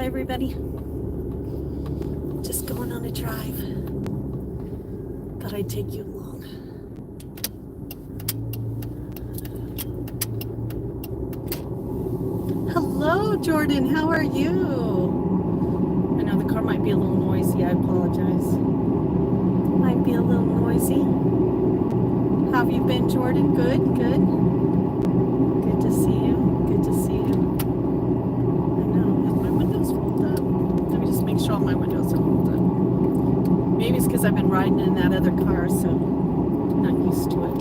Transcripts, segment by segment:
Hi everybody. Just going on a drive. Thought I'd take you along. Hello Jordan, how are you? I know the car might be a little noisy, I apologize. Might be a little noisy. How have you been, Jordan? Good, good. Good to see you. Good to see you. I know. Is my windows rolled up? Let me just make sure all my windows are rolled up. Maybe it's because I've been riding in that other car, so I'm not used to it.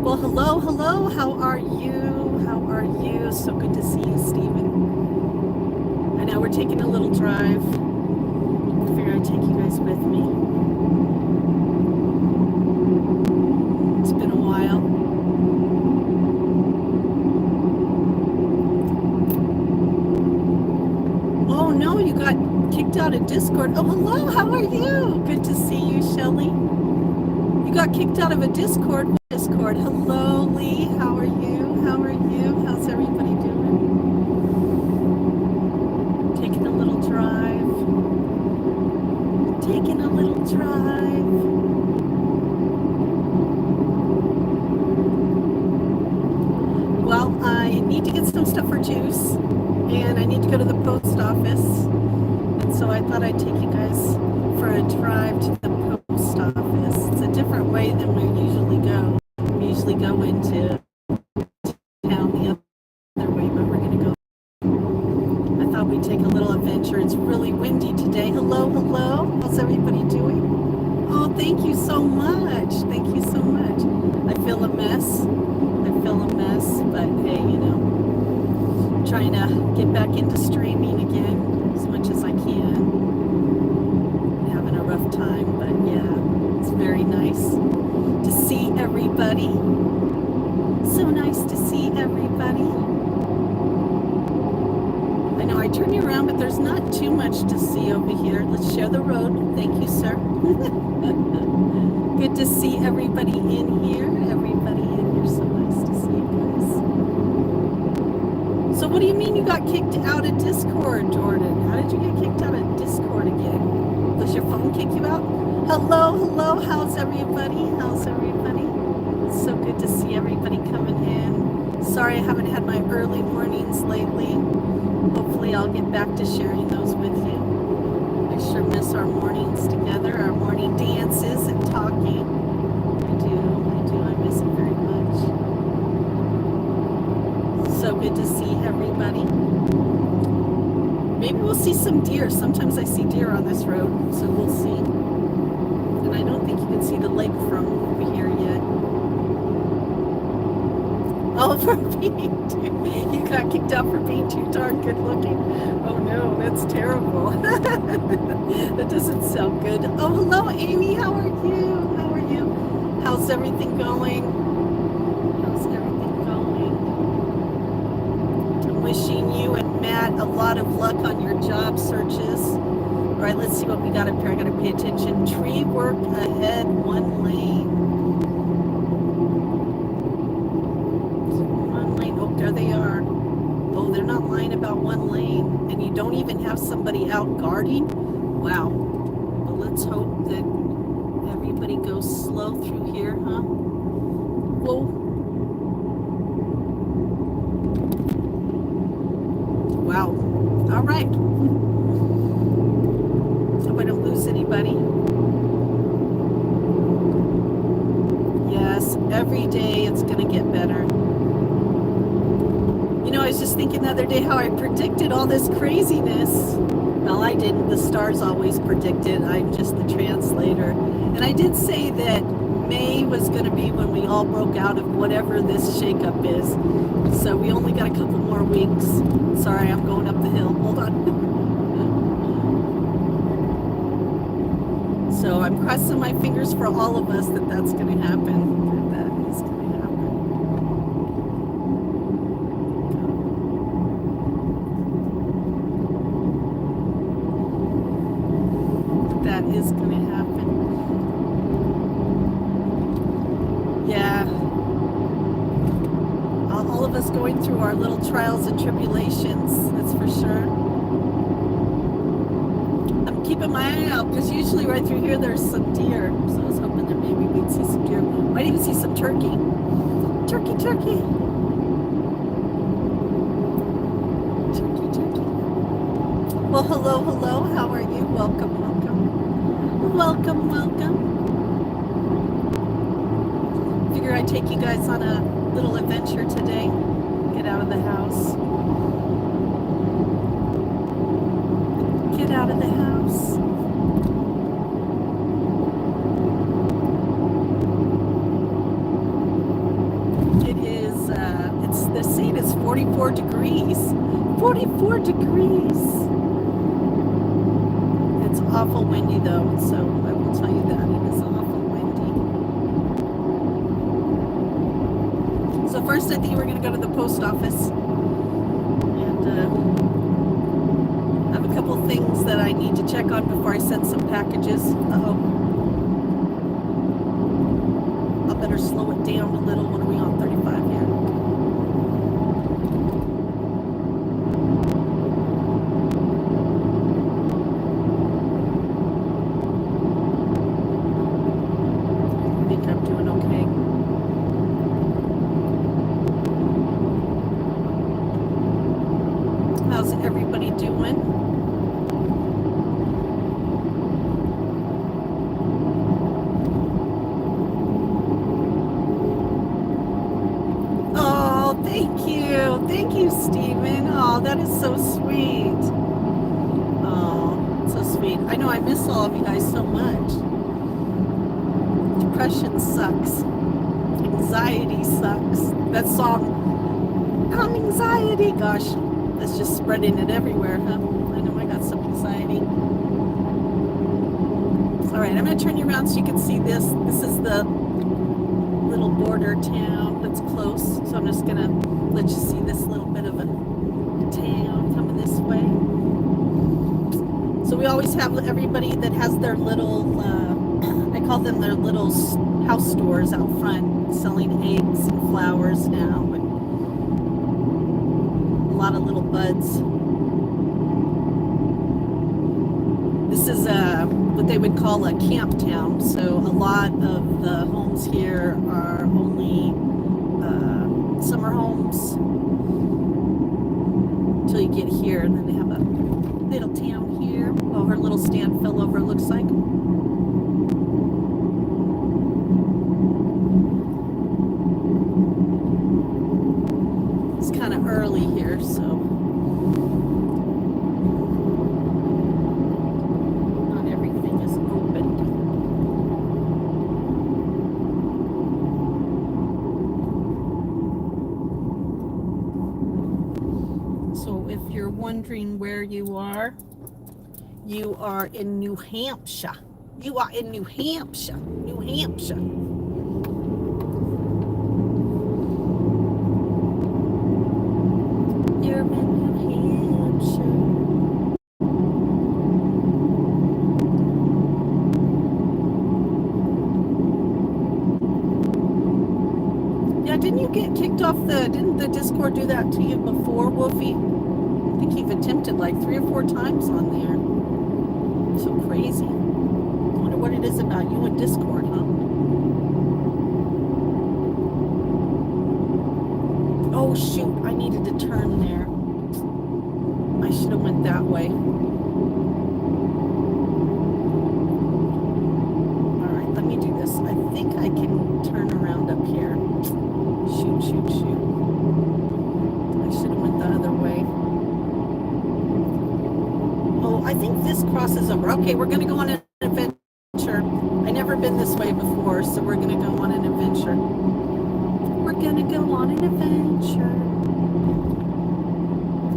Well, hello, hello. How are you? How are you? So good to see you, Stephen. I know we're taking a little drive. I figure I'd take you guys with me. It's been a while. Oh no, you got kicked out of Discord. Oh, hello, how are you? Good to see you, Shelly. You got kicked out of a Discord. Discord. Hello, Lee. How are you? How are you? How's everybody doing? Taking a little drive. Taking a little drive. Well, I need to get some stuff for juice, and I need to go to the post office. And so I thought I'd take you guys for a drive to the post office. It's a different way than we usually go. We usually go into town the other way, but we're going to go. I thought we'd take a little adventure. It's really windy today. Hello, hello. How's everybody doing? Oh, thank you so much. Thank you so much. I feel a mess. I feel a mess, but hey, you know, trying to get back into streaming again as much as I can. I'm having a rough time, but yeah, it's very nice to see everybody. So nice to see everybody. I know I turned you around, but there's not too much to see over here. Let's share the road. Thank you, sir. Good to see everybody in here. Everybody in here. So nice to see you guys. So what do you mean you got kicked out of Discord, Jordan? How did you get kicked out of Discord again? Does your phone kick you out? Hello, hello. How's everybody? How's everybody? So good to see everybody coming in. Sorry I haven't had my early mornings lately. Hopefully I'll get back to sharing those with you. I sure miss our mornings together, our morning dances and talking. I do. I miss it very much. So good to see everybody. Maybe we'll see some deer. Sometimes I see deer on this road, so we'll see. And I don't think you can see the lake from over here yet. Oh, for being you got kicked out for being too darn good looking. Oh no, that's terrible. That doesn't sound good. Oh, hello, Amy. How are you? How are you? How's everything going? How's everything going? I'm wishing you and Matt a lot of luck on your job searches. All right, let's see what we got up here. I got to pay attention. Tree work ahead, one lane. There they are. Oh, they're not lying about one lane, and you don't even have somebody out guarding? Wow. Well, let's hope that everybody goes slow through here, huh? Whoa. Wow. All right. Hope I don't lose anybody. Yes, every day it's going to get better. You know, I was just thinking the other day how I predicted all this craziness. Well, I didn't. The stars always predicted. I'm just the translator. And I did say that May was going to be when we all broke out of whatever this shakeup is. So we only got a couple more weeks. Sorry, I'm going up the hill. Hold on. So I'm crossing my fingers for all of us that that's going to happen. That is going to happen. That is going to happen. just going through our little trials and tribulations, that's for sure. I'm keeping my eye out because usually right through here there's some deer. So I was hoping that maybe we'd see some deer. Might even see some turkey. Turkey. Turkey. Well, hello. How are you? Welcome. Figure I'd take you guys on a little adventure today. Get out of the house. Get out of the house. They're saying it's 44 degrees. 44 degrees. It's awful windy though, so I will tell you that it is awful windy. So first I think we're going to go to the post office and have a couple things that I need to check on before I send some packages. I better slow it down a little. What are we on, 35 here? How's everybody doing? Oh, thank you. Thank you, Stephen. Oh, that is so sweet. Oh, so sweet. I know I miss all of you guys so much. Depression sucks. Anxiety sucks. That song, I'm anxiety. Gosh. That's just spreading it everywhere, huh? I know I got some anxiety. All right, I'm going to turn you around so you can see this. This is the little border town that's close. So I'm just going to let you see this little bit of a town coming this way. So we always have everybody that has their little, I call them their little house stores out front, selling eggs and flowers now. A lot of little buds. This is what they would call a camp town. So a lot of the homes here are only summer homes until you get here, and then they have a little town here. Oh, her little stand fell over, it looks like. It's kind of early here, so not everything is open. So if you're wondering where you are in New Hampshire. You are in New Hampshire. New Hampshire. You're in New Hampshire. Yeah, didn't you get kicked off didn't the Discord do that to you before, Wolfie? I think you've attempted like 3 or 4 times on there. So crazy. I wonder what it is about you and Discord, huh? Oh shoot, I needed to turn there. I should have went that way. Alright, let me do this. I think I can turn around up here. Shoot. I should have went the other way. Oh, I think this crosses over. Okay, we're going to go on an adventure. I've never been this way before, so we're going to go on an adventure. We're going to go on an adventure.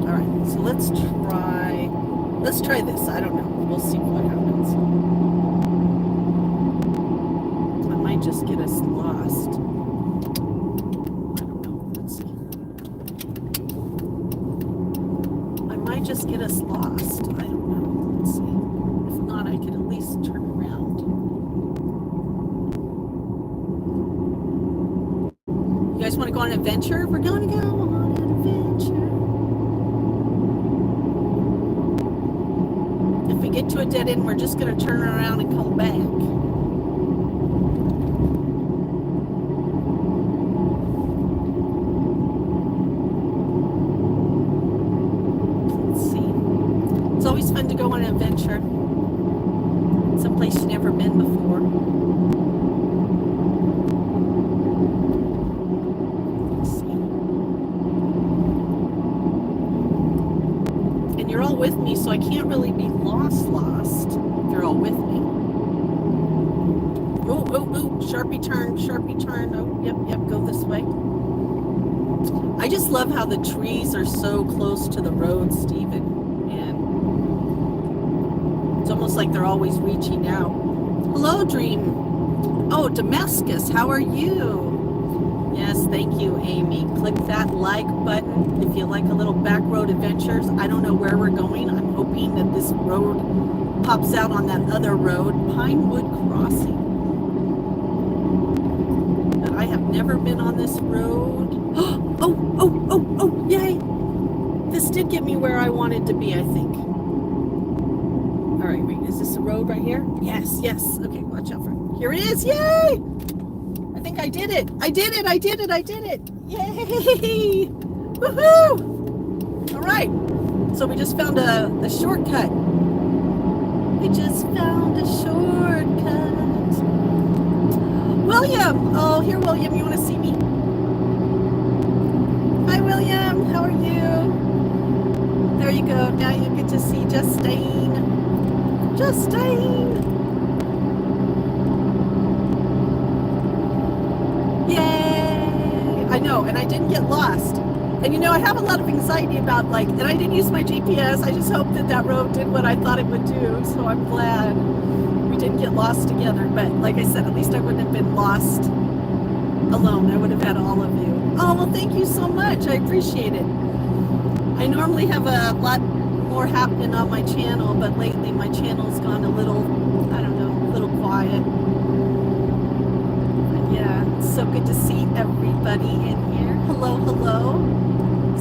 All right, so let's try this. I don't know. We'll see what happens. I might just get us lost. I don't know. Let's see. I might just get us lost. I don't know. Let's see. If not, I could at least turn around. You guys want to go on an adventure? We're going to go on dead end. We're just going to turn around and come back. Let's see. It's always fun to go on an adventure. Someplace you've never been before. Let's see. And you're all with me, so I can't really be lost if you're all with me. Oh, sharpie turn. Oh, yep, go this way. I just love how the trees are so close to the road, Stephen. And it's almost like they're always reaching out. Hello, Dream. Oh, Damascus, how are you? Yes, thank you, Amy. Click that like button if you like a little back road adventures. I don't know where we're going. I'm hoping that this road pops out on that other road, Pinewood Crossing. But I have never been on this road. Oh, yay! This did get me where I wanted to be, I think. All right, wait, is this the road right here? Yes. Okay, watch out for it. Here it is, yay! I think I did it. I did it. Yay! Woohoo! All right, so we just found a shortcut. William! Oh, here, William, you want to see me? Hi, William, how are you? There you go, now you get to see Justine. Yay! I know, and I didn't get lost. And I have a lot of anxiety about and I didn't use my GPS. I just hope that road did what I thought it would do. So I'm glad we didn't get lost together. But like I said, at least I wouldn't have been lost alone. I would have had all of you. Oh, well, thank you so much. I appreciate it. I normally have a lot more happening on my channel, but lately my channel's gone a little quiet. But yeah, it's so good to see everybody in here. Hello.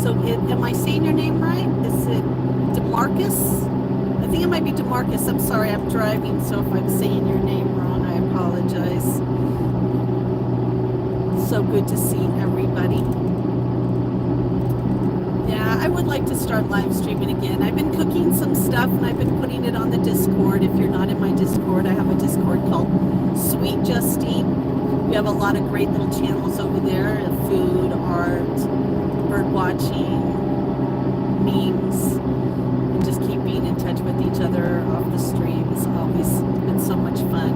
So am I saying your name right? Is it DeMarcus? I think it might be DeMarcus. I'm sorry, I'm driving, so if I'm saying your name wrong, I apologize. So good to see everybody. Yeah, I would like to start live streaming again. I've been cooking some stuff and I've been putting it on the Discord. If you're not in my Discord, I have a Discord called Sweet Justine. We have a lot of great little channels over there of food, art, bird watching, memes, and just keeping in touch with each other off the stream has always been so much fun.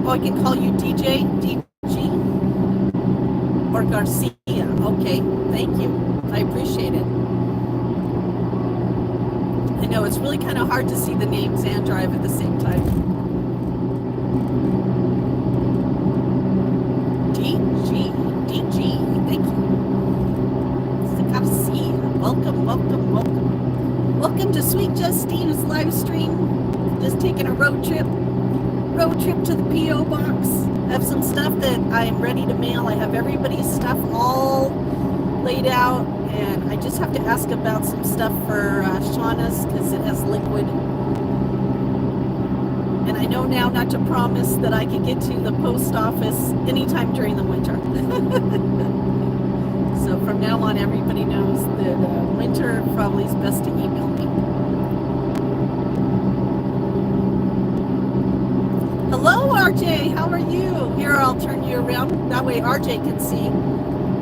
Oh, I can call you DJ, DG, or Garcia. Okay, thank you. I appreciate it. I know it's really kind of hard to see the names and drive at the same time. DG, thank you. Garcia, welcome. Welcome to Sweet Justine's live stream. Just taking a road trip to the P.O. box. I have some stuff that I am ready to mail. I have everybody's stuff all laid out, and I just have to ask about some stuff for Shauna's because it has liquid. And I know now not to promise that I can get to the post office anytime during the winter. So from now on, everybody knows that winter probably is best to email me. Hello, RJ. How are you? Here, I'll turn you around. That way RJ can see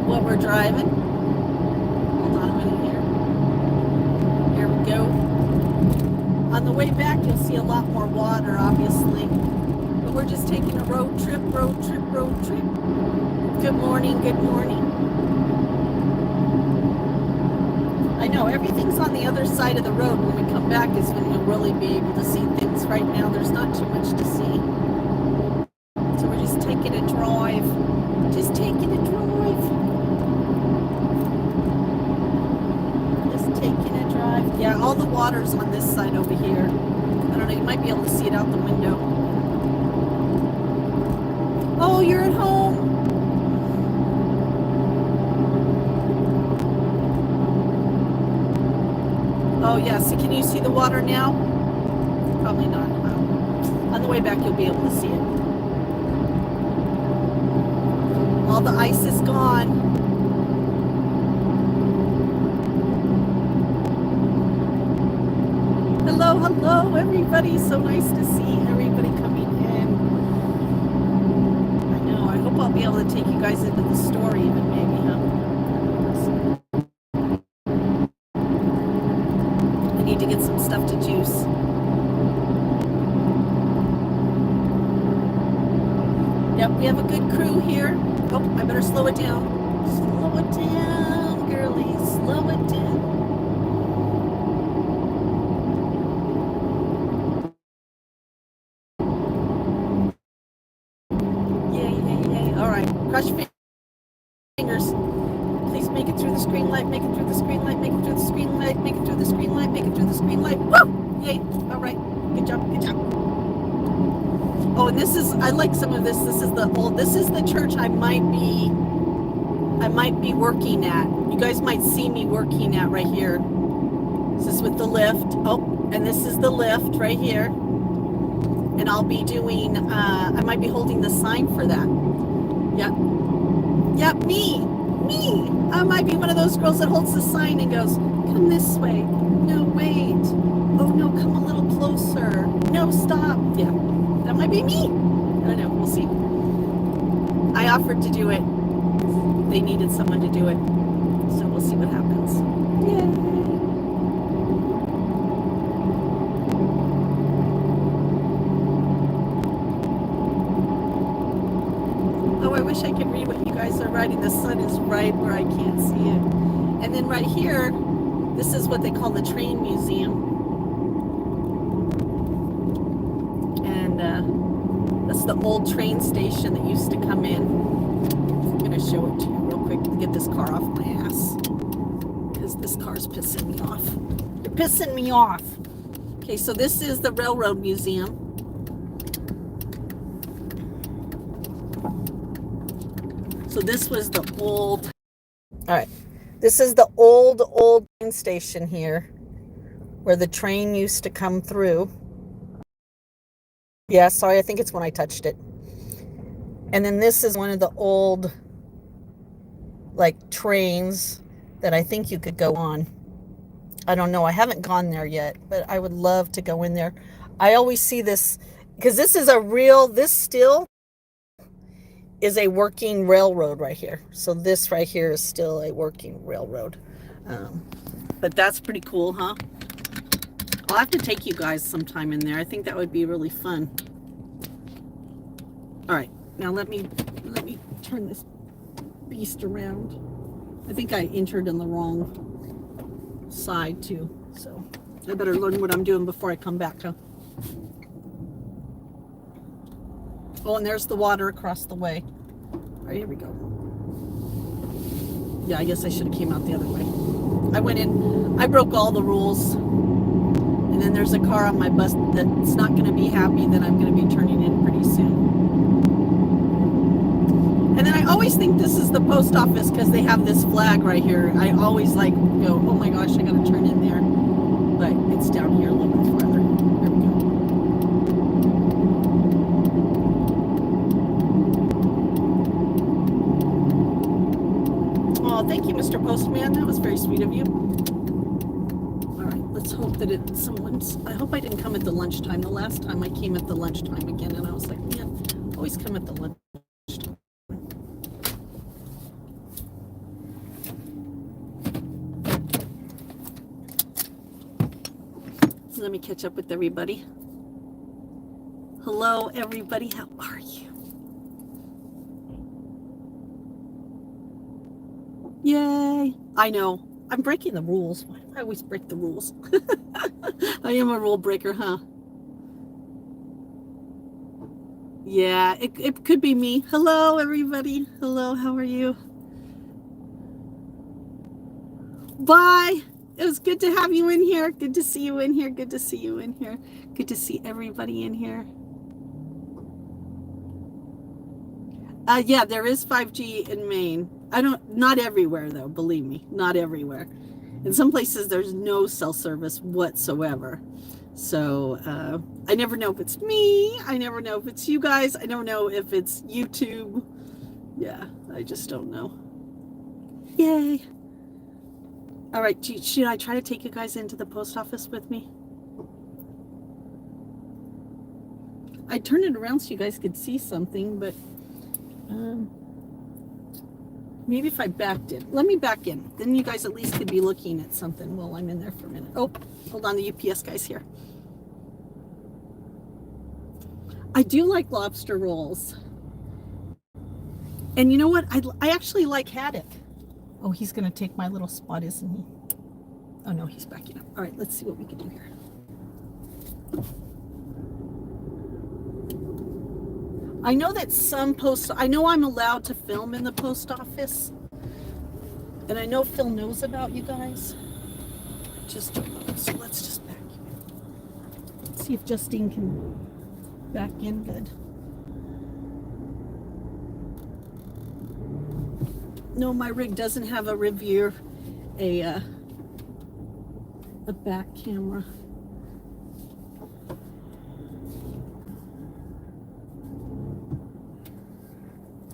what we're driving. Hold on a minute here. Here we go. On the way back, you'll see a lot more water, obviously. But we're just taking a road trip. Good morning. I know, everything's on the other side of the road. When we come back is when you'll really be able to see things. Right now, there's not too much to see. So we're just taking a drive. Yeah, all the water's on this side over here. I don't know, you might be able to see it out the window. Oh, you're at home? Oh, yeah. So can you see the water now? Probably not. On the way back, you'll be able to see it. All the ice is gone. Hello, hello, everybody. So nice to see everybody coming in. I know. I hope I'll be able to take you guys into the store even, maybe, huh? I need to get some stuff to juice. Yep, we have a good crew here. Oh, I better slow it down. Slow it down, girlie. Slow it down. Yay, yay, yay. All right. Cross your fingers. Please make it through the screen light. Make it through the screen light. Make it through the screen light. Make it through the screen light. Make it through the screen light. Woo! Yay. All right. Good job. Good job. Oh, and this is, I like some of this. This is the church I might be working at. You guys might see me working at right here. This is with the lift. Oh, and this is the lift right here. And I'll be doing, I might be holding the sign for that. Yep. Yep, me. I might be one of those girls that holds the sign and goes, come this way. No, wait. Oh, no, come a little closer. No, stop. Yeah. That might be me. I don't know. We'll see. I offered to do it. They needed someone to do it. So we'll see what happens. Yay. Oh, I wish I could read what you guys are writing. The sun is right where I can't see it. And then right here, this is what they call the train museum. That's the old train station that used to come in. I'm going to show it to you real quick and get this car off my ass. Because this car's pissing me off. You're pissing me off. Okay, so this is the Railroad Museum. So this was the old... All right. This is the old train station here. Where the train used to come through. Yeah, sorry, I think it's when I touched it. And then this is one of the old, like, trains that I think you could go on. I don't know. I haven't gone there yet, but I would love to go in there. I always see this, because this still is a working railroad right here. So this right here is still a working railroad. But that's pretty cool, huh? I'll have to take you guys sometime in there. I think that would be really fun. All right, now let me turn this beast around. I think I entered in the wrong side too, so I better learn what I'm doing before I come back, huh? Oh, and there's the water across the way. All right, here we go. Yeah, I guess I should have came out the other way. I went in, I broke all the rules. And then there's a car on my bus that's not going to be happy that I'm going to be turning in pretty soon. And then I always think this is the post office because they have this flag right here. I always like go, oh my gosh, I got to turn in there. But it's down here a little bit farther. There we go. Oh, thank you, Mr. Postman. That was very sweet of you. Let's hope that I hope I didn't come at the lunchtime. The last time I came at the lunchtime again, and I was like, man, I always come at the lunchtime. So let me catch up with everybody. Hello, everybody. How are you? Yay. I know. I'm breaking the rules. Why do I always break the rules? I am a rule breaker, huh? Yeah, it could be me. Hello, everybody. Hello, how are you? Bye. It was good to have you in here. Good to see you in here. Good to see you in here. Good to see everybody in here. Yeah, there is 5G in Maine. Not everywhere though, believe me, not everywhere. In some places, there's no cell service whatsoever. So I never know if it's me. I never know if it's you guys. I never know if it's YouTube. Yeah, I just don't know. Yay. All right, should I try to take you guys into the post office with me? I turned it around so you guys could see something, but maybe if I backed in. Let me back in. Then you guys at least could be looking at something while I'm in there for a minute. Oh, hold on, the UPS guy's here. I do like lobster rolls. And you know what? I actually like haddock. Oh, he's going to take my little spot, isn't he? Oh, no, he's backing up. All right, let's see what we can do here. I know that I know I'm allowed to film in the post office. And I know Phil knows about you guys. Just don't know. So let's just back in. See if Justine can back in good. No, my rig doesn't have a rear, a back camera.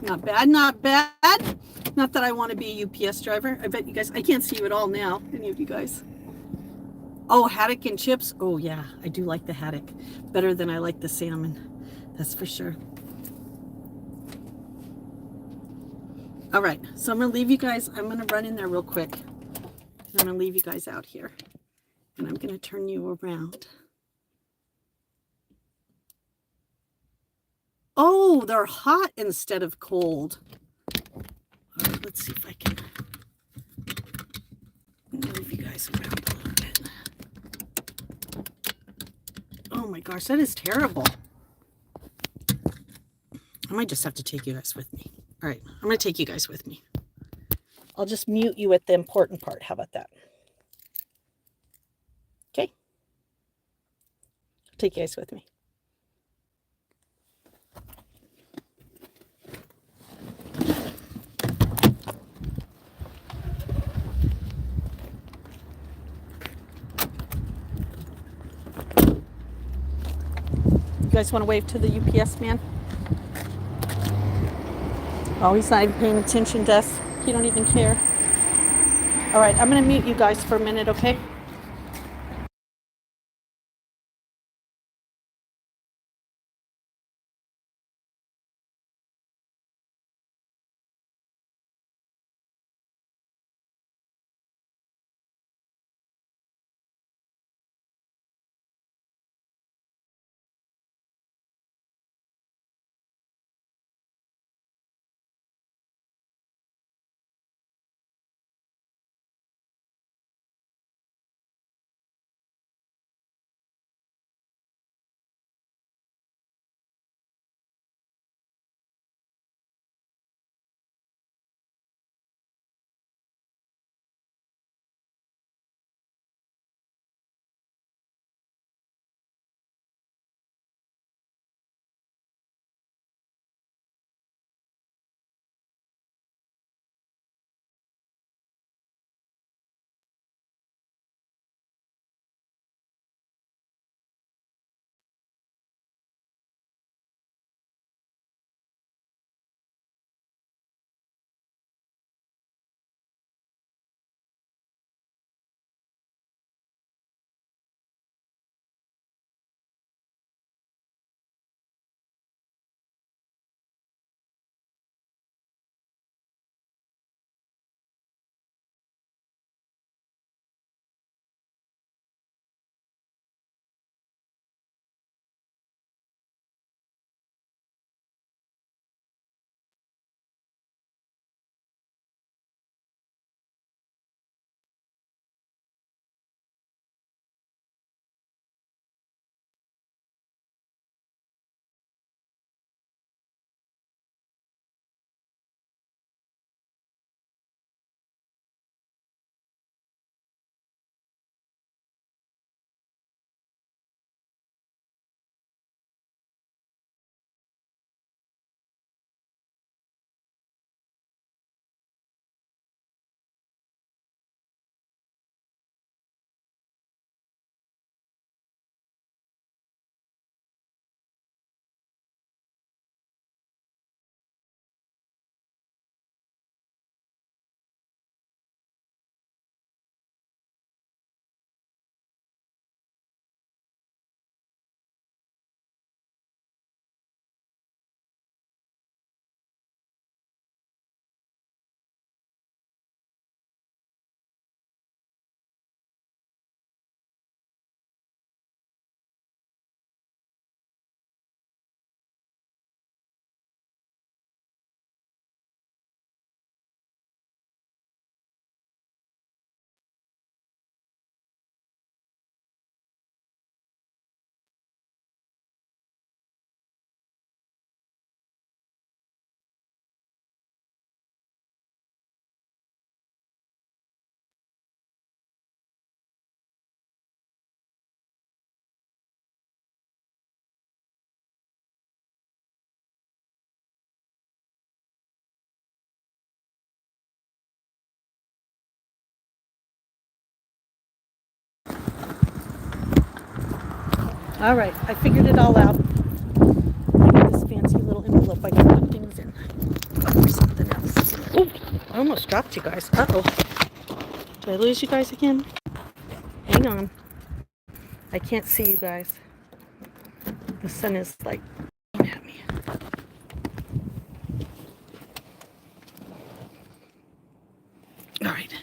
Not bad, not bad. Not that I want to be a UPS driver. I bet you guys, I can't see you at all now, any of you guys. Oh, haddock and chips. Oh yeah, I do like the haddock. Better than I like the salmon. That's for sure. All right, so I'm gonna leave you guys. I'm gonna run in there real quick. I'm gonna leave you guys out here. And I'm gonna turn you around. Oh, they're hot instead of cold. All right, let's see if I can move you guys around a little bit. Oh my gosh, that is terrible. I might just have to take you guys with me. All right, I'm going to take you guys with me. I'll just mute you at the important part. How about that? Okay. Take you guys with me. You guys want to wave to the UPS man? Oh, he's not even paying attention to us. He don't even care. All right, I'm going to mute you guys for a minute, okay? All right, I figured it all out. I got this fancy little envelope I can put things in. Oh, or something else. Oh, I almost dropped you guys. Uh-oh. Did I lose you guys again? Hang on. I can't see you guys. The sun is like at me. All right.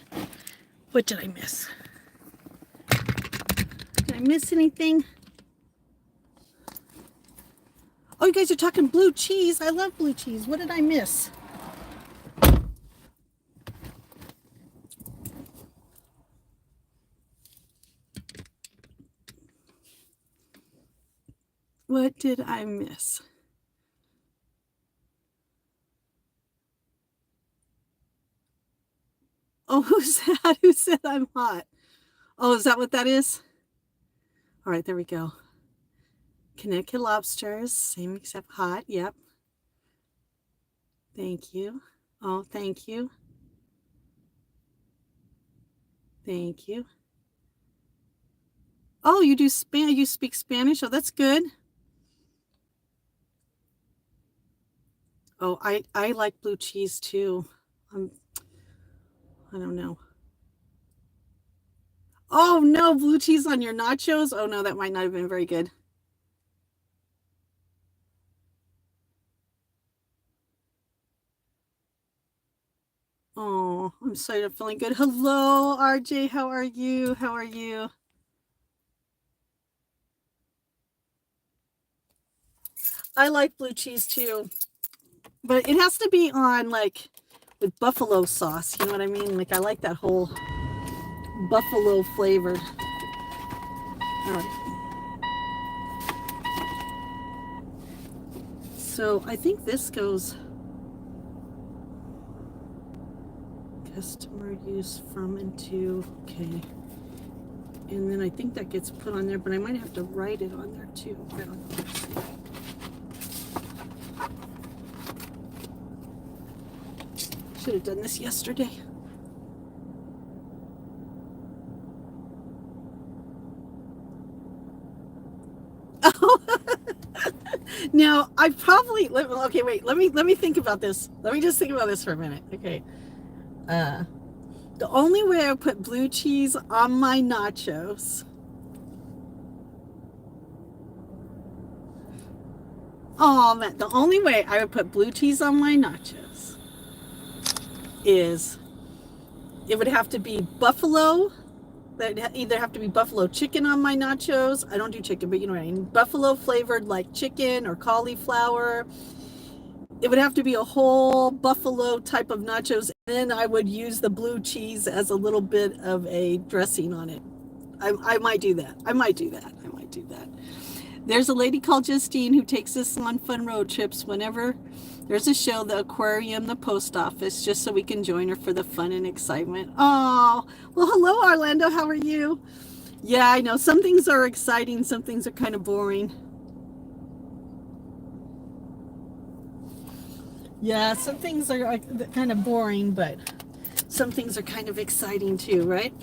What did I miss? Did I miss anything? Oh, you guys are talking blue cheese. I love blue cheese. What did I miss? What did I miss? Oh, who's that? Who said I'm hot? Oh, is that what that is? All right, there we go. Connecticut lobsters, same except hot. Yep. Thank you. Oh, thank you. Thank you. Oh, you do you speak Spanish? Oh, that's good. Oh, I like blue cheese too. I don't know. Oh no, blue cheese on your nachos? Oh no, that might not have been very good. Oh, I'm sorry, I'm feeling good. Hello, RJ. How are you? How are you? I like blue cheese too, but it has to be on like with buffalo sauce. You know what I mean? Like I like that whole buffalo flavored. All right. So I think this goes customer use from and to. Okay. And then I think that gets put on there, but I might have to write it on there too. I don't know. Should have done this yesterday. Oh, now I probably okay. Wait, let me think about this. Let me just think about this for a minute. Okay. The only way I put blue cheese on my nachos. Oh man, the only way I would put blue cheese on my nachos is it would have to be buffalo. That'd either have to be buffalo chicken on my nachos. I don't do chicken, but you know what I mean. Buffalo flavored like chicken or cauliflower. It would have to be a whole buffalo type of nachos. Then I would use the blue cheese as a little bit of a dressing on it. I might do that. I might do that. There's a lady called Justine who takes us on fun road trips whenever there's a show, the aquarium, the post office, just so we can join her for the fun and excitement. Oh, well, hello, Orlando. How are you? Yeah, I know. Some things are exciting. Some things are kind of boring. Yeah, some things are kind of boring, but some things are kind of exciting too, right?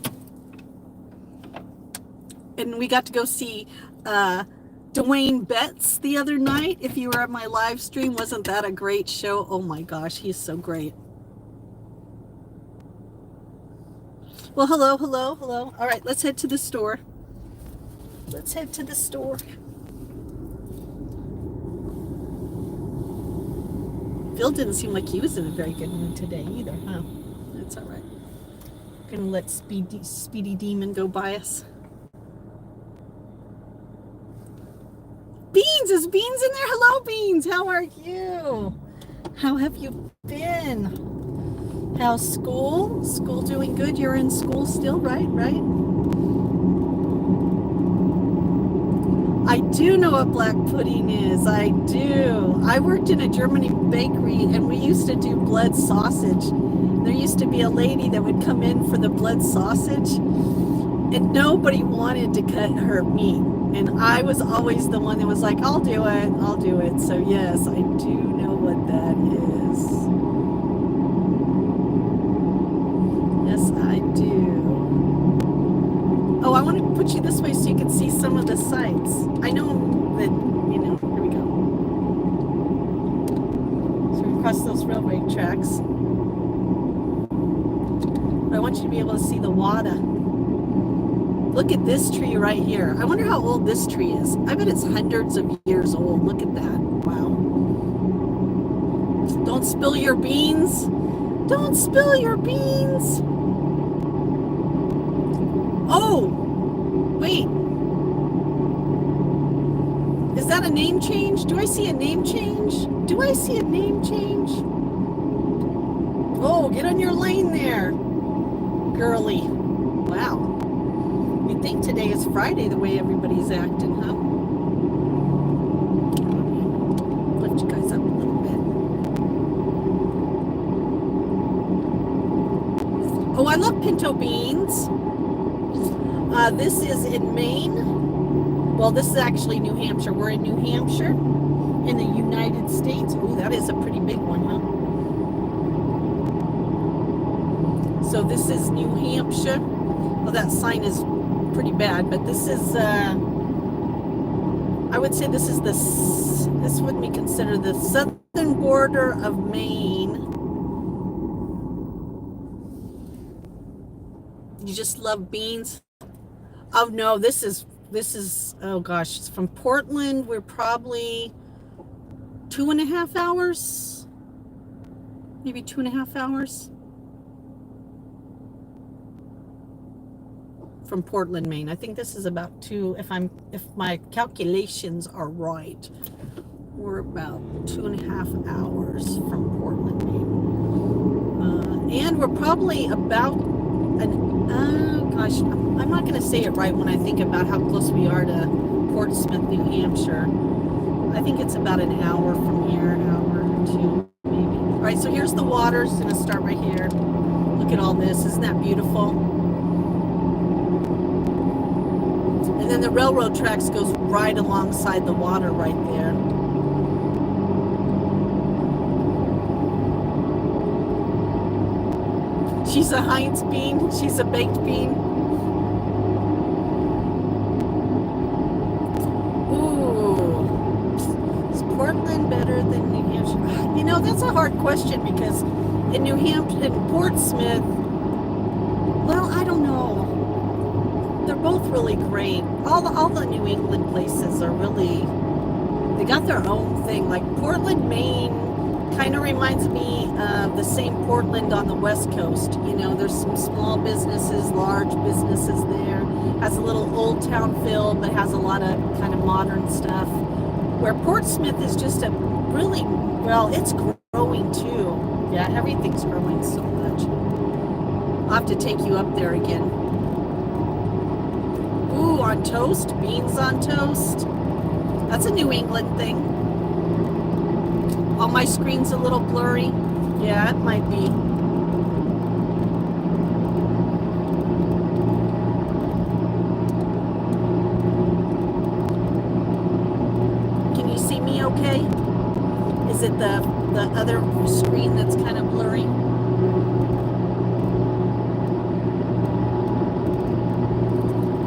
And we got to go see Dwayne Betts the other night. If you were at my live stream, wasn't that a great show? Oh my gosh, he's so great. Well, hello. All right, let's head to the store. Phil didn't seem like he was in a very good mood today either, huh? That's all right. Gonna let Speedy Demon go by us. Beans, is Beans in there? Hello, Beans. How are you? How have you been? How's school? School doing good? You're in school still, right? I do know what black pudding is. I do. I worked in a German bakery and we used to do blood sausage. There used to be a lady that would come in for the blood sausage and nobody wanted to cut her meat. And I was always the one that was like, I'll do it. So yes, I do know what that is. Yes, I do. Oh, I want to put you this way so you can see some of the sights. I know tracks. But I want you to be able to see the water. Look at this tree right here. I wonder how old this tree is. I bet it's hundreds of years old. Look at that. Wow. Don't spill your beans. Don't spill your beans. Oh, wait. Is that a name change? Do I see a name change? Do I see a name change? Oh, get on your lane there, girly. Wow. You think today is Friday the way everybody's acting, huh? Lift you guys up a little bit. Oh, I love pinto beans. This is in Maine. Well, this is actually New Hampshire. We're in New Hampshire in the United States. Oh, that is a pretty big one, huh? So this is New Hampshire. Well, that sign is pretty bad, but this is, I would say this is this would be considered the southern border of Maine. You just love beans? Oh no, this is, oh gosh, it's from Portland. We're probably 2.5 hours, maybe 2.5 hours from Portland, Maine. I think this is about if my calculations are right, we're about 2.5 hours from Portland, Maine. And we're probably about gosh, I'm not going to say it right when I think about how close we are to Portsmouth, New Hampshire. I think it's about an hour from here, an hour or two, maybe. All right, so here's the water. It's going to start right here. Look at all this. Isn't that beautiful? And then the railroad tracks goes right alongside the water right there. She's a Heinz bean. She's a baked bean. Ooh. Is Portland better than New Hampshire? You know, that's a hard question because in New Hampshire, in Portsmouth, well, I don't know. They're both really great. All the New England places are really, they got their own thing. Like Portland, Maine, kind of reminds me of the same Portland on the West Coast. You know, there's some small businesses, large businesses there. Has a little old town feel, but has a lot of kind of modern stuff. Where Portsmouth is just a really, well, it's growing too. Yeah, everything's growing so much. I'll have to take you up there again. Ooh, on toast, beans on toast. That's a New England thing. Oh, my screen's a little blurry. Yeah, it might be. Can you see me okay? Is it the other screen that's kind of blurry?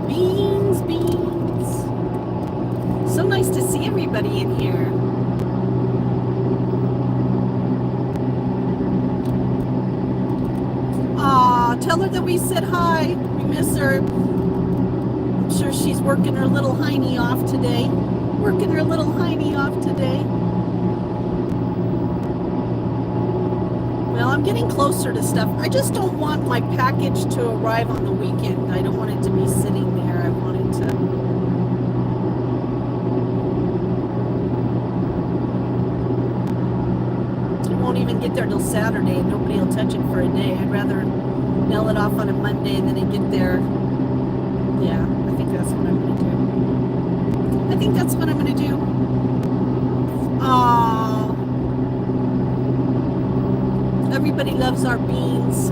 Beans, beans. So nice to see everybody in here. Tell her that we said hi. We miss her. I'm sure she's working her little hiney off today. Working her little hiney off today. Well, I'm getting closer to stuff. I just don't want my package to arrive on the weekend. I don't want it to be sitting there. I want it to... It won't even get there till Saturday and nobody will touch it for a day. I'd rather mail it off on a Monday and then it get there. Yeah, I think that's what I'm going to do. I think that's what I'm going to do. Aww. Everybody loves our beans.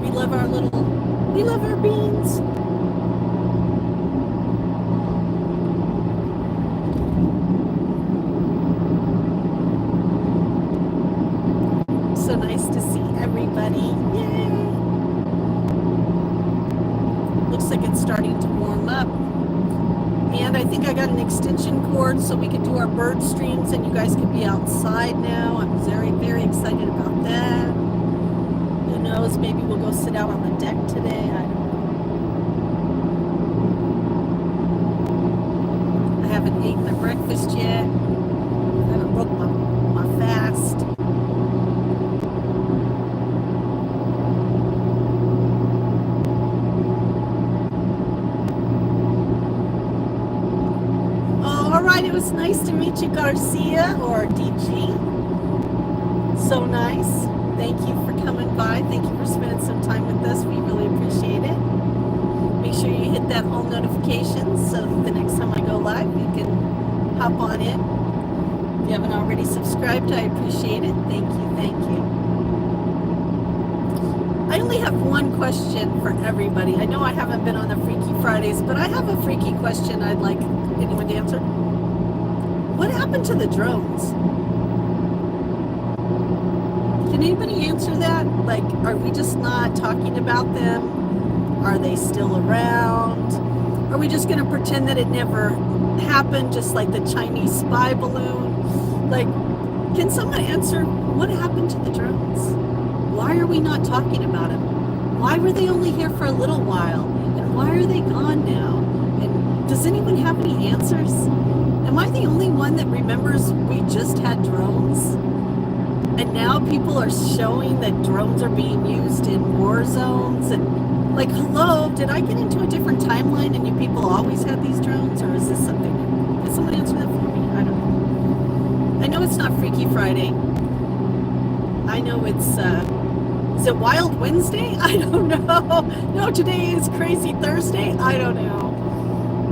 We love our beans. So nice to see everybody. Yay! like it's starting to warm up. And I think I got an extension cord so we could do our bird streams and you guys could be outside now. I'm very, very excited about that. Who knows, maybe we'll go sit out on the deck today. I don't know. I haven't ate my breakfast yet. I haven't broke my fast. It was nice to meet you, Garcia, or DG. So nice. Thank you for coming by. Thank you for spending some time with us. We really appreciate it. Make sure you hit that all notifications so the next time I go live, you can hop on in. If you haven't already subscribed, I appreciate it. Thank you. Thank you. I only have one question for everybody. I know I haven't been on the Freaky Fridays, but I have a freaky question I'd like anyone to answer. What happened to the drones? Can anybody answer that? Like, are we just not talking about them? Are they still around? Are we just going to pretend that it never happened, just like the Chinese spy balloon? Like, can someone answer what happened to the drones? Why are we not talking about them? Why were they only here for a little while? And why are they gone now? And does anyone have any answers? Am I the only one that remembers we just had drones? And now people are showing that drones are being used in war zones? And like, hello, did I get into a different timeline and you people always had these drones? Or is this something new? Can someone answer that for me? I don't know. I know it's not Freaky Friday. I know it's, is it Wild Wednesday? I don't know. No, today is Crazy Thursday? I don't know.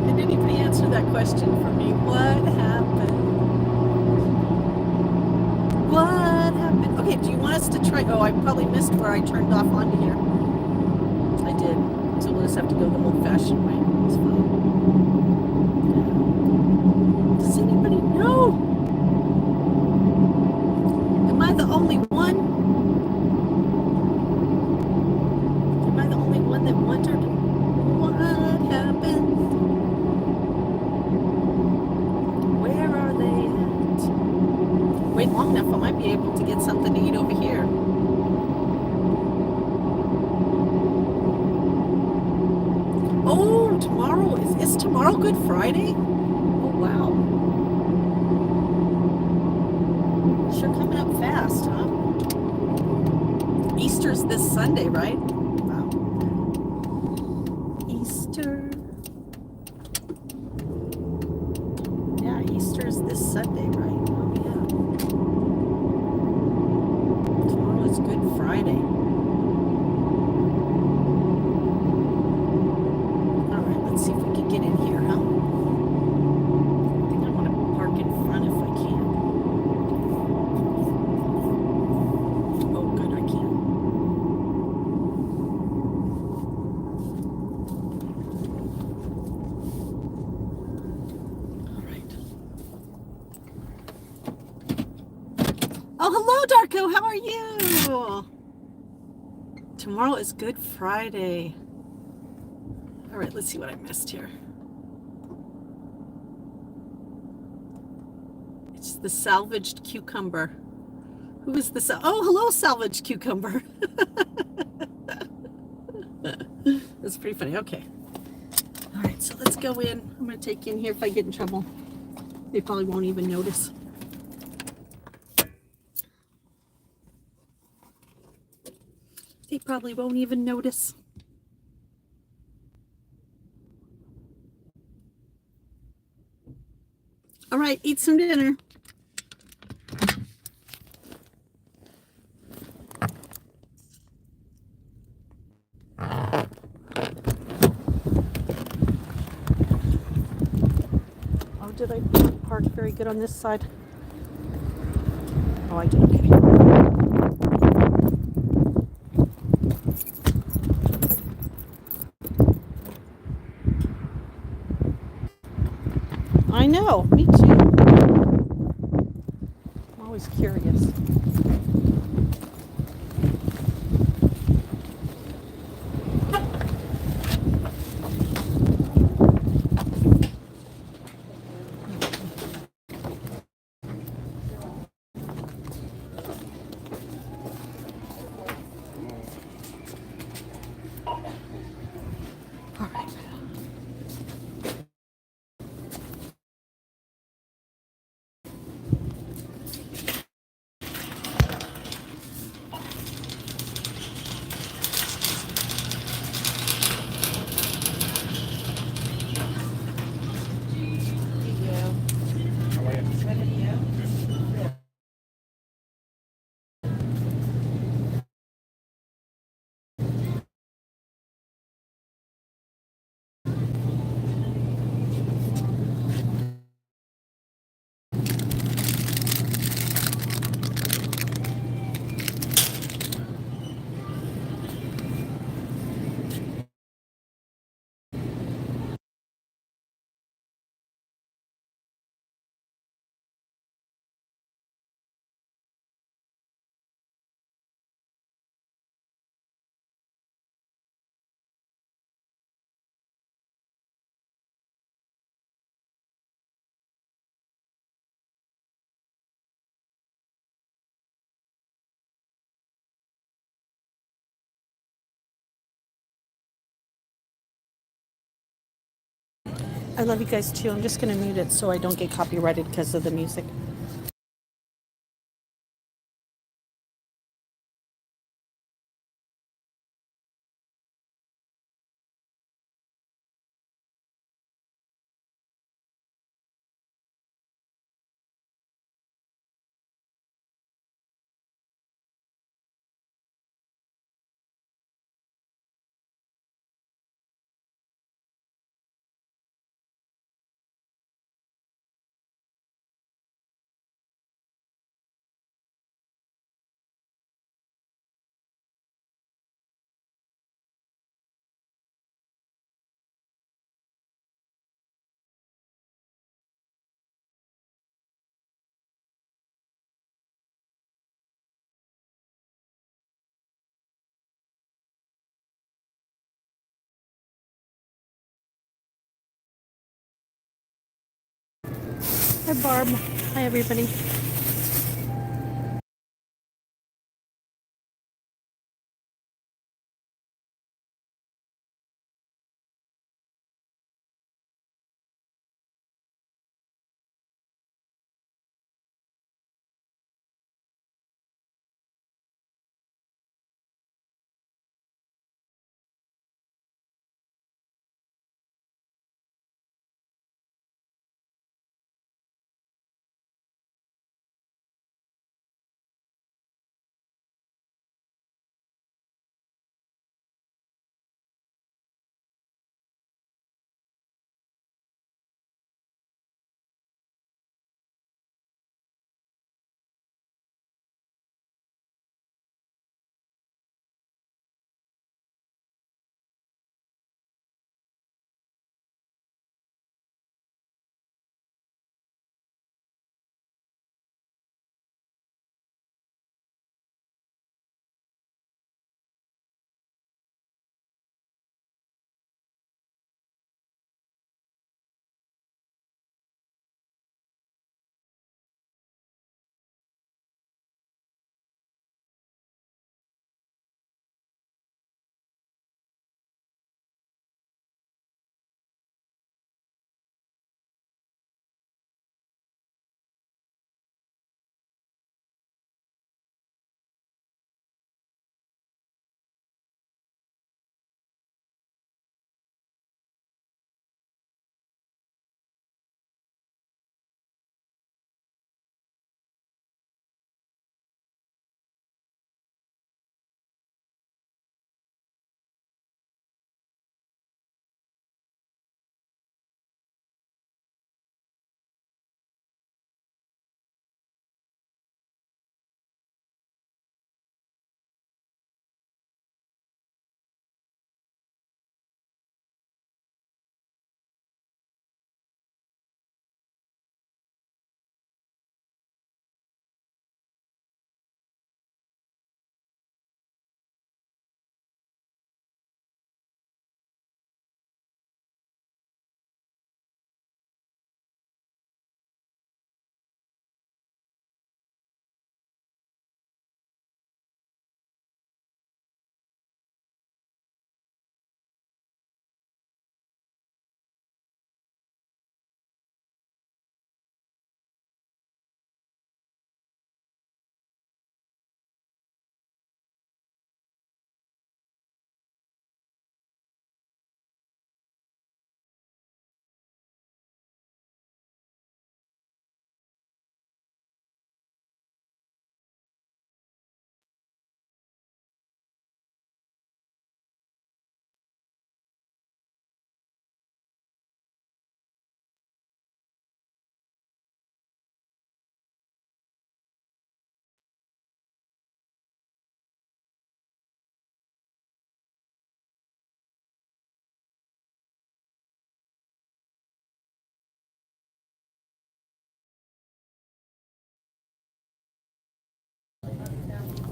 Did anybody answer that question for me? What happened? What happened? Okay, do you want us to try? Oh, I probably missed where I turned off onto here. I did. So we'll just have to go the old-fashioned way. It's fine. Does anybody know? Am I the only one? Am I the only one that wondered what happened? Wait long enough, I might be able to get something to eat over here. Oh, tomorrow is tomorrow Good Friday? Oh wow. Sure coming up fast, huh? Easter's this Sunday, right? Wow. Easter. Yeah, Easter's this Sunday, right? Good Friday. All right, let's see if we can get in here, huh? I think I want to park in front if I can. Oh, good, I can. All right. Oh, hello, Darko. How are you? Tomorrow is Good Friday. All right, let's see what I missed here. It's the salvaged cucumber. Who is the oh, hello, salvaged cucumber. That's pretty funny. Okay. All right, so let's go in. I'm going to take you in here if I get in trouble. They probably won't even notice. They probably won't even notice. All right, eat some dinner. Oh, did I park very good on this side? Oh, I did. Okay. I know, me too. I'm always curious. I love you guys too. I'm just going to mute it so I don't get copyrighted because of the music. Hi, Barb. Hi, everybody.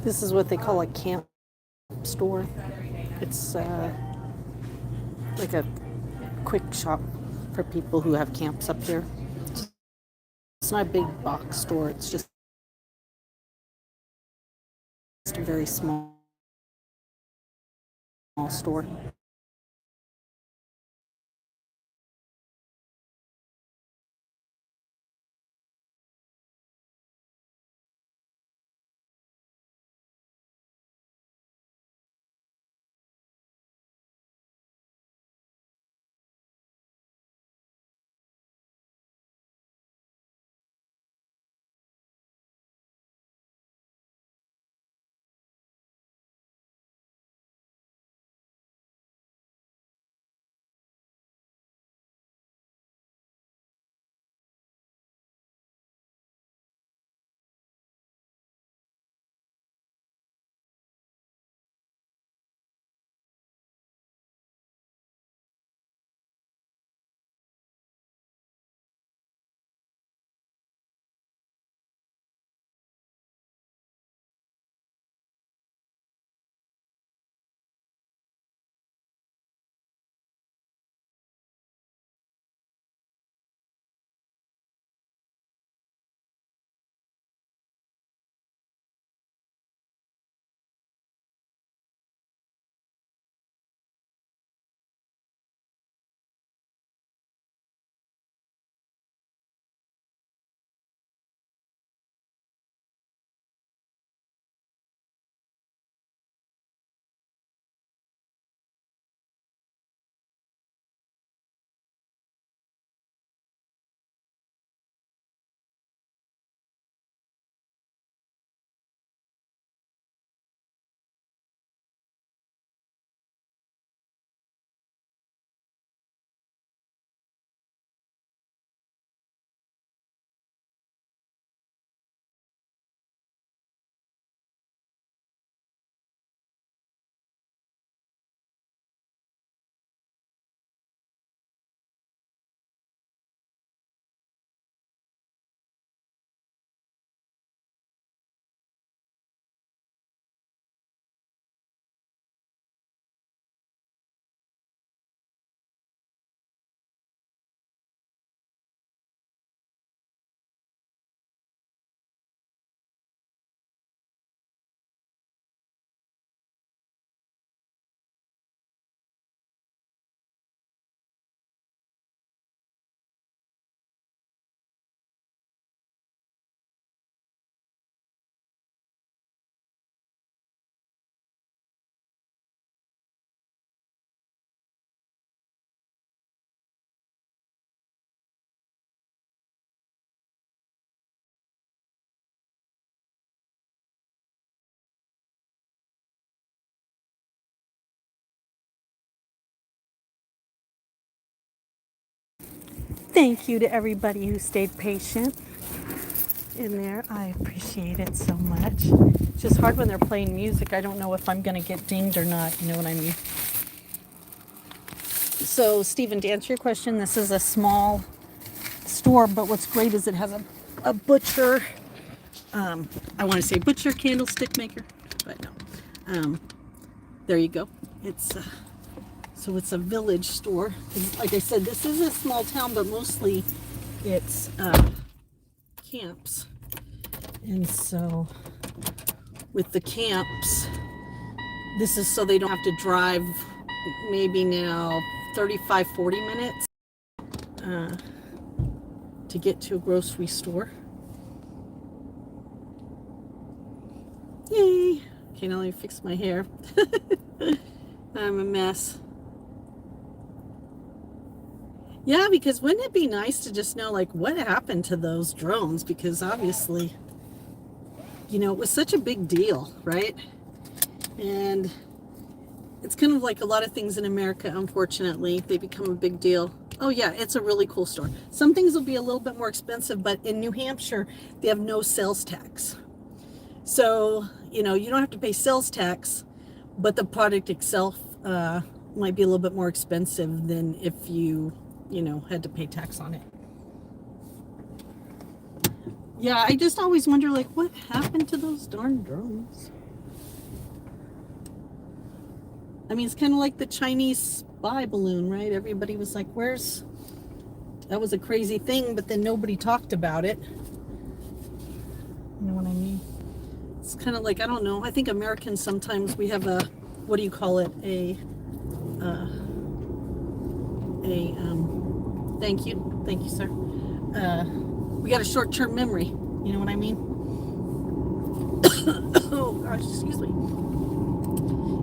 This is what they call a camp store. It's like a quick shop for people who have camps up here. It's not a big box store. It's just a very small store. Thank you to everybody who stayed patient in there. I appreciate it so much. It's just hard when they're playing music. I don't know if I'm going to get dinged or not. You know what I mean? So, Stephen, to answer your question, this is a small store, but what's great is it has a butcher, I want to say butcher candlestick maker, but no. There you go. So it's a village store. Like I said, this is a small town, but mostly it's camps. And so with the camps, this is so they don't have to drive maybe now 35, 40 minutes to get to a grocery store. Yay! Okay, now let me fix my hair. I'm a mess. Yeah, because wouldn't it be nice to just know, like, what happened to those drones? Because obviously, you know, it was such a big deal, right? And it's kind of like a lot of things in America, unfortunately, they become a big deal. Oh yeah, it's a really cool store. Some things will be a little bit more expensive, but in New Hampshire, they have no sales tax. So, you know, you don't have to pay sales tax, but the product itself might be a little bit more expensive than if you know, had to pay tax on it. Yeah, I just always wonder, like, what happened to those darn drones? I mean, it's kind of like the Chinese spy balloon, right? Everybody was like, where's... That was a crazy thing, but then nobody talked about it. You know what I mean? It's kind of like, I don't know. I think Americans sometimes, we have a, what do you call it? Thank you, sir. We got a short-term memory. You know what I mean? Oh gosh, excuse me.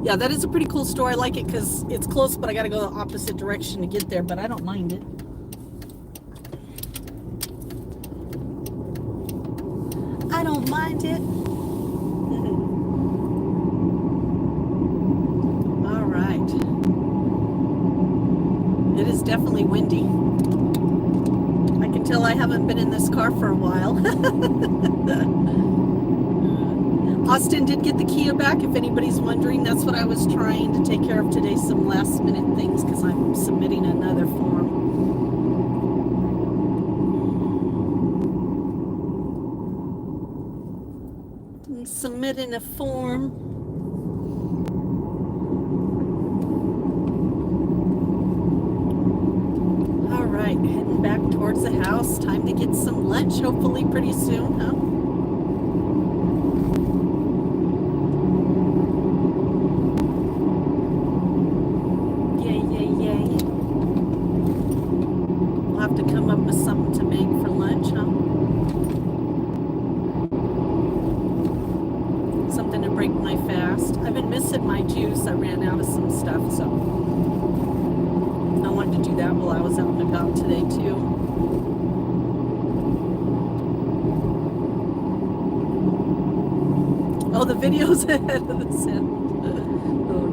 Yeah, that is a pretty cool store. I like it because it's close, but I got to go the opposite direction to get there. But I don't mind it. I don't mind it. All right. It is definitely windy. I can tell I haven't been in this car for a while. Austin did get the Kia back, if anybody's wondering. That's what I was trying to take care of today, some last minute things, because I'm submitting another form. I'm submitting a form. All right, heading back towards the house. Time to get some lunch, hopefully pretty soon, huh? To come up with something to make for lunch, huh? Something to break my fast. I've been missing my juice. I ran out of some stuff, so I wanted to do that while I was out and about today too. Oh, the video's ahead of the sound. Oh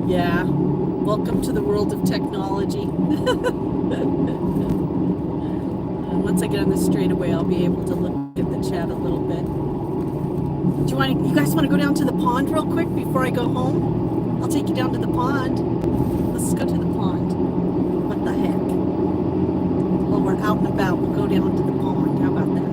no. Yeah. Welcome to the world of technology. Once I get on the straightaway, I'll be able to look at the chat a little bit. You guys want to go down to the pond real quick before I go home? I'll take you down to the pond. Let's go to the pond. What the heck? While we're out and about, we'll go down to the pond. How about that?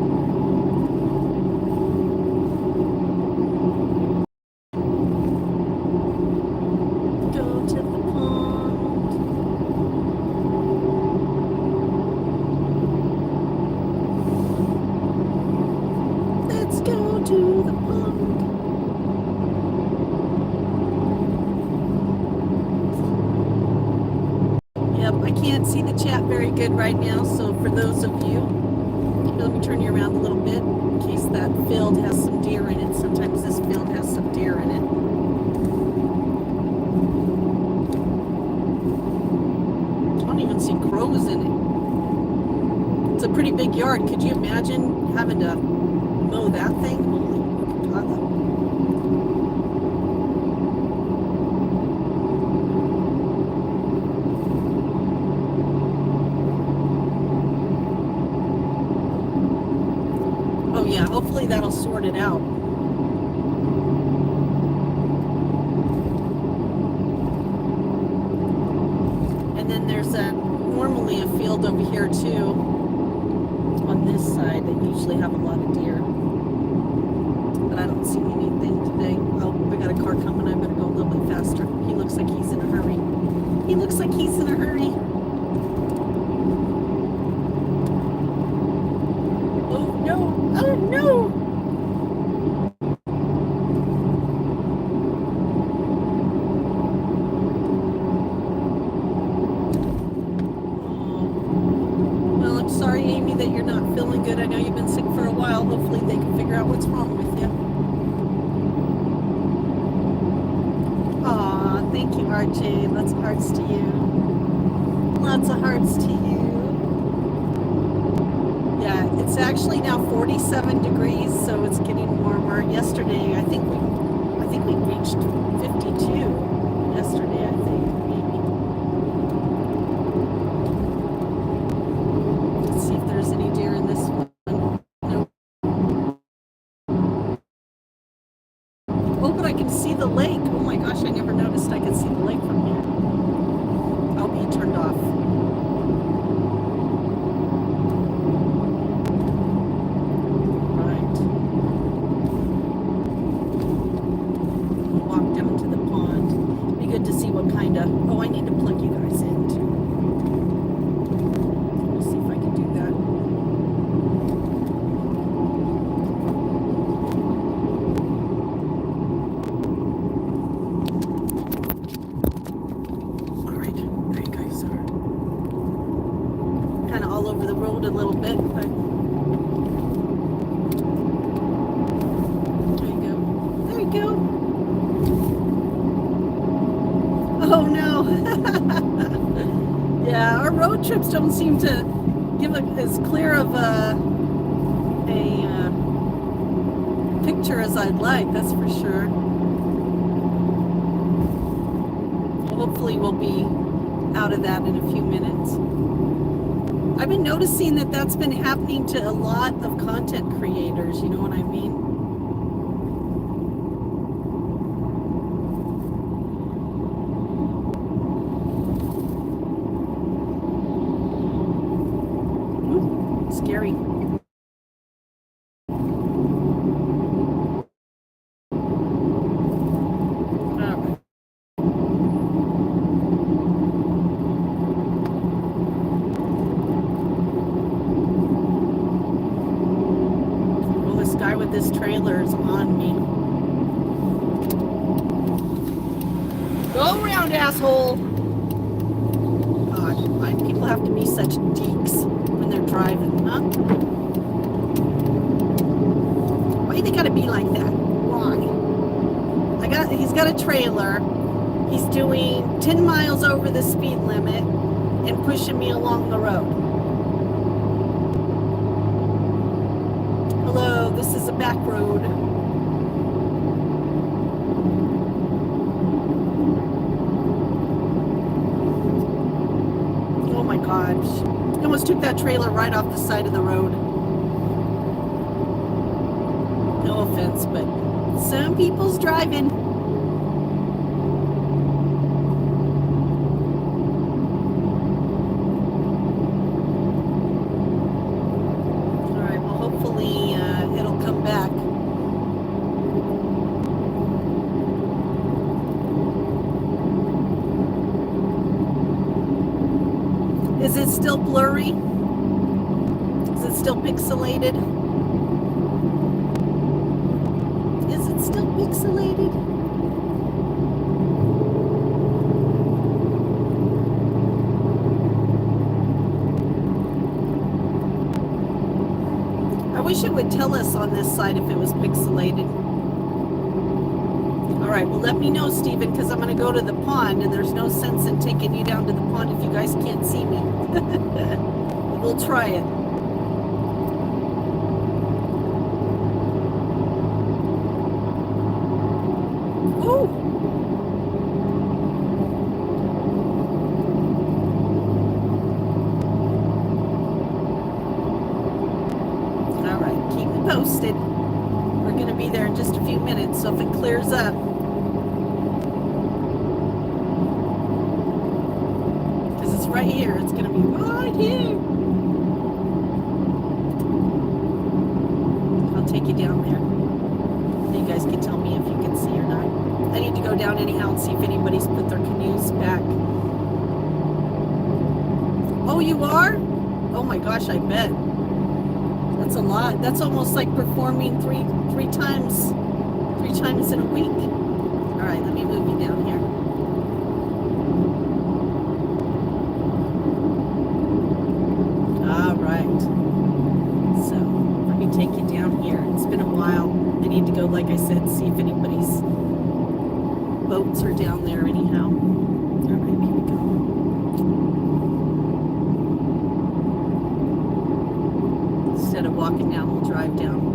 See the chat very good right now, so for those of you, let me turn you around a little bit in case that field has some deer in it. Sometimes this field has some deer in it. I don't even see crows in it. It's a pretty big yard. Could you imagine having to mow that thing? Holy God. hopefully that'll sort it out. And then there's normally a field over here too on this side that usually have a lot of deer. But I don't see anything today. Oh, I got a car coming. I better go a little bit faster. He looks like he's in a hurry. He looks like he's in a hurry. Oh no! Oh no! Well, I'm sorry, Amy, that you're not feeling good. I know you've been sick for a while. Hopefully they can figure out what's wrong with you. Aw, thank you, RJ. Lots of hearts to you. Lots of hearts to you. Yeah, it's actually now 47 degrees, so it's getting warmer. Yesterday, I think we reached 52 yesterday, I think, maybe. Let's see if there's any deer in this one. Nope. Oh, but I can see the lake. Oh my gosh, I never noticed I could see the lake from here. I'll be turned off. Right. I'll walk down to the pond. Be good to see what kind of... Oh, I need to plug you guys in too. Let me see if I can do that. All over the road a little bit, but there you go. There you go. Oh no. Yeah, our road trips don't seem to give as clear of a picture as I'd like, that's for sure. Hopefully we'll be out of that in a few minutes. I've been noticing that that's been happening to a lot of content creators, you know what I mean? Ooh, scary. This trailer is on me. Go around, asshole! God, why do people have to be such deeks when they're driving, huh? Why do they gotta be like that? Why? He's got a trailer. He's doing 10 miles over the speed limit and pushing me along the road. Hello, this is a back road. Oh my gosh. I almost took that trailer right off the side of the road. No offense, but some people's driving. Is it still blurry? Is it still pixelated? Is it still pixelated? I wish it would tell us on this side if it was pixelated. All right, well, let me know, Stephen, because I'm going to go to the pond, and there's no sense in taking you down to the pond if you guys can't see me. We'll try it. Ooh. All right, keep me posted. there in just a few minutes, so if it clears up, because it's right here, it's going to be right here. I'll take you down there. You guys can tell me if you can see or not. I need to go down anyhow and see if anybody's put their canoes back. Oh, you are? Oh my gosh, I bet. That's a lot. That's almost like performing three times in a week. All right, let me move you down here. All right. So let me take you down here. It's been a while. I need to go, like I said, see if anybody's boats are down there anyhow. All right, here we go. Instead of walking down, we'll drive down.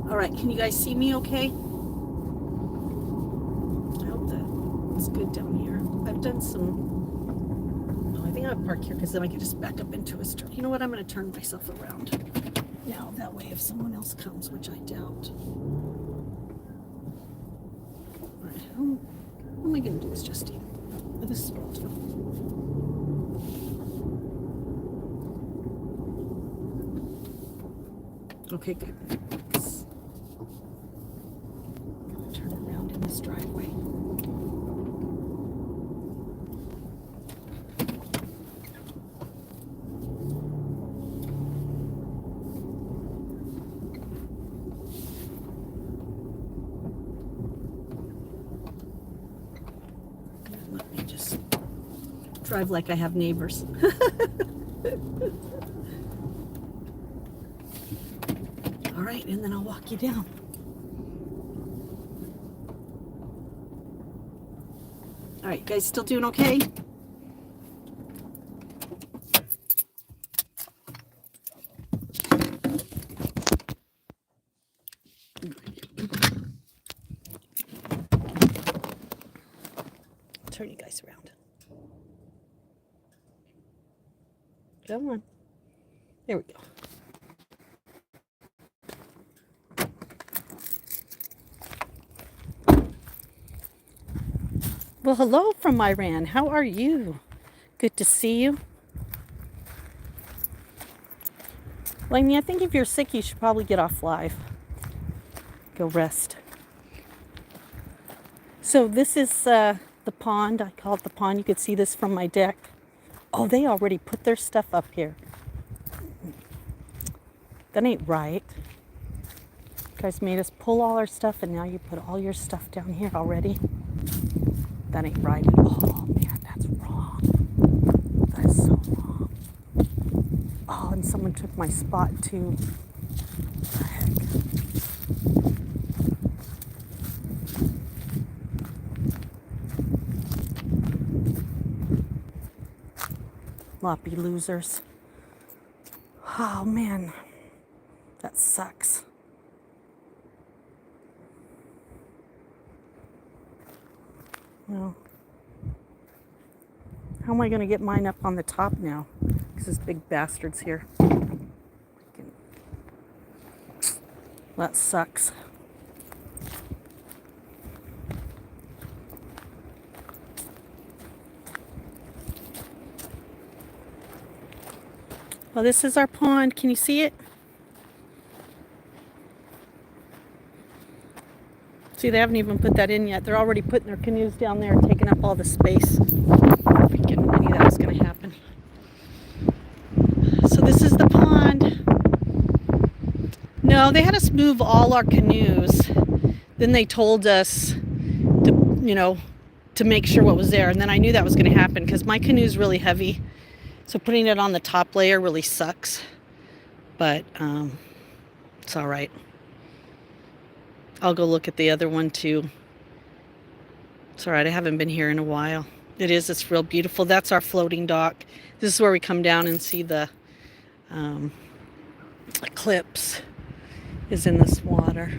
All right, can you guys see me okay? I hope that it's good down here. I've done some, I think I'll park here because then I can just back up into a street. You know what, I'm going to turn myself around now. That way if someone else comes, which I doubt. All right, how am I going to do this, Justine? Oh, this is rolled too. Okay, good. Turn around in this driveway. Let me just drive like I have neighbors. All right, and then I'll walk you down. All right, guys, still doing okay? Turn you guys around. Come on. There we go. Well, hello from Iran. How are you? Good to see you. Lainey, I think if you're sick, you should probably get off live. Go rest. So this is the pond. I call it the pond. You could see this from my deck. Oh, they already put their stuff up here. That ain't right. You guys made us pull all our stuff, and now you put all your stuff down here already. That ain't right at all, man. That's wrong. That is so wrong. Oh, and someone took my spot too. What the heck? Loppy losers. Oh, man. That sucks. Well, how am I going to get mine up on the top now? Because this big bastard's here. That sucks. Well, this is our pond. Can you see it? See, they haven't even put that in yet. They're already putting their canoes down there and taking up all the space. Freaking I knew that was going to happen. So this is the pond. No, they had us move all our canoes. Then they told us to make sure what was there. And then I knew that was going to happen because my canoe's really heavy. So putting it on the top layer really sucks. But it's all right. I'll go look at the other one too. It's all right. I haven't been here in a while. It is. It's real beautiful. That's our floating dock. This is where we come down and see the um, eclipse is in this water.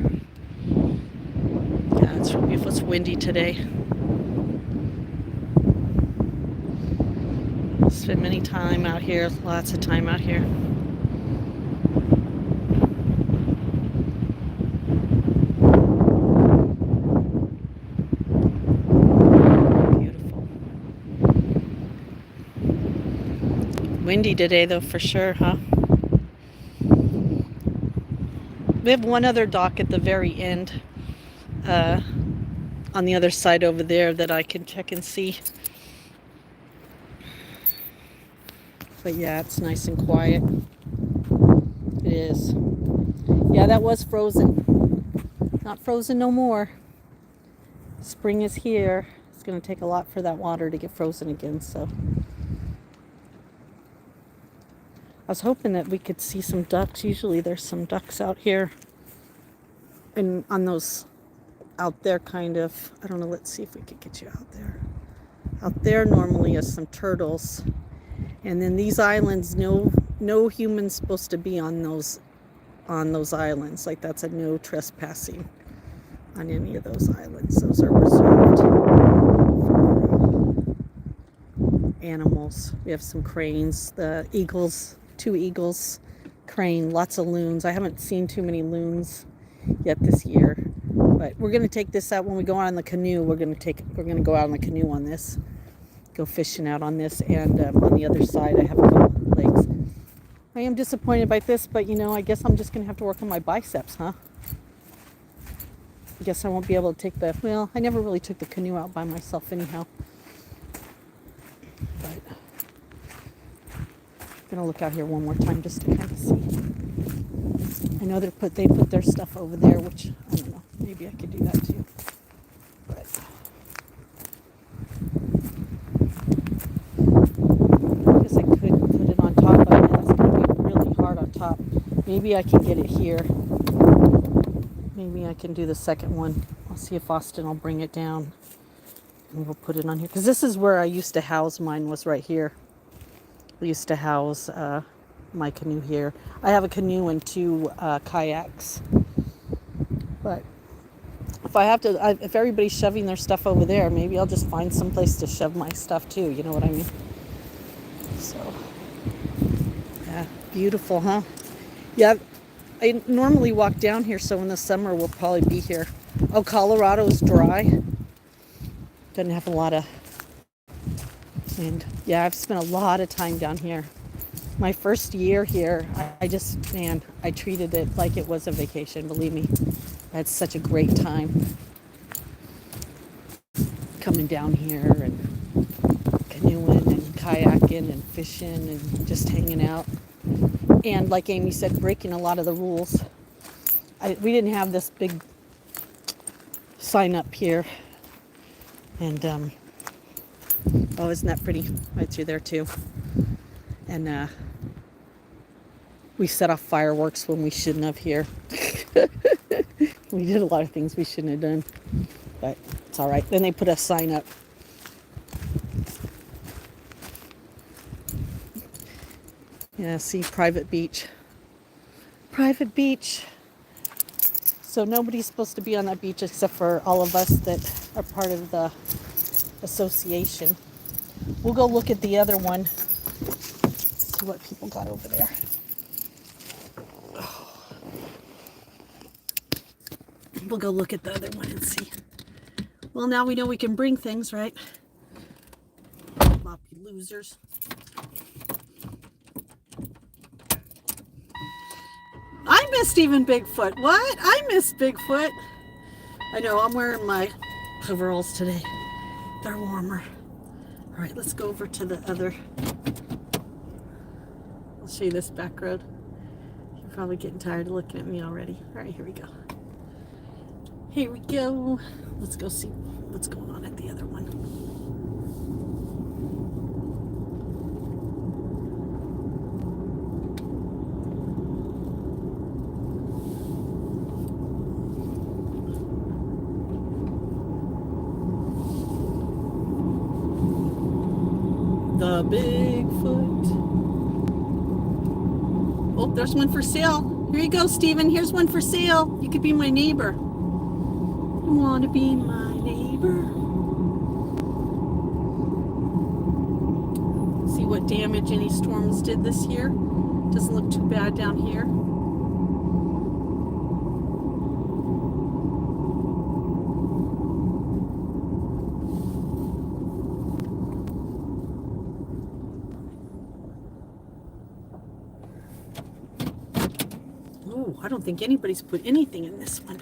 Yeah, it's real beautiful. It's windy today. Spent many time out here. Lots of time out here. Windy today, though, for sure, huh? We have one other dock at the very end, on the other side over there, that I can check and see. But yeah, it's nice and quiet. It is. Yeah, that was frozen. Not frozen no more. Spring is here. It's going to take a lot for that water to get frozen again, so. I was hoping that we could see some ducks. Usually there's some ducks out here. And on those, out there kind of, I don't know, let's see if we could get you out there. Out there normally is some turtles. And then these islands, no human's supposed to be on those islands. Like, that's a no trespassing on any of those islands. Those are reserved for animals. We have some cranes, the eagles, 2 eagles, crane, lots of loons. I haven't seen too many loons yet this year, but we're going to take this out when we go on the canoe. We're going to go out on the canoe on this, go fishing out on this, and on the other side I have a couple lakes. I am disappointed by this, but I guess I'm just going to have to work on my biceps, huh? I guess I won't be able to take I never really took the canoe out by myself anyhow. But I'm going to look out here one more time just to kind of see. I know they put their stuff over there, which I don't know. Maybe I could do that too. But I guess I could put it on top, but that's going to be really hard on top. Maybe I can get it here. Maybe I can do the second one. I'll see if Austin will bring it down, and we'll put it on here. Because this is where I used to house mine, was right here. I used to house my canoe here. I have a canoe and 2 kayaks. But if everybody's shoving their stuff over there, maybe I'll just find some place to shove my stuff too. You know what I mean? So, yeah, beautiful, huh? Yeah, I normally walk down here, so in the summer we'll probably be here. Oh, Colorado's dry. Doesn't have a lot of wind. Yeah, I've spent a lot of time down here. My first year here, I treated it like it was a vacation, believe me. I had such a great time coming down here and canoeing and kayaking and fishing and just hanging out. And like Amy said, breaking a lot of the rules. We didn't have this big sign up here. And, oh, isn't that pretty? Right through there too. And we set off fireworks when we shouldn't have here. We did a lot of things we shouldn't have done, but it's all right. Then they put a sign up. Yeah, see, private beach. Private beach. So nobody's supposed to be on that beach except for all of us that are part of the association. We'll go look at the other one. See what people got over there. We'll go look at the other one and see. Well, now we know we can bring things, right? Moppy losers. I missed even Bigfoot. What? I missed Bigfoot. I know, I'm wearing my coveralls today. They're warmer. All right, let's go over to the other. I'll show you this back road. You're probably getting tired of looking at me already. All right, here we go. Here we go. Let's go see what's going on at the other one. Oh, there's one for sale. Here you go, Stephen. Here's one for sale. You could be my neighbor. You want to be my neighbor? See what damage any storms did this year. Doesn't look too bad down here. Oh, I don't think anybody's put anything in this one.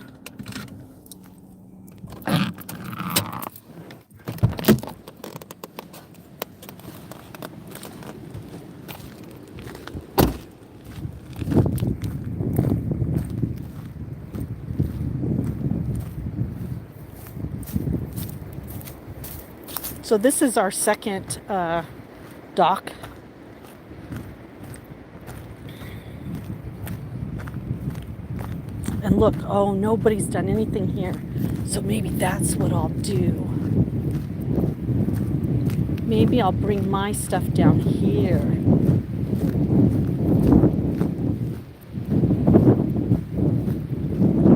So this is our second dock. And look, oh, nobody's done anything here. So maybe that's what I'll do. Maybe I'll bring my stuff down here.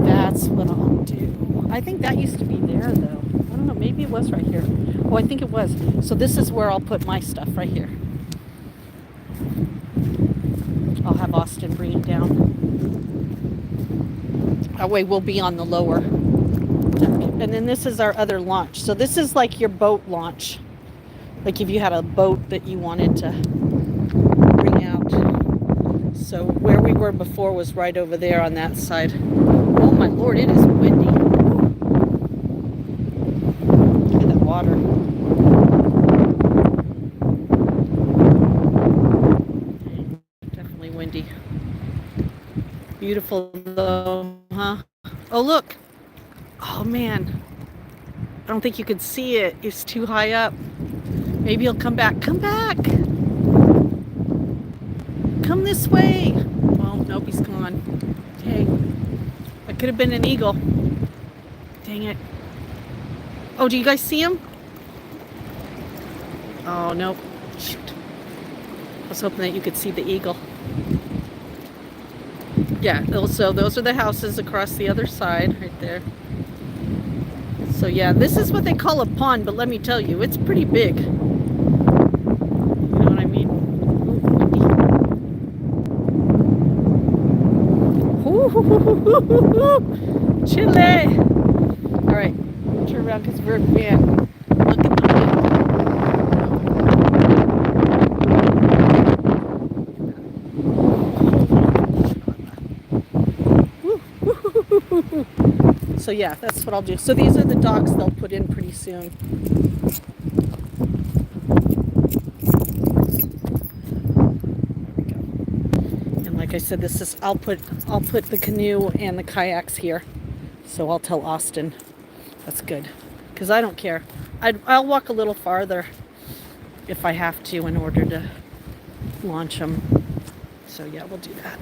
That's what I'll do. I think that used to be there, though. I don't know, maybe it was right here. Oh, I think it was. So this is where I'll put my stuff, right here. I'll have Austin bring it down. That way we'll be on the lower. And then this is our other launch. So this is like your boat launch. Like if you had a boat that you wanted to bring out. So where we were before was right over there on that side. Oh my Lord, it is windy. Look at that water. Definitely windy. Beautiful though, huh? Oh, look. Oh, man. I don't think you can see it. It's too high up. Maybe he'll come back. Come back. Come this way. Oh, nope, he's gone. Dang. That could have been an eagle. Dang it. Oh, do you guys see him? Oh, nope. Shoot. I was hoping that you could see the eagle. Yeah, also those are the houses across the other side right there. So yeah, this is what they call a pond, but let me tell you, it's pretty big. You know what I mean? Ooh, Chile! Alright, turn around because we're, man, look at the So yeah, that's what I'll do. So these are the docks they'll put in pretty soon. There we go. And like I said, this is I'll put the canoe and the kayaks here. So I'll tell Austin. That's good. Because I don't care. I'll walk a little farther if I have to in order to launch them. So yeah, we'll do that.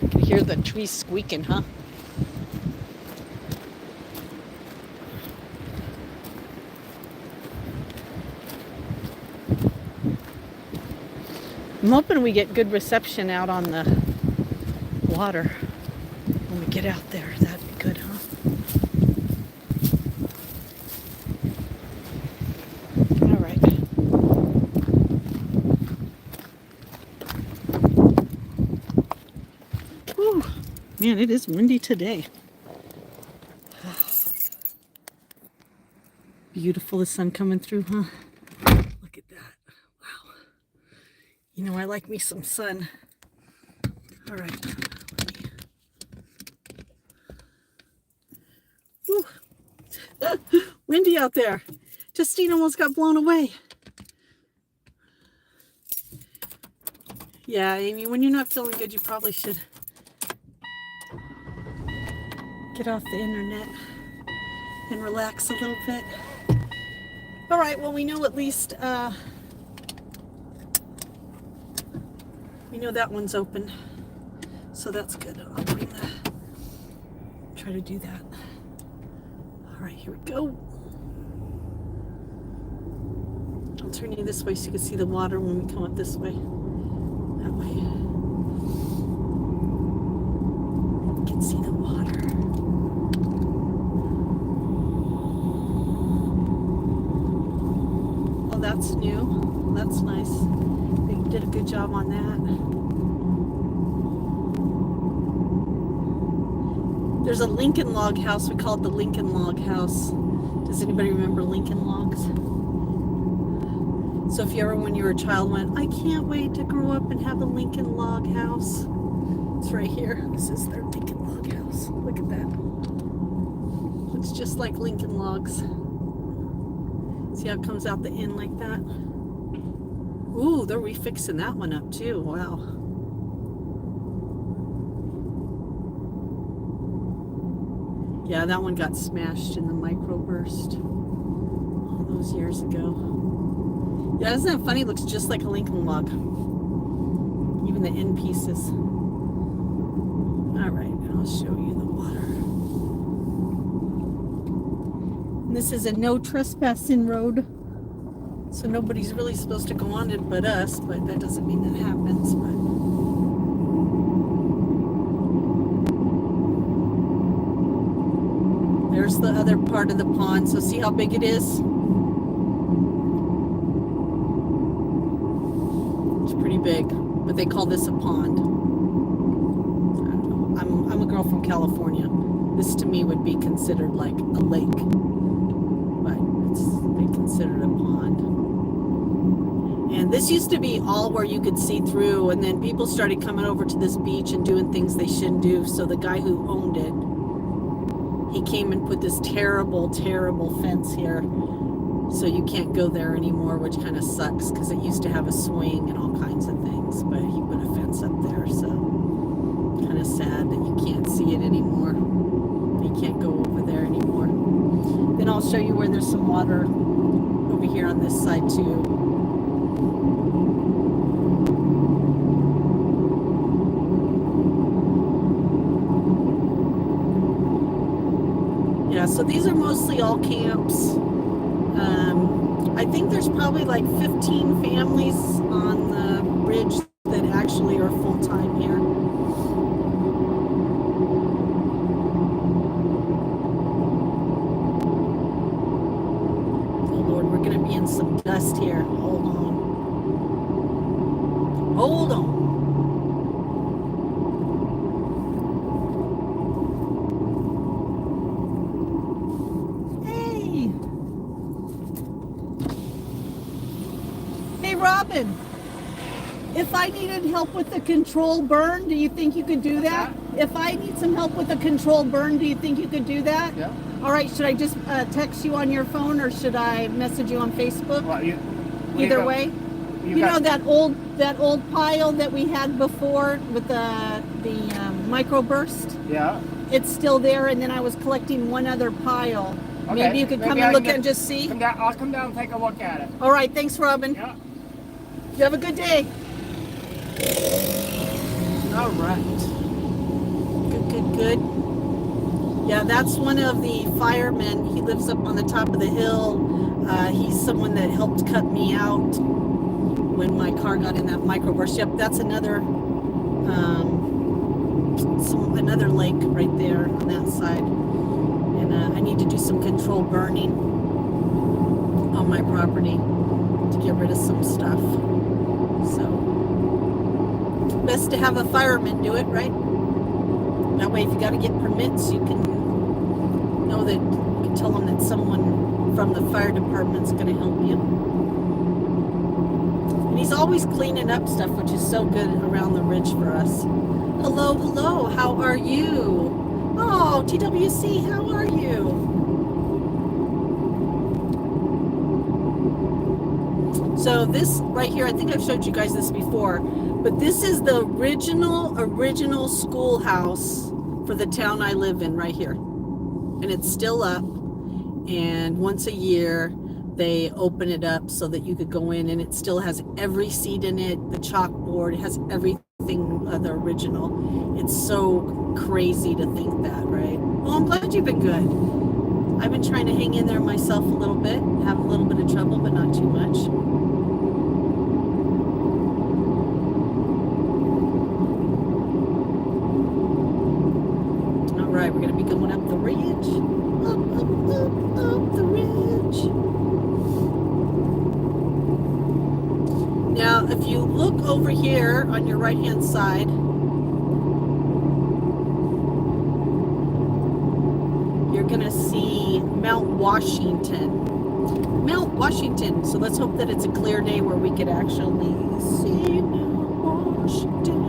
You can hear the trees squeaking, huh? I'm hoping we get good reception out on the water when we get out there. That'd be good, huh? All right. Whew. Man, it is windy today. Beautiful, the sun coming through, huh? Look at that. Wow. You know, I like me some sun. All right. Windy out there. Justine almost got blown away. Yeah, Amy, when you're not feeling good, you probably should get off the internet and relax a little bit. All right, well, we know at least, we know that one's open, so that's good. I'll bring that, try to do that. All right, here we go. I'll turn you this way so you can see the water when we come up this way. way. You can see the water. Oh, that's new. That's nice. They did a good job on that. There's a Lincoln log house. We call it the Lincoln log house. Does anybody remember Lincoln logs? So if you ever, when you were a child, went, I can't wait to grow up and have a Lincoln log house. It's right here. This is their Lincoln log house. Look at that. Looks just like Lincoln logs. See how it comes out the end like that? Ooh, they're refixing that one up too. Wow. Yeah, that one got smashed in the microburst all those years ago. Yeah, isn't that funny? It looks just like a Lincoln log. Even the end pieces. All right, I'll show you the water. And this is a no trespassing road. So nobody's really supposed to go on it but us, but that doesn't mean that happens. But there's the other part of the pond. So see how big it is? Pretty big, but they call this a pond. I don't know. I'm a girl from California. This to me would be considered like a lake, but they consider it a pond. And this used to be all where you could see through, and then people started coming over to this beach and doing things they shouldn't do. So the guy who owned it, he came and put this terrible, terrible fence here. So you can't go there anymore, which kind of sucks because it used to have a swing and all kinds of things, but he put a fence up there, so kind of sad that you can't see it anymore. You can't go over there anymore. Then I'll show you where there's some water over here on this side too. Yeah, so these are mostly all camps. I think there's probably like 15 families on the ridge that actually are full-time here. Oh Lord, we're going to be in some dust here. Hold on. Hold on. Robin, if I needed help with the control burn, do you think you could do that? If I need some help with the control burn, do you think you could do that? Yeah. All right, should I just text you on your phone or should I message you on Facebook? Well, either way. You know that old pile that we had before with the microburst? Yeah. It's still there, and then I was collecting one other pile. Okay. Maybe you could come and look and just see? I'll come down and take a look at it. All right, thanks, Robin. Yeah. You have a good day. All right. Good. Yeah, that's one of the firemen. He lives up on the top of the hill. He's someone that helped cut me out when my car got in that microburst. Yep, that's another lake right there on that side. And I need to do some control burning on my property to get rid of some stuff. So, best to have a fireman do it, right? That way, if you got to get permits, you can know that you can tell them that someone from the fire department's going to help you. And he's always cleaning up stuff, which is so good around the ridge for us. Hello, how are you? Oh, TWC, how are you? So this right here, I think I've showed you guys this before, but this is the original schoolhouse for the town I live in right here. And it's still up. And once a year, they open it up so that you could go in, and it still has every seat in it, the chalkboard, it has everything the original. It's so crazy to think that, right? Well, I'm glad you've been good. I've been trying to hang in there myself a little bit, have a little bit of trouble, but not too much. we're going to be going up the ridge. Up the ridge. Now, if you look over here on your right-hand side, you're going to see Mount Washington. Mount Washington. So let's hope that it's a clear day where we could actually see Mount Washington.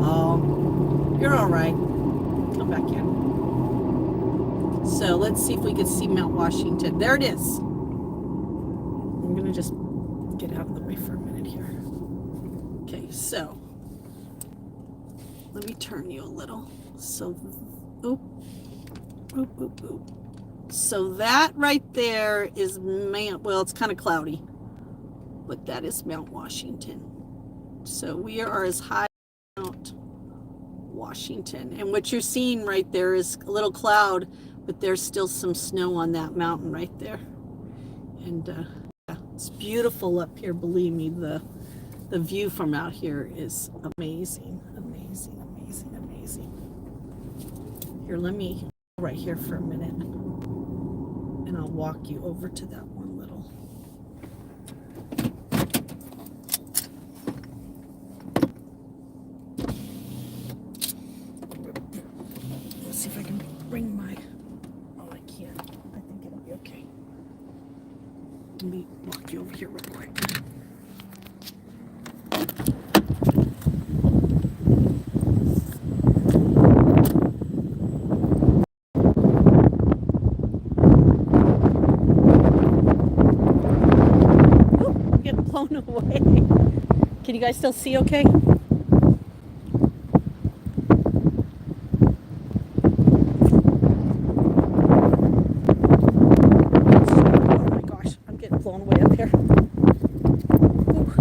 Oh, you're all right. Come back in. So let's see if we can see Mount Washington. There it is. I'm going to just get out of the way for a minute here. Okay, so let me turn you a little. So, So that right there is well, it's kind of cloudy, but that is Mount Washington. So we are as high as Mount Washington. And what you're seeing right there is a little cloud, but there's still some snow on that mountain right there. And yeah, it's beautiful up here. Believe me, the view from out here is amazing, amazing, amazing, amazing. Here, let me go right here for a minute, and I'll walk you over to that one little. Let's see if I can bring my. Oh, I can't. I think it'll be okay. Let me walk you over here real quick. Blown away. Can you guys still see okay? Oh my gosh, I'm getting blown away up here. Ooh.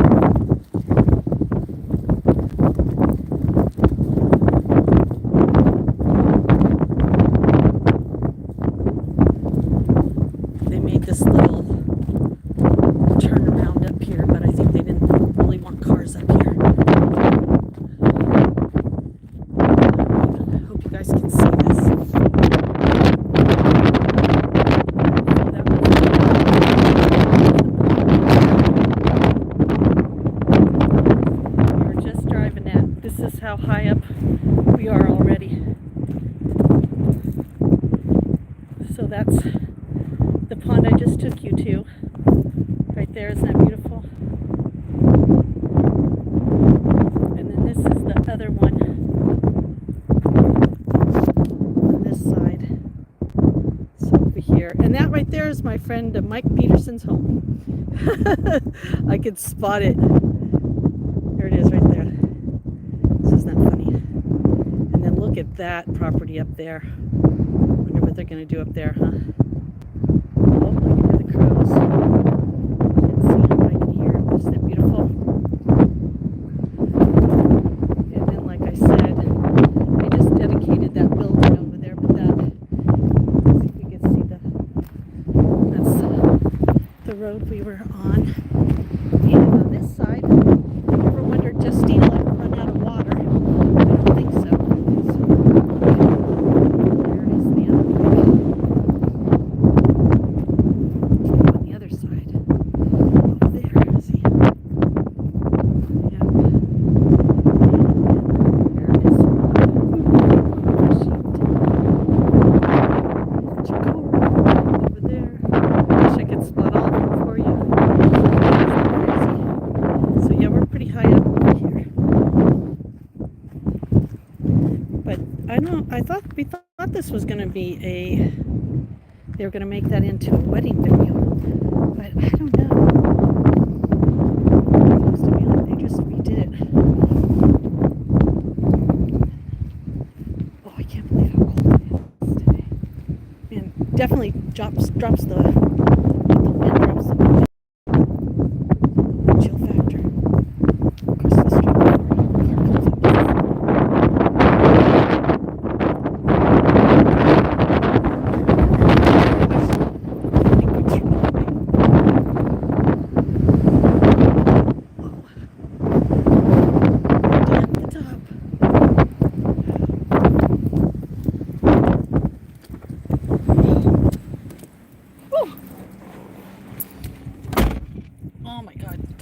They made this little turnaround up here, but I think they didn't really want cars up here. I hope you guys can see this. We were just driving that. This is how high up we are already. So that's the pond I just took you to. Right there, isn't that beautiful? And then this is the other one on this side. So over here. And that right there is my friend Mike Peterson's home. I could spot it. There it is right there. So isn't that funny? And then look at that property up there. Wonder what they're going to do up there, huh? Oh, I can hear the crows. Isn't it beautiful? And then, like I said, I just dedicated that building over there, but that, let's see if we can see that's the road we were on. And on this side, ever wondered Justine will ever run out of water? I don't think so. So there is the other way. On the other side. There, see? Yep. There it is. Over there. Wish I could spot all of them for you. So yeah, we're pretty high up over here. But we thought this was going to be they were going to make that into a wedding venue. But I don't know. Seems to me like they just redid it. Oh, I can't believe how cold it is today. Man, definitely drops the wind, drops the chill factor. Across the street.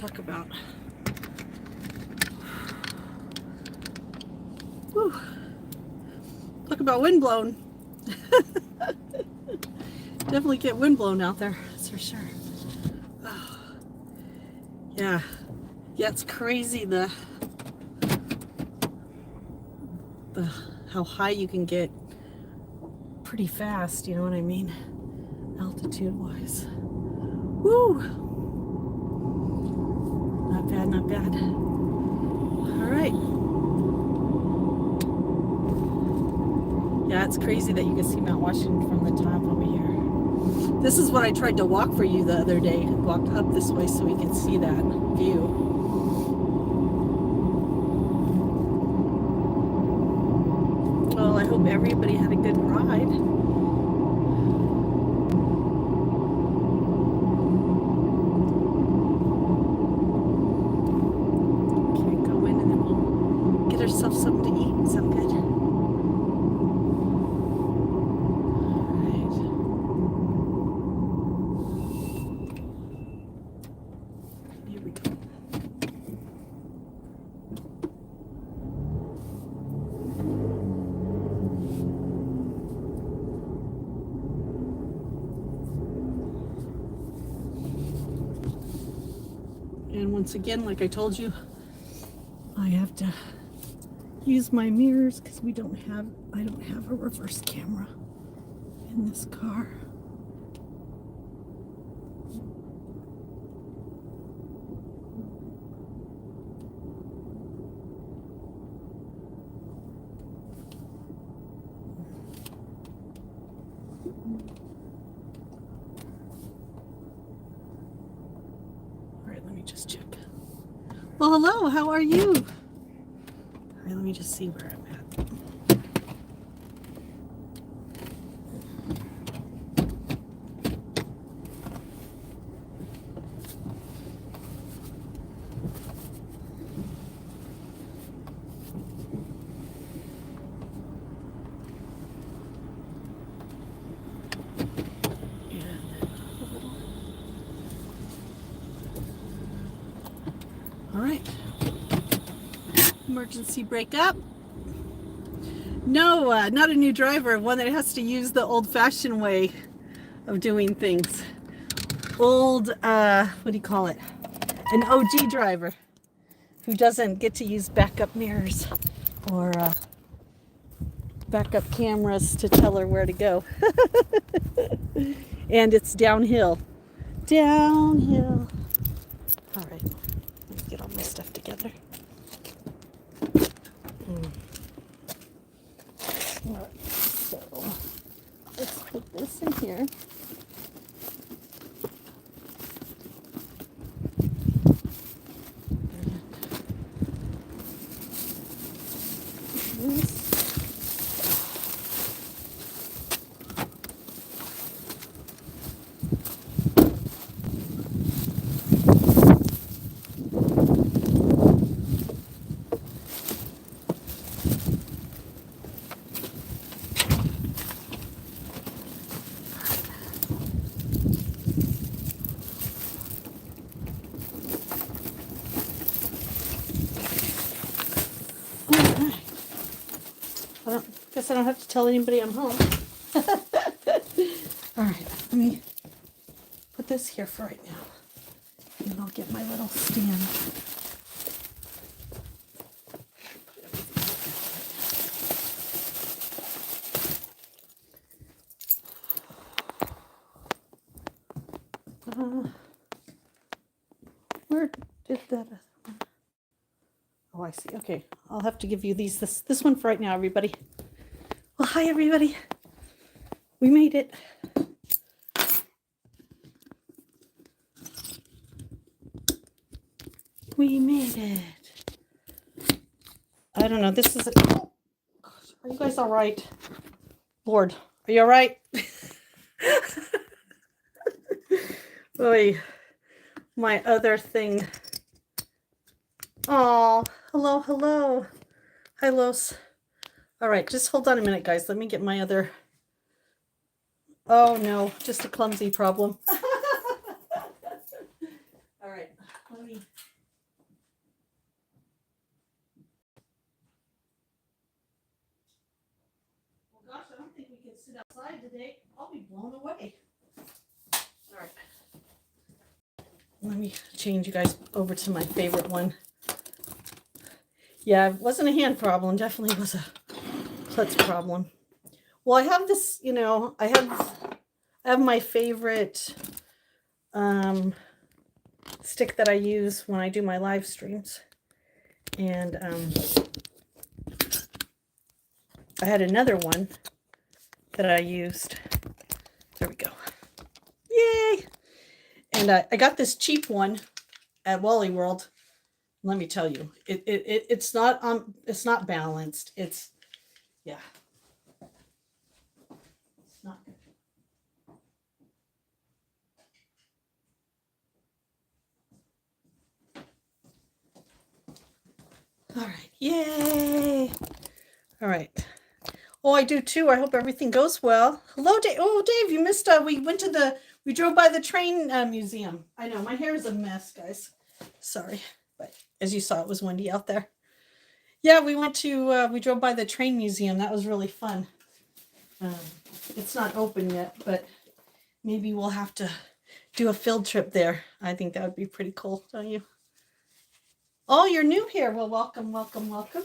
talk about. Whew. Talk about windblown. Definitely get windblown out there, that's for sure. Oh. Yeah, it's crazy the how high you can get pretty fast, you know what I mean, altitude wise. Woo! Not bad, not bad. All right. Yeah, it's crazy that you can see Mount Washington from the top over here. This is what I tried to walk for you the other day. Walk up this way so we can see that view. Well, I hope everybody had a good ride. Okay, go in and then we'll get ourselves something to eat and some good. And once again, like I told you, I have to use my mirrors because I don't have a reverse camera in this car. Just check. Well, hello, how are you? All right, let me just see where I'm at. All right. Emergency brake up. No, not a new driver. One that has to use the old-fashioned way of doing things. Old, what do you call it? An OG driver who doesn't get to use backup mirrors or backup cameras to tell her where to go. And it's downhill. Downhill. All right. Let me get all my stuff together. All right, so let's put this in here. Guess I don't have to tell anybody I'm home. All right, let me put this here for right now. And I'll get my little stand. Where did that? Oh, I see. Okay, I'll have to give you this one for right now, everybody. Well, hi, everybody. We made it. We made it. I don't know. This is. Oh, are you guys all right? Lord, are you all right? Oy, my other thing. Oh, hello, hello. Hi, Los. All right, just hold on a minute, guys. Let me get my other. Oh, no, just a clumsy problem. All right, let me let me change you guys over to my favorite one. Yeah, it wasn't a hand problem. Definitely was a klutz problem. Well, I have this, you know, I have my favorite stick that I use when I do my live streams. And I had another one that I used. There we go. Yay! And I got this cheap one at Wally World. Let me tell you, it's not balanced. It's yeah. It's not good. All right. Yay! All right. Oh, I do too. I hope everything goes well. Hello, Dave. Oh, Dave, you missed. We drove by the train museum. I know my hair is a mess, guys. Sorry, but as you saw, it was windy out there. Yeah, we drove by the train museum. That was really fun. It's not open yet, but maybe we'll have to do a field trip there. I think that would be pretty cool, don't you? Oh, you're new here. Well, welcome, welcome, welcome.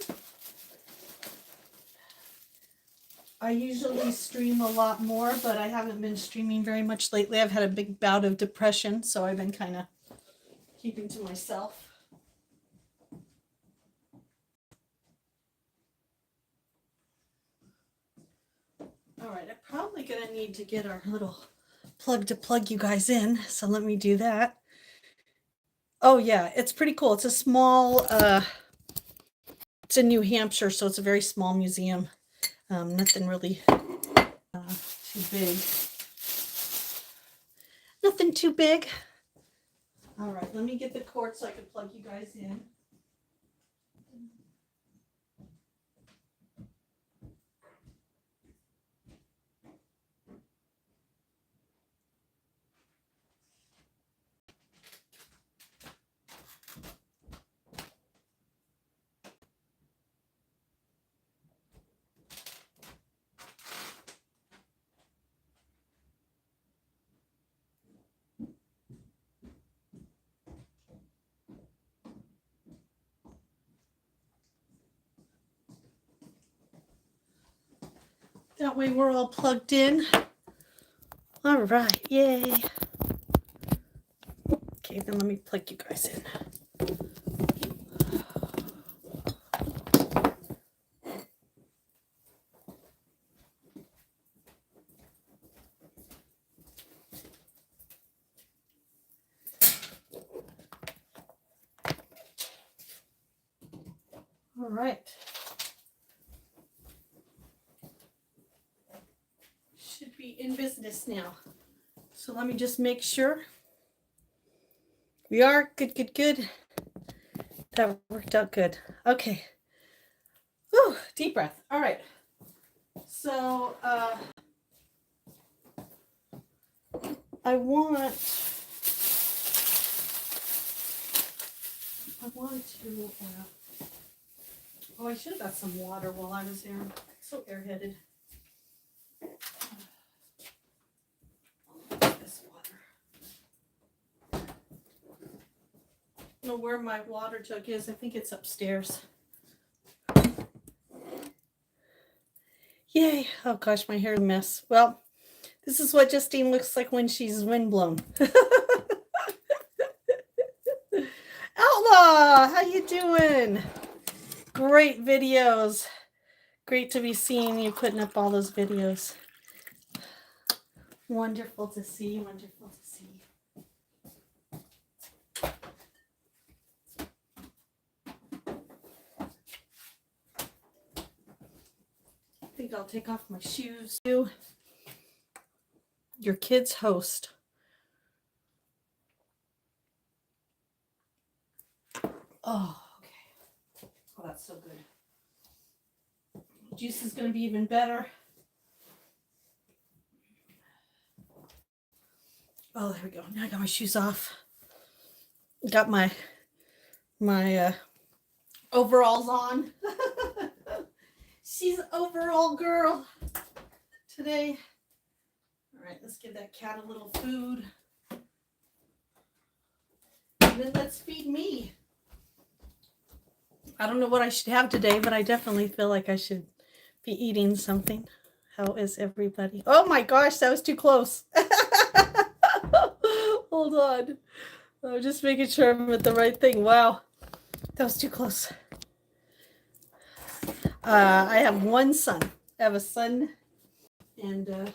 I usually stream a lot more, but I haven't been streaming very much lately. I've had a big bout of depression, so I've been kind of keeping to myself. All right, I'm probably going to need to get our little plug to plug you guys in, so let me do that. Oh, yeah, it's pretty cool. It's a small, it's in New Hampshire, so it's a very small museum. Nothing really too big. Nothing too big. All right, let me get the cord so I can plug you guys in. That way we're all plugged in. All right, yay. Okay, then let me plug you guys in. All right. Should be in business now. So let me just make sure. We are good, good, good. That worked out good. Okay. Whew, deep breath. All right. So I want to oh, I should have got some water while I was there. I'm so airheaded. This water. I don't know where my water jug is. I think it's upstairs. Yay. Oh gosh, my hair is a mess. Well, this is what Justine looks like when she's windblown. Outlaw, how you doing? Great videos. Great to be seeing you putting up all those videos. Wonderful to see, wonderful to see. I think I'll take off my shoes too. Your kid's host. Oh, okay. Oh, that's so good. Juice is going to be even better. Oh, there we go. Now I got my shoes off. Got my overalls on. She's an overall girl today. All right, let's give that cat a little food. then let's feed me. I don't know what I should have today, but I definitely feel like I should be eating something. How is everybody? Oh my gosh, that was too close. Hold on. I'm just making sure I'm at the right thing. Wow, that was too close. I have one son. I have a son, and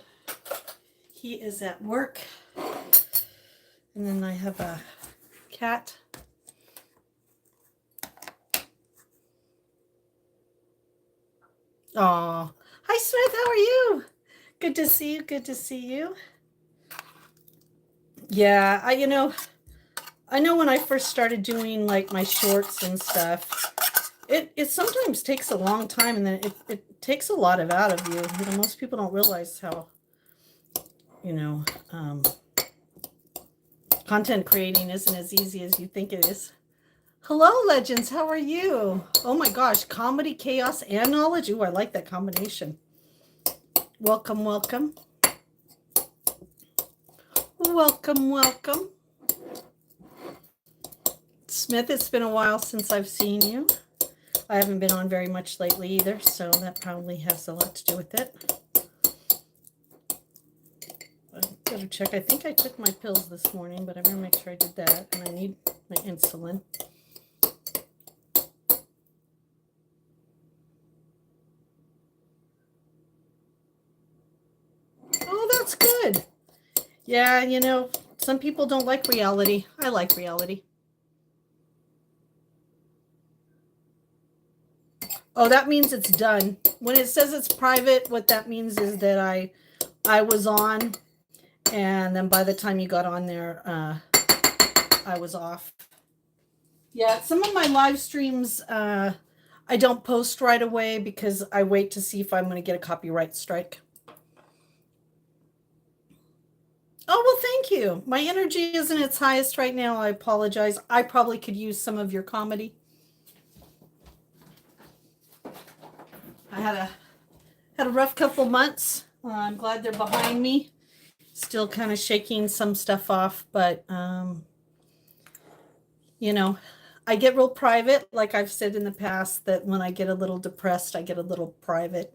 he is at work. And then I have a cat. Oh, hi Smith, how are you? Good to see you. Good to see you. Yeah, I know when I first started doing like my shorts and stuff, it sometimes takes a long time, and then it takes a lot of out of you. You know, most people don't realize how, content creating isn't as easy as you think it is. Hello, legends. How are you? Oh my gosh, comedy, chaos, and knowledge. Ooh, I like that combination. Welcome, welcome. Welcome, welcome. Smith, it's been a while since I've seen you. I haven't been on very much lately either, so that probably has a lot to do with it. I better check. I think I took my pills this morning, but I better make sure I did that. And I need my insulin. Oh, that's good. Yeah, some people don't like reality. I like reality. Oh, that means it's done. When it says it's private, what that means is that I was on, and then by the time you got on there, I was off. Yeah, some of my live streams, I don't post right away because I wait to see if I'm going to get a copyright strike. Oh, well, thank you. My energy isn't its highest right now. I apologize. I probably could use some of your comedy. I had a rough couple months. I'm glad they're behind me. Still kind of shaking some stuff off, but I get real private. Like I've said in the past, that when I get a little depressed, I get a little private,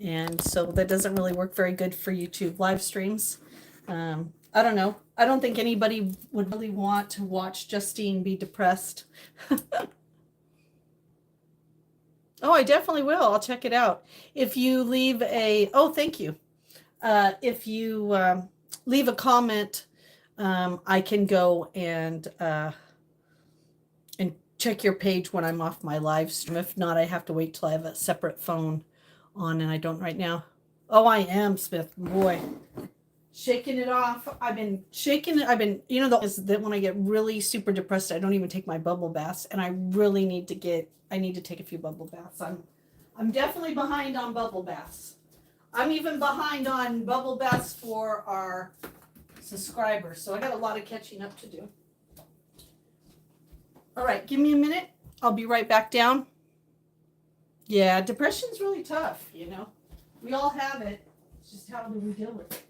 and so that doesn't really work very good for YouTube live streams. I don't know. I don't think anybody would really want to watch Justine be depressed. Oh, I definitely will. I'll check it out. If you leave thank you. If you leave a comment, I can go and check your page when I'm off my live stream. If not, I have to wait till I have a separate phone on, and I don't right now. Oh, I am, Smith. Boy, shaking it off. I've been shaking it. Is that when I get really super depressed, I don't even take my bubble baths, and I really need to take a few bubble baths. I'm definitely behind on bubble baths. I'm even behind on bubble baths for our subscribers, so I got a lot of catching up to do. All right, give me a minute. I'll be right back down. Yeah, depression's really tough, We all have it. It's just how do we deal with it,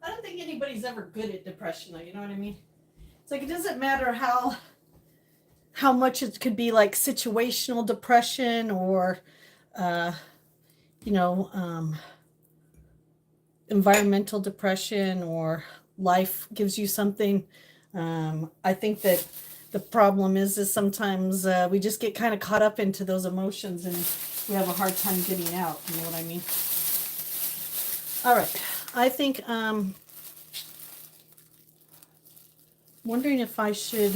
I don't think anybody's ever good at depression, though. You know what I mean? It's like it doesn't matter how much it could be like situational depression or, environmental depression, or life gives you something. I think that the problem is sometimes we just get kind of caught up into those emotions, and we have a hard time getting out. You know what I mean? All right. I think wondering if I should.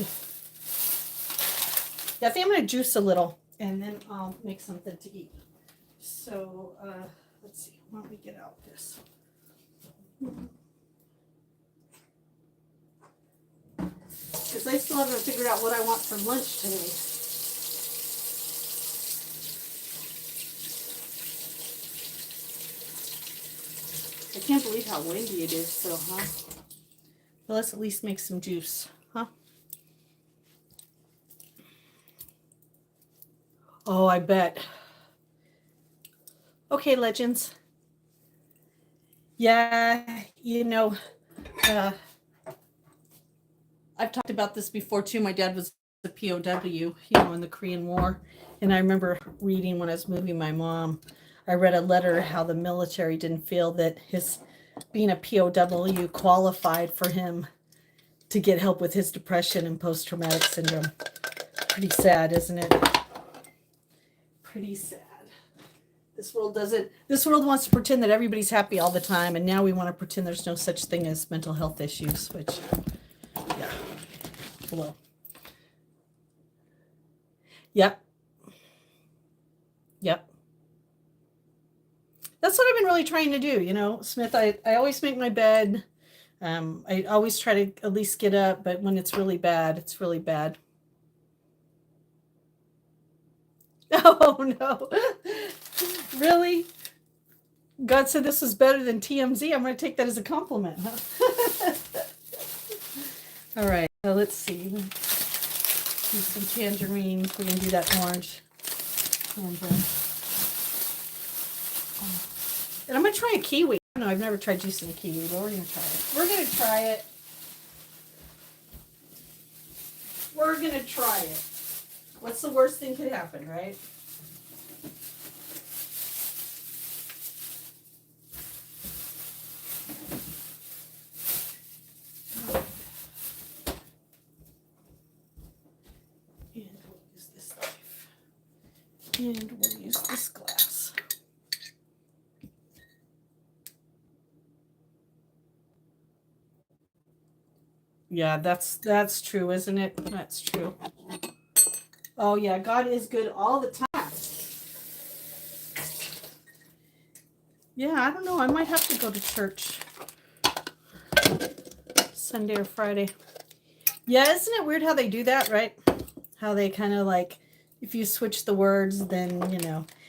Yeah, I think I'm going to juice a little, and then I'll make something to eat. So let's see. Why don't we get out this? because I still haven't figured out what I want for lunch today. I can't believe how windy it is, so, huh? Well, let's at least make some juice, huh? Oh, I bet. Okay, legends. Yeah, I've talked about this before too. My dad was a POW, in the Korean War. And I remember reading when I was moving my mom, I read a letter how the military didn't feel that his being a POW qualified for him to get help with his depression and post-traumatic syndrome. Pretty sad, isn't it? Pretty sad. This world wants to pretend that everybody's happy all the time, and now we want to pretend there's no such thing as mental health issues, which, yeah, hello. Yep. That's what I've been really trying to do, Smith. I always make my bed. I always try to at least get up, but when it's really bad, it's really bad. Oh, no. Really? God said this was better than TMZ. I'm going to take that as a compliment, huh? All right. So let's see. Use some tangerines. We're going to do that orange. And I'm going to try a kiwi. No, I've never tried juicing a kiwi, but we're going to try it. We're going to try it. We're going to try it. What's the worst thing could happen, right? And we'll use this knife. And we'll use this glass. Yeah, that's true, isn't it? That's true. Oh yeah, God is good all the time. Yeah, I don't know. I might have to go to church Sunday or Friday. Yeah, isn't it weird how they do that, right? How they kind of like, if you switch the words, then,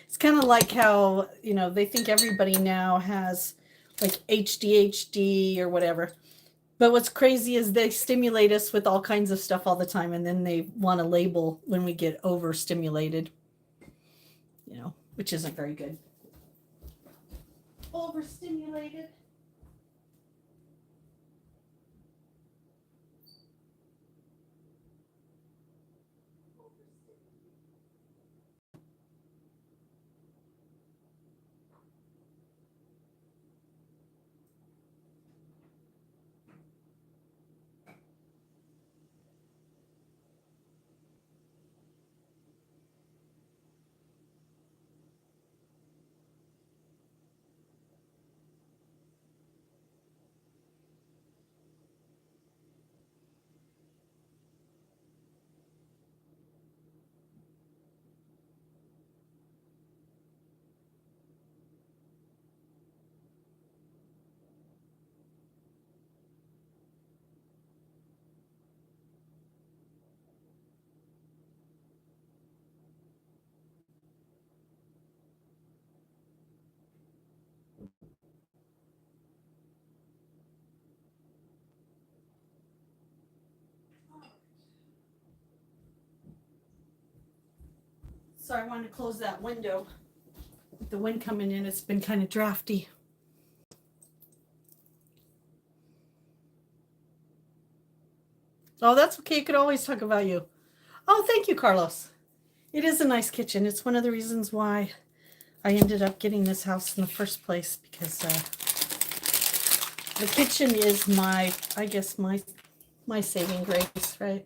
it's kind of like how, they think everybody now has like ADHD or whatever. But what's crazy is they stimulate us with all kinds of stuff all the time, and then they want to label when we get overstimulated, which isn't very good. Overstimulated. Sorry, I wanted to close that window. With the wind coming in, it's been kind of drafty. Oh, that's okay. You could always talk about you. Oh, thank you, Carlos. It is a nice kitchen. It's one of the reasons why I ended up getting this house in the first place, because the kitchen is my saving grace, right?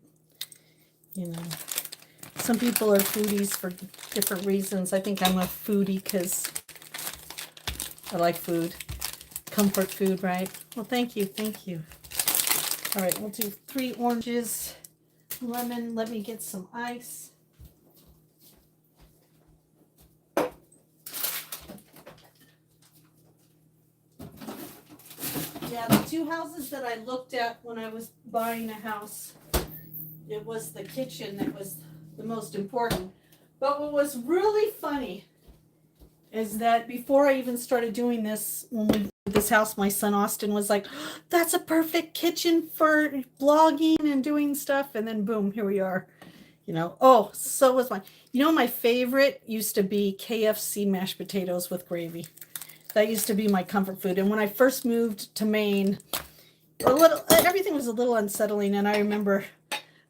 Some people are foodies for different reasons. I think I'm a foodie because I like food. Comfort food, right? Well, thank you. All right, we'll do 3 oranges, lemon. Let me get some ice. Yeah, the 2 houses that I looked at when I was buying a house, it was the kitchen that was the most important. But what was really funny is that before I even started doing this, when we did this house, my son Austin was like, that's a perfect kitchen for blogging and doing stuff. And then boom, here we are. You know, oh, so was mine. You know, my favorite used to be KFC mashed potatoes with gravy. That used to be my comfort food. And when I first moved to Maine, everything was a little unsettling. And I remember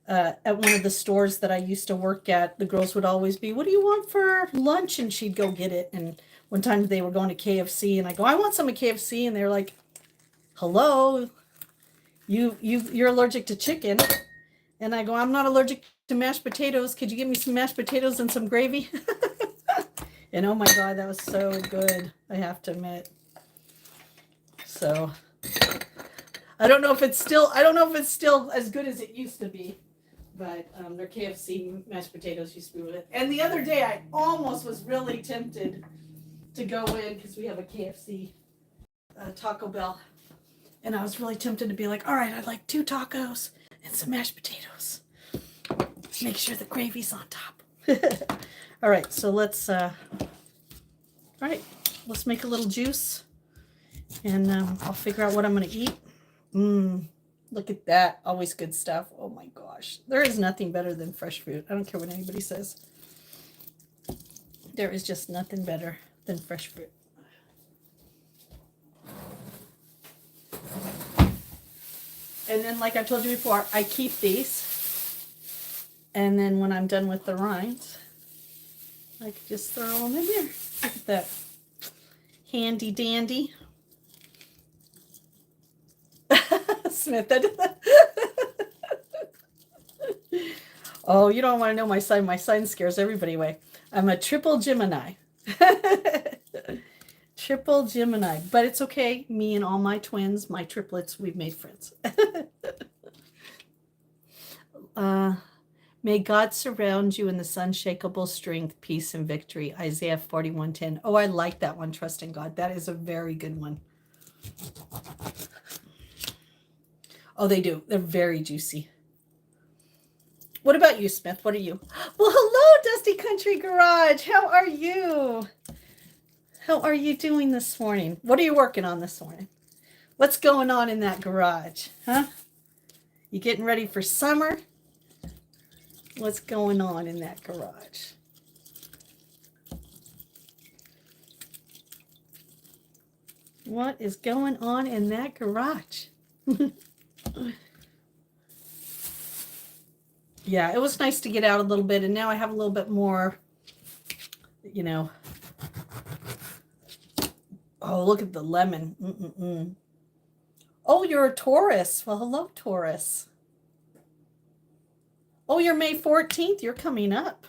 at one of the stores that I used to work at, the girls would always be, what do you want for lunch? And she'd go get it. And one time they were going to KFC and I go, I want some of KFC. And they're like, hello, you're allergic to chicken. And I go, I'm not allergic to mashed potatoes. Could you give me some mashed potatoes and some gravy? And oh my God, that was so good, I have to admit. So I don't know if it's still as good as it used to be, but their KFC mashed potatoes used to be with it. And the other day I almost was really tempted to go in because we have a KFC Taco Bell. And I was really tempted to be like, all right, I'd like 2 tacos and some mashed potatoes. Make sure the gravy's on top. All right, so let's make a little juice, and I'll figure out what I'm gonna eat. Look at that, always good stuff. Oh my gosh, there is nothing better than fresh fruit. I don't care what anybody says. There is just nothing better than fresh fruit. And then, like I told you before, I keep these. And then when I'm done with the rinds, I can just throw them in there. Look at that. Handy dandy. Smith, oh, you don't want to know my sign. My sign scares everybody away. I'm a triple Gemini. Triple Gemini. But it's okay. Me and all my twins, my triplets, we've made friends. May God surround you in the unshakable strength, peace, and victory. Isaiah 41:10. Oh, I like that one. Trust in God. That is a very good one. Oh, they do. They're very juicy. What about you, Smith? What are you? Well, hello, Dusty Country Garage. How are you? How are you doing this morning? What are you working on this morning? What's going on in that garage? Huh? You getting ready for summer? What's going on in that garage? What is going on in that garage? Yeah, it was nice to get out a little bit, and now I have a little bit more, you know. Oh, look at the lemon. Oh, you're a Taurus. Well, hello, Taurus. Oh, you're May 14th. You're coming up.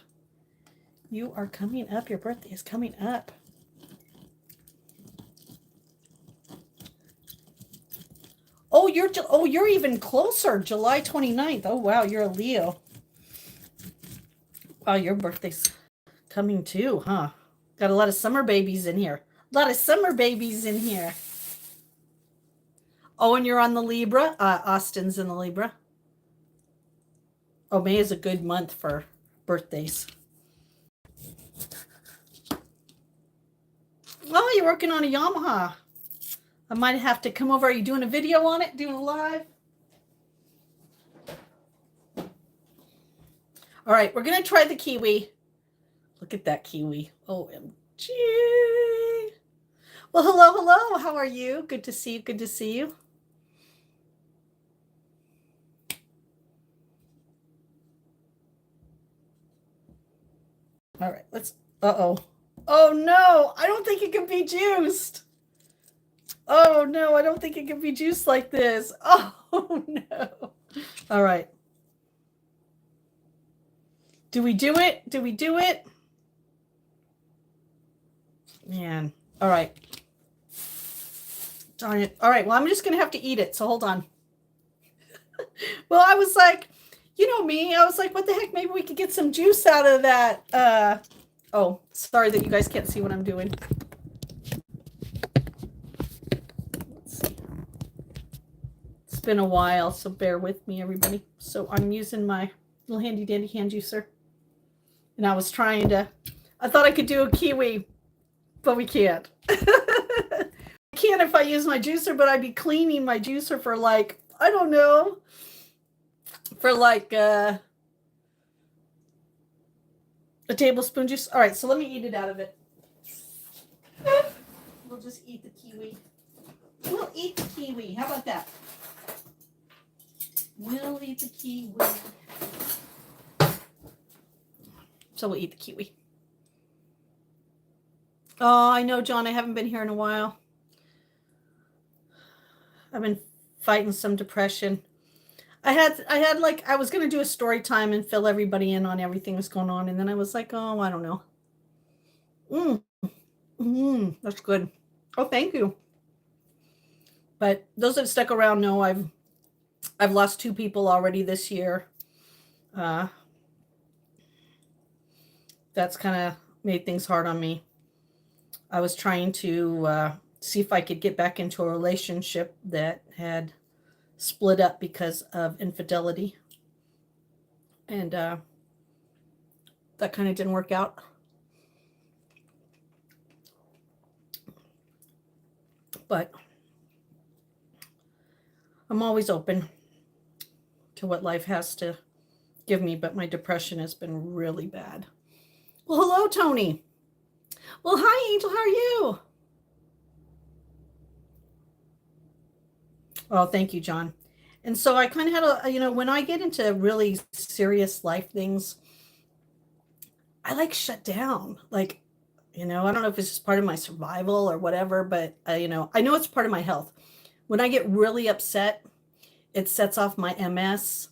You are coming up. Your birthday is coming up. Oh, you're even closer. July 29th. Oh, wow, you're a Leo. Wow, your birthday's coming too, huh? Got a lot of summer babies in here. A lot of summer babies in here. Oh, and you're on the Libra. Austin's in the Libra. Oh, May is a good month for birthdays. Oh, you're working on a Yamaha. I might have to come over. Are you doing a video on it? Doing a live? All right, we're going to try the kiwi. Look at that kiwi. OMG. Well, hello. How are you? Good to see you. Good to see you. All right, let's, uh-oh. Oh, no, I don't think it can be juiced. Oh, no, I don't think it can be juiced like this. Oh, no. All right. Do we do it? Do we do it? Man, all right. Darn it. All right, well, I'm just going to have to eat it, so hold on. Well, I was like, you know me, I was like, what the heck, maybe we could get some juice out of that. Oh, sorry that you guys can't see what I'm doing. Let's see. been a while, so bear with me, everybody. So I'm using my little handy dandy hand juicer. And I was trying to, I thought I could do a kiwi, but we can't. I can if I use my juicer, but I'd be cleaning my juicer for like, I don't know, for like a tablespoon juice. All right, so let me eat it out of it. We'll just eat the kiwi. We'll eat the kiwi. How about that? We'll eat the kiwi. So we'll eat the kiwi. Oh, I know, John. I haven't been here in a while. I've been fighting some depression. I had like, I was going to do a story time and fill everybody in on everything that's going on. And then I was like, oh, I don't know. That's good. Oh, thank you. But those that stuck around know I've lost 2 people already this year. That's kind of made things hard on me. I was trying to see if I could get back into a relationship that had split up because of infidelity. And that kind of didn't work out. But I'm always open to what life has to give me, but my depression has been really bad. Well, hello, Tony. Well, hi, Angel. How are you? Oh, thank you, John. And so I kind of had when I get into really serious life things, I like shut down. Like, I don't know if it's just part of my survival or whatever, but I know it's part of my health. When I get really upset, it sets off my MS.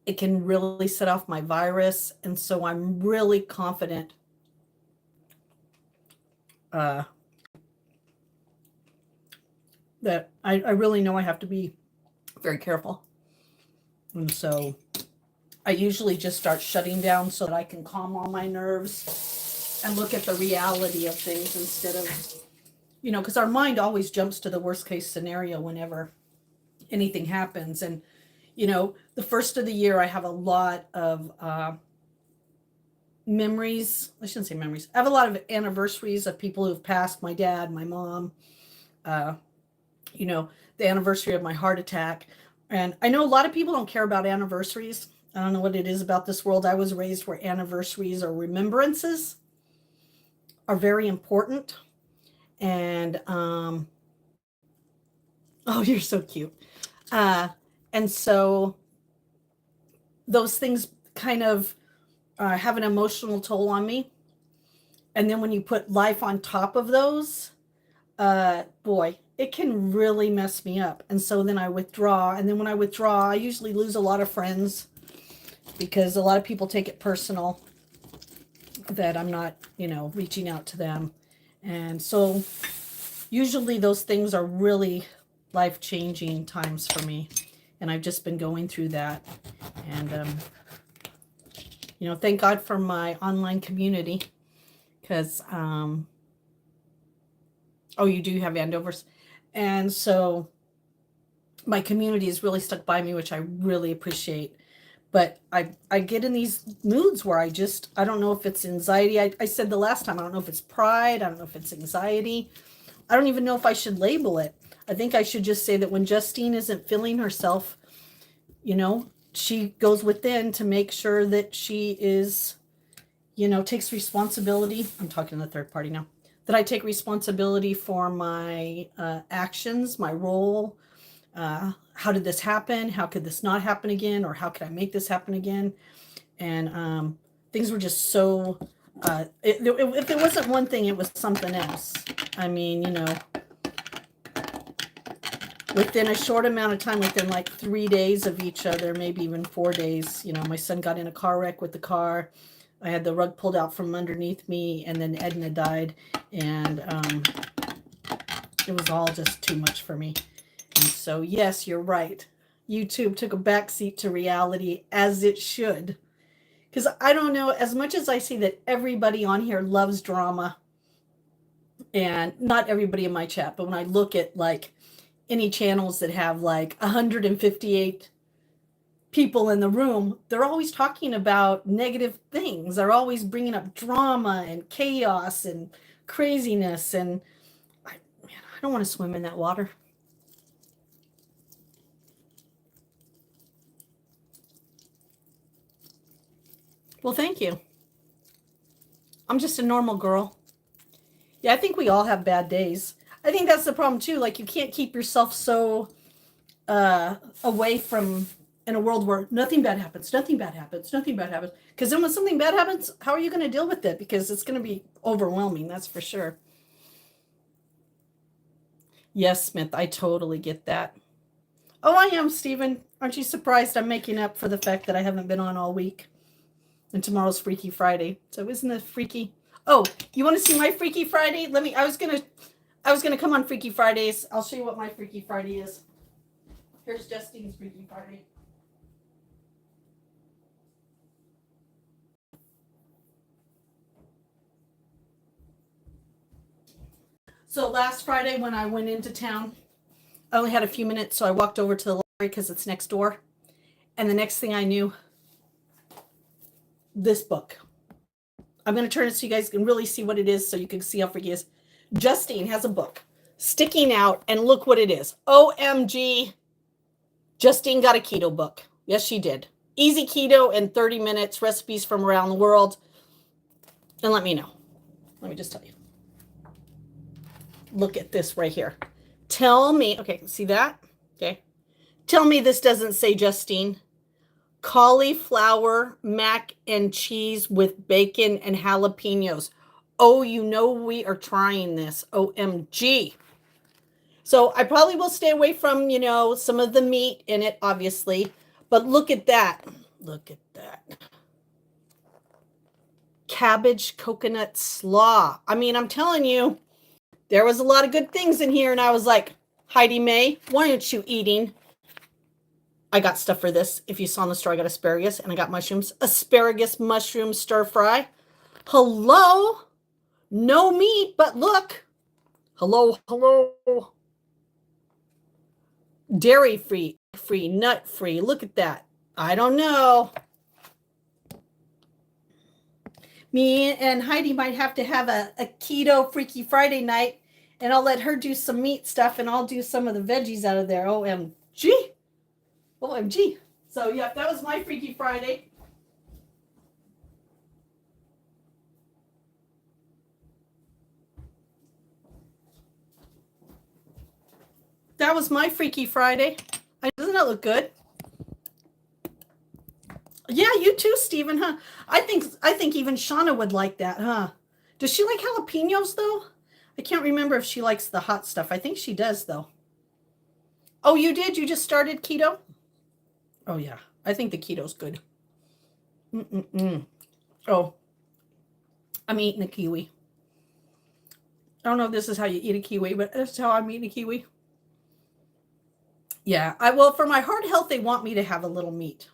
It can really set off my virus. And so I'm really confident that I really know I have to be very careful. And so I usually just start shutting down so that I can calm all my nerves and look at the reality of things instead of, because our mind always jumps to the worst case scenario whenever anything happens. And, the first of the year, I have a lot of memories. I shouldn't say memories. I have a lot of anniversaries of people who've passed, my dad, my mom, the anniversary of my heart attack. And I know a lot of people don't care about anniversaries. I don't know what it is about this world. I was raised where anniversaries or remembrances are very important. And, oh, you're so cute. And so those things kind of have an emotional toll on me. And then when you put life on top of those, boy, it can really mess me up. And so then I withdraw. And then when I withdraw, I usually lose a lot of friends because a lot of people take it personal that I'm not, reaching out to them. And so usually those things are really life-changing times for me. And I've just been going through that. And, thank God for my online community because, oh, you do have Andovers. And so my community has really stuck by me, which I really appreciate. But I get in these moods where I don't know if it's anxiety. I said the last time, I don't know if it's pride. I don't know if it's anxiety. I don't even know if I should label it. I think I should just say that when Justine isn't feeling herself, she goes within to make sure that she is, takes responsibility. I'm talking to the third party now. That I take responsibility for my actions, my role. How did this happen? How could this not happen again? Or how could I make this happen again? And things were just so, if it wasn't one thing, it was something else. I mean, within a short amount of time, within like 3 days of each other, maybe even 4 days, my son got in a car wreck with the car. I had the rug pulled out from underneath me, and then Edna died, and it was all just too much for me. And so, yes, you're right. YouTube took a backseat to reality, as it should. Because I don't know, as much as I see that everybody on here loves drama, and not everybody in my chat, but when I look at like any channels that have like 158 people in the room, they're always talking about negative things. They're always bringing up drama and chaos and craziness. And I don't want to swim in that water. Well, thank you. I'm just a normal girl. Yeah, I think we all have bad days. I think that's the problem too. Like, you can't keep yourself so away from, in a world where nothing bad happens, nothing bad happens, nothing bad happens. Because then when something bad happens, how are you going to deal with it? Because it's going to be overwhelming, that's for sure. Yes, Smith, I totally get that. Oh, I am, Stephen. Aren't you surprised I'm making up for the fact that I haven't been on all week? And tomorrow's Freaky Friday. So isn't it freaky? Oh, you want to see my Freaky Friday? I was gonna come on Freaky Fridays. I'll show you what my Freaky Friday is. Here's Justine's Freaky Friday. So last Friday when I went into town, I only had a few minutes, so I walked over to the library because it's next door. And the next thing I knew, this book. I'm going to turn it so you guys can really see what it is, so you can see how freaky it is. Justine has a book sticking out, and look what it is. OMG. Justine got a keto book. Yes, she did. Easy keto in 30 minutes, recipes from around the world. And let me know. Let me just tell you. Look at this right here. Tell me, okay, see that? Okay. Tell me this doesn't say Justine. Cauliflower mac and cheese with bacon and jalapenos. Oh, you know we are trying this. OMG. So I probably will stay away from, some of the meat in it, obviously. But look at that. Look at that. Cabbage coconut slaw. I mean, I'm telling you, there was a lot of good things in here. And I was like, Heidi May, why aren't you eating? I got stuff for this. If you saw in the store, I got asparagus and I got mushrooms. Asparagus mushroom stir fry. Hello? No meat, but look. Hello, hello. Dairy free, nut free. Look at that. I don't know. Me and Heidi might have to have a keto Freaky Friday night, and I'll let her do some meat stuff and I'll do some of the veggies out of there. OMG. OMG. So, yeah, that was my Freaky Friday. That was my Freaky Friday. Doesn't that look good? Yeah, you too, Stephen, huh? I think even Shauna would like that, huh? Does she like jalapenos, though? I can't remember if she likes the hot stuff. I think she does, though. Oh, you did? You just started keto? Oh, yeah. I think the keto's good. Oh, I'm eating a kiwi. I don't know if this is how you eat a kiwi, but that's how I'm eating a kiwi. Yeah, well, for my heart health, they want me to have a little meat.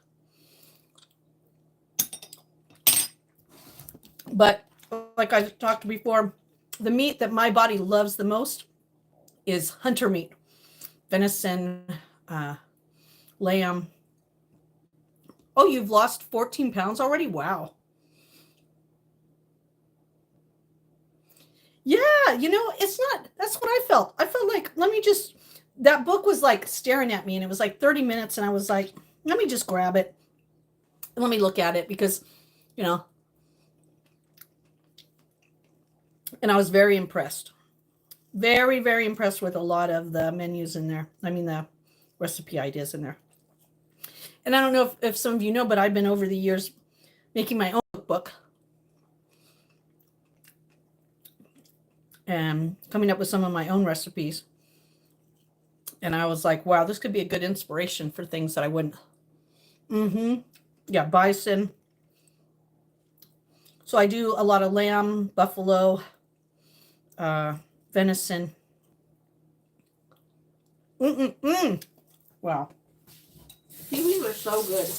But like I talked before, the meat that my body loves the most is hunter meat. Venison, lamb. Oh, you've lost 14 pounds already? Wow. Yeah, it's not, that's what I felt. I felt like, that book was like staring at me, and it was like 30 minutes, and I was like, let me just grab it. And let me look at it because, and I was very impressed. Very, very impressed with a lot of the menus in there. I mean, the recipe ideas in there. And I don't know if some of you know, but I've been over the years making my own cookbook and coming up with some of my own recipes. And I was like, wow, this could be a good inspiration for things that I wouldn't. Yeah, bison. So I do a lot of lamb, buffalo, venison. Wow. Kiwis are so good.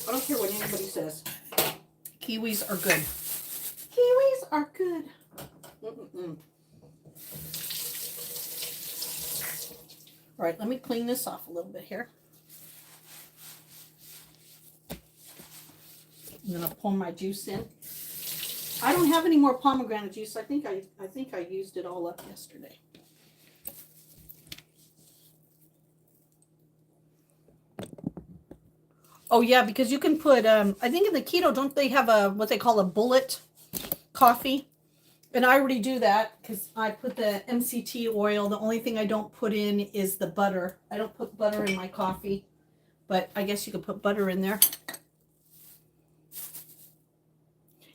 I don't care what anybody says. Kiwis are good. Kiwis are good. All right, let me clean this off a little bit here. I'm gonna pour my juice in. I don't have any more pomegranate juice. I think I used it all up yesterday. Oh yeah, because you can put I think in the keto, don't they have a what they call a bullet coffee? And I already do that because I put the MCT oil. The only thing I don't put in is the butter. I don't put butter in my coffee, but I guess you could put butter in there.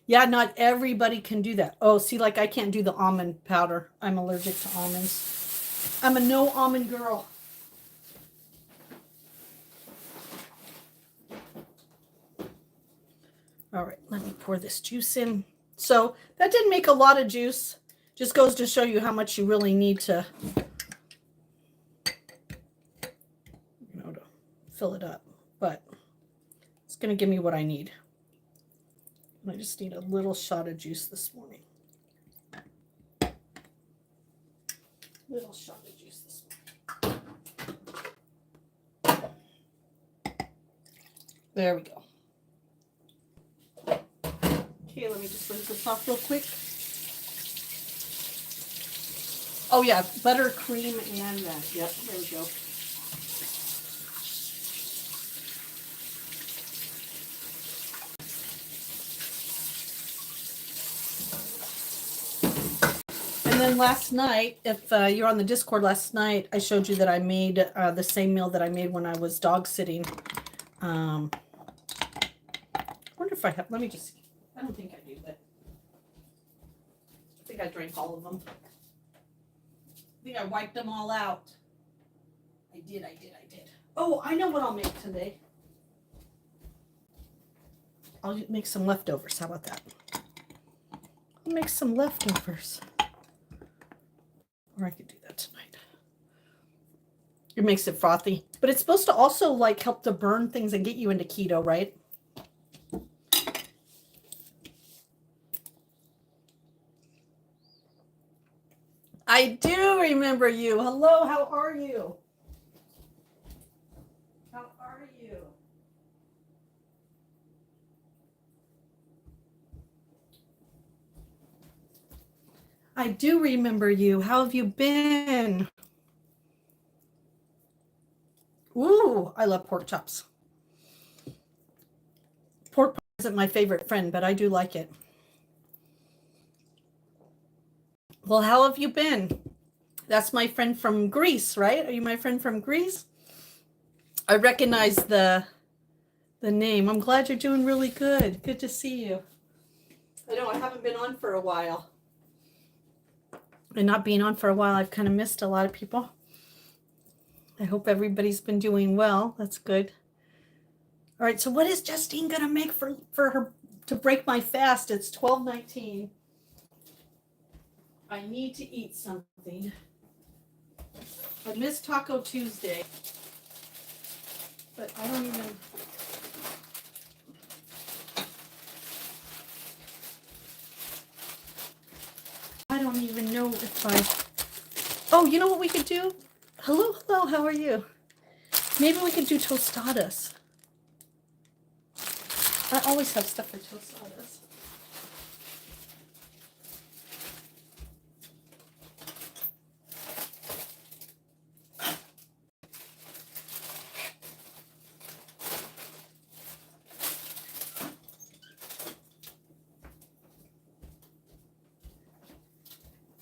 Yeah, not everybody can do that. Oh, see, like I can't do the almond powder. I'm allergic to almonds. I'm a no almond girl. All right, let me pour this juice in. So that didn't make a lot of juice. Just goes to show you how much you really need to, to fill it up. But it's going to give me what I need. I just need a little shot of juice this morning. Little shot of juice this morning. There we go. Okay, let me just rinse this off real quick. Oh yeah, butter, cream, and that. Yep, there we go. And then last night, if you're on the Discord last night, I showed you that I made the same meal that I made when I was dog sitting. I wonder if I have, let me just see. I don't think I do, but I think I drank all of them. I think I wiped them all out. I did. Oh, I know what I'll make today. I'll make some leftovers. How about that? I'll make some leftovers. Or I could do that tonight. It makes it frothy. But it's supposed to also like help to burn things and get you into keto, right? I do remember you. Hello, how are you? How are you? I do remember you. How have you been? Ooh, I love pork chops. Pork pie isn't my favorite friend, but I do like it. Well, how have you been? That's my friend from Greece, right? Are you my friend from Greece? I recognize the name. I'm glad you're doing really good. Good to see you. I know I haven't been on for a while. And not being on for a while, I've kind of missed a lot of people. I hope everybody's been doing well. That's good. All right, so what is Justine going to make for her to break my fast? It's 12:19. I need to eat something. I missed Taco Tuesday, but I don't even... know if I... Oh, you know what we could do? Hello, how are you? Maybe we could do tostadas. I always have stuff for tostadas.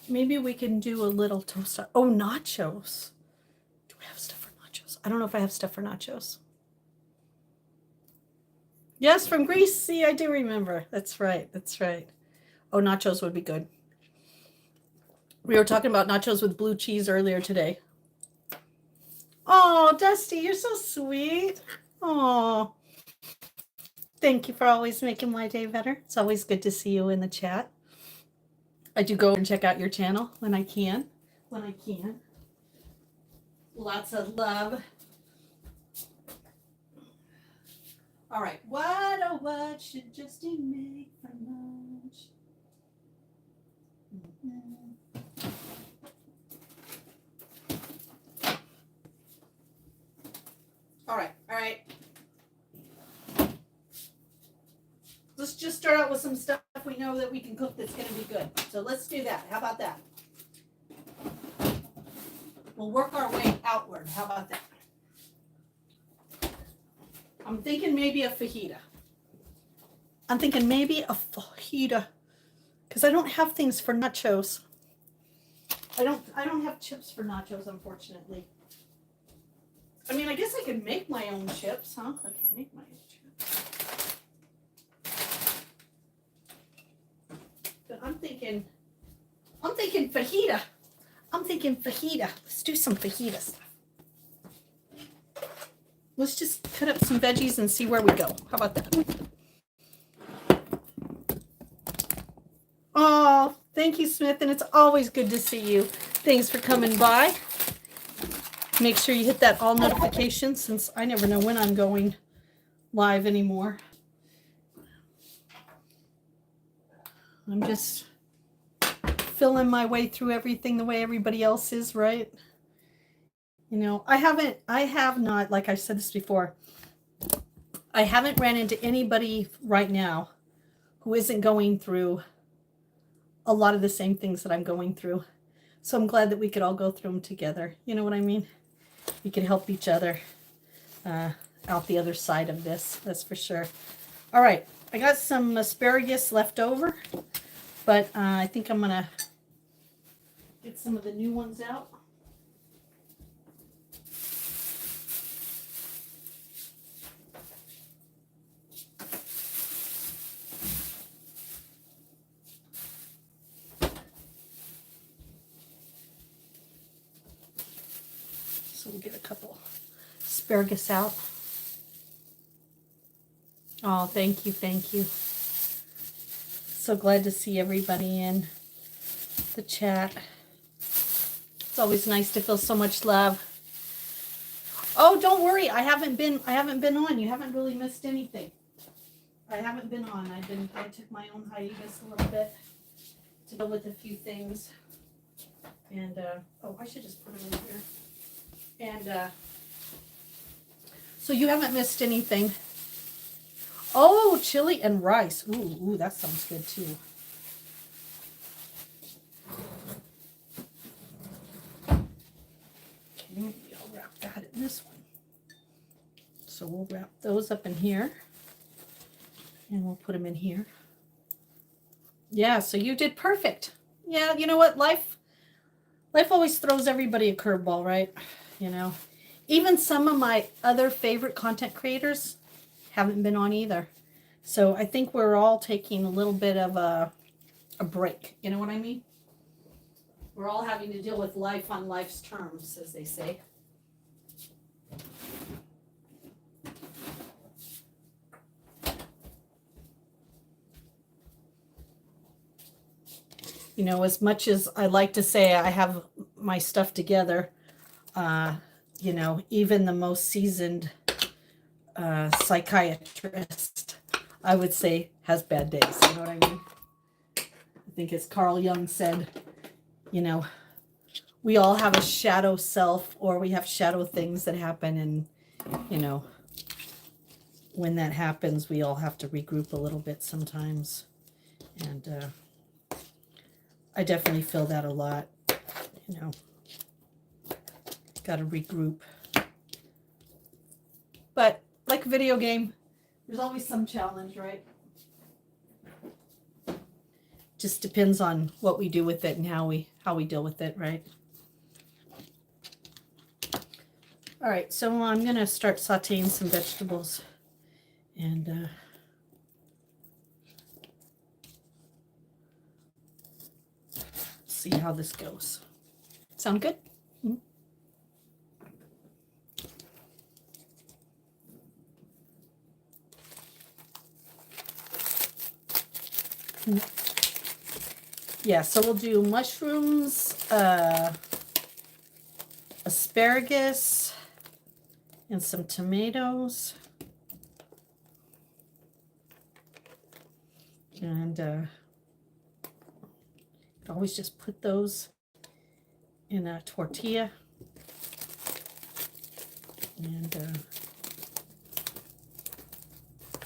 Maybe we can do a little tostada. Oh, nachos. Do we have stuff for nachos? I don't know if I have stuff for nachos. Yes, from Greece. See, I do remember. That's right. Oh, nachos would be good. We were talking about nachos with blue cheese earlier today. Oh, Dusty, you're so sweet. Oh, thank you for always making my day better. It's always good to see you in the chat. I do go and check out your channel when I can. Lots of love. All right. What should Justine make for lunch? right. Let's just start out with some stuff we know that we can cook that's going to be good. So let's do that. How about that? We'll work our way outward. How about that? I'm thinking maybe a fajita. Because I don't have things for nachos. I don't have chips for nachos, unfortunately. I mean, I guess I could make my own chips, huh? I could make my own chips. But I'm thinking fajita. Let's do some fajita stuff. Let's just cut up some veggies and see where we go. How about that? Oh, thank you, Smith, and it's always good to see you. Thanks for coming by. Make sure you hit that all notifications since I never know when I'm going live anymore. I'm just filling my way through everything the way everybody else is, right? You know, I have not, like I said this before, I haven't ran into anybody right now who isn't going through a lot of the same things that I'm going through. So I'm glad that we could all go through them together. You know what I mean? We can help each other out the other side of this, that's for sure. All right, I got some asparagus left over, but I think I'm going to get some of the new ones out. So we'll get a couple asparagus out. Oh, thank you, thank you. So glad to see everybody in the chat. It's always nice to feel so much love. Oh, don't worry, I haven't been on. You haven't really missed anything. I haven't been on. I took my own hiatus a little bit to deal with a few things. And oh, I should just put them in here. And so you haven't missed anything. Oh, chili and rice. Ooh, that sounds good too. Okay, maybe I'll wrap that in this one. So we'll wrap those up in here. And we'll put them in here. Yeah, so you did perfect. Yeah, you know what? Life always throws everybody a curveball, right? You know, even some of my other favorite content creators haven't been on either. So I think we're all taking a little bit of a break. You know what I mean? We're all having to deal with life on life's terms, as they say. You know, as much as I like to say I have my stuff together, you know, even the most seasoned psychiatrist, I would say, has bad days. You know what I mean? I think as Carl Jung said, you know, we all have a shadow self, or we have shadow things that happen. And, you know, when that happens, we all have to regroup a little bit sometimes. And I definitely feel that a lot, you know, got to regroup. But like a video game, there's always some challenge, right? Just depends on what we do with it and how we deal with it, right? All right, so I'm going to start sauteing some vegetables and see how this goes. Sound good? Mm-hmm. Yeah, so we'll do mushrooms, asparagus, and some tomatoes. And always just put those in a tortilla. And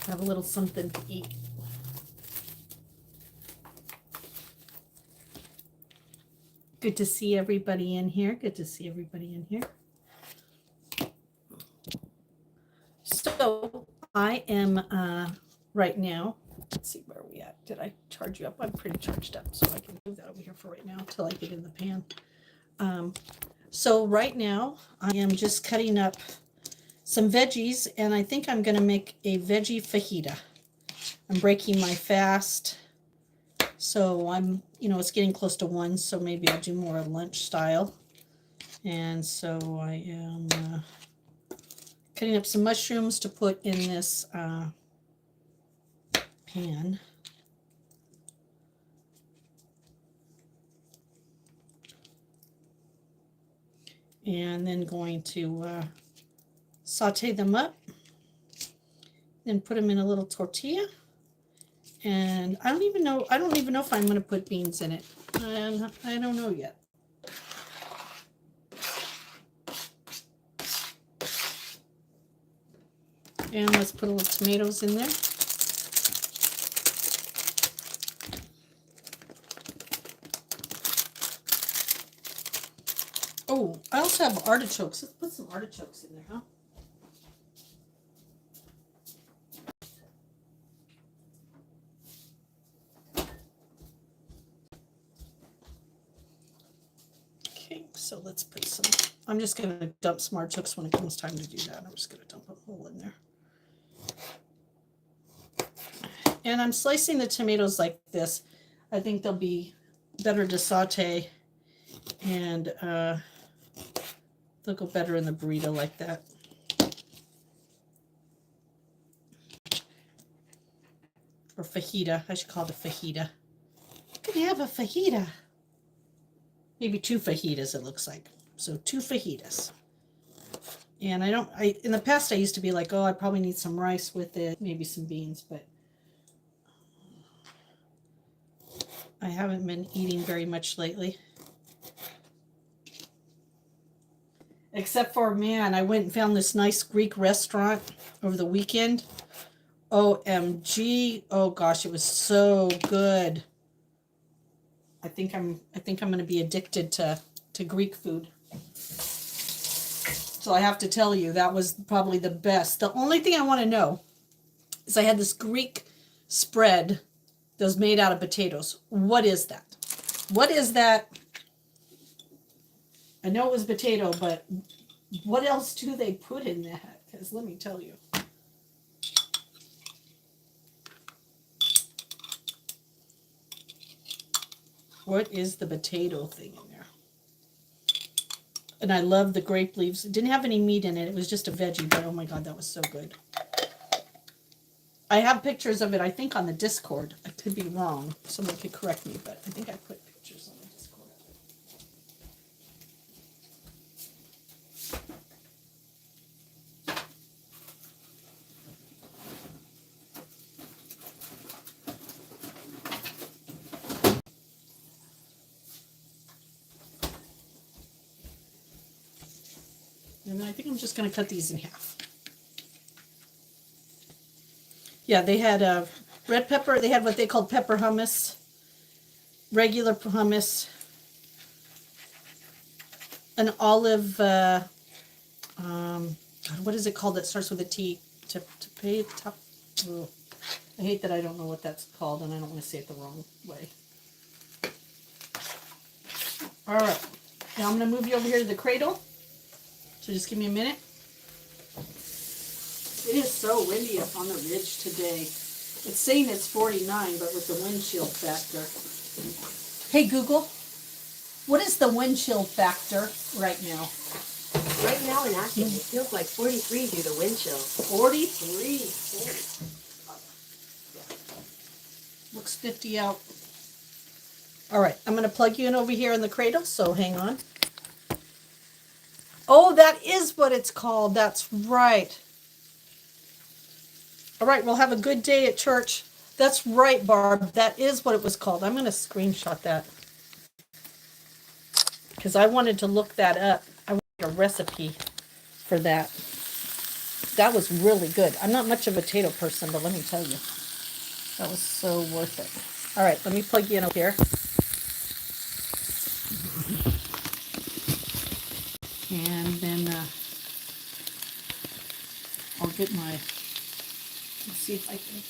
have a little something to eat. Good to see everybody in here. Good to see everybody in here. So I am right now, let's see where are we at. Did I charge you up? I'm pretty charged up, so I can move that over here for right now until I get in the pan. So right now I am just cutting up some veggies, and I think I'm going to make a veggie fajita. I'm breaking my fast, so I'm, it's getting close to 1, so maybe I'll do more lunch style. And so I am cutting up some mushrooms to put in this pan. And then going to saute them up, then put them in a little tortilla. And I don't even know if I'm going to put beans in it. And I don't know yet. And let's put a little tomatoes in there. Oh, I also have artichokes. Let's put some artichokes in there, huh? Okay, so let's put some. I'm just going to dump some artichokes when it comes time to do that. I'm just going to dump a whole in there. And I'm slicing the tomatoes like this. I think they'll be better to saute, and they'll go better in the burrito like that. Or fajita. I should call it a fajita. You can have a fajita. Maybe 2 fajitas, it looks like. So 2 fajitas. And in the past I used to be like, oh, I probably need some rice with it, maybe some beans, but I haven't been eating very much lately. Except for, man, I went and found this nice Greek restaurant over the weekend. OMG. Oh gosh, it was so good. I think I'm going to be addicted to Greek food. So I have to tell you, that was probably the best. The only thing I want to know is I had this Greek spread that was made out of potatoes. What is that? What is that? I know it was potato, but what else do they put in that? Because let me tell you. What is the potato thing in there? And I love the grape leaves. It didn't have any meat in it. It was just a veggie, but oh my God, that was so good. I have pictures of it, I think, on the Discord. I could be wrong. Someone could correct me, but I think I put pictures on the Discord. And then I think I'm just going to cut these in half. Yeah, they had red pepper. They had what they called pepper hummus, regular hummus, an olive, God, what is it called that starts with a T? I hate that I don't know what that's called, and I don't want to say it the wrong way. All right. Now I'm going to move you over here to the cradle. So just give me a minute. It is so windy up on the ridge today. It's saying it's 49, but with the wind chill factor. Hey, Google, what is the wind chill factor right now? Right now in Acton, it feels like 43 due to wind chill. 43. Looks 50 out. All right, I'm going to plug you in over here in the cradle, so hang on. Oh, that is what it's called. That's right. All right, we'll have a good day at church. That's right, Barb. That is what it was called. I'm going to screenshot that because I wanted to look that up. I wanted a recipe for that. That was really good. I'm not much of a potato person, but let me tell you, that was so worth it. All right, let me plug you in up here. And then I'll get my, let's see if I can.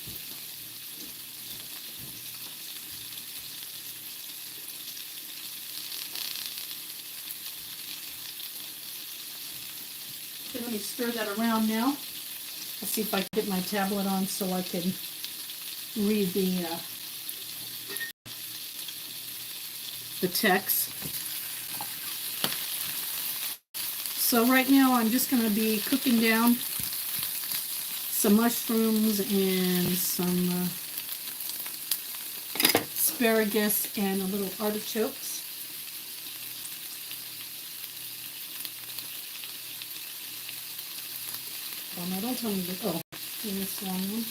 Okay, let me stir that around now. Let's see if I can get my tablet on so I can read the text. So right now I'm just going to be cooking down some mushrooms and some asparagus and a little artichokes. Oh no, don't tell me that. Oh, in this long one.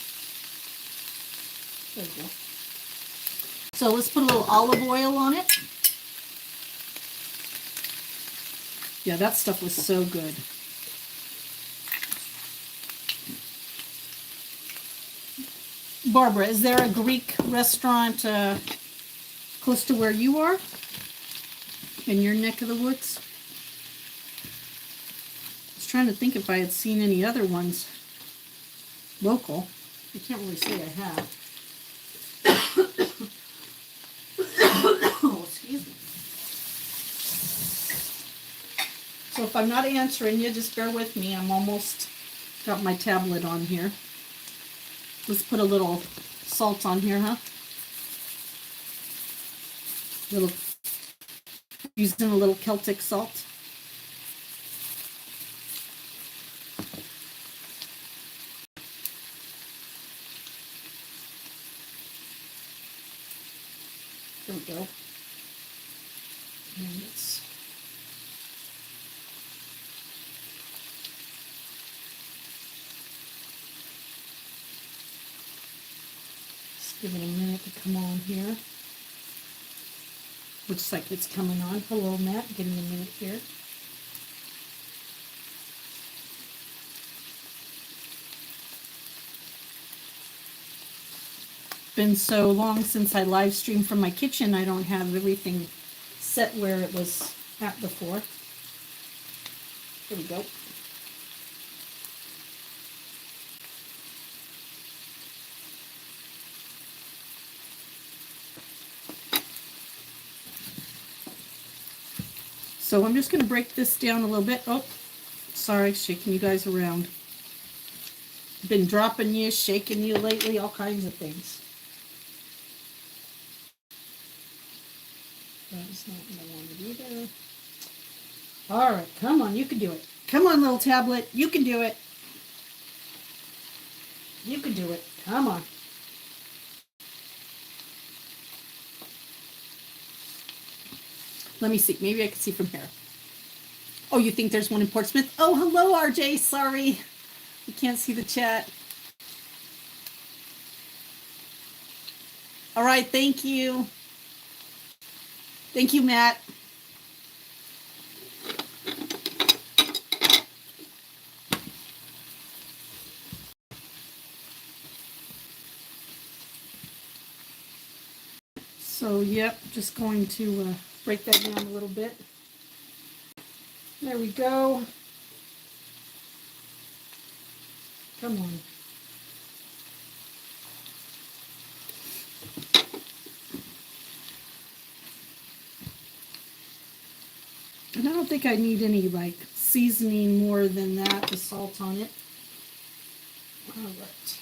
There we go. So let's put a little olive oil on it. Yeah, that stuff was so good. Barbara, is there a Greek restaurant close to where you are? In your neck of the woods? I was trying to think if I had seen any other ones local. I can't really say I have. Oh, excuse me. So if I'm not answering you, just bear with me. I'm almost got my tablet on here. Let's put a little salt on here, huh? Using a little Celtic salt. There we go. And it's just give it a minute to come on here. Looks like it's coming on. Hello, Matt. Give me a minute here. Been so long since I live streamed from my kitchen, I don't have everything set where it was at before. There we go. So I'm just going to break this down a little bit. Oh, sorry, shaking you guys around. Been dropping you, shaking you lately, all kinds of things. That's not what I wanted either. All right, come on, you can do it. Come on, little tablet, you can do it. You can do it. Come on. Let me see. Maybe I can see from here. Oh, you think there's one in Portsmouth? Oh, hello, RJ. Sorry. You can't see the chat. All right, thank you. Thank you, Matt. So, yep, just going to break that down a little bit. There we go. Come on. And I don't think I need any, like, seasoning more than that, the salt on it. All right.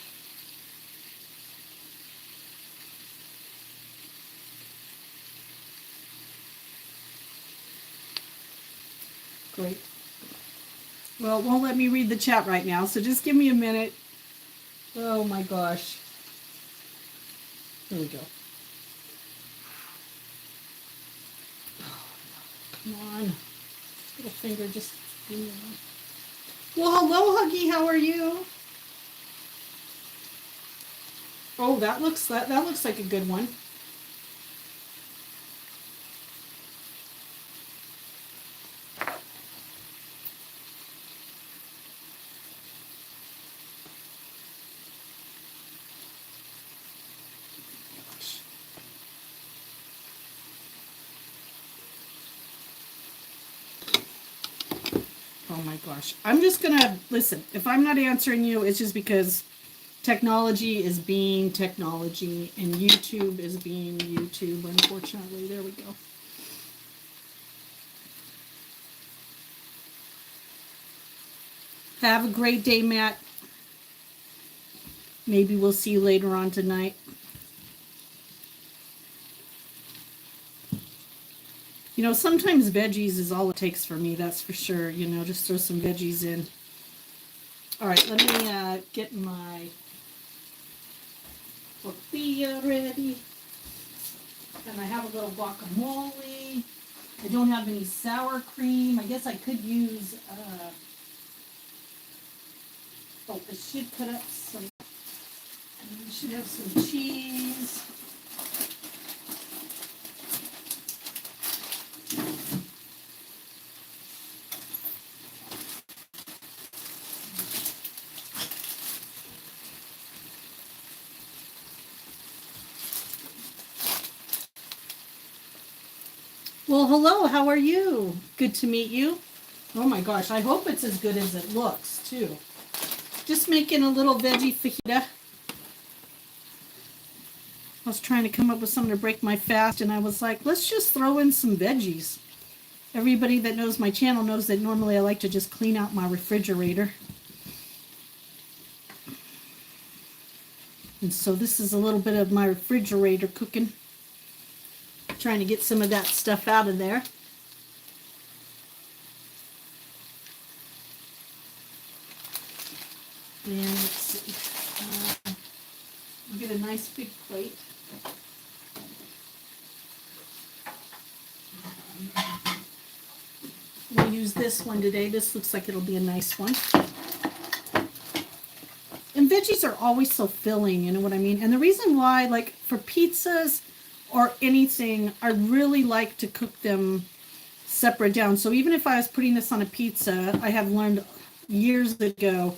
Great. Well, it won't let me read the chat right now, so just give me a minute. Oh my gosh. There we go. Oh, come on. Little finger just... Well, hello, Huggy. How are you? Oh, that looks like a good one. gosh. I'm just going to, listen, if I'm not answering you, it's just because technology is being technology and YouTube is being YouTube, unfortunately. There we go. Have a great day, Matt. Maybe we'll see you later on tonight. You know, sometimes veggies is all it takes for me, that's for sure. You know, just throw some veggies in. All right, let me get my tortilla ready. And I have a little guacamole. I don't have any sour cream. I guess I could use, I should put up some, I should have some cheese. Well, hello, how are you? Good to meet you. Oh my gosh, I hope it's as good as it looks, too. Just making a little veggie fajita. I was trying to come up with something to break my fast, and I was like, let's just throw in some veggies. Everybody that knows my channel knows that normally I like to just clean out my refrigerator. And so this is a little bit of my refrigerator cooking. Trying to get some of that stuff out of there. And let's see. I'll get a nice big plate. We'll use this one today. This looks like it'll be a nice one. And veggies are always so filling, you know what I mean? And the reason why, like for pizzas or anything, I really like to cook them separate down. So even if I was putting this on a pizza, I have learned years ago,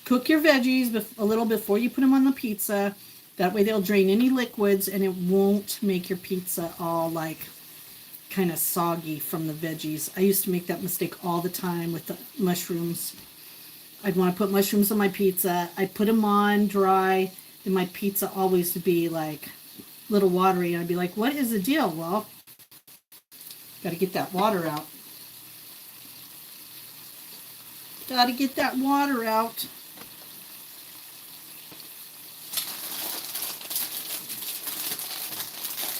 cook your veggies a little before you put them on the pizza. That way they'll drain any liquids and it won't make your pizza all like kind of soggy from the veggies. I used to make that mistake all the time with the mushrooms. I'd want to put mushrooms on my pizza. I'd put them on dry, and my pizza always would be like little watery, and I'd be like, what is the deal? Well, got to get that water out. Got to get that water out.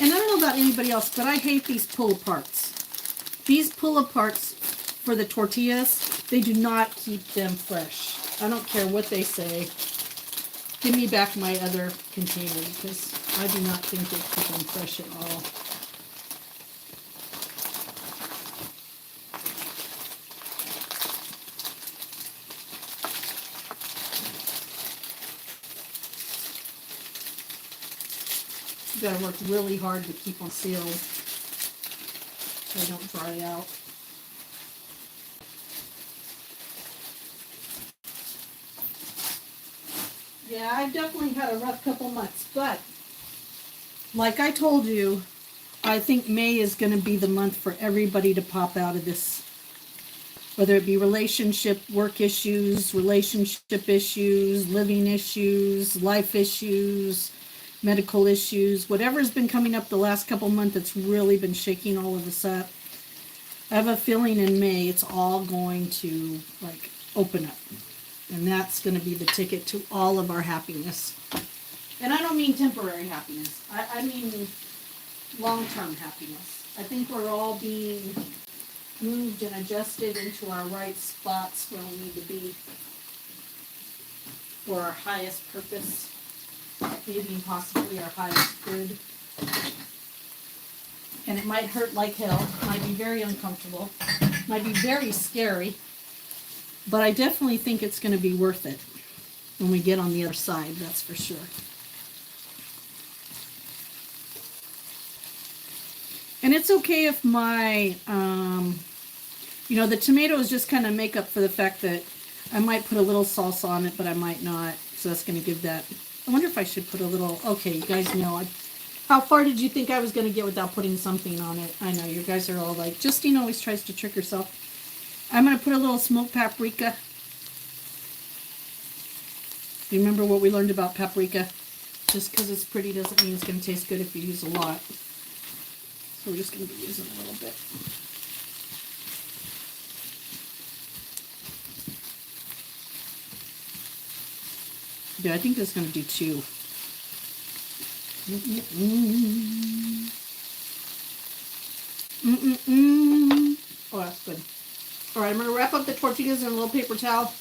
And I don't know about anybody else, but I hate these pull-aparts. These pull-aparts for the tortillas, they do not keep them fresh. I don't care what they say. Give me back my other container because I do not think they keep them fresh at all. You gotta work really hard to keep them sealed so they don't dry out. Yeah, I've definitely had a rough couple months, but like I told you, I think May is going to be the month for everybody to pop out of this, whether it be relationship, work issues, relationship issues, living issues, life issues, medical issues, whatever's been coming up the last couple months that's really been shaking all of us up. I have a feeling in May it's all going to like open up. And that's going to be the ticket to all of our happiness. And I don't mean temporary happiness. I mean long-term happiness. I think we're all being moved and adjusted into our right spots where we need to be for our highest purpose, maybe possibly our highest good. And it might hurt like hell, might be very uncomfortable, might be very scary. But I definitely think it's going to be worth it when we get on the other side, that's for sure. And it's okay if my, the tomatoes just kind of make up for the fact that I might put a little salsa on it, but I might not. So that's going to give that. I wonder if I should put a little, okay, you guys know. How far did you think I was going to get without putting something on it? I know, you guys are all like, Justine always tries to trick herself. I'm going to put a little smoked paprika. Remember what we learned about paprika? Just because it's pretty doesn't mean it's going to taste good if you use a lot. So we're just going to be using a little bit. Yeah, I think that's going to do 2. Oh, that's good. All right, I'm going to wrap up the tortillas in a little paper towel.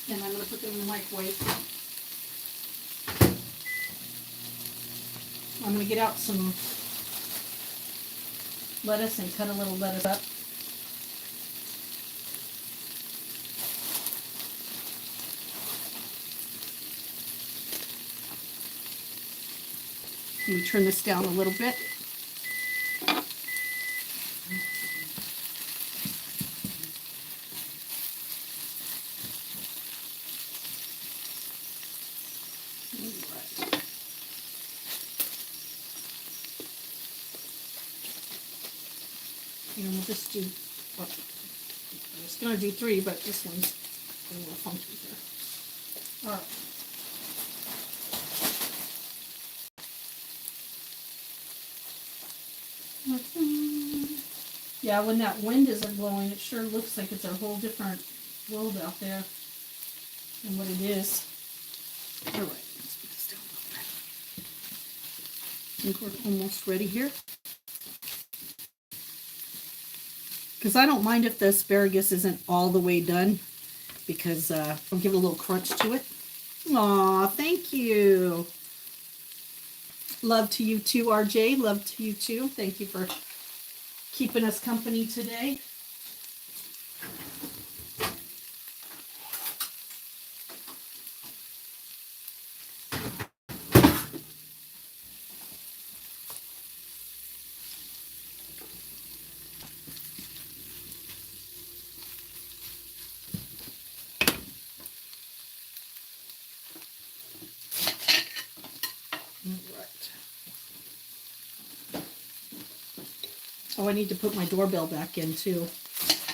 And I'm going to put them in the microwave. I'm going to get out some lettuce and cut a little lettuce up. Let me turn this down a little bit. And we'll just do, well, I was going to do 3, but this one's a little funky here. All right. Yeah, when that wind is blowing, it sure looks like it's a whole different world out there than what it is. All right, let's put this down a little bit. I think we're almost ready here. Because I don't mind if the asparagus isn't all the way done, because I'll give it a little crunch to it. Aw, thank you. Love to you too, RJ. Love to you too. Thank you for keeping us company today. Oh, I need to put my doorbell back in too.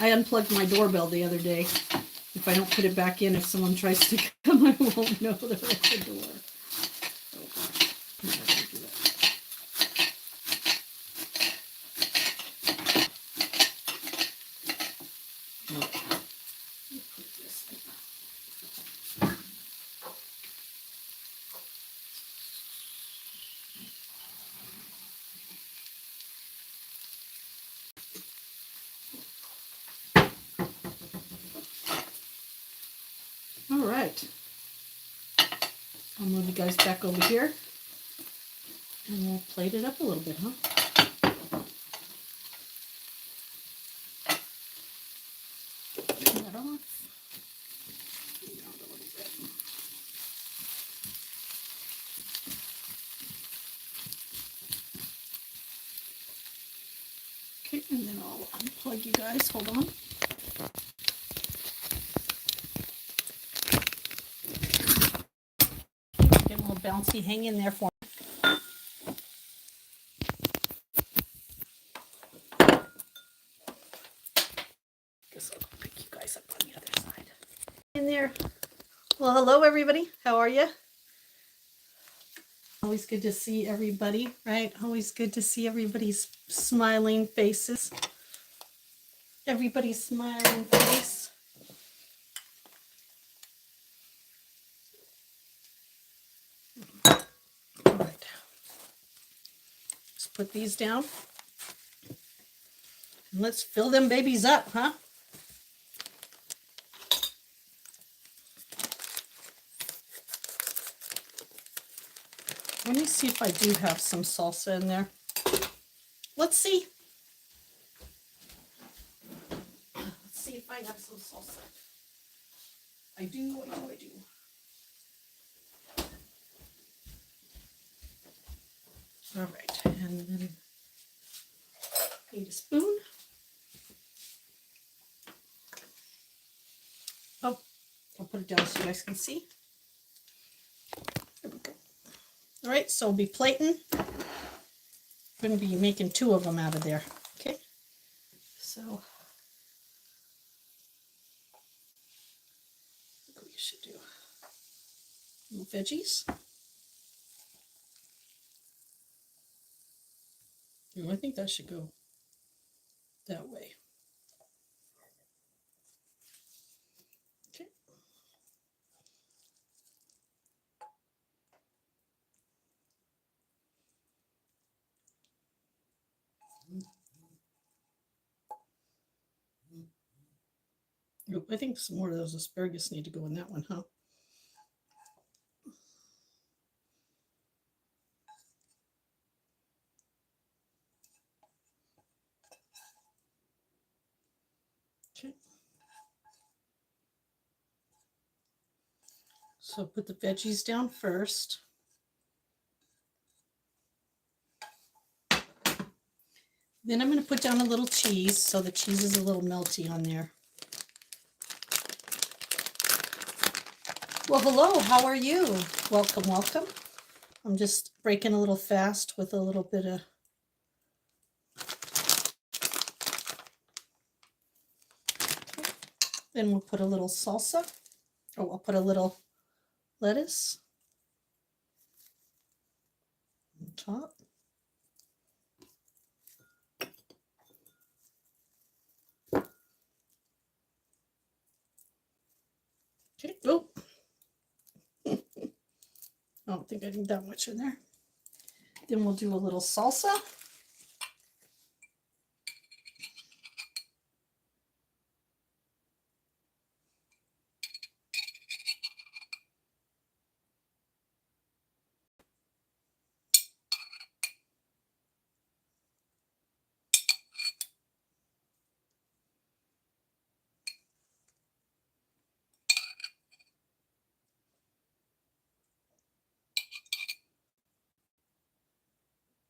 I unplugged my doorbell the other day. If I don't put it back in, if someone tries to come, I won't know they're at the door. All right. I'll move you guys back over here. And we'll plate it up a little bit, huh? Turn that off. Down a little bit. Okay, and then I'll unplug you guys. Hold on. Get a little bouncy. Hang in there for me. Guess I'll pick you guys up on the other side. In there. Well, hello everybody. How are you? Always good to see everybody, right? Always good to see everybody's smiling faces. Everybody's smiling face. All right. Let's put these down. And let's fill them babies up, huh? Let me see if I do have some salsa in there. Let's see. Let's see if I have some salsa. I do. All right, and then need a spoon. Oh, I'll put it down so you guys can see. There we go. All right, so we'll be plating. We're going to be making 2 of them out of there. Okay, so So what we should do. Little veggies. I think that should go that way. Okay. I think some more of those asparagus need to go in that one, huh? Okay. So put the veggies down first. Then I'm going to put down a little cheese so the cheese is a little melty on there. Well, hello, how are you? Welcome, welcome. I'm just breaking a little fast with a little bit of then we'll put a little salsa, or we'll put a little lettuce on top. Okay, oh. I don't think I need that much in there. Then we'll do a little salsa.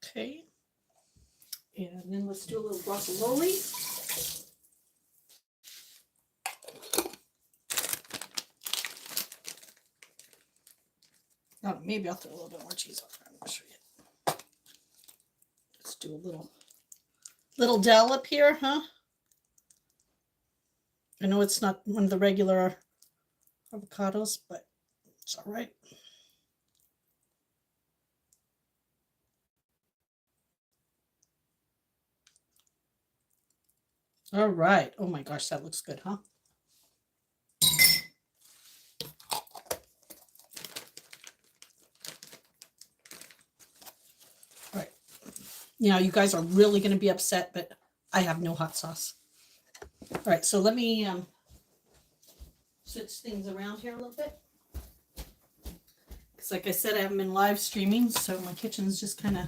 Okay, and then let's do a little guacamole. Oh, maybe I'll throw a little bit more cheese on there. I'm not sure yet. Let's do a little dollop here, huh? I know it's not one of the regular avocados, but it's all right. All right. Oh my gosh, that looks good, huh? All right. Now you guys are really going to be upset, but I have no hot sauce. All right, so let me switch things around here a little bit. Because like I said, I haven't been live streaming, so my kitchen's just kind of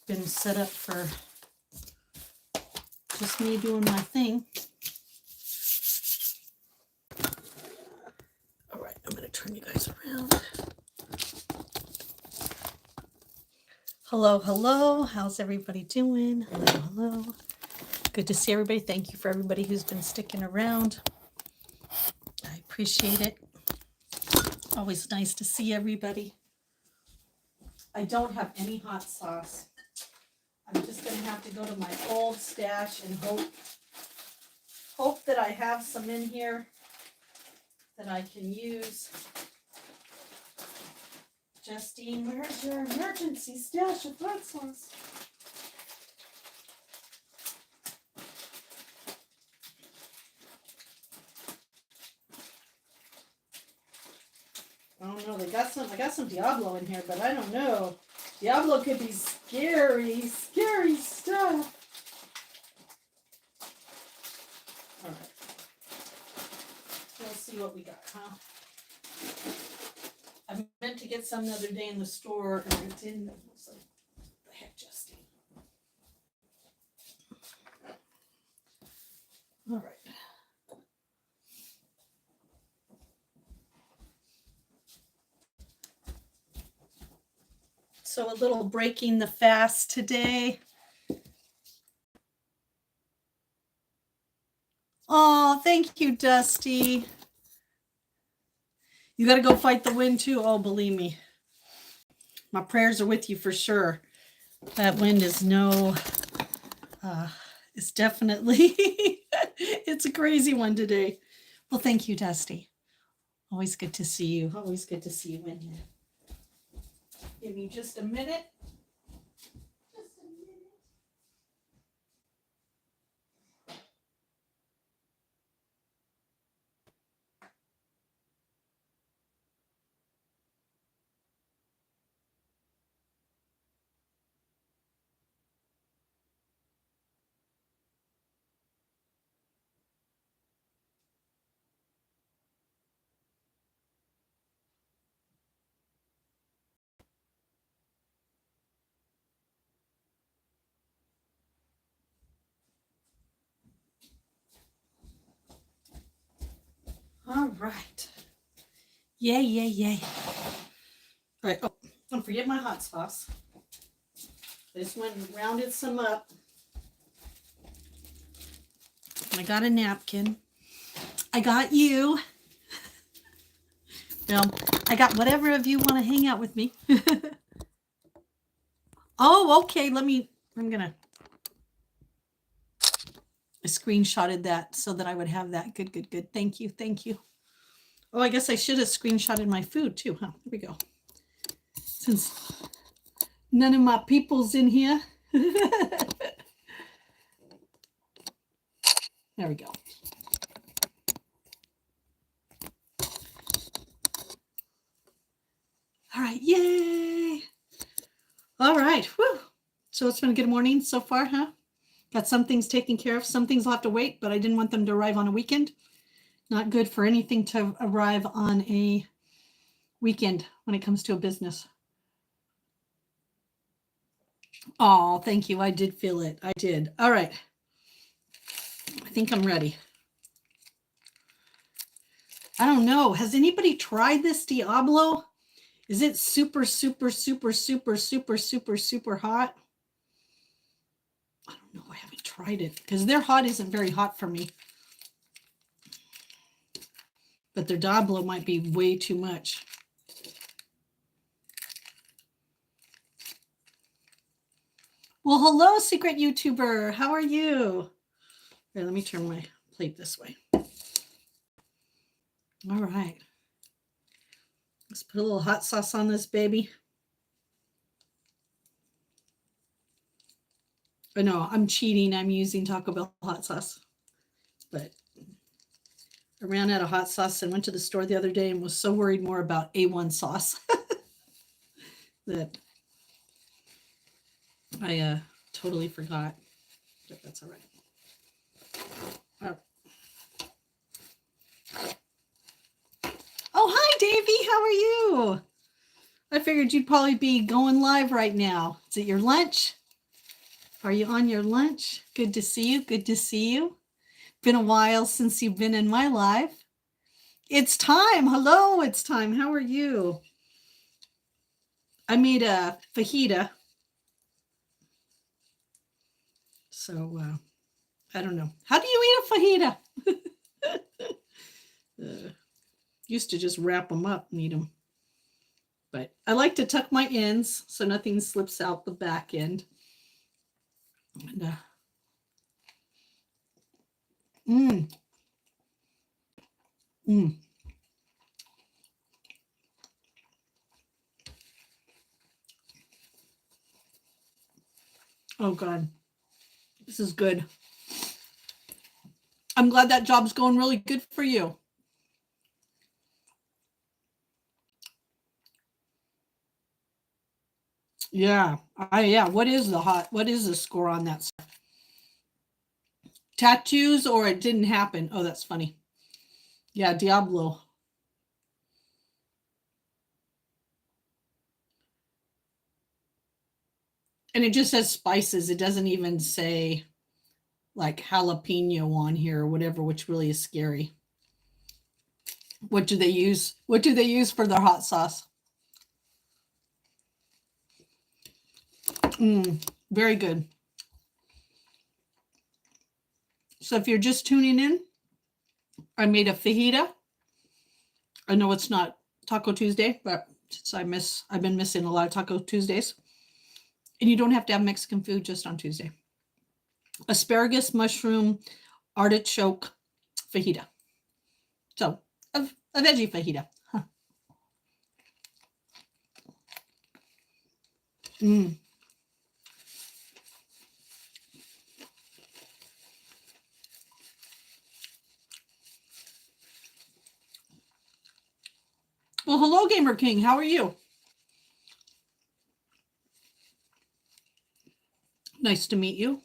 been set up for just me doing my thing. All right, I'm going to turn you guys around. Hello, hello. How's everybody doing? Hello, hello. Good to see everybody. Thank you for everybody who's been sticking around. I appreciate it. Always nice to see everybody. I don't have any hot sauce. I'm just going to have to go to my old stash and hope that I have some in here that I can use. Justine, where's your emergency stash of hot sauce? I don't know. I got some Diablo in here, but I don't know. Diablo could be scary, scary stuff. All right. Let's see what we got, huh? I meant to get some the other day in the store, and I didn't. So, the heck, Justine. All right. So a little breaking the fast today. Oh, thank you, Dusty. You got to go fight the wind too. Oh, believe me. My prayers are with you for sure. That wind is It's definitely, it's a crazy one today. Well, thank you, Dusty. Always good to see you. Always good to see you in here. Give me just a minute. Just a minute. All right. Yay, yay, yay. All right. Oh, don't forget my hot sauce. I just went and rounded some up. I got a napkin. I got you. I got whatever of you want to hang out with me. Oh, okay. I screenshotted that so that I would have that. Good, good, good. Thank you. Thank you. Oh, I guess I should have screenshotted my food too, huh? Here we go. Since none of my people's in here. There we go. All right. Yay. All right. Whew. So it's been a good morning so far, huh? Got some things taken care of. Some things will have to wait, but I didn't want them to arrive on a weekend. Not good for anything to arrive on a weekend when it comes to a business. Oh, thank you. I did feel it. I did. All right. I think I'm ready. I don't know. Has anybody tried this Diablo? Is it super, super, super, super, super, super, super hot? I don't know. I haven't tried it because their hot isn't very hot for me. But their Diablo might be way too much. Well, hello, secret YouTuber. How are you? Here, let me turn my plate this way. All right. Let's put a little hot sauce on this baby. Oh, no, I'm cheating. I'm using Taco Bell hot sauce. But I ran out of hot sauce and went to the store the other day and was so worried more about A1 sauce that I totally forgot. But that's all right. Oh, hi, Davey. How are you? I figured you'd probably be going live right now. Is it your lunch? Are you on your lunch? Good to see you. Good to see you. Been a while since you've been in my live. It's time. Hello, it's time. How are you? I made a fajita. So, I don't know. How do you eat a fajita? Used to just wrap them up and eat them. But I like to tuck my ends so nothing slips out the back end. And, Oh, God. This is good. I'm glad that job's going really good for you. Yeah. What is the score on that stuff? Tattoos or it didn't happen? Oh, that's funny. Yeah, Diablo. And it just says spices. It doesn't even say like jalapeno on here or whatever, which really is scary. What do they use? What do they use for their hot sauce? Very good. So if you're just tuning in, I made a fajita. I know it's not Taco Tuesday, but since I've been missing a lot of Taco Tuesdays. And you don't have to have Mexican food just on Tuesday. asparagus, mushroom, artichoke fajita. So a veggie fajita. Huh. Well, hello, Gamer King. How are you? Nice to meet you.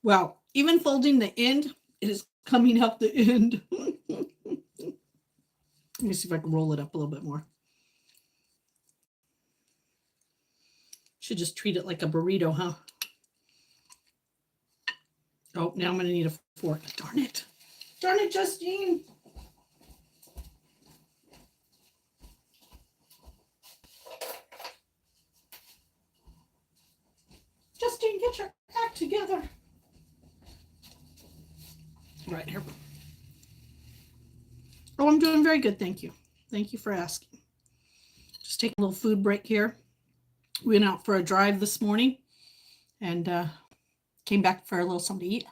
Well, even folding the end, it is coming out the end. Let me see if I can roll it up a little bit more. Should just treat it like a burrito, huh? Oh, now I'm going to need a fork. Darn it. Darn it, Justine. Justine, get your act together. Right here. Oh, I'm doing very good. Thank you. Thank you for asking. Just taking a little food break here. We went out for a drive this morning and came back for a little something to eat.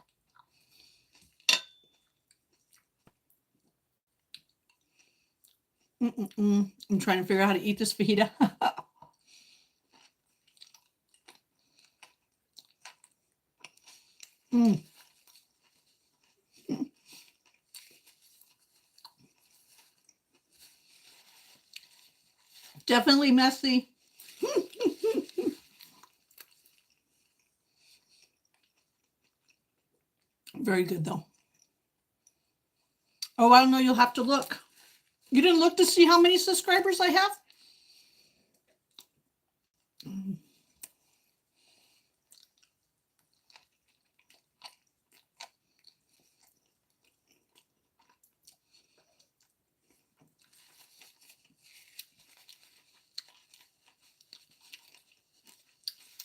I'm trying to figure out how to eat this fajita. Definitely messy. Very good though. Oh, I don't know. You'll have to look. You didn't look to see how many subscribers I have?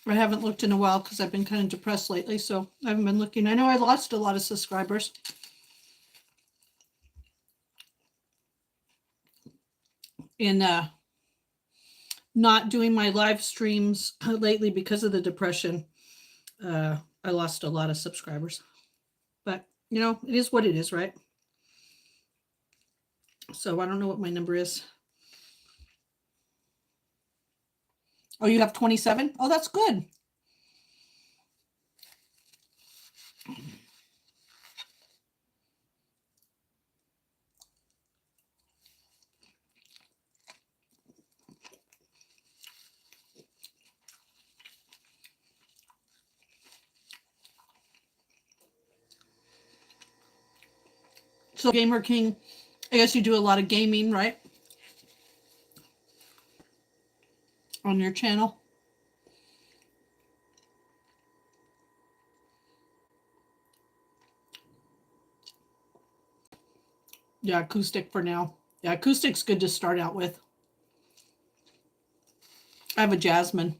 I haven't looked in a while because I've been kind of depressed lately, so I haven't been looking. I know I lost a lot of subscribers. In not doing my live streams lately because of the depression. I lost a lot of subscribers. But, you know, it is what it is, right? So I don't know what my number is. Oh, you have 27? Oh, that's good. So Gamer King, I guess you do a lot of gaming, right? On your channel. Yeah, acoustic for now. Yeah, acoustic's good to start out with. I have a Jasmine.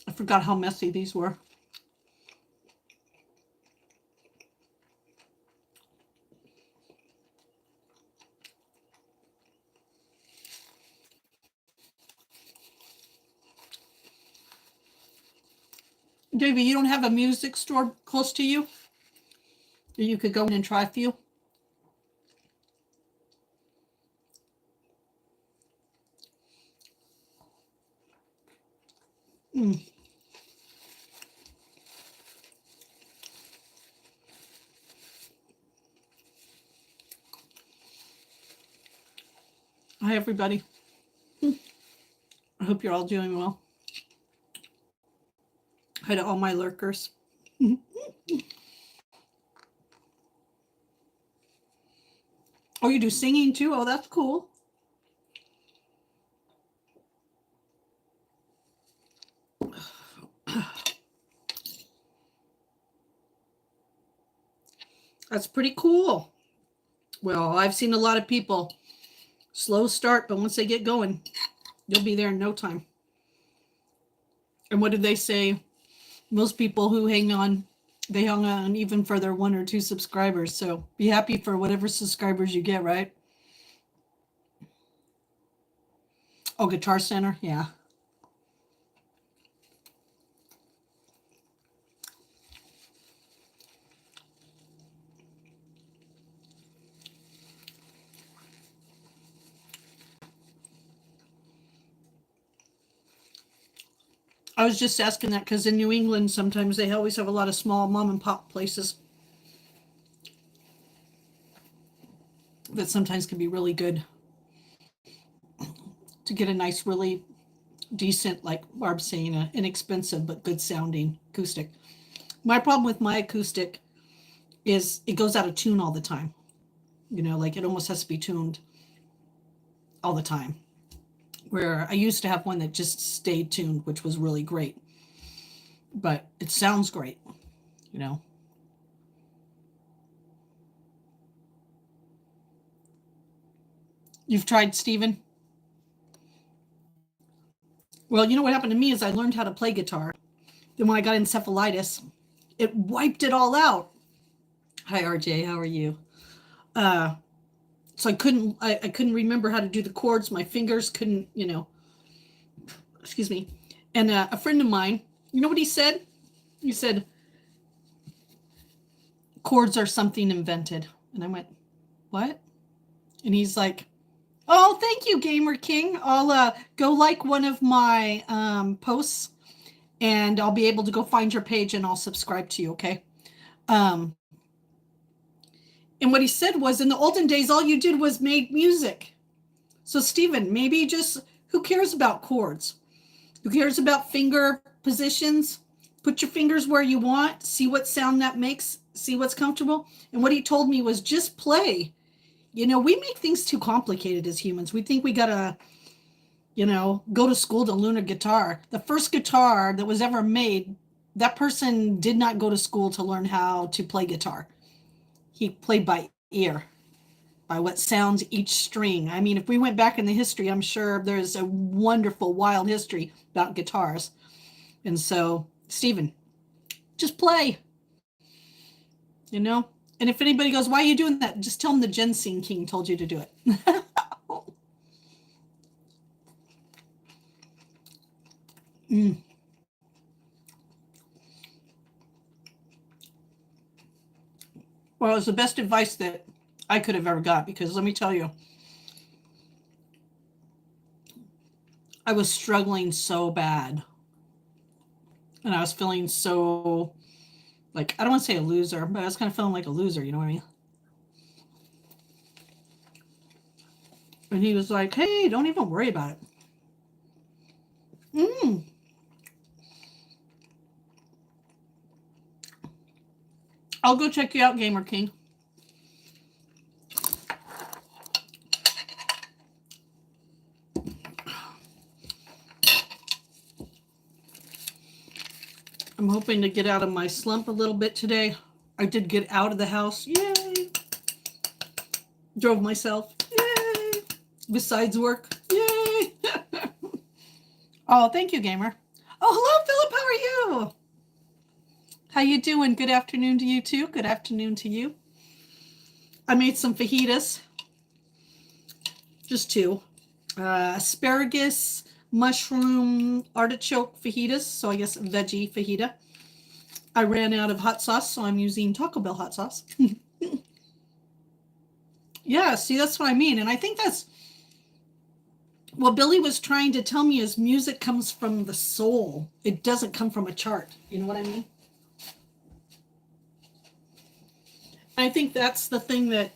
I forgot how messy these were. Davey, you don't have a music store close to you? You could go in and try a few? Hi, everybody. I hope you're all doing well. Hi to all my lurkers. Oh, you do singing too? Oh, that's cool. That's pretty cool. Well, I've seen a lot of people slow start, but once they get going, you'll be there in no time. And what did they say? Most people who hang on, they hung on even for their 1 or 2 subscribers. So be happy for whatever subscribers you get, right? Oh, Guitar Center, yeah. I was just asking that because in New England, sometimes they always have a lot of small mom and pop places that sometimes can be really good to get a nice, really decent, like Barb's saying, inexpensive but good sounding acoustic. My problem with my acoustic is it goes out of tune all the time. You know, like it almost has to be tuned all the time. Where I used to have one that just stayed tuned, which was really great. But it sounds great, you know. You've tried, Stephen? Well, you know what happened to me is I learned how to play guitar. Then when I got encephalitis, it wiped it all out. Hi, RJ. How are you? So I couldn't remember how to do the chords. My fingers couldn't, you know. Excuse me. And a friend of mine, you know what he said? He said, chords are something invented. And I went, what? And he's like, oh, thank you, Gamer King. I'll go like one of my posts and I'll be able to go find your page and I'll subscribe to you, okay? And what he said was, in the olden days, all you did was make music. So, Stephen, maybe just, who cares about chords? Who cares about finger positions? Put your fingers where you want, see what sound that makes, see what's comfortable. And what he told me was just play. You know, we make things too complicated as humans. We think we gotta, you know, go to school to learn a guitar. The first guitar that was ever made, that person did not go to school to learn how to play guitar. He played by ear, by what sounds each string. I mean, if we went back in the history, I'm sure there's a wonderful, wild history about guitars. And so, Stephen, just play, you know? And if anybody goes, why are you doing that? Just tell them the Ginseng King told you to do it. Well, it's the best advice that I could have ever got, because let me tell you, I was struggling so bad. And I was feeling so, like, I don't want to say a loser, but I was kind of feeling like a loser, you know what I mean? And he was like, hey, don't even worry about it. I'll go check you out, Gamer King. I'm hoping to get out of my slump a little bit today. I did get out of the house. Yay! Drove myself. Yay! Besides work. Yay! Oh, thank you, Gamer. Oh, hello, Philip. How are you? How you doing? Good afternoon to you, too. Good afternoon to you. I made some fajitas. Just 2. Asparagus, mushroom, artichoke fajitas. So I guess veggie fajita. I ran out of hot sauce, so I'm using Taco Bell hot sauce. Yeah, see, that's what I mean. And I think that's what Billy was trying to tell me, is music comes from the soul. It doesn't come from a chart. You know what I mean? I think that's the thing that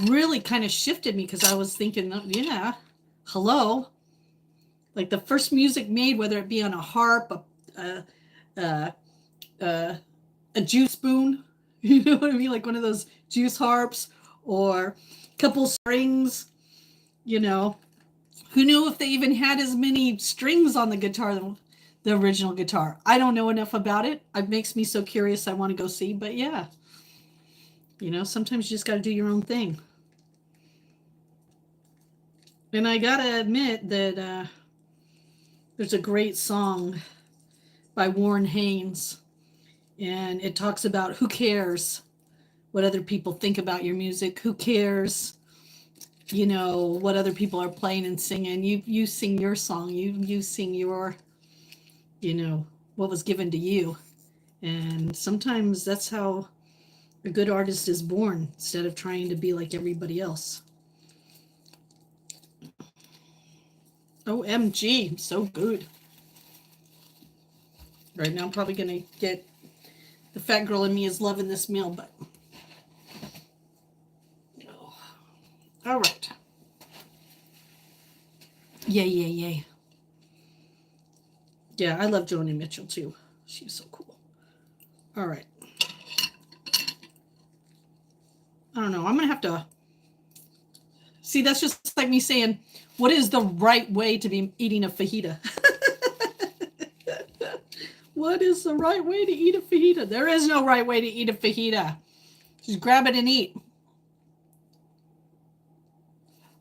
really kind of shifted me, because I was thinking, yeah, hello. Like the first music made, whether it be on a harp, a juice spoon, you know what I mean? Like one of those juice harps, or a couple strings, you know. Who knew if they even had as many strings on the guitar, the original guitar? I don't know enough about it. It makes me so curious. I want to go see, but yeah. You know, sometimes you just got to do your own thing. And I got to admit that there's a great song by Warren Haynes. And it talks about who cares what other people think about your music. Who cares, what other people are playing and singing. You sing your song. You sing your, what was given to you. And sometimes that's how a good artist is born, instead of trying to be like everybody else. OMG, so good. Right now I'm probably gonna get, the fat girl in me is loving this meal, but all right. Yay. Yeah, I love Joni Mitchell too. She's so cool. All right. I don't know. I'm going to have to see. That's just like me saying, what is the right way to be eating a fajita? What is the right way to eat a fajita? There is no right way to eat a fajita. Just grab it and eat.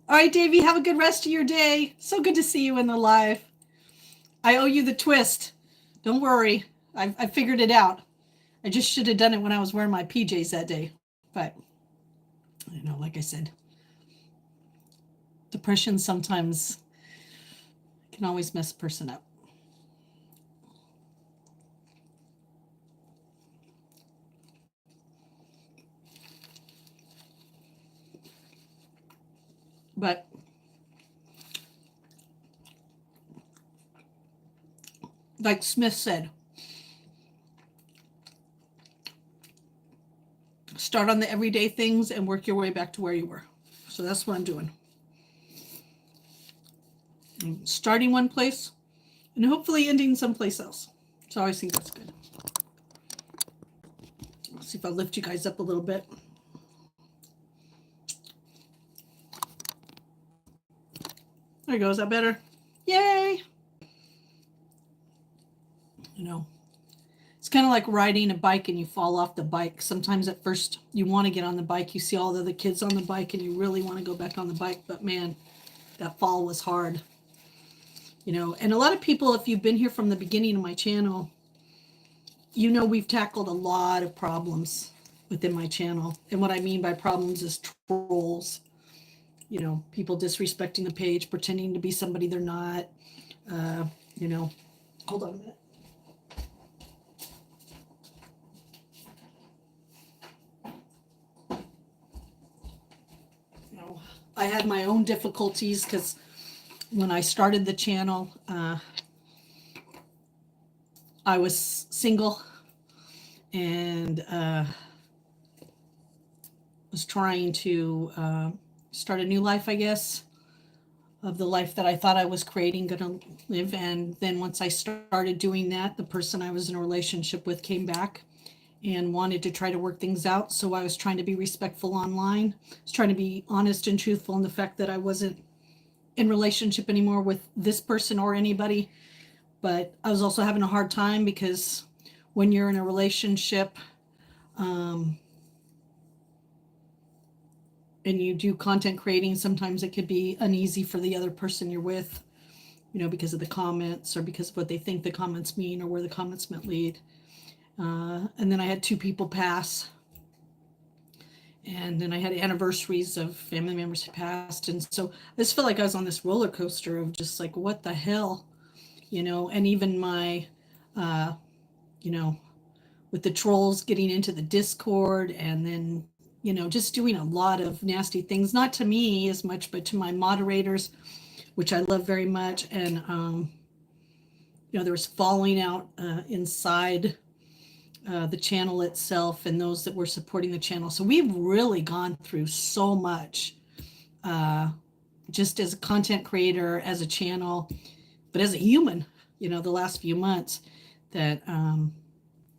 All right, Davey, have a good rest of your day. So good to see you in the live. I owe you the twist. Don't worry. I figured it out. I just should have done it when I was wearing my PJs that day. But, like I said, depression sometimes can always mess a person up. But like Smith said, start on the everyday things and work your way back to where you were. So that's what I'm doing. I'm starting one place and hopefully ending someplace else. So I always think that's good. Let's see if I lift you guys up a little bit. There you go. Is that better? Yay! It's kind of like riding a bike and you fall off the bike. Sometimes at first you want to get on the bike. You see all the other kids on the bike and you really want to go back on the bike. But man, that fall was hard. And a lot of people, if you've been here from the beginning of my channel, we've tackled a lot of problems within my channel. And what I mean by problems is trolls. People disrespecting the page, pretending to be somebody they're not. Hold on a minute. I had my own difficulties because when I started the channel, I was single and was trying to start a new life, I guess, of the life that I thought I was creating, going to live. And then once I started doing that, the person I was in a relationship with came back and wanted to try to work things out. So I was trying to be respectful online. I was trying to be honest and truthful in the fact that I wasn't in relationship anymore with this person or anybody. But I was also having a hard time because when you're in a relationship, and you do content creating, sometimes it could be uneasy for the other person you're with, because of the comments or because of what they think the comments mean or where the comments might lead. And then I had 2 people pass. And then I had anniversaries of family members who passed. And so I just felt like I was on this roller coaster of just like, what the hell, and even my, with the trolls getting into the Discord and then, just doing a lot of nasty things, not to me as much, but to my moderators, which I love very much. And, there was falling out inside the channel itself and those that were supporting the channel. So we've really gone through so much, just as a content creator, as a channel, but as a human, the last few months that,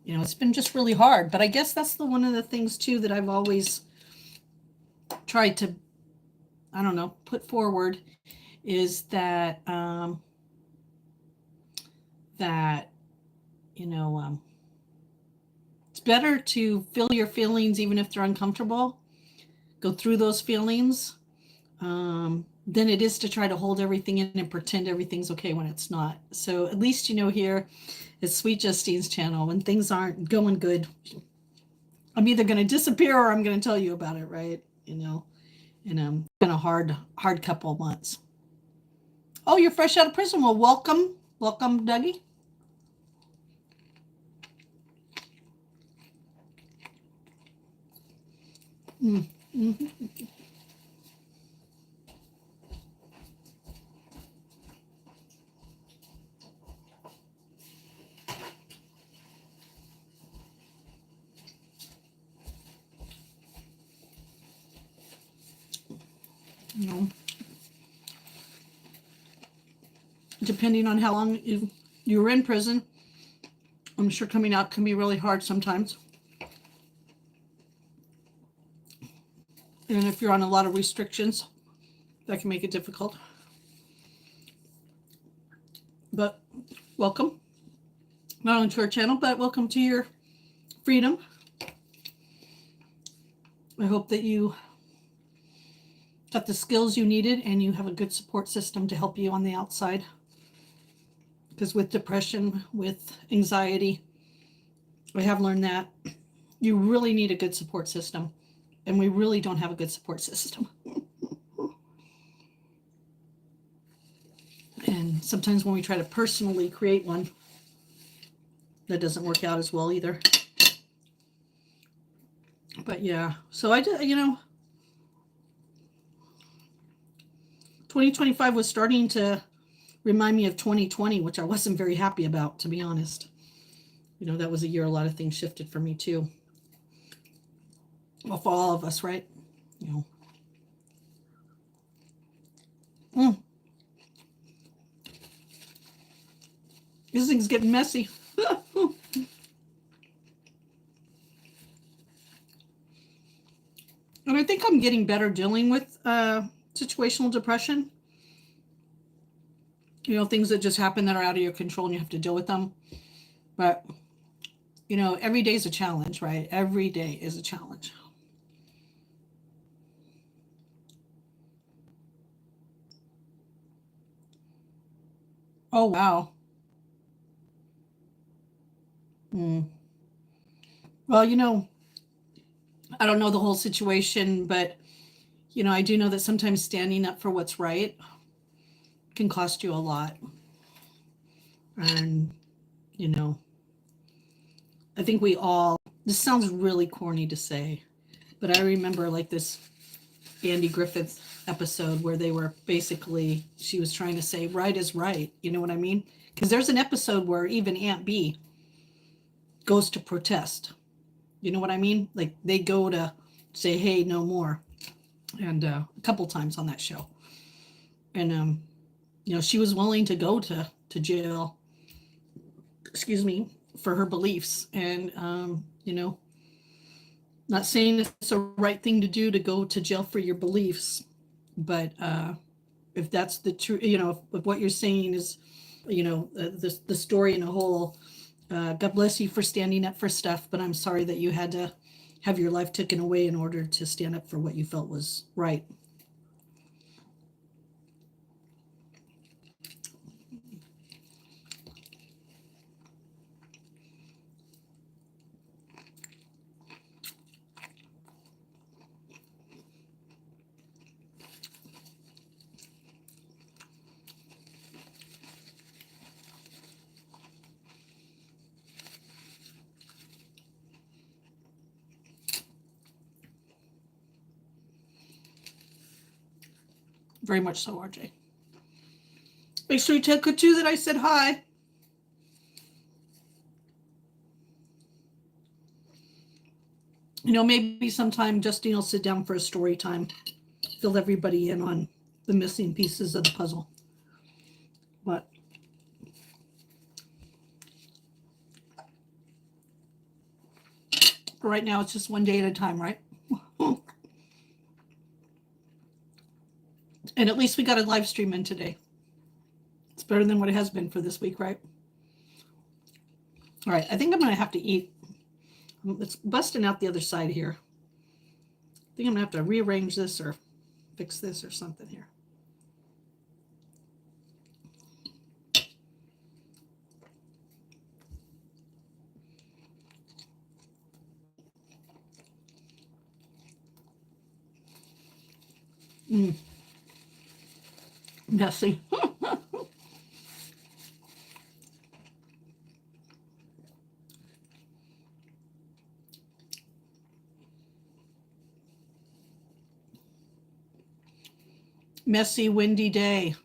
it's been just really hard. But I guess that's one of the things too that I've always tried to, put forward is that, it's better to feel your feelings even if they're uncomfortable. Go through those feelings. than it is to try to hold everything in and pretend everything's okay when it's not. So at least, here at Sweet Justine's channel, when things aren't going good, I'm either going to disappear or I'm going to tell you about it, right? And it's been a hard couple of months. Oh, you're fresh out of prison. Well, welcome, Dougie. Mm-hmm. Depending on how long you were in prison, I'm sure coming out can be really hard sometimes. And if you're on a lot of restrictions, that can make it difficult. But welcome, not only to our channel, but welcome to your freedom. I hope that you got the skills you needed and you have a good support system to help you on the outside. Because with depression, with anxiety, I have learned that you really need a good support system. And we really don't have a good support system. And sometimes when we try to personally create one, that doesn't work out as well either. But yeah, so I did, 2025 was starting to remind me of 2020, which I wasn't very happy about, to be honest. That was a year a lot of things shifted for me too. Well, for all of us, right? This thing's getting messy. And I think I'm getting better dealing with situational depression. Things that just happen that are out of your control and you have to deal with them. But, every day is a challenge, right? Every day is a challenge. Oh, wow. Well, I don't know the whole situation, but, I do know that sometimes standing up for what's right can cost you a lot. And, I think this sounds really corny to say, but I remember like this Andy Griffith episode where they were she was trying to say right is right. You know what I mean? Because there's an episode where even Aunt B goes to protest. You know what I mean? Like they go to say, hey, no more. And a couple times on that show. And, she was willing to go to jail, for her beliefs. And, not saying it's the right thing to do to go to jail for your beliefs, but if that's the truth, if what you're saying is, the story in a whole, God bless you for standing up for stuff, but I'm sorry that you had to have your life taken away in order to stand up for what you felt was right. Very much so, RJ. Make sure you tell Kutu that I said hi. Maybe sometime Justine will sit down for a story time, fill everybody in on the missing pieces of the puzzle. But right now, it's just one day at a time, right? And at least we got a live stream in today. It's better than what it has been for this week, right? All right, I think I'm going to have to eat. It's busting out the other side here. I think I'm going to have to rearrange this or fix this or something here. Messy. Messy, windy day.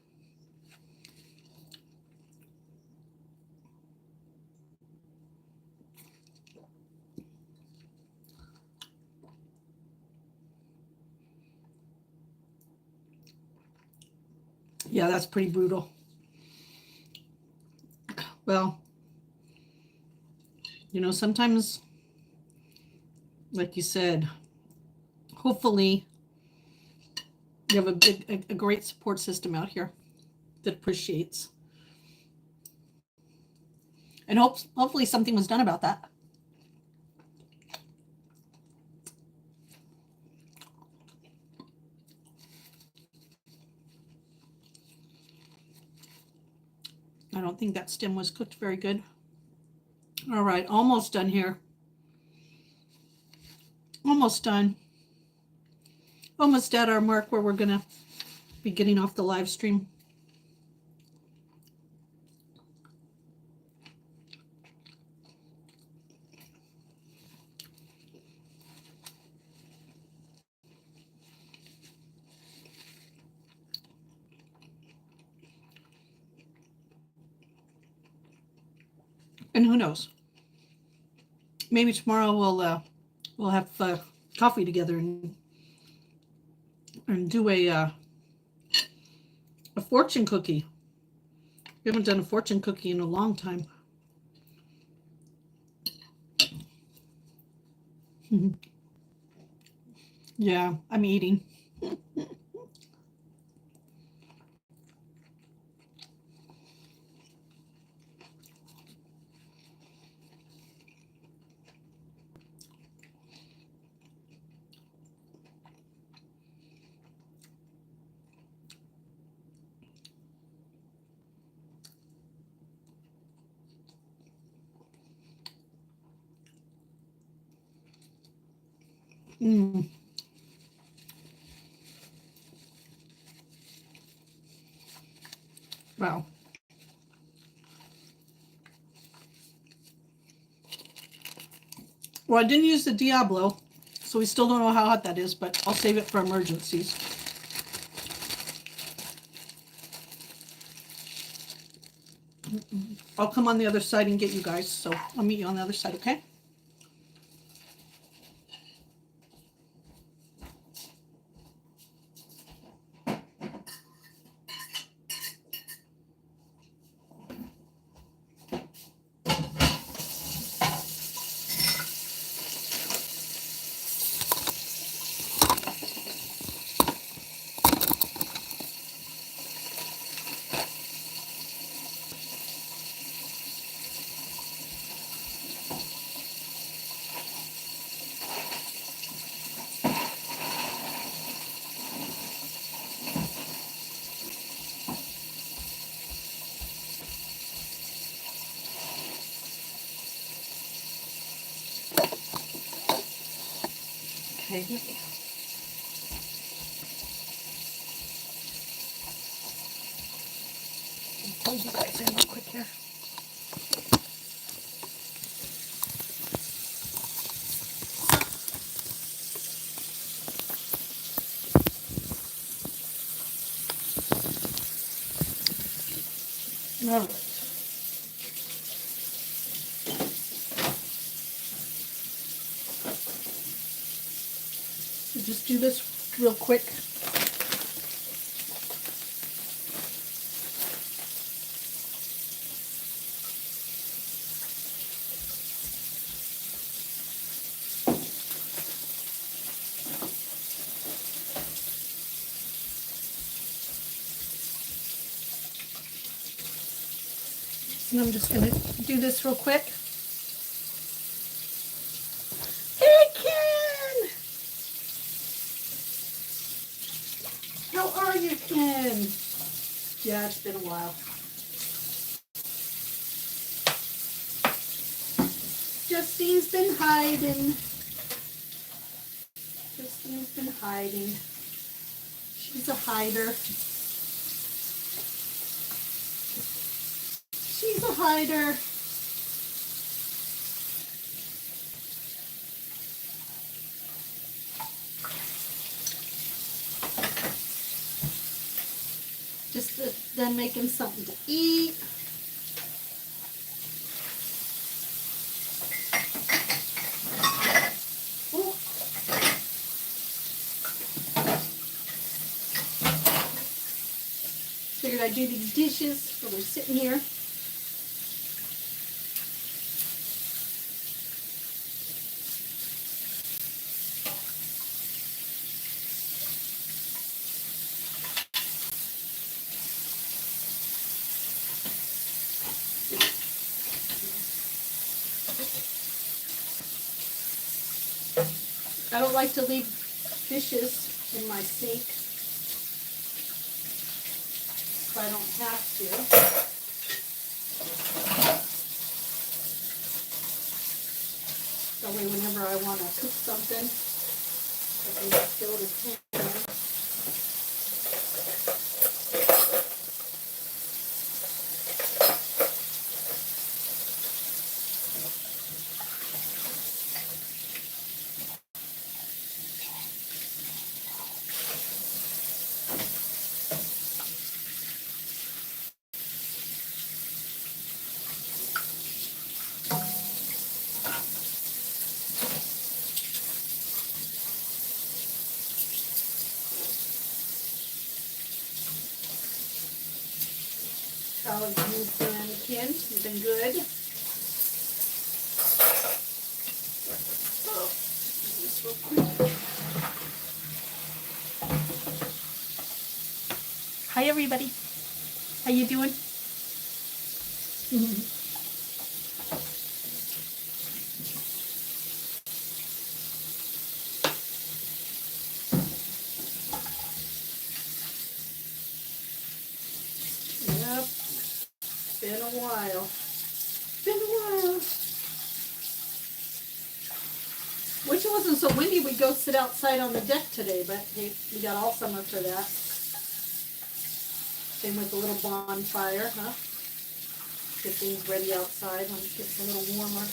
Yeah, that's pretty brutal. Well, you know, sometimes, like you said, hopefully you have a great support system out here that appreciates. And hopefully something was done about that. I don't think that stem was cooked very good. All right, almost done here. Almost done. Almost at our mark where we're gonna be getting off the live stream. And who knows? Maybe tomorrow we'll have coffee together and do a fortune cookie. We haven't done a fortune cookie in a long time. Yeah, I'm eating. Mm. Wow. Well, I didn't use the Diablo, so we still don't know how hot that is, but I'll save it for emergencies. I'll come on the other side and get you guys, so I'll meet you on the other side, okay? Okay. Pull you guys in real quick here. All right. So just do this real quick. And I'm just going to do this real quick. Hey, Ken! How are you, Ken? Yeah, it's been a while. Justine's been hiding. Justine's been hiding. She's a hider. She's a hider. Just to then make him something to eat. Ooh. Figured I'd do these dishes while they're sitting here. I don't like to leave dishes in my sink if I don't have to. That way whenever I want to cook something, I can just go to the pan. How have you been, Ken? You've been good? Oh, just real quick. Hi, everybody. How you doing? Yep. Been a while. Been a while. Wish it wasn't so windy, we'd go sit outside on the deck today, but hey, we got all summer for that. Same with the little bonfire, huh? Get things ready outside when it gets a little warmer.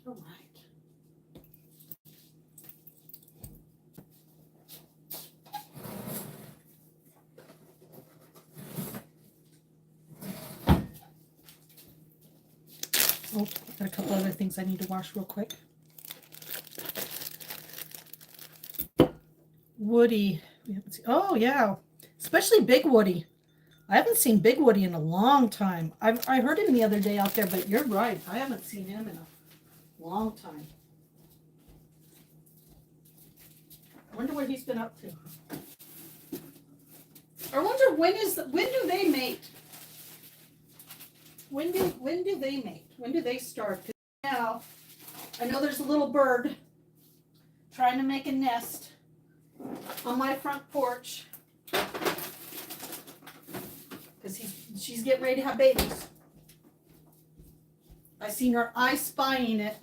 All right. Oh, got a couple other things I need to wash real quick. Woody. We haven't seen, oh, yeah. Especially Big Woody. I haven't seen Big Woody in a long time. I heard him the other day out there, but you're right. I haven't seen him in a long time. I wonder what he's been up to. I wonder when do they mate? When do they mate? When do they start? 'Cause now I know there's a little bird trying to make a nest on my front porch because she's getting ready to have babies. I seen her eye spying it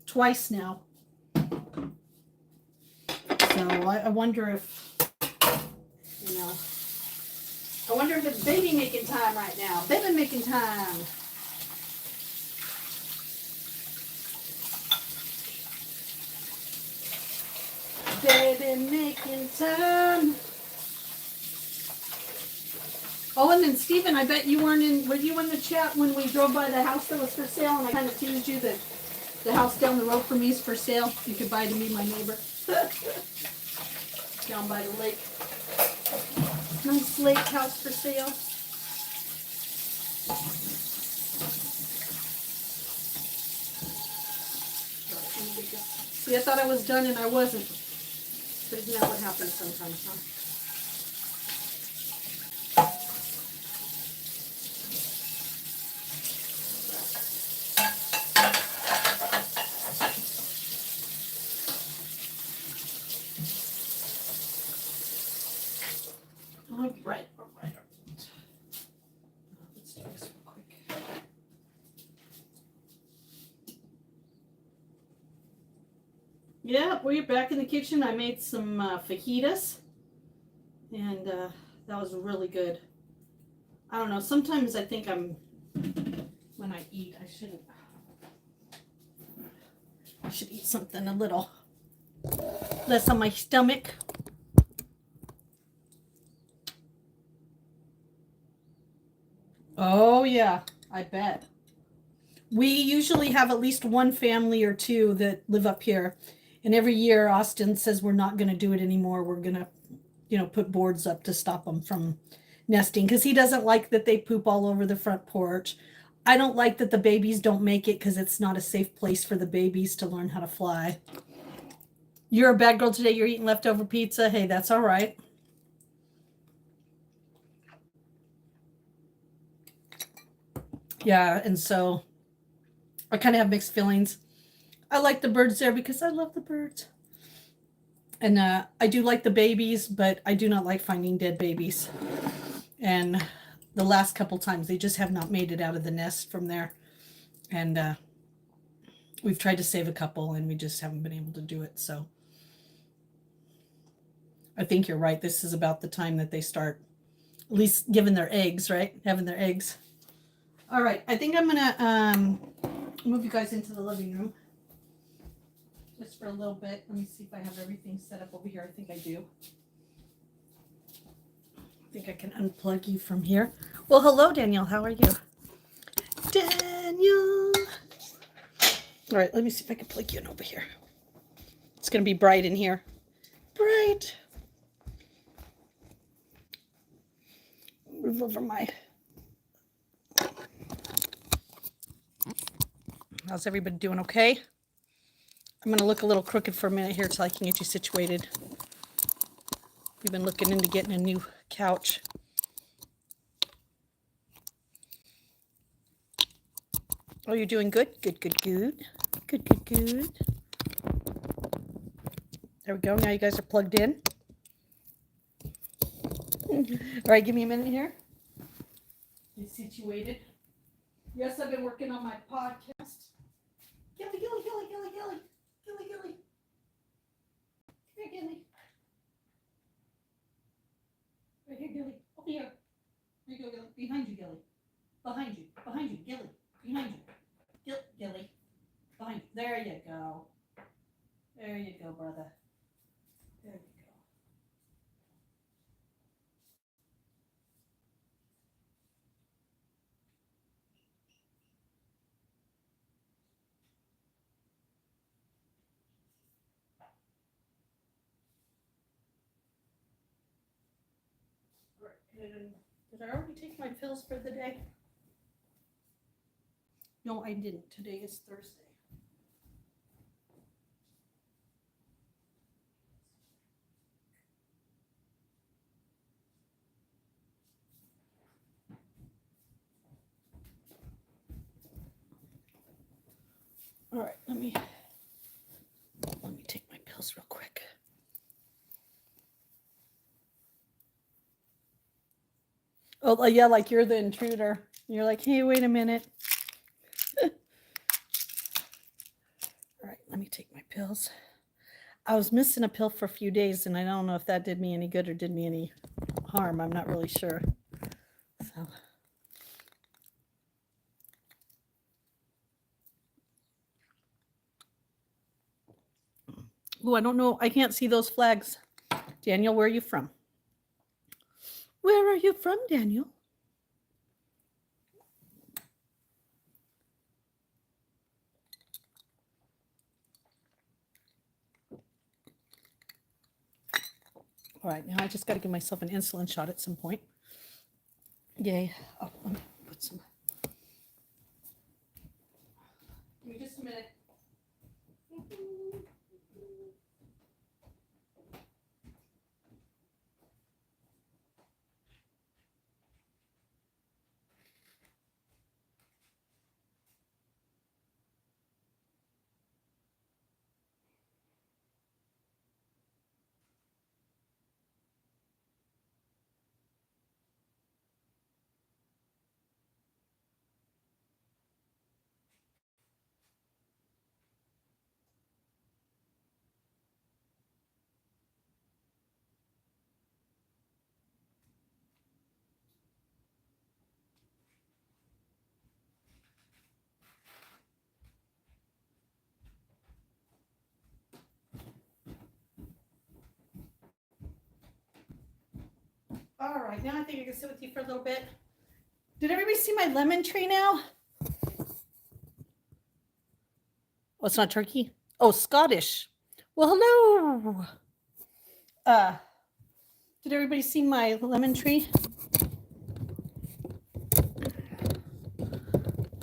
twice now. So I wonder if, I wonder if it's baby making time right now. Baby making time. Baby making time. Oh, and then Stephen, I bet you were you in the chat when we drove by the house that was for sale, and I kind of teased you that the house down the road from me is for sale. You could buy to me, my neighbor. Down by the lake. Nice lake house for sale. See, I thought I was done and I wasn't. But isn't that what happens sometimes, huh? All right. Let's do this real quick. Yeah, Yep, we're back in the kitchen. I made some fajitas, and that was really good. I don't know, sometimes I think when I eat, I should eat something a little less on my stomach. Oh yeah, I bet. We usually have at least one family or two that live up here. And every year Austin says we're not going to do it anymore. We're going to, put boards up to stop them from nesting because he doesn't like that they poop all over the front porch. I don't like that the babies don't make it because it's not a safe place for the babies to learn how to fly. You're a bad girl today. You're eating leftover pizza. Hey, that's all right. Yeah, and so I kind of have mixed feelings. I like the birds there because I love the birds. And I do like the babies, but I do not like finding dead babies. And the last couple times, they just have not made it out of the nest from there. And we've tried to save a couple, and we just haven't been able to do it. So I think you're right. This is about the time that they start at least giving their eggs, right? Having their eggs. All right. I think I'm going to move you guys into the living room. Just for a little bit. Let me see if I have everything set up over here. I think I do. I think I can unplug you from here. Well, hello, Danielle. How are you? Daniel. All right, let me see if I can plug you in over here. It's going to be bright in here. Bright. Move over my... How's everybody doing? Okay? I'm going to look a little crooked for a minute here till I can get you situated. We've been looking into getting a new couch. Oh, you're doing good? Good, good, good. Good, good, good. There we go. Now you guys are plugged in. All right, give me a minute here. Get situated. Yes, I've been working on my podcast. Gilly, Gilly, Gilly, Gilly, Gilly. Gilly, Gilly. Here, Gilly. Right here, Gilly. Over here. Here you go, Gilly. Behind you, Gilly. Behind you. Behind you, Gilly. Behind you. Gilly. Behind you. There you go. There you go, brother. There you go. Did I already take my pills for the day? No, I didn't. Today is Thursday. All right, let me take my pills real quick. Oh, yeah, like you're the intruder. You're like, hey, wait a minute. All right, let me take my pills. I was missing a pill for a few days, and I don't know if that did me any good or did me any harm. I'm not really sure. So. Oh, I don't know. I can't see those flags. Daniel, where are you from? Where are you from, Daniel? All right, now I just got to give myself an insulin shot at some point. Yay. Oh, let me put some. Give me just a minute. All right, now I think I can sit with you for a little bit. Did everybody see my lemon tree now? Oh, it's not turkey? Oh, Scottish. Well, hello. Did everybody see my lemon tree? All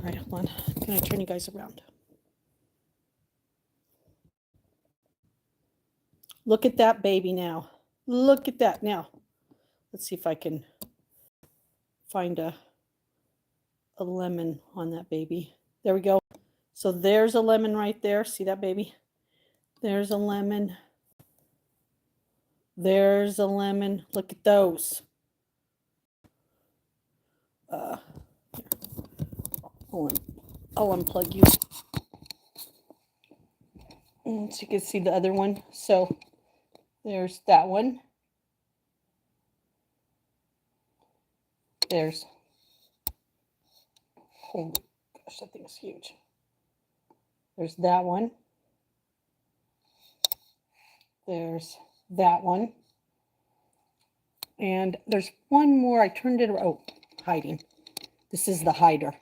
right, hold on. Can I turn you guys around? Look at that baby now. Look at that now. Let's see if I can find a lemon on that baby. There we go. So there's a lemon right there. See that baby? There's a lemon. There's a lemon. Look at those. I'll unplug you. So you can see the other one. So there's that one. There's, holy gosh, that thing is huge. There's that one. There's that one. And there's one more. I turned it, oh, hiding. This is the hider.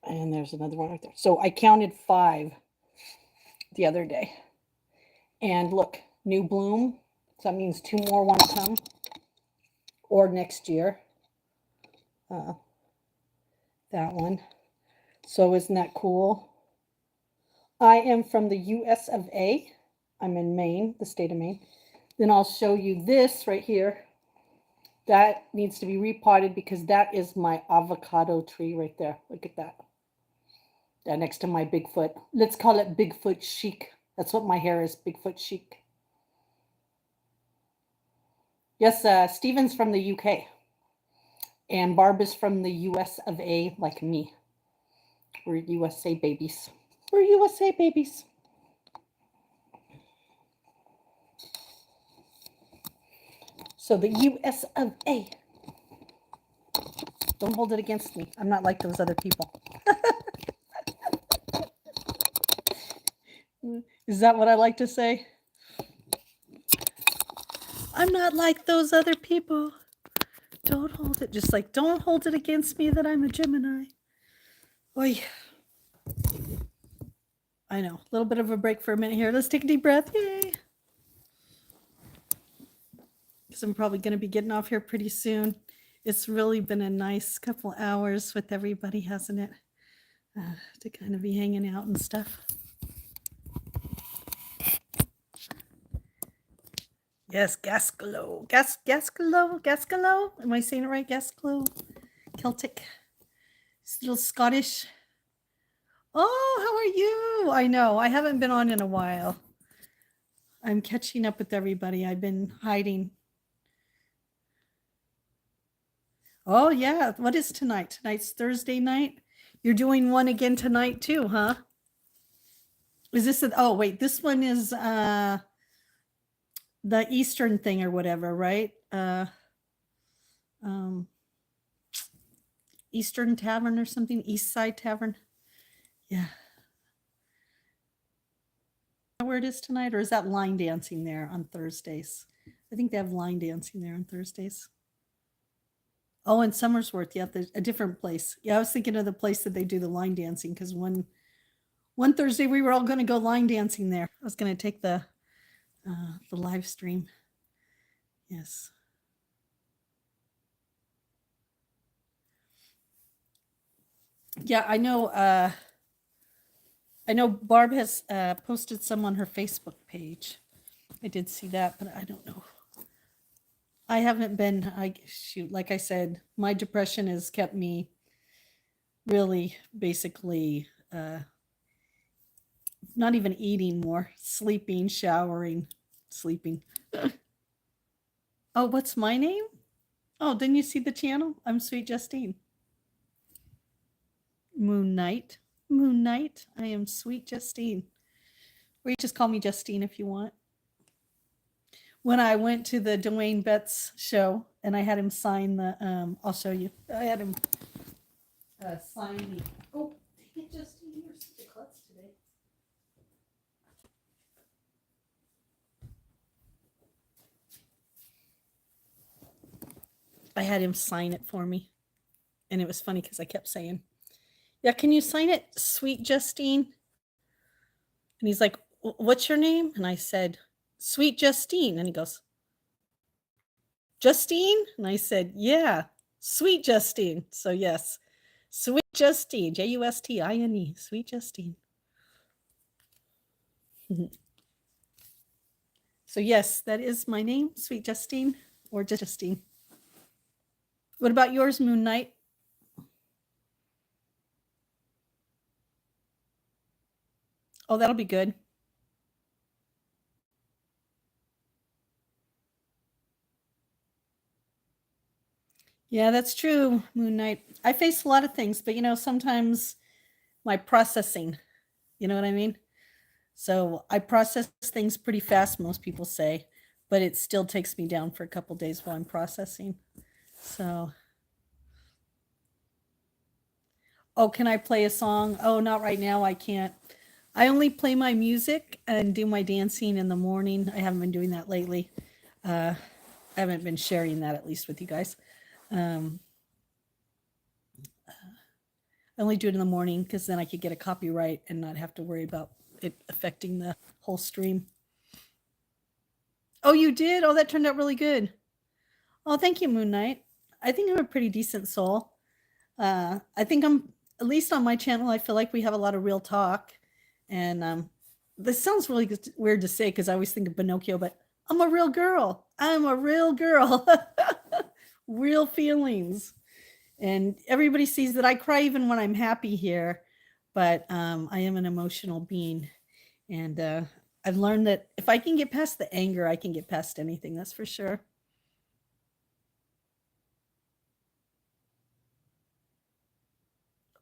And there's another one right there. So I counted 5 the other day. And look, new bloom. So that means 2 more want to come. Or next year. That one. So isn't that cool? I am from the US of A. I'm in Maine, the state of Maine. Then I'll show you this right here. That needs to be repotted because that is my avocado tree right there. Look at that. That next to my Bigfoot. Let's call it Bigfoot chic. That's what my hair is, Bigfoot chic. Yes, Stephen's from the UK. And Barb is from the US of A, like me. We're USA babies. We're USA babies. So the US of A. Don't hold it against me. I'm not like those other people. Is that what I like to say? I'm not like those other people. Don't hold it. Just like, don't hold it against me that I'm a Gemini. Oy. I know. A little bit of a break for a minute here. Let's take a deep breath. Yay. Because I'm probably going to be getting off here pretty soon. It's really been a nice couple hours with everybody, hasn't it? To kind of be hanging out and stuff. Yes, Gascalo. Gascalo. Am I saying it right? Gascalo. Celtic. It's a little Scottish. Oh, how are you? I know. I haven't been on in a while. I'm catching up with everybody. I've been hiding. Oh, yeah. What is tonight? Tonight's Thursday night. You're doing one again tonight too, huh? Is this oh, wait. This one is the Eastern thing or whatever, right? Eastern Tavern or something, East Side Tavern. Yeah. Where it is tonight, or is that line dancing there on Thursdays? I think they have line dancing there on Thursdays. Oh, in Somersworth, yeah, there's a different place. Yeah, I was thinking of the place that they do the line dancing because one Thursday we were all going to go line dancing there. I was going to take the live stream. Yes. Yeah, I know. I know Barb has posted some on her Facebook page. I did see that, but I don't know. I haven't been. Like I said, my depression has kept me really, basically, not even eating more, sleeping, showering, sleeping. Oh, what's my name? Oh, didn't you see the channel? I'm Sweet Justine. Moon Knight. I am Sweet Justine. Or you just call me Justine if you want. When I went to the Dwayne Betts show and I had him sign the, I'll show you. I had him sign the, oh, dang it, Justine, you're such a klutz today. I had him sign it for me. And it was funny because I kept saying, yeah, can you sign it, Sweet Justine? And he's like, what's your name? And I said, Sweet Justine. And he goes, Justine? And I said, yeah, Sweet Justine. So yes, Sweet Justine, Justine, Sweet Justine. So yes, that is my name, Sweet Justine, or just Justine. What about yours, Moon Knight? Oh, that'll be good. Yeah, that's true, Moon Knight. I face a lot of things, but sometimes my processing, you know what I mean? So I process things pretty fast, most people say, but it still takes me down for a couple days while I'm processing. So, oh, can I play a song? Oh, not right now. I can't. I only play my music and do my dancing in the morning. I haven't been doing that lately. I haven't been sharing that, at least with you guys. I only do it in the morning because then I could get a copyright and not have to worry about it affecting the whole stream. Oh, you did? Oh, that turned out really good. Oh, thank you, Moon Knight. I think I'm a pretty decent soul. I think I'm, at least on my channel, I feel like we have a lot of real talk. And this sounds really weird to say because I always think of Pinocchio, but I'm a real girl. I'm a real girl. Real feelings. And everybody sees that I cry even when I'm happy here, but I am an emotional being. And I've learned that if I can get past the anger, I can get past anything, that's for sure.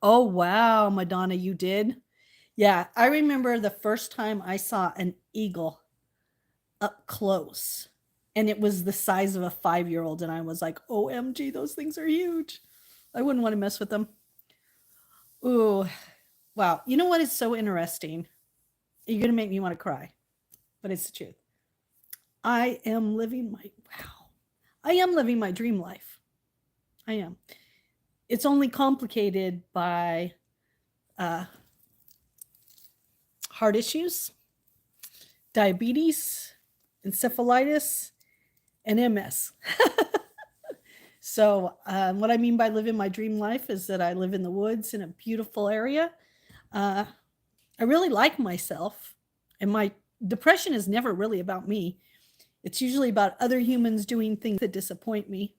Oh, wow, Madonna, you did? Yeah, I remember the first time I saw an eagle up close, and it was the size of a 5-year-old, and I was like, OMG, those things are huge. I wouldn't want to mess with them. Ooh, wow. You know what is so interesting? You're going to make me want to cry, but it's the truth. I am living my dream life. I am. It's only complicated by heart issues, diabetes, encephalitis, and MS. So what I mean by living my dream life is that I live in the woods in a beautiful area. I really like myself, and my depression is never really about me. It's usually about other humans doing things that disappoint me.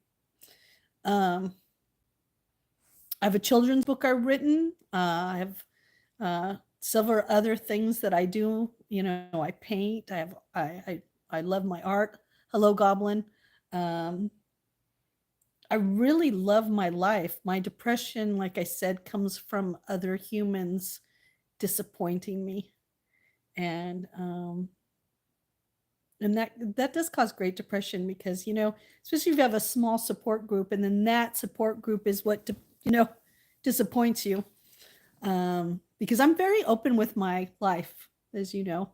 I have a children's book I've written. I have several other things that I do. I paint. I love my art. Hello, Goblin. I really love my life. My depression, like I said, comes from other humans disappointing me, and that does cause great depression because especially if you have a small support group, and then that support group is what disappoints you. Because I'm very open with my life, as you know,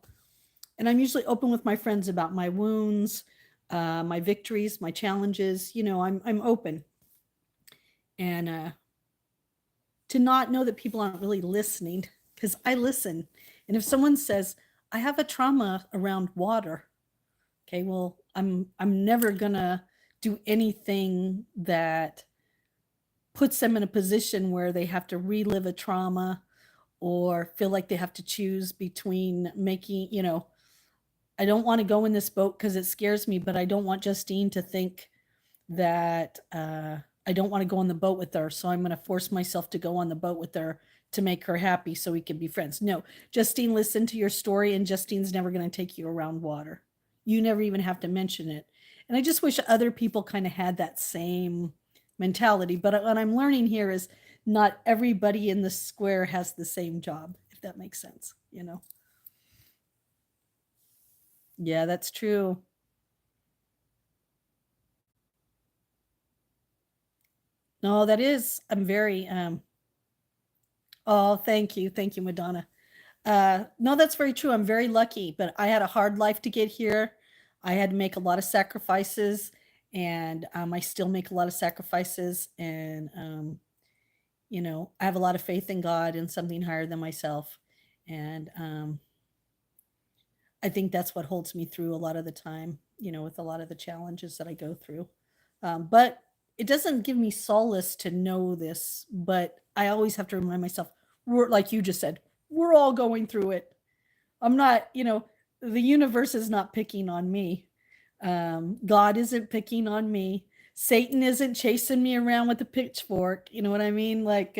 and I'm usually open with my friends about my wounds, my victories, my challenges. I'm open, and to not know that people aren't really listening, because I listen. And if someone says, I have a trauma around water, okay, well, I'm never gonna do anything that puts them in a position where they have to relive a trauma or feel like they have to choose between making, I don't want to go in this boat because it scares me, but I don't want Justine to think that I don't want to go on the boat with her. So I'm going to force myself to go on the boat with her to make her happy so we can be friends. No, Justine, listen to your story, and Justine's never going to take you around water. You never even have to mention it. And I just wish other people kind of had that same mentality. But what I'm learning here is not everybody in the square has the same job, if that makes sense, Yeah, that's true. No, that is, I'm very, oh, thank you. Thank you, Madonna. No, that's very true. I'm very lucky, but I had a hard life to get here. I had to make a lot of sacrifices, and I still make a lot of sacrifices, and I have a lot of faith in God and something higher than myself, and I think that's what holds me through a lot of the time, with a lot of the challenges that I go through. But it doesn't give me solace to know this, but I always have to remind myself, we're like you just said, we're all going through it. I'm not, the universe is not picking on me. God isn't picking on me. Satan isn't chasing me around with a pitchfork. You know what I mean? Like,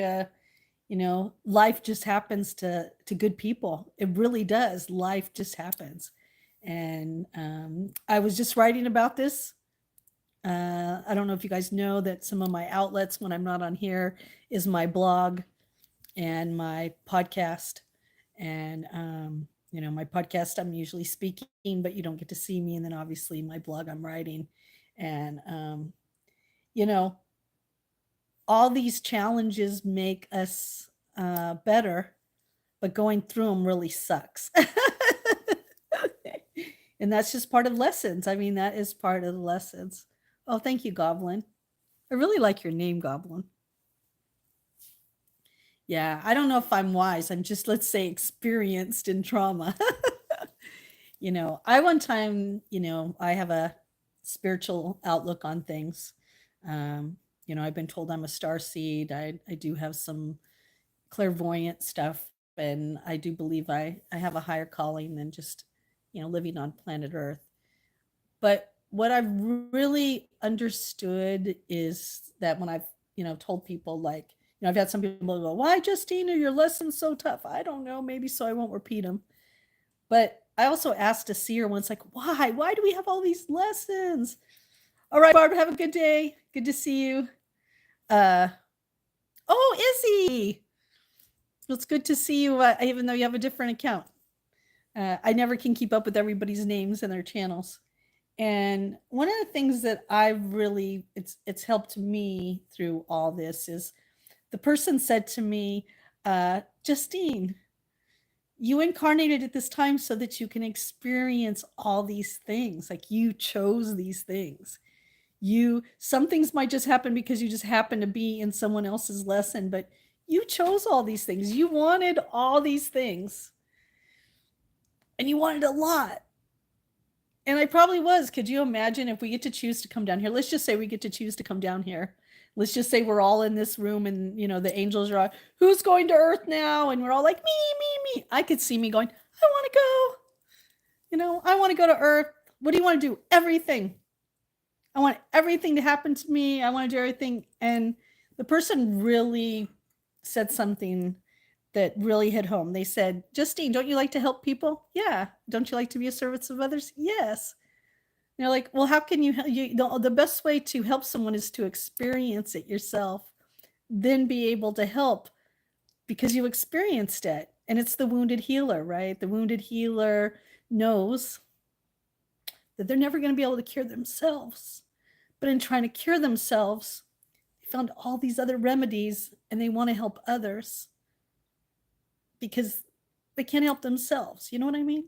life just happens to good people. It really does. Life just happens. And I was just writing about this. I don't know if you guys know that some of my outlets when I'm not on here is my blog and my podcast. And my podcast, I'm usually speaking, but you don't get to see me. And then obviously my blog, I'm writing. And you know, all these challenges make us better, but going through them really sucks. And that's just part of lessons. I mean, that is part of the lessons. Oh, thank you, Goblin. I really like your name, Goblin. Yeah, I don't know if I'm wise. I'm just, let's say, experienced in trauma. I one time, I have a spiritual outlook on things. I've been told I'm a star seed. I do have some clairvoyant stuff, and I do believe I have a higher calling than just, living on planet Earth. But what I've really understood is that when I've, told people, like, I've had some people go, "Why, Justine, are your lessons so tough?" I don't know, maybe so I won't repeat them. But I also asked a seer once, like, why? Why do we have all these lessons? All right, Barb, have a good day. Good to see you. Oh, Izzy. It's good to see you, even though you have a different account. I never can keep up with everybody's names and their channels. And one of the things that I've really, it's helped me through all this is the person said to me, Justine, you incarnated at this time so that you can experience all these things. Like, you chose these things. Some things might just happen because you just happen to be in someone else's lesson, but you chose all these things. You wanted all these things, and you wanted a lot. And I probably was. Could you imagine if we get to choose to come down here? Let's just say we get to choose to come down here. Let's just say we're all in this room, and the angels are all, who's going to Earth now? And we're all like, me. I could see me going, I want to go. I want to go to Earth. What do you want to do? Everything. I want everything to happen to me. I want to do everything. And the person really said something that really hit home. They said, Justine, don't you like to help people? Yeah. Don't you like to be a service of others? Yes. And they're like, well, how can the best way to help someone is to experience it yourself, then be able to help because you experienced it. And it's the wounded healer, right? The wounded healer knows that they're never going to be able to cure themselves. But in trying to cure themselves, they found all these other remedies, and they want to help others because they can't help themselves. You know what I mean?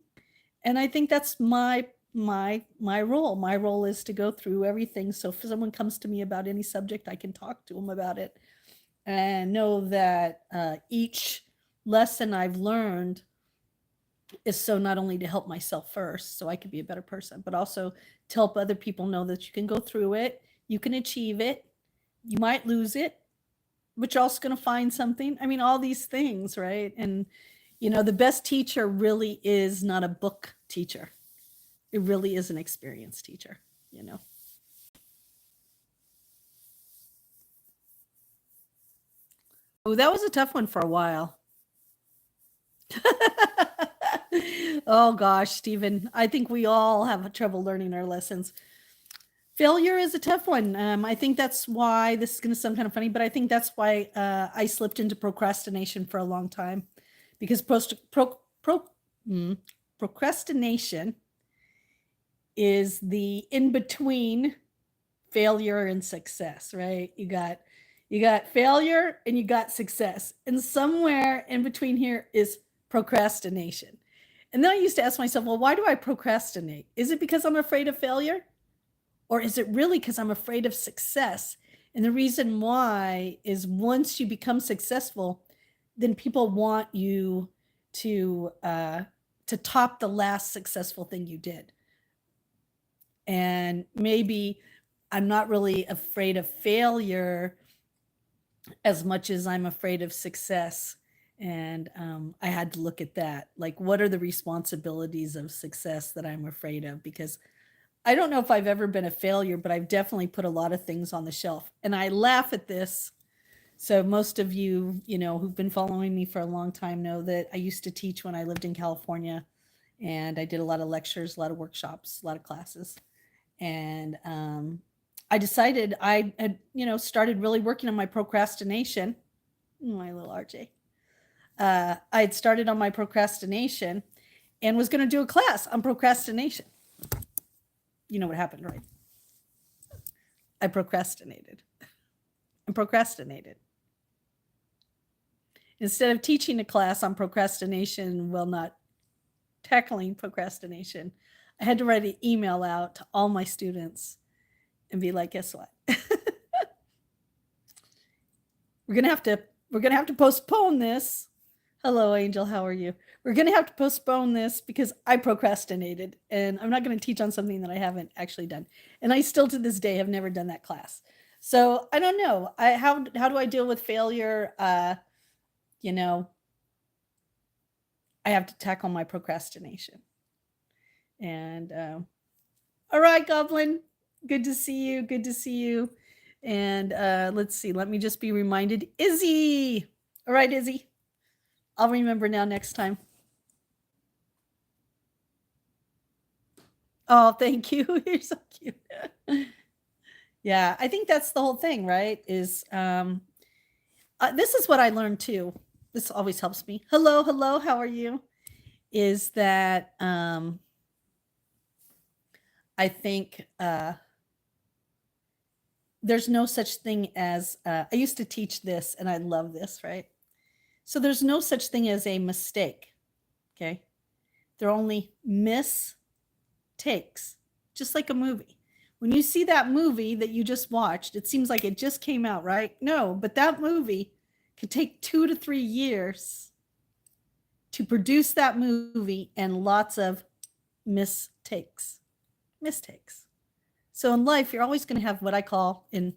And I think that's my role. My role is to go through everything. So if someone comes to me about any subject, I can talk to them about it and know that each lesson I've learned is so not only to help myself first, so I could be a better person, but also to help other people know that you can go through it, you can achieve it, you might lose it, but you're also going to find something. I mean, all these things, right? And, the best teacher really is not a book teacher. It really is an experience teacher, Oh, that was a tough one for a while. Oh gosh, Stephen, I think we all have trouble learning our lessons. Failure is a tough one. I think that's why, this is going to sound kind of funny, but I think that's why I slipped into procrastination for a long time, because procrastination is the in between failure and success, right? You got failure and you got success, and somewhere in between here is procrastination. And then I used to ask myself, well, why do I procrastinate? Is it because I'm afraid of failure? Or is it really because I'm afraid of success? And the reason why is once you become successful, then people want you to top the last successful thing you did. And maybe I'm not really afraid of failure as much as I'm afraid of success. And I had to look at that. Like, what are the responsibilities of success that I'm afraid of? Because I don't know if I've ever been a failure, but I've definitely put a lot of things on the shelf. And I laugh at this. So most of you, who've been following me for a long time know that I used to teach when I lived in California, and I did a lot of lectures, a lot of workshops, a lot of classes. And I decided I had, started really working on my procrastination. My little RJ. I had started on my procrastination and was going to do a class on procrastination. You know what happened, right? I procrastinated. Instead of teaching a class on procrastination while not tackling procrastination, I had to write an email out to all my students and be like, guess what? We're gonna have to postpone this. Hello, Angel, how are you? We're gonna have to postpone this because I procrastinated, and I'm not gonna teach on something that I haven't actually done. And I still to this day have never done that class. So I don't know. How do I deal with failure? I have to tackle my procrastination. And all right, Goblin, good to see you. And let's see, let me just be reminded. Izzy! All right, Izzy. I'll remember now next time. Oh, thank you. You're so cute. Yeah, I think that's the whole thing, right? Is this is what I learned too. This always helps me. Hello, how are you? Is that I think there's no such thing as, I used to teach this and I love this, right? So there's no such thing as a mistake, okay? There are only mistakes, just like a movie. When you see that movie that you just watched, it seems like it just came out, right? No, but that movie could take 2 to 3 years to produce that movie and lots of mistakes. So in life, you're always going to have what I call in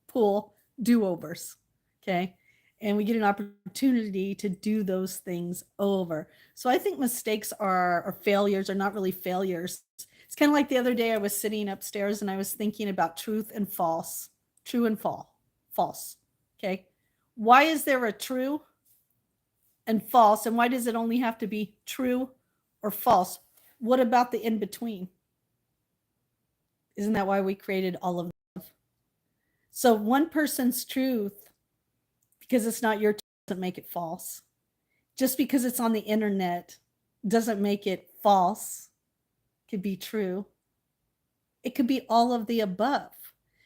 pool do-overs, okay? And we get an opportunity to do those things over. So I think mistakes or failures are not really failures. It's kind of like the other day I was sitting upstairs and I was thinking about truth and false, true and false, okay? Why is there a true and false? And why does it only have to be true or false? What about the in-between? Isn't that why we created all of them? So one person's truth, because it's not your truth, doesn't make it false. Just because it's on the internet doesn't make it false. It could be true. It could be all of the above,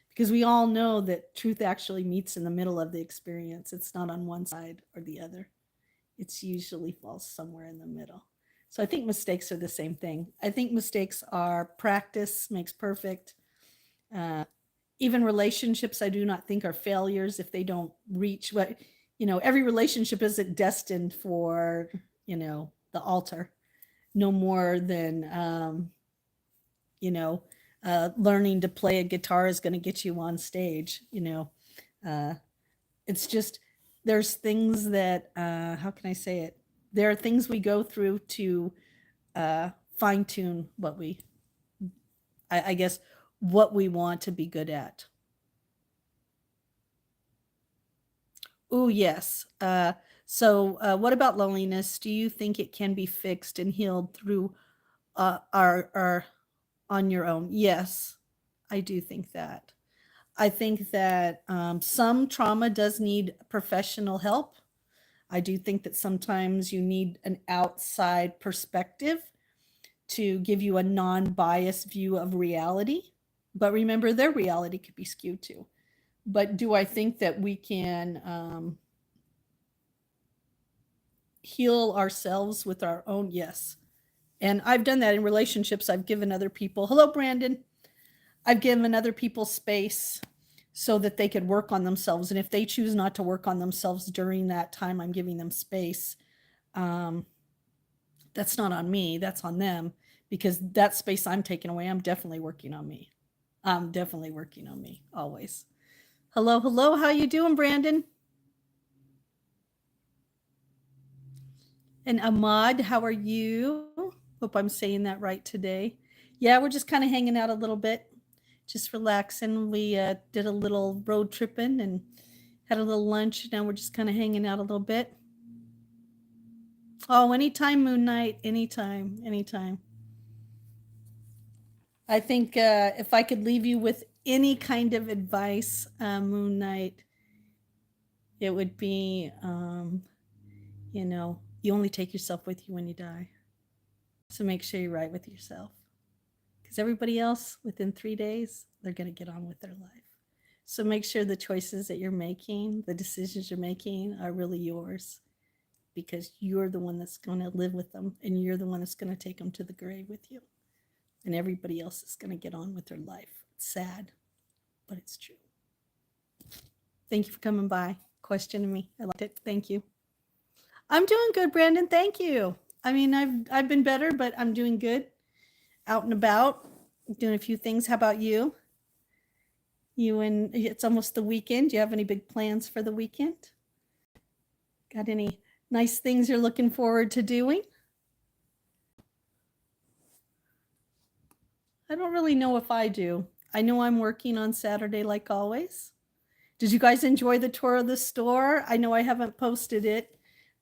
because we all know that truth actually meets in the middle of the experience. It's not on one side or the other. It's usually false somewhere in the middle. So I think mistakes are the same thing. I think mistakes are practice makes perfect. Even relationships, I do not think are failures if they don't reach what, every relationship isn't destined for, the altar, no more than, learning to play a guitar is going to get you on stage. It's just, there's things that, how can I say it? There are things we go through to fine tune what I guess, what we want to be good at. Oh, yes. So what about loneliness? Do you think it can be fixed and healed through our on your own? Yes, I do think that. I think that some trauma does need professional help. I do think that sometimes you need an outside perspective to give you a non-biased view of reality. But remember, their reality could be skewed too. But do I think that we can heal ourselves with our own? Yes. And I've done that in relationships. I've given other people, hello, Brandon. I've given other people space so that they could work on themselves. And if they choose not to work on themselves during that time, I'm giving them space. That's not on me, that's on them, because that space I'm taking away, I'm definitely working on me. I'm definitely working on me always. Hello, hello. How you doing, Brandon? And Ahmad, how are you? Hope I'm saying that right today. Yeah, we're just kind of hanging out a little bit, just relaxing. We did a little road tripping and had a little lunch. Now we're just kind of hanging out a little bit. Oh, anytime, Moon Knight. Anytime, anytime. I think if I could leave you with any kind of advice, Moon Knight, it would be, you only take yourself with you when you die. So make sure you're right with yourself. Because everybody else, within 3 days, they're going to get on with their life. So make sure the choices that you're making, the decisions you're making are really yours. Because you're the one that's going to live with them. And you're the one that's going to take them to the grave with you. And everybody else is going to get on with their life. It's sad, but it's true. Thank you for coming by, questioning me. I liked it. Thank you. I'm doing good, Brandon. Thank you. I mean, I've been better, but I'm doing good. Out and about, doing a few things. How about you? It's almost the weekend. Do you have any big plans for the weekend? Got any nice things you're looking forward to doing? I don't really know if I do. I know I'm working on Saturday like always. Did you guys enjoy the tour of the store? I know I haven't posted it,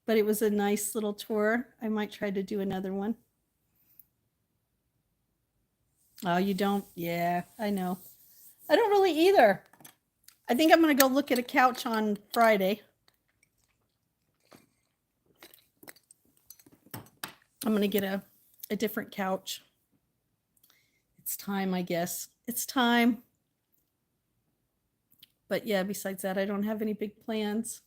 but it was a nice little tour. I might try to do another one. Oh, you don't? Yeah, I know. I don't really either. I think I'm going to go look at a couch on Friday. I'm going to get a different couch. It's time, I guess. It's time. But yeah, besides that, I don't have any big plans.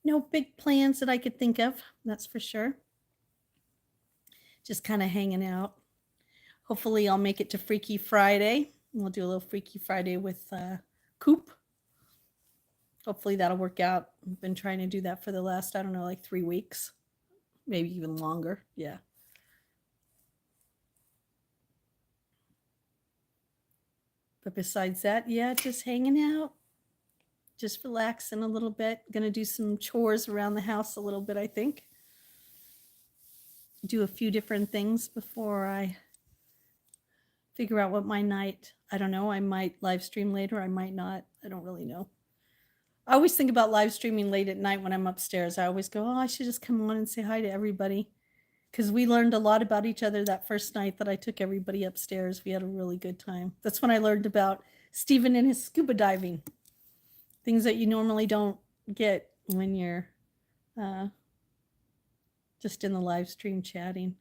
No big plans that I could think of, that's for sure. Just kind of hanging out. Hopefully I'll make it to Freaky Friday. We'll do a little Freaky Friday with Coop. Hopefully that'll work out. I've been trying to do that for the last, I don't know, like 3 weeks. Maybe even longer. Yeah. But besides that, yeah, just hanging out. Just relaxing a little bit. Gonna do some chores around the house a little bit, I think. Do a few different things before I figure out what my night, I don't know, I might live stream later, I might not. I don't really know. I always think about live streaming late at night when I'm upstairs. I always go, oh, I should just come on and say hi to everybody. Because we learned a lot about each other that first night that I took everybody upstairs. We had a really good time. That's when I learned about Stephen and his scuba diving. Things that you normally don't get when you're just in the live stream chatting.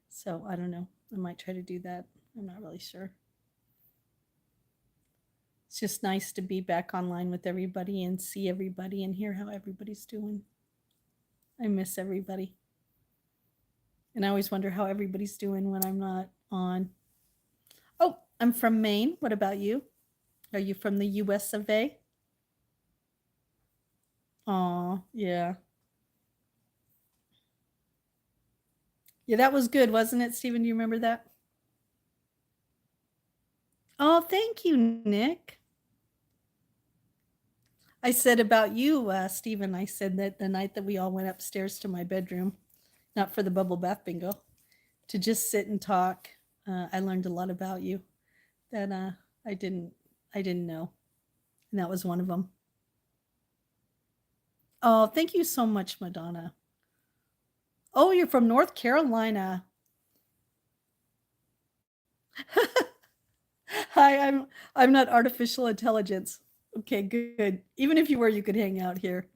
So I don't know. I might try to do that. I'm not really sure. It's just nice to be back online with everybody and see everybody and hear how everybody's doing. I miss everybody. And I always wonder how everybody's doing when I'm not on. Oh, I'm from Maine. What about you? Are you from the US of A? Oh, yeah. Yeah, that was good, wasn't it, Stephen? Do you remember that? Oh, thank you, Nick. I said about you, Stephen, I said that the night that we all went upstairs to my bedroom, not for the bubble bath bingo, to just sit and talk, I learned a lot about you that I didn't know. And that was one of them. Oh, thank you so much, Madonna. Oh, you're from North Carolina. Hi, I'm not artificial intelligence. Okay, good. Even if you were, you could hang out here.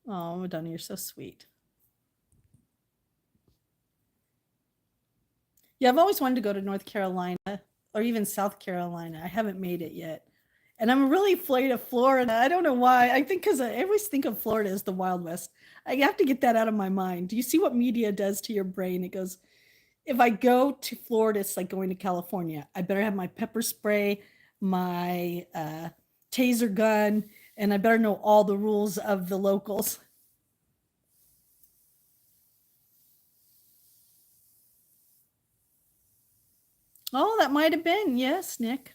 Oh, Madonna, you're so sweet. Yeah, I've always wanted to go to North Carolina or even South Carolina. I haven't made it yet. And I'm really afraid of Florida. I don't know why. I think because I always think of Florida as the Wild West. I have to get that out of my mind. Do you see what media does to your brain? It goes, if I go to Florida, it's like going to California. I better have my pepper spray, my taser gun, and I better know all the rules of the locals. Oh, that might have been. Yes, Nick.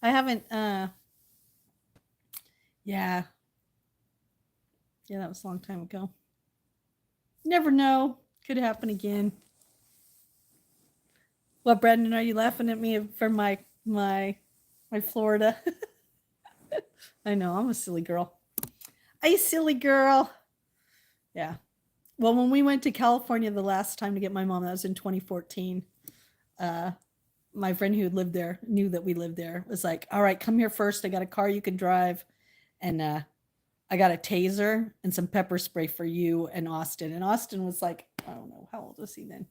I haven't yeah. Yeah, that was a long time ago. Never know. Could happen again. What, Brandon, are you laughing at me for my Florida? I know, I'm a silly girl. Hey, silly girl. Yeah. Well, when we went to California the last time to get my mom, that was in 2014. My friend who lived there knew that we lived there, was like, all right, come here first. I got a car you can drive. And I got a taser and some pepper spray for you and Austin. And Austin was like, I don't know, how old was he then?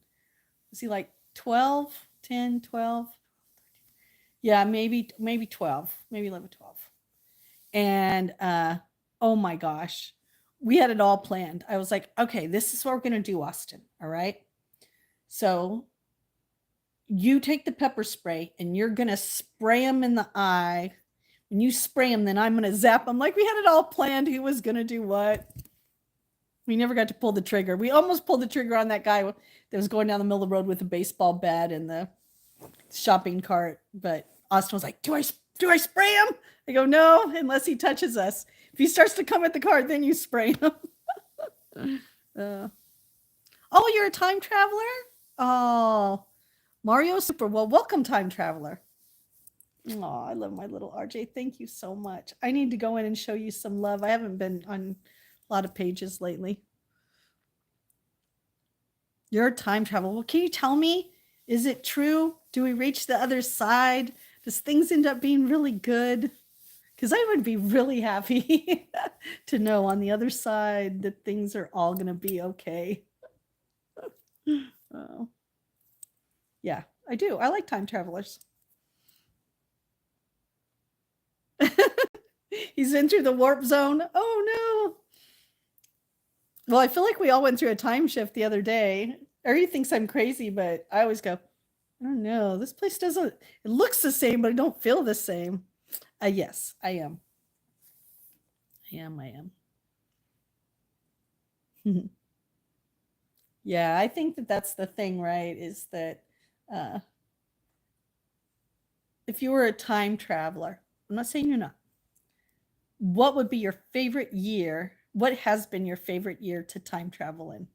Was he like 12, 10, 12? Yeah, maybe 12, maybe 11, 12. And oh my gosh, we had it all planned. I was like, okay, this is what we're going to do, Austin. All right. So you take the pepper spray and you're going to spray him in the eye. When you spray him, then I'm going to zap him. Like, we had it all planned. Who was going to do what? We never got to pull the trigger. We almost pulled the trigger on that guy that was going down the middle of the road with a baseball bat and the shopping cart. But Austin was like, do I spray him? I go, no, unless he touches us. If he starts to come at the car, then you spray him. Oh, you're a time traveler? Oh, Mario Super. Well, welcome, time traveler. Oh, I love my little RJ. Thank you so much. I need to go in and show you some love. I haven't been on a lot of pages lately. You're a time traveler. Well, can you tell me, is it true? Do we reach the other side? Does things end up being really good? Because I would be really happy to know on the other side that things are all going to be okay. Oh. Yeah, I do. I like time travelers. He's in through the warp zone. Oh, no. Well, I feel like we all went through a time shift the other day. Everybody thinks I'm crazy, but I always go, I don't know. This place doesn't, it looks the same, but I don't feel the same. Yes, I am. I am. Yeah, I think that that's the thing, right? Is that if you were a time traveler, I'm not saying you're not, what would be your favorite year? What has been your favorite year to time travel in?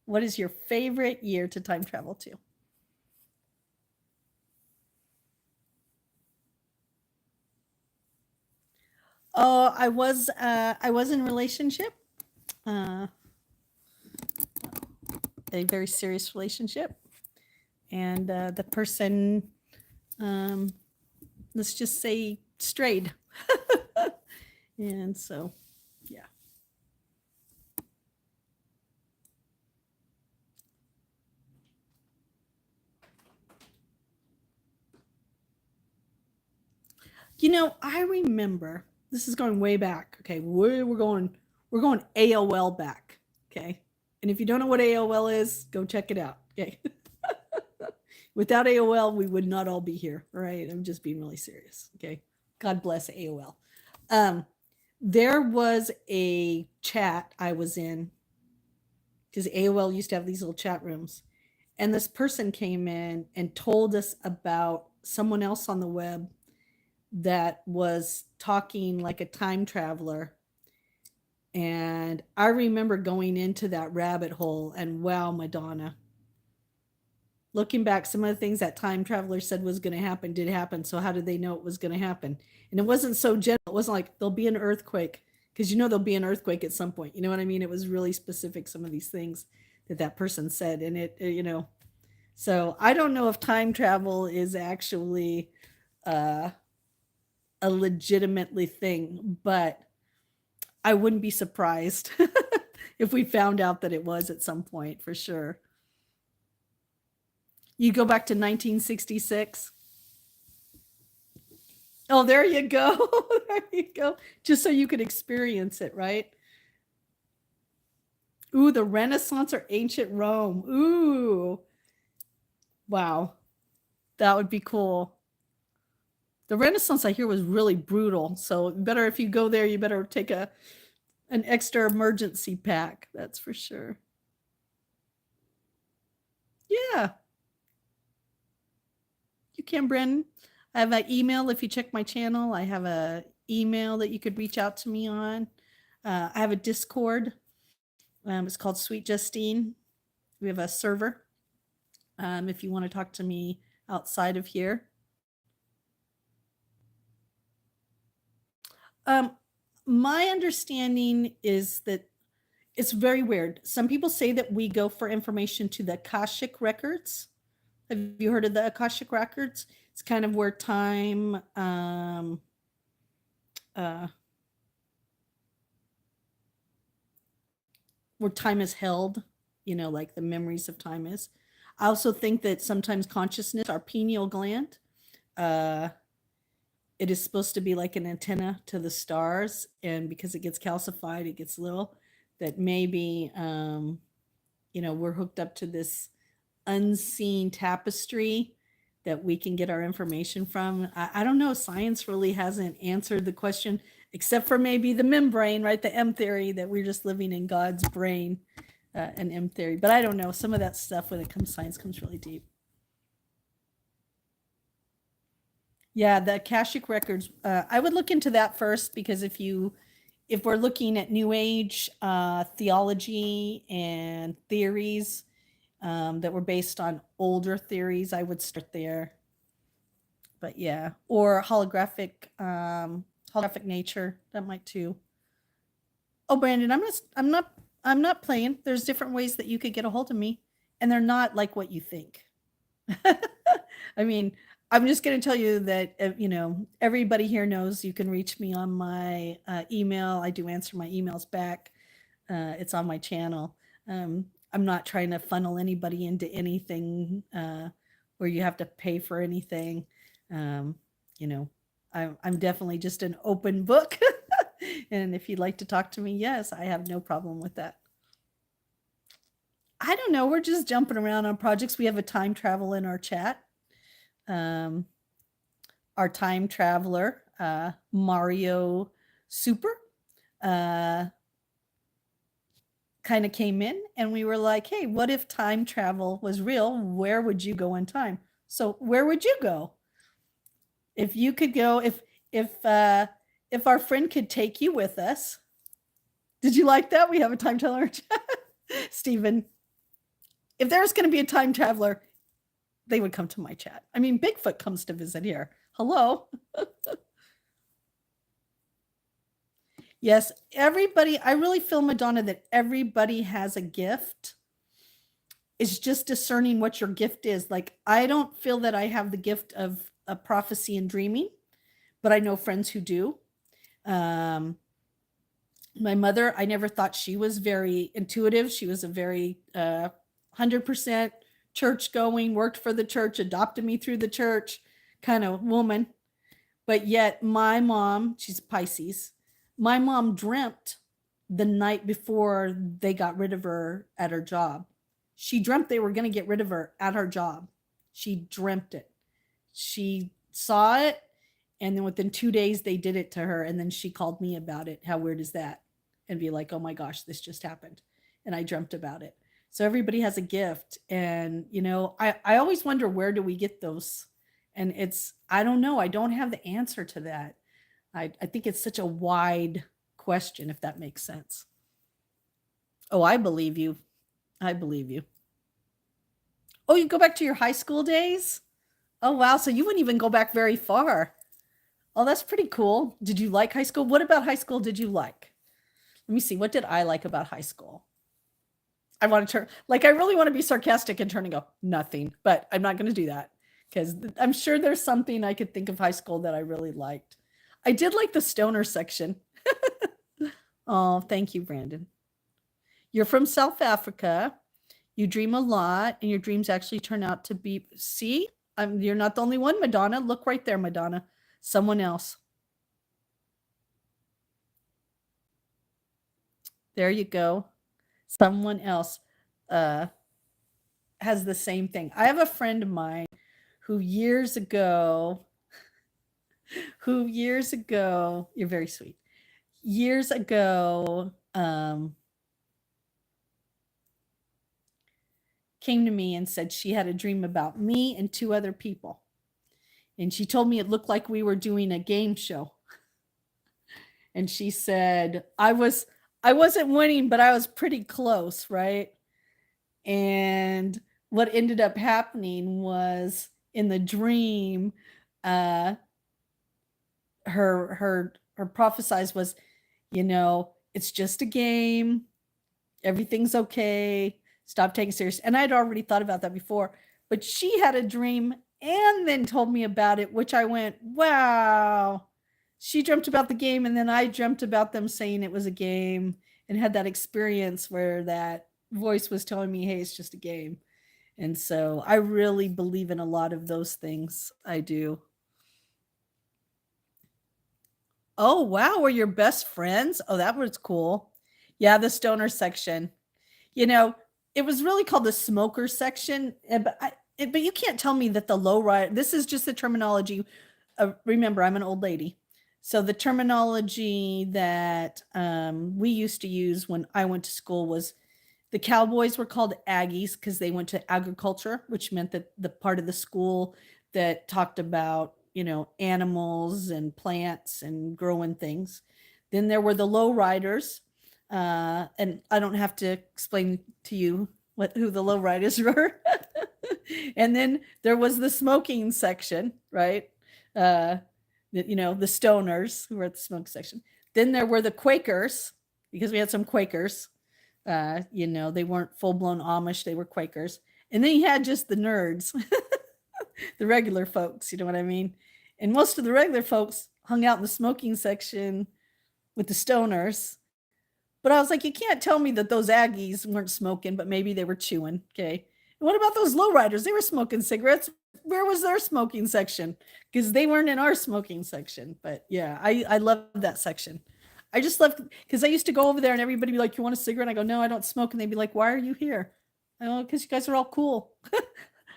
What is your favorite year to time travel to? Oh, I was in a relationship, a very serious relationship, and the person, let's just say, strayed, and so, yeah. You know, I remember, this is going way back. Okay, we're going AOL back. Okay, and if you don't know what AOL is, go check it out. Okay. Without AOL, we would not all be here. Right? I'm just being really serious. Okay. God bless AOL. There was a chat I was in, because AOL used to have these little chat rooms, and this person came in and told us about someone else on the web that was talking like a time traveler. And I remember going into that rabbit hole, and wow, Madonna. Looking back, some of the things that time traveler said was going to happen did happen. So how did they know it was going to happen? And it wasn't so general. It wasn't like there'll be an earthquake, because there'll be an earthquake at some point. You know what I mean? It was really specific, some of these things that person said. And it, so I don't know if time travel is actually a legitimately thing, but I wouldn't be surprised if we found out that it was at some point, for sure. You go back to 1966. Oh, there you go. There you go. Just so you could experience it, right? Ooh, the Renaissance or ancient Rome. Ooh, Wow. That would be cool. The Renaissance, I hear, was really brutal. So better if you go there, you better take an extra emergency pack. That's for sure. Yeah, you can, Brendan. I have an email. If you check my channel, I have a email that you could reach out to me on. I have a Discord. It's called Sweet Justine. We have a server. If you want to talk to me outside of here. Um, my understanding is that it's very weird. Some people say that we go for information to the Akashic records. Have you heard of the Akashic records? It's kind of where time, uh, where time is held. Like the memories of time is. I also think that sometimes consciousness, our pineal gland, uh, it is supposed to be like an antenna to the stars, and because it gets calcified, it gets little. That maybe we're hooked up to this unseen tapestry that we can get our information from. I don't know. Science really hasn't answered the question, except for maybe the membrane, right? The M theory that we're just living in God's brain, an M theory. But I don't know. Some of that stuff when it comes to science comes really deep. Yeah, the Akashic records. I would look into that first, because if we're looking at New Age theology and theories that were based on older theories, I would start there. But yeah, or holographic nature, that might too. Oh, Brandon, I'm not playing. There's different ways that you could get a hold of me, and they're not like what you think. I mean, I'm just going to tell you that, everybody here knows you can reach me on my email. I do answer my emails back. It's on my channel. I'm not trying to funnel anybody into anything where you have to pay for anything. Um, you know, I'm definitely just an open book. And if you'd like to talk to me, yes, I have no problem with that. I don't know. We're just jumping around on projects. We have a time travel in our chat. Um, our time traveler, Mario Super, uh, kind of came in, and we were like, hey, what if time travel was real? Where would you go in time? So where would you go? If you could go, if our friend could take you with us. Did you like that? We have a time traveler. Stephen, if there's going to be a time traveler, they would come to my chat. I mean, Bigfoot comes to visit here. Hello. Yes, everybody, I really feel, Madonna, that everybody has a gift. It's just discerning what your gift is. Like, I don't feel that I have the gift of a prophecy and dreaming, but I know friends who do. My mother, I never thought she was very intuitive. She was a very 100% church going, worked for the church, adopted me through the church kind of woman. But yet my mom, she's Pisces, my mom dreamt the night before they got rid of her at her job. She dreamt they were going to get rid of her at her job. She dreamt it. She saw it, and then within 2 days they did it to her, and then she called me about it. How weird is that? And be like, oh my gosh, this just happened. And I dreamt about it. So everybody has a gift. And, I always wonder, where do we get those? And I don't know. I don't have the answer to that. I think it's such a wide question, if that makes sense. Oh, I believe you. I believe you. Oh, you go back to your high school days? Oh, wow. So you wouldn't even go back very far. Oh, that's pretty cool. Did you like high school? What about high school did you like? Let me see. What did I like about high school? I want to turn, I really want to be sarcastic and turn and go, nothing, but I'm not going to do that, because I'm sure there's something I could think of high school that I really liked. I did like the stoner section. Oh, thank you, Brandon. You're from South Africa. You dream a lot, and your dreams actually turn out to be, see, you're not the only one, Madonna. Look right there, Madonna. Someone else. There you go. Someone else. has the same thing. I have a friend of mine who years ago, you're very sweet. Years ago, came to me and said she had a dream about me and two other people. And she told me it looked like we were doing a game show. And she said, I wasn't winning, but I was pretty close, right? And what ended up happening was in the dream, uh, her prophesize was, it's just a game. Everything's okay. Stop taking it serious. And I'd already thought about that before, but she had a dream and then told me about it, which I went, wow. She dreamt about the game, and then I dreamt about them saying it was a game, and had that experience where that voice was telling me, hey, it's just a game. And so I really believe in a lot of those things. I do. Oh, wow. We're your best friends. Oh, that was cool. Yeah, the stoner section. You know, it was really called the smoker section, but you can't tell me that the low rider, this is just the terminology. Remember, I'm an old lady. So the terminology that we used to use when I went to school was the cowboys were called Aggies because they went to agriculture, which meant that the part of the school that talked about, animals and plants and growing things. Then there were the low riders. And I don't have to explain to you who the low riders were. And then there was the smoking section, right? The stoners who were at the smoke section. Then there were the Quakers, because we had some Quakers. They weren't full-blown Amish, they were Quakers. And then you had just the nerds, the regular folks, you know what I mean? And most of the regular folks hung out in the smoking section with the stoners. But I was like, you can't tell me that those Aggies weren't smoking, but maybe they were chewing. Okay. And what about those lowriders? They were smoking cigarettes. Where was their smoking section? Because they weren't in our smoking section. But yeah, I love that section. I just love, because I used to go over there and everybody be like, you want a cigarette? And I go, no, I don't smoke. And they'd be like, why are you here? I go, because you guys are all cool.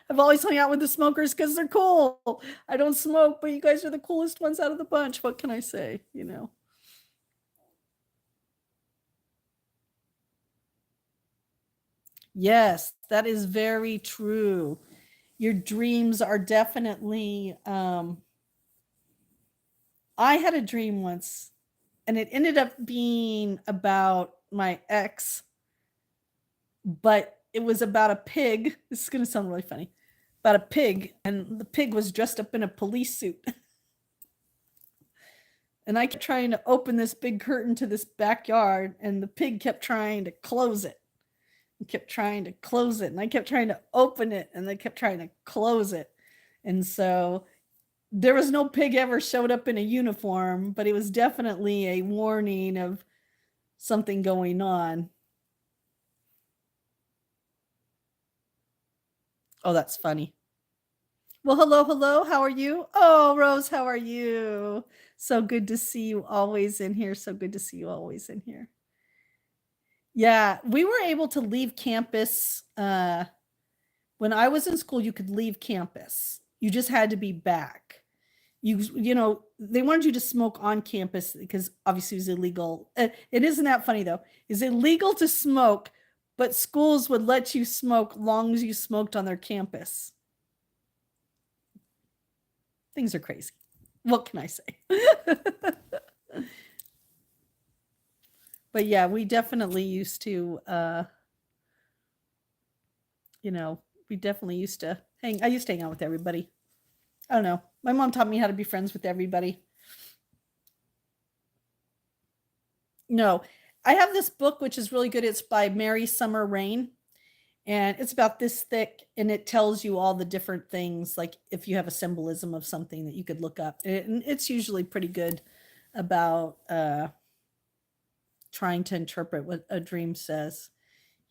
I've always hung out with the smokers because they're cool. I don't smoke, but you guys are the coolest ones out of the bunch. What can I say? Yes, that is very true. Your dreams are definitely I had a dream once, and it ended up being about my ex, but it was about a pig. This is going to sound really funny. About a pig, and the pig was dressed up in a police suit. And I kept trying to open this big curtain to this backyard, and the pig kept trying to close it. Kept trying to close it, and I kept trying to open it, and they kept trying to close it. And so there was no pig ever showed up in a uniform, but it was definitely a warning of something going on. Oh, that's funny. Well, hello, hello. How are you? Oh, Rose, how are you? So good to see you always in here. So good to see you always in here. Yeah, we were able to leave campus. When I was in school, you could leave campus. You just had to be back. They wanted you to smoke on campus because obviously it was illegal. It isn't that funny though. It's illegal to smoke, but schools would let you smoke long as you smoked on their campus. Things are crazy. What can I say? But yeah, we definitely used to, we definitely used to I used to hang out with everybody. I don't know. My mom taught me how to be friends with everybody. No, I have this book, which is really good. It's by Mary Summer Rain. And it's about this thick, and it tells you all the different things, like if you have a symbolism of something that you could look up. And it's usually pretty good about trying to interpret what a dream says.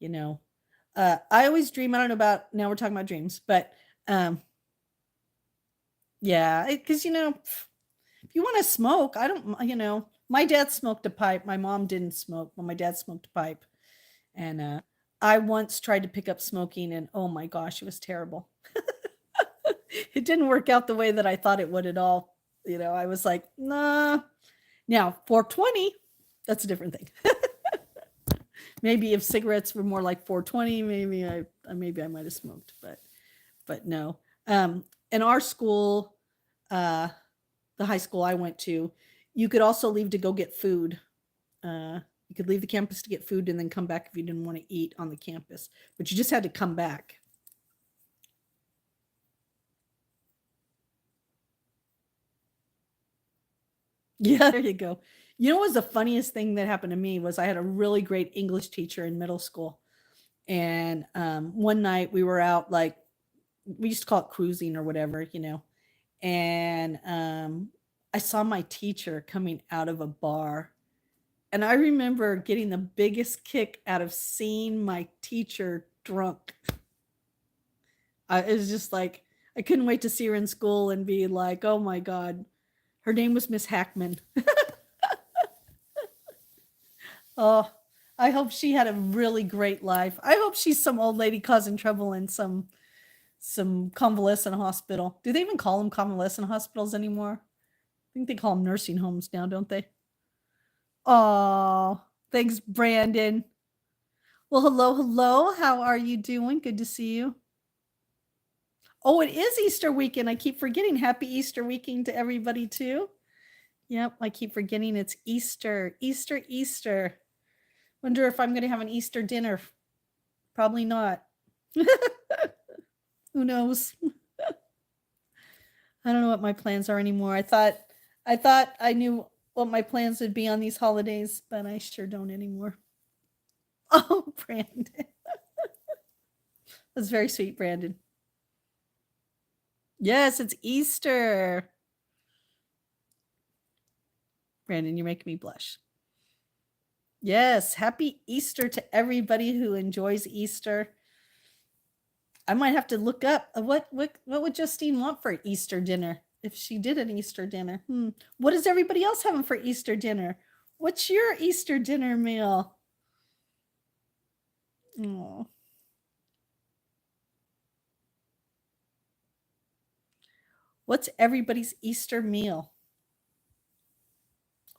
I always dream. I don't know about, now we're talking about dreams, but yeah, because if you want to smoke, I don't. My dad smoked a pipe. My mom didn't smoke, but my dad smoked a pipe, and I once tried to pick up smoking and oh my gosh, it was terrible. It didn't work out the way that I thought it would at all. I was like, nah. Now, 420, that's a different thing. Maybe if cigarettes were more like 420, maybe I might have smoked, but no. In our school, the high school I went to, you could also leave to go get food. You could leave the campus to get food and then come back if you didn't want to eat on the campus, but you just had to come back. Yeah, there you go. What was the funniest thing that happened to me was I had a really great English teacher in middle school. And one night we were out, like, we used to call it cruising or whatever, and I saw my teacher coming out of a bar. And I remember getting the biggest kick out of seeing my teacher drunk. It was just like, I couldn't wait to see her in school and be like, oh my God. Her name was Miss Hackman. Oh, I hope she had a really great life. I hope she's some old lady causing trouble in some convalescent hospital. Do they even call them convalescent hospitals anymore? I think they call them nursing homes now, don't they? Oh, thanks, Brandon. Well, hello. How are you doing? Good to see you. Oh, it is Easter weekend. I keep forgetting. Happy Easter weekend to everybody, too. Yep, I keep forgetting it's Easter. Easter. Wonder if I'm going to have an Easter dinner. Probably not. Who knows? I don't know what my plans are anymore. I thought I knew what my plans would be on these holidays, but I sure don't anymore. Oh, Brandon. That's very sweet, Brandon. Yes, it's Easter. Brandon, you're making me blush. Yes, happy Easter to everybody who enjoys Easter. I might have to look up what would Justine want for Easter dinner if she did an Easter dinner. What is everybody else having for Easter dinner? What's your Easter dinner meal? Oh. What's everybody's Easter meal?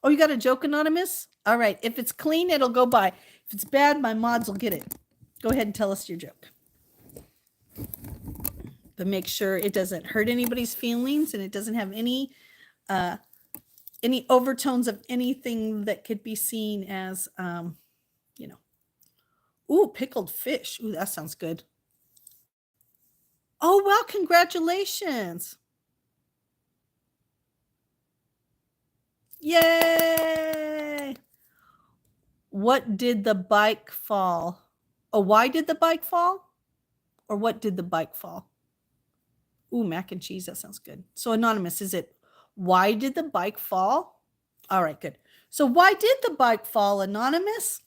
Oh, you got a joke, Anonymous? All right. If it's clean, it'll go by. If it's bad, my mods will get it. Go ahead and tell us your joke. But make sure it doesn't hurt anybody's feelings and it doesn't have any overtones of anything that could be seen as, Ooh, pickled fish. Ooh, that sounds good. Oh, well, congratulations. Yay! What did the bike fall? Oh, why did the bike fall? Or what did the bike fall? Ooh, mac and cheese. That sounds good. So, Anonymous, is it why did the bike fall? All right, good. So, why did the bike fall, Anonymous?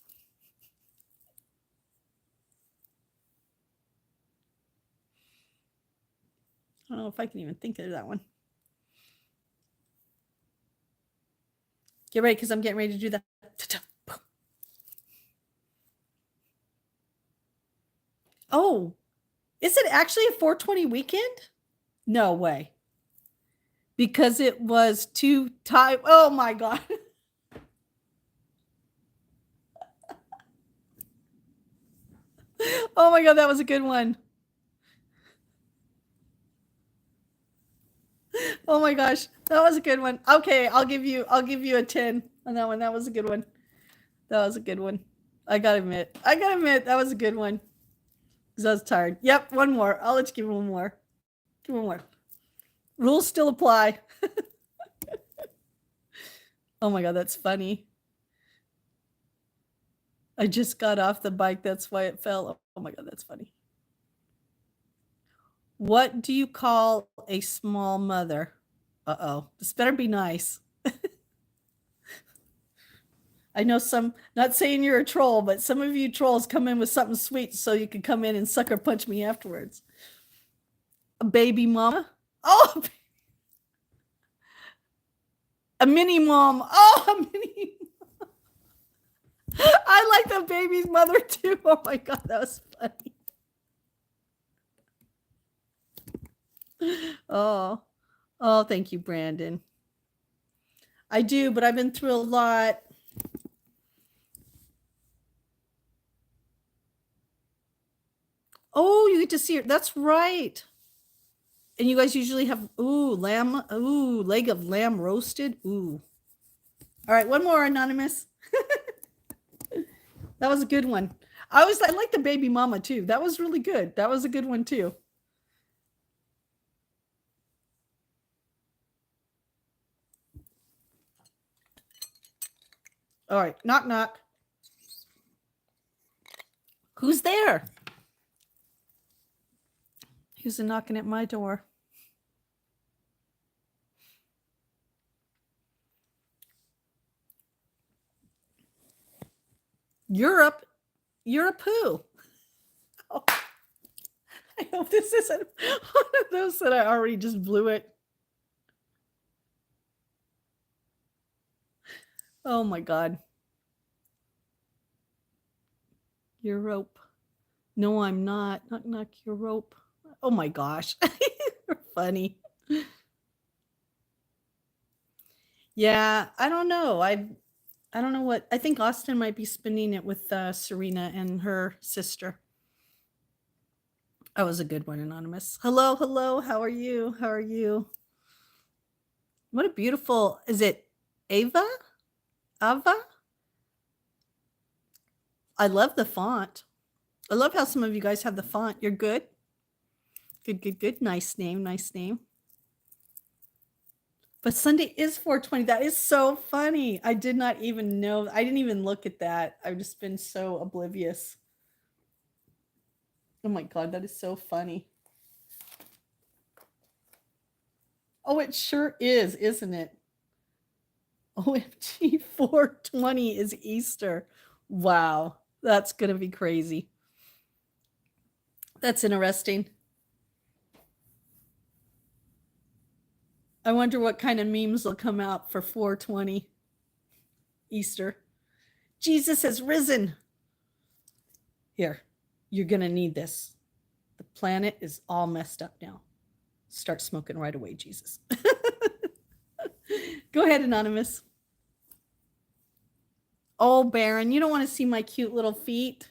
I don't know if I can even think of that one. Get ready, because I'm getting ready to do that. Oh, is it actually a 420 weekend? No way. Because it was too tight. Oh my God. Oh my God, that was a good one. Oh my gosh, that was a good one. Okay, I'll give you a 10 on that one. That was a good one. That was a good one. I gotta admit, that was a good one. Because I was tired. Yep, one more. I'll let you give one more. Give one more. Rules still apply. Oh my God, that's funny. I just got off the bike. That's why it fell. Oh my God, that's funny. What do you call a small mother? Uh-oh. This better be nice. I know some, not saying you're a troll, but some of you trolls come in with something sweet so you can come in and sucker punch me afterwards. A baby mama? Oh, a mini mom. Oh, a mini. I like the baby's mother too. Oh my God, that was funny. Oh, thank you, Brandon. I do, but I've been through a lot. Oh, you get to see her. That's right. And you guys usually have, leg of lamb roasted. Ooh. All right, one more, Anonymous. That was a good one. I like the baby mama too. That was really good. That was a good one too. All right, knock, knock. Who's there? Who's knocking at my door? Europe who? Oh, I hope this isn't one of those that I already just blew it. Oh my God. Europe. No, I'm not. Knock, knock, Europe. Oh my gosh. You're funny. Yeah, I don't know. I don't know what. I think Austin might be spinning it with Serena and her sister. That was a good one, Anonymous. Hello, hello. How are you? How are you? What a beautiful. Is it Ava? Ava? I love the font. I love how some of you guys have the font. You're good. Good, good, good. Nice name. Nice name. But Sunday is 420. That is so funny. I did not even know. I didn't even look at that. I've just been so oblivious. Oh my God, that is so funny. Oh, it sure is, isn't it? OMG, 420 is Easter. Wow, that's going to be crazy. That's interesting. I wonder what kind of memes will come out for 420 Easter. Jesus has risen. Here, you're going to need this. The planet is all messed up now. Start smoking right away, Jesus. Go ahead, Anonymous. Oh, Baron, you don't want to see my cute little feet.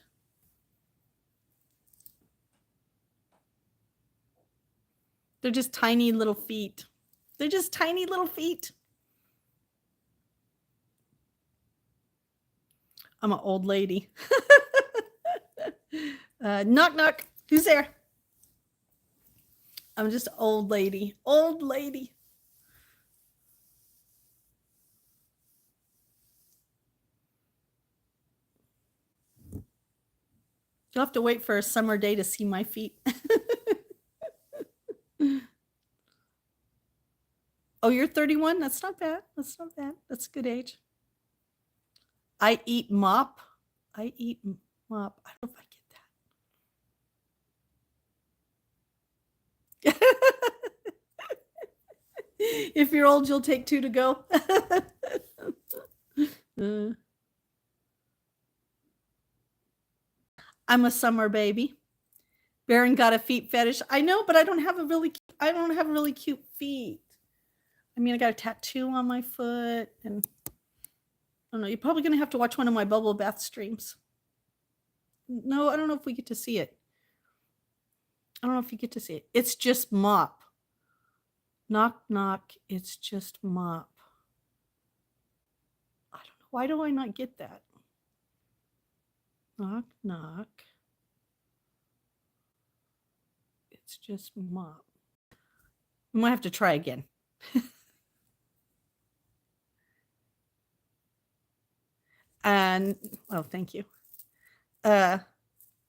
They're just tiny little feet. They're just tiny little feet. I'm an old lady. Knock, knock. Who's there? I'm just old lady. Old lady. You'll have to wait for a summer day to see my feet. Oh, you're 31? That's not bad. That's not bad. That's a good age. I eat mop. I eat mop. I don't know if I get that. If you're old, you'll take 2 to go. I'm a summer baby. Baron got a feet fetish. I know, but I don't have really cute feet. I mean, I got a tattoo on my foot, and I don't know. You're probably going to have to watch one of my bubble bath streams. No, I don't know if we get to see it. I don't know if you get to see it. It's just mop. Knock, knock. It's just mop. I don't know. Why do I not get that? Knock, knock. It's just mop. I might have to try again. And, oh, thank you. Yeah,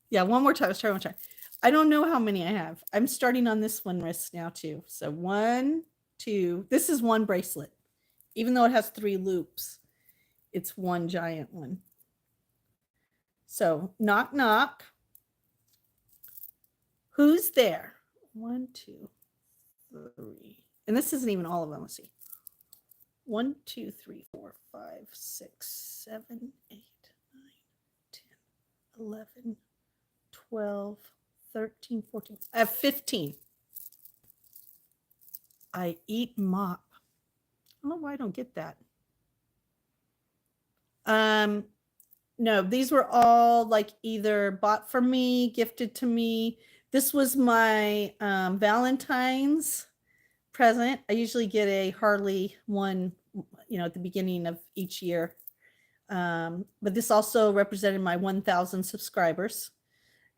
one more time. Let's try one more time. I don't know how many I have. I'm starting on this one wrist now too. So 1, 2, this is one bracelet. Even though it has 3 loops, it's one giant one. So knock, knock. Who's there? 1, 2, 3. And this isn't even all of them. Let's see. 1, 2, 3, 4, 5, 6, 7, 8, 9, 11, 12, 13, 14. I have 15. I eat mop. I don't know why I don't get that. No, these were all like either bought for me, gifted to me. This was my Valentine's present. I usually get a Harley one, at the beginning of each year. But this also represented my 1,000 subscribers.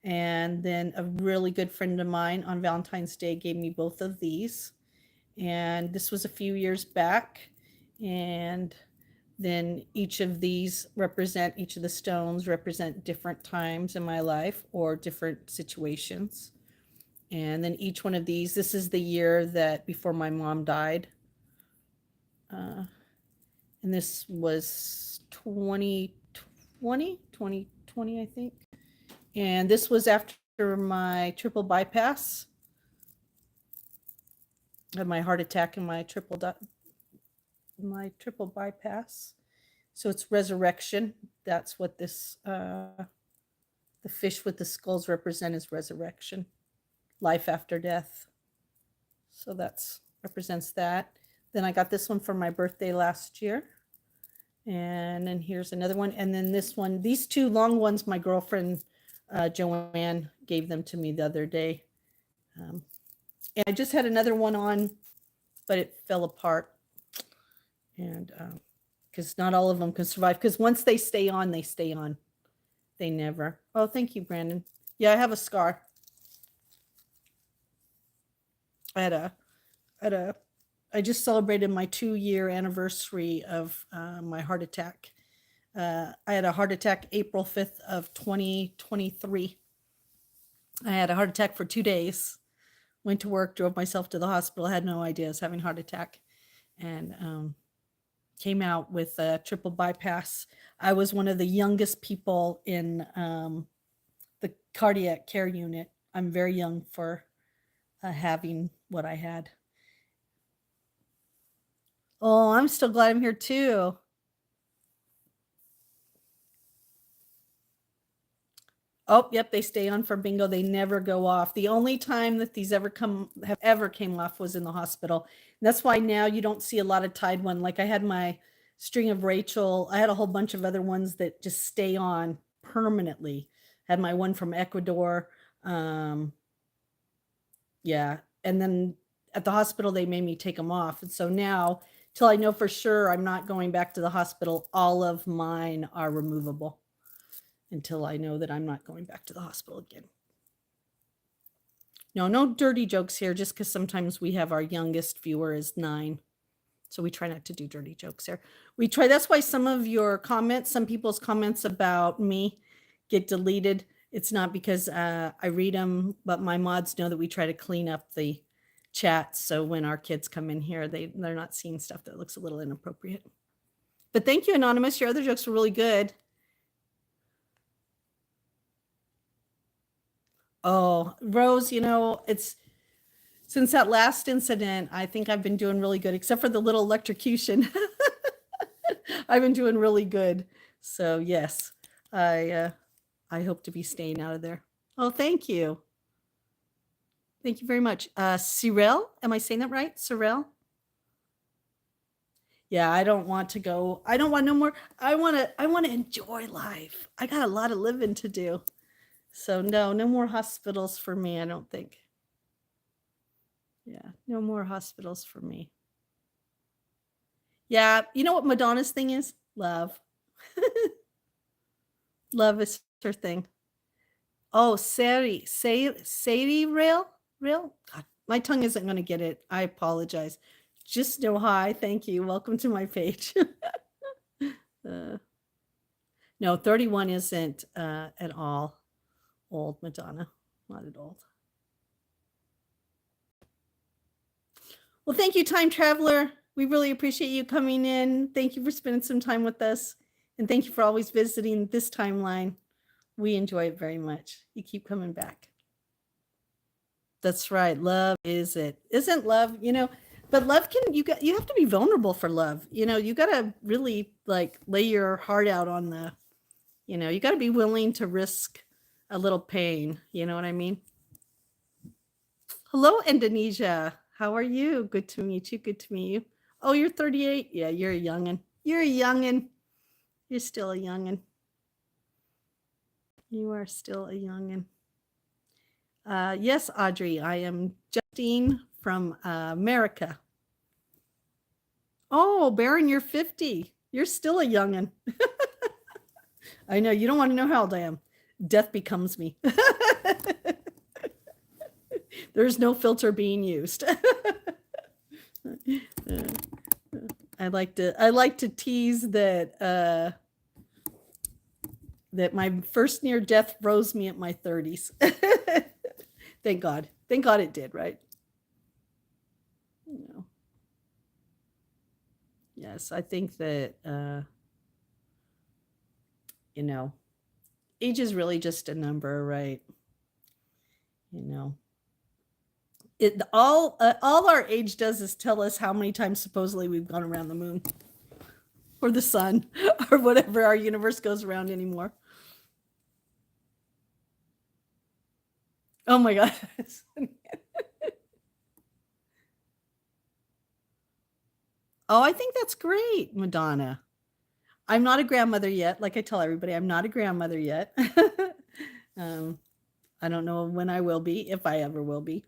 And then a really good friend of mine on Valentine's Day gave me both of these. And this was a few years back. And then each of these each of the stones represent different times in my life or different situations. And then each one of these, this is the year that before my mom died. And this was 2020, I think. And this was after my triple bypass. I had my heart attack and my triple bypass. So it's resurrection. That's what this, the fish with the skulls represent is resurrection, life after death. So represents that. Then I got this one for my birthday last year. And then here's another one. And then this one, these two long ones, my girlfriend, Joanne, gave them to me the other day. And I just had another one on, but it fell apart. And because not all of them can survive. Because once they stay on, they stay on. They never. Oh, thank you, Brandon. Yeah, I have a scar. I just celebrated my 2-year anniversary of my heart attack. I had a heart attack April 5th of 2023. I had a heart attack for 2 days. Went to work, drove myself to the hospital, had no idea I was having a heart attack. And came out with a triple bypass. I was one of the youngest people in the cardiac care unit. I'm very young for having what I had. Oh, I'm still glad I'm here too. Oh, yep, they stay on for bingo. They never go off. The only time that these ever came off was in the hospital. And that's why now you don't see a lot of tied one. Like I had my string of Rachel. I had a whole bunch of other ones that just stay on permanently. Had my one from Ecuador. Yeah. And then at the hospital, they made me take them off. And so now, till I know for sure I'm not going back to the hospital, all of mine are removable until I know that I'm not going back to the hospital again. No dirty jokes here, just because sometimes we have our youngest viewer is 9. So we try not to do dirty jokes here. That's why some of your comments, some people's comments about me get deleted. It's not because I read them, but my mods know that we try to clean up the chat. So when our kids come in here, they're not seeing stuff that looks a little inappropriate. But thank you, Anonymous. Your other jokes were really good. Oh, Rose, it's since that last incident, I think I've been doing really good, except for the little electrocution. I've been doing really good. So yes, I hope to be staying out of there. Oh, thank you. Thank you very much. Cyril, am I saying that right? Cyril? Yeah, I don't want to go. I don't want no more. I want to enjoy life. I got a lot of living to do. So no more hospitals for me, I don't think. Yeah, no more hospitals for me. Yeah, you know what Madonna's thing is? Love. Love is her thing. Oh, Sadie Rail? God, my tongue isn't going to get it. I apologize. Just know hi. Thank you. Welcome to my page. No, 31 isn't at all old, Madonna. Not at all. Well, thank you, Time Traveler. We really appreciate you coming in. Thank you for spending some time with us. And thank you for always visiting this timeline. We enjoy it very much. You keep coming back. That's right. Love is it. Isn't love, but love you have to be vulnerable for love. You got to really like lay your heart out on the, You got to be willing to risk a little pain. You know what I mean? Hello, Indonesia. How are you? Good to meet you. Good to meet you. Oh, you're 38. Yeah, you're a youngin. You're a youngin. You're still a youngin. You are still a youngin. Yes, Audrey, I am Justine from America. Oh, Baron, you're 50. You're still a youngin. I know, you don't want to know how old I am. Death becomes me. There's no filter being used. I like to tease that that my first near death froze me at my 30s. Thank God. Thank God it did, right? Yes, I think that age is really just a number, right? All our age does is tell us how many times supposedly we've gone around the moon or the sun or whatever our universe goes around anymore. Oh my God. Oh, I think that's great, Madonna. I'm not a grandmother yet. Like I tell everybody, I'm not a grandmother yet. I don't know when I will be, if I ever will be.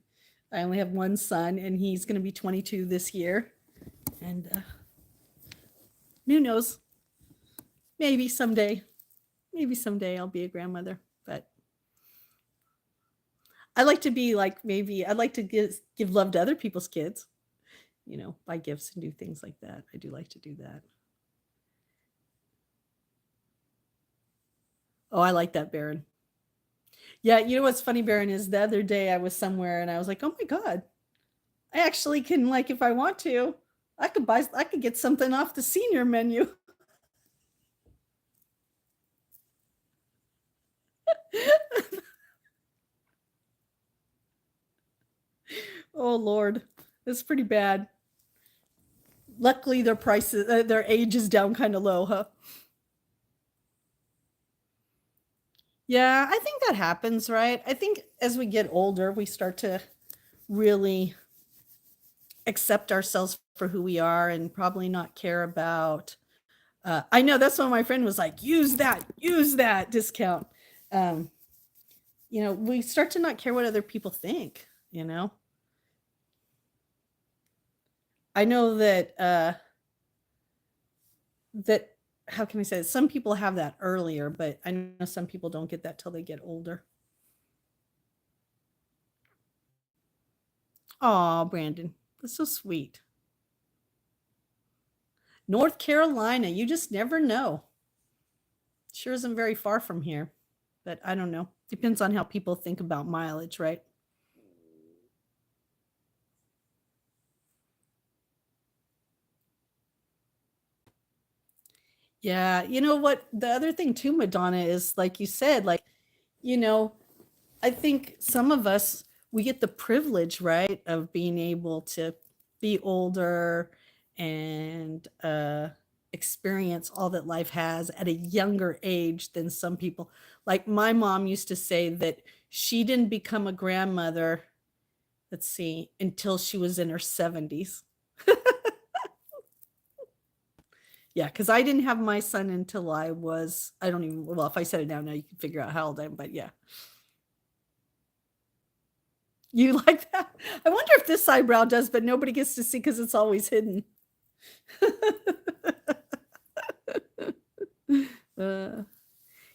I only have one son, and he's going to be 22 this year. And who knows? Maybe someday I'll be a grandmother. But I like to be like, I'd like to give love to other people's kids, buy gifts and do things like that. I do like to do that. Oh, I like that, Baron. Yeah, you know what's funny, Baron, is the other day I was somewhere and I was like, oh my God, I actually can, like, if I want to, I could get something off the senior menu. Oh Lord, it's pretty bad. Luckily their prices, their age is down kind of low, huh? Yeah, I think that happens, right? I think as we get older, we start to really accept ourselves for who we are and probably not care about. I know that's when my friend was like, use that discount. We start to not care what other people think, I know that how can I say it? Some people have that earlier, but I know some people don't get that till they get older. Oh, Brandon, that's so sweet. North Carolina, you just never know. Sure isn't very far from here, but I don't know. Depends on how people think about mileage, right? Yeah, you know what? The other thing too, Madonna, is like you said, like, you know, I think some of us, we get the privilege, right, of being able to be older and experience all that life has at a younger age than some people. Like my mom used to say that she didn't become a grandmother, let's see, until she was in her 70s. Yeah, because I didn't have my son until I was, I don't even, well, if I said it now, you can figure out how old I am, but yeah. You like that? I wonder if this eyebrow does, but nobody gets to see because it's always hidden.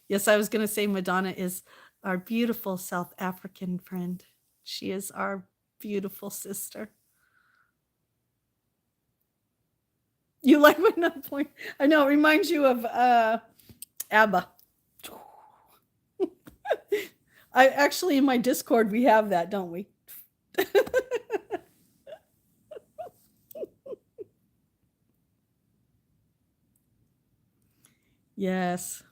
Yes, I was going to say Madonna is our beautiful South African friend. She is our beautiful sister. You like my nut point? I know, it reminds you of ABBA. I actually, in my Discord, we have that, don't we? Yes.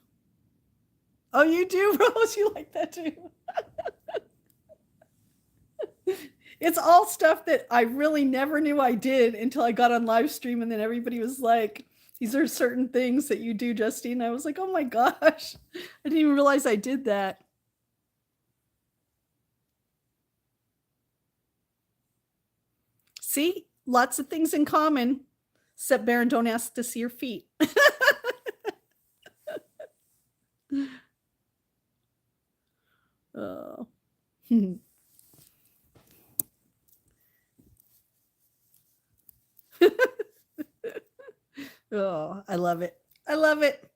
Oh, you do, Rose? You like that too? It's all stuff that I really never knew I did until I got on live stream, and then everybody was like, These are certain things that you do, Justine. I was like, oh my gosh, I didn't even realize I did that. See, lots of things in common, except Baron, don't ask to see your feet. Oh. Oh, I love it. I love it.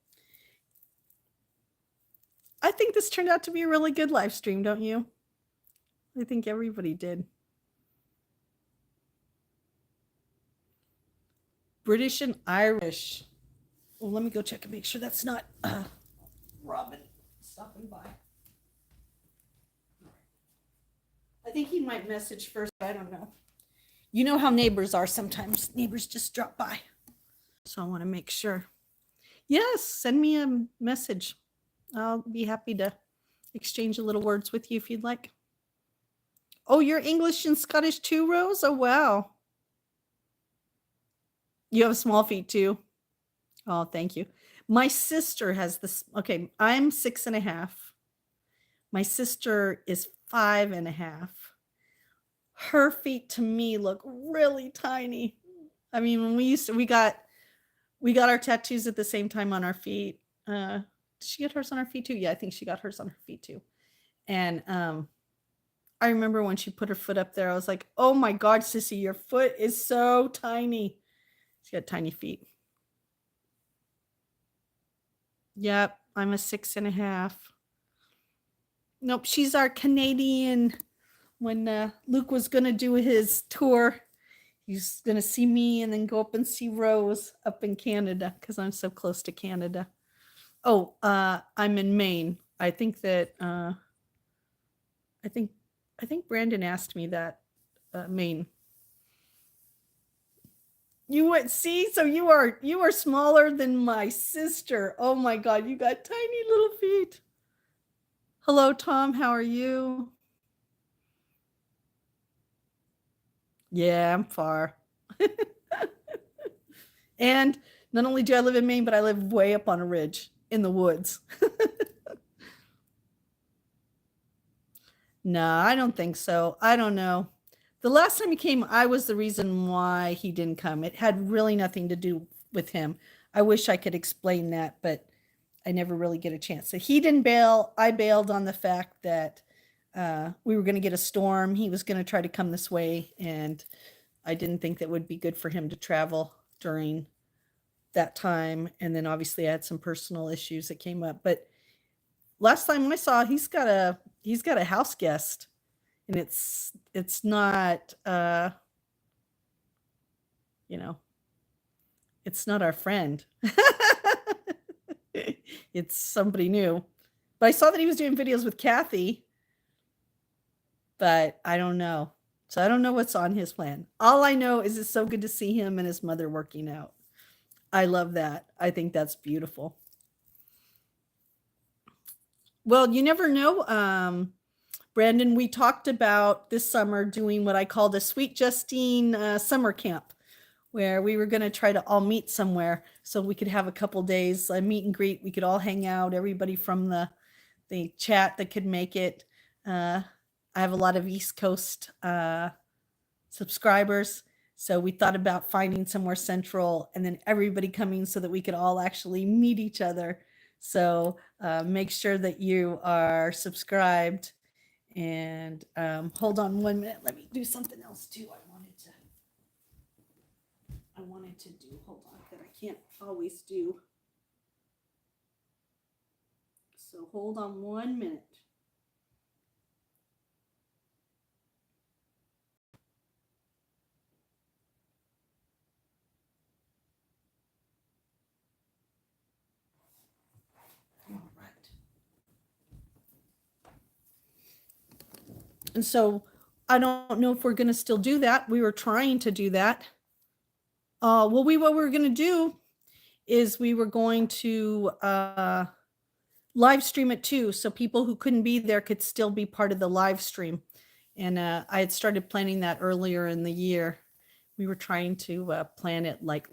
I think this turned out to be a really good live stream, don't you? I think everybody did. British and Irish. Well, let me go check and make sure that's not Robin stopping by. I think he might message first. I don't know. You know how neighbors are sometimes. Neighbors just drop by. So I want to make sure. Yes, send me a message. I'll be happy to exchange a little words with you if you'd like. Oh, you're English and Scottish too, Rose? Oh, wow. You have small feet too. Oh, thank you. My sister has this. Okay, I'm 6.5. My sister is 5.5. Her feet to me look really tiny. I mean, when we got our tattoos at the same time on our feet. Did she get hers on her feet too? Yeah, I think she got hers on her feet too. And I remember when she put her foot up there, I was like, oh my God, sissy, your foot is so tiny. She got tiny feet. Yep, I'm a 6.5. Nope, she's our Canadian. When Luke was going to do his tour, he's going to see me and then go up and see Rose up in Canada because I'm so close to Canada. Oh, I'm in Maine. I think that I think Brandon asked me that. Maine. You went, see, so you are smaller than my sister. Oh my God, you got tiny little feet. Hello, Tom. How are you? Yeah, I'm far. And not only do I live in Maine, but I live way up on a ridge in the woods. No, I don't think so. I don't know. The last time he came, I was the reason why he didn't come. It had really nothing to do with him. I wish I could explain that, but I never really get a chance. So he didn't bail. I bailed on the fact that we were going to get a storm. He was going to try to come this way, and I didn't think that would be good for him to travel during that time. And then obviously I had some personal issues that came up. But last time I saw, he's got a house guest, and it's not it's not our friend. It's somebody new. But I saw that he was doing videos with Kathy, but I don't know. So I don't know what's on his plan. All I know is it's so good to see him and his mother working out. I love that. I think that's beautiful. Well, you never know, Brandon. We talked about this summer doing what I called a Sweet Justine summer camp, where we were going to try to all meet somewhere so we could have a couple days meet and greet. We could all hang out, everybody from the chat that could make it. I have a lot of East Coast subscribers, so we thought about finding somewhere central and then everybody coming so that we could all actually meet each other. So make sure that you are subscribed, and hold on 1 minute. Let me do something else too. I wanted to do, hold on, that I can't always do. So hold on 1 minute. All right. And so I don't know if we're going to still do that. We were trying to do that. What we were going to do is we were going to live stream it too, so people who couldn't be there could still be part of the live stream. And I had started planning that earlier in the year. We were trying to plan it like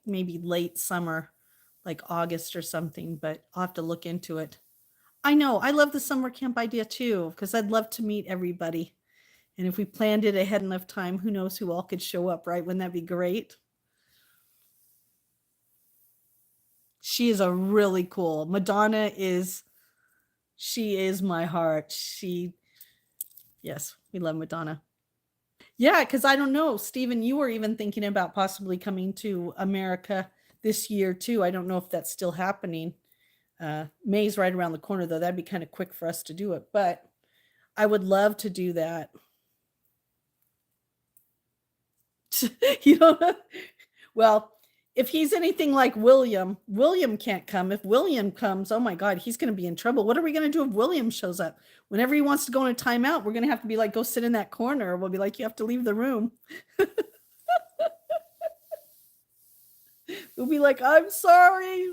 maybe late summer, like August or something, but I'll have to look into it. I know. I love the summer camp idea too, because I'd love to meet everybody. And if we planned it ahead enough time, who knows who all could show up, right? Wouldn't that be great? She is a really cool. Madonna she is my heart. Yes, we love Madonna. Yeah, because I don't know, Stephen, you were even thinking about possibly coming to America this year too. I don't know if that's still happening. May's right around the corner though. That'd be kind of quick for us to do it, but I would love to do that. You know, well, if he's anything like William can't come. If William comes, oh my God, he's going to be in trouble. What are we going to do if William shows up? Whenever he wants to go in a timeout, we're going to have to be like, go sit in that corner. We'll be like, you have to leave the room. We'll be like, I'm sorry.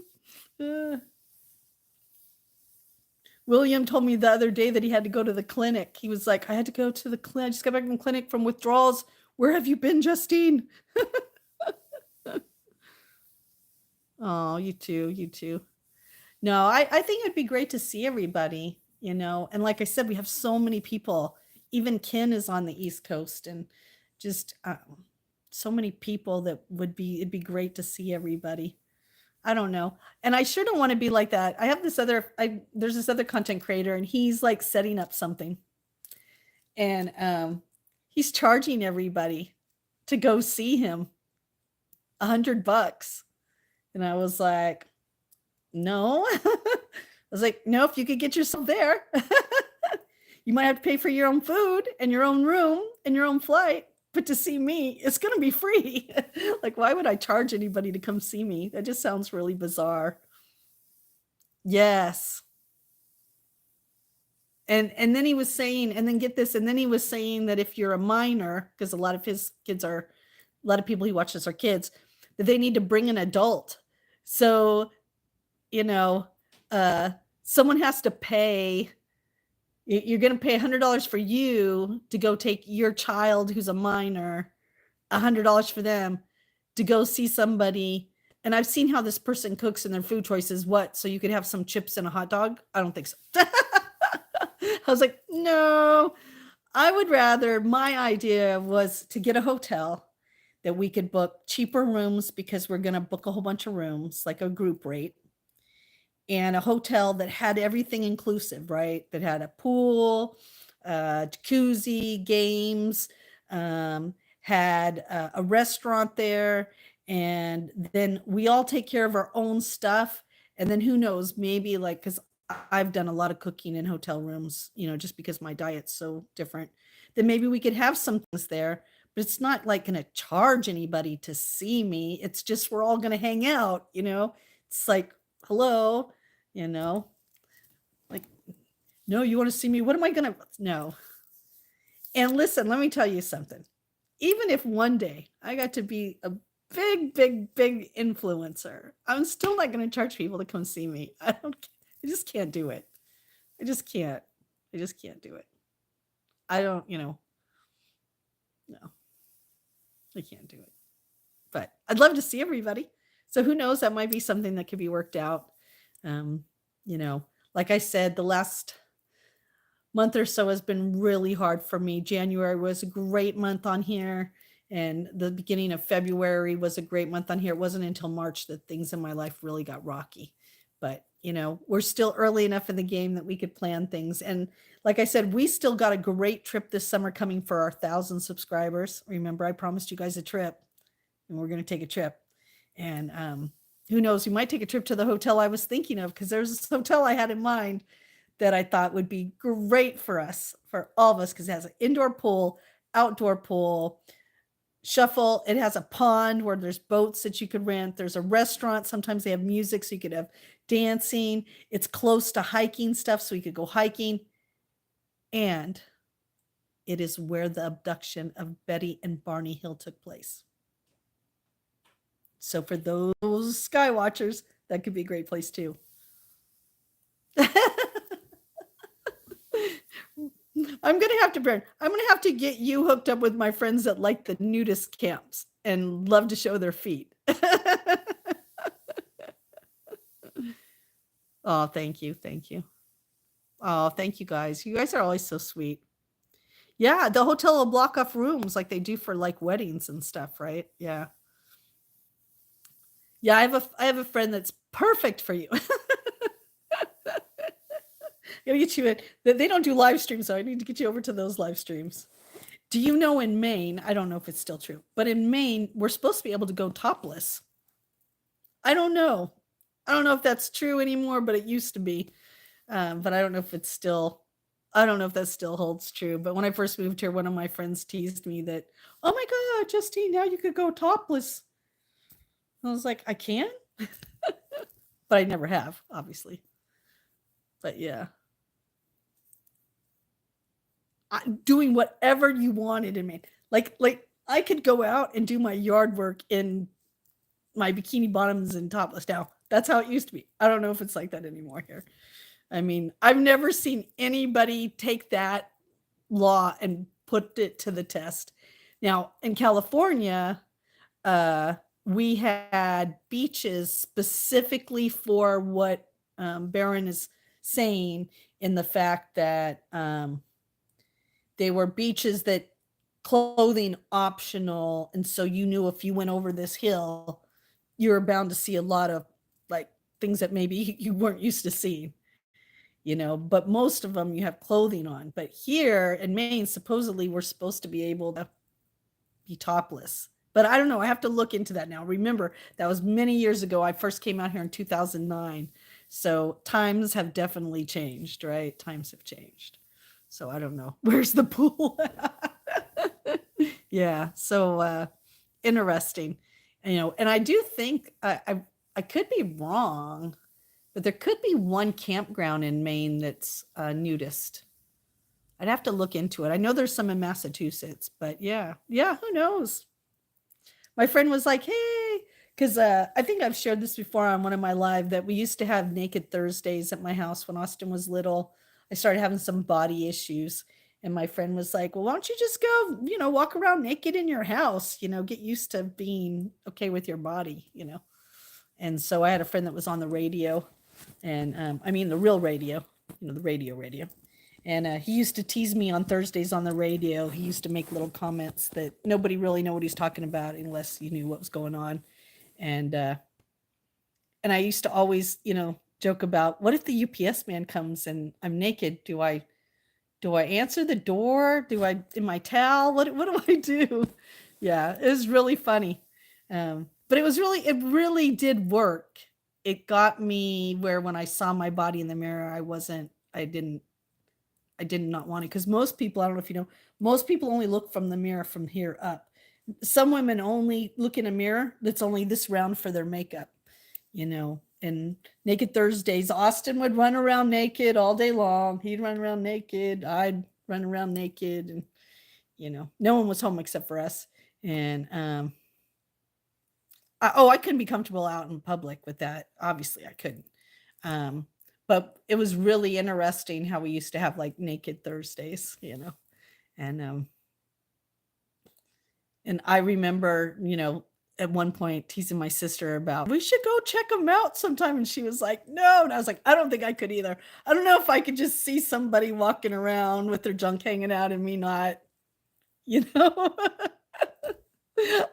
William told me the other day that he had to go to the clinic. He was like, I had to go to the clinic. I just got back from the clinic from withdrawals. Where have you been, Justine? Oh, you too. No, I think it'd be great to see everybody, and like I said, we have so many people. Even Ken is on the East Coast, and just so many people that it'd be great to see everybody. I don't know. And I sure don't want to be like that. I have there's this other content creator, and he's like setting up something, and he's charging everybody to go see him $100. And I was like, no. I was like, no, if you could get yourself there, you might have to pay for your own food and your own room and your own flight. But to see me, it's going to be free. Like, why would I charge anybody to come see me? That just sounds really bizarre. Yes. And then he was saying, and then get this, and then he was saying that if you're a minor, because a lot of people he watches are kids, that they need to bring an adult. So, someone has to pay. You're going to pay $100 for you to go take your child who's a minor, $100 for them to go see somebody. And I've seen how this person cooks and their food choices. What? So you could have some chips and a hot dog? I don't think so. I was like, no, I would rather, my idea was to get a hotel that we could book cheaper rooms, because we're going to book a whole bunch of rooms, like a group rate, and a hotel that had everything inclusive, right? That had a pool, jacuzzi, games, had a restaurant there. And then we all take care of our own stuff. And then who knows, maybe like, because I've done a lot of cooking in hotel rooms, just because my diet's so different, then maybe we could have some things there. But it's not like going to charge anybody to see me. It's just we're all going to hang out, It's like, hello, like, no, you want to see me? What am I going to? No. And listen, let me tell you something. Even if one day I got to be a big, big, big influencer, I'm still not going to charge people to come see me. I just can't do it. I just can't do it. I don't, no. I can't do it. But I'd love to see everybody. So who knows, that might be something that could be worked out. Like I said, the last month or so has been really hard for me. January was a great month on here, and the beginning of February was a great month on here. It wasn't until March that things in my life really got rocky. But, we're still early enough in the game that we could plan things. And like I said, we still got a great trip this summer coming for our 1,000 subscribers. Remember, I promised you guys a trip, and we're going to take a trip. And who knows, we might take a trip to the hotel I was thinking of, because there's this hotel I had in mind that I thought would be great for us, for all of us, because it has an indoor pool, outdoor pool, shuffle. It has a pond where there's boats that you could rent. There's a restaurant. Sometimes they have music, so you could have dancing. It's close to hiking stuff, so you could go hiking. And it is where the abduction of Betty and Barney Hill took place. So for those sky watchers, that could be a great place too. I'm going to have to get you hooked up with my friends that like the nudist camps and love to show their feet. Oh, thank you. Thank you. Oh, thank you guys. You guys are always so sweet. Yeah, the hotel will block off rooms like they do for like weddings and stuff, right? Yeah. Yeah, I have a friend that's perfect for you. Gotta get you in. They don't do live streams, so I need to get you over to those live streams. Do you know in Maine, I don't know if it's still true, but in Maine, we're supposed to be able to go topless. I don't know. I don't know if that's true anymore, but it used to be. But I don't know if it's still, I don't know if that still holds true. But when I first moved here, one of my friends teased me that, oh my God, Justine, now you could go topless. I was like, I can? But I never have, obviously. But yeah. Doing whatever you wanted in Maine. Like I could go out and do my yard work in my bikini bottoms and topless. Now, that's how it used to be. I don't know if it's like that anymore here. I mean, I've never seen anybody take that law and put it to the test. Now, in California, we had beaches specifically for what Barron is saying, in the fact that they were beaches that clothing optional, and so you knew if you went over this hill, you were bound to see a lot of like things that maybe you weren't used to seeing, you know, but most of them you have clothing on. But here in Maine, supposedly we're supposed to be able to be topless. But I don't know. I have to look into that now. Remember, that was many years ago. I first came out here in 2009. So times have definitely changed, right? Times have changed. So I don't know. Where's the pool? Yeah. So interesting. You know, and I do think I could be wrong, but there could be one campground in Maine that's nudist. I'd have to look into it. I know there's some in Massachusetts, but yeah, who knows? My friend was like, hey, because I think I've shared this before on one of my live, that we used to have naked Thursdays at my house when Austin was little. I started having some body issues. And my friend was like, well, why don't you just go, you know, walk around naked in your house, you know, get used to being okay with your body, you know? And so I had a friend that was on the radio, and I mean the real radio, you know, the radio. And he used to tease me on Thursdays on the radio. He used to make little comments that nobody really knew what he's talking about unless you knew what was going on. And I used to always, you know, joke about, what if the UPS man comes and I'm naked? Do I answer the door? In my towel? What do I do? Yeah, it was really funny. But it really did work. It got me where when I saw my body in the mirror, I did not want it, because most people, I don't know if you know, most people only look from the mirror from here up. Some women only look in a mirror that's only this round for their makeup, you know. And Naked Thursdays, Austin would run around naked all day long. He'd run around naked. I'd run around naked, and you know, no one was home except for us. And I couldn't be comfortable out in public with that. Obviously, I couldn't. But it was really interesting how we used to have like Naked Thursdays, you know. And I remember, you know, at one point teasing my sister about, we should go check them out sometime. And she was like, no. And I was like, I don't think I could either. I don't know if I could just see somebody walking around with their junk hanging out and me not, you know,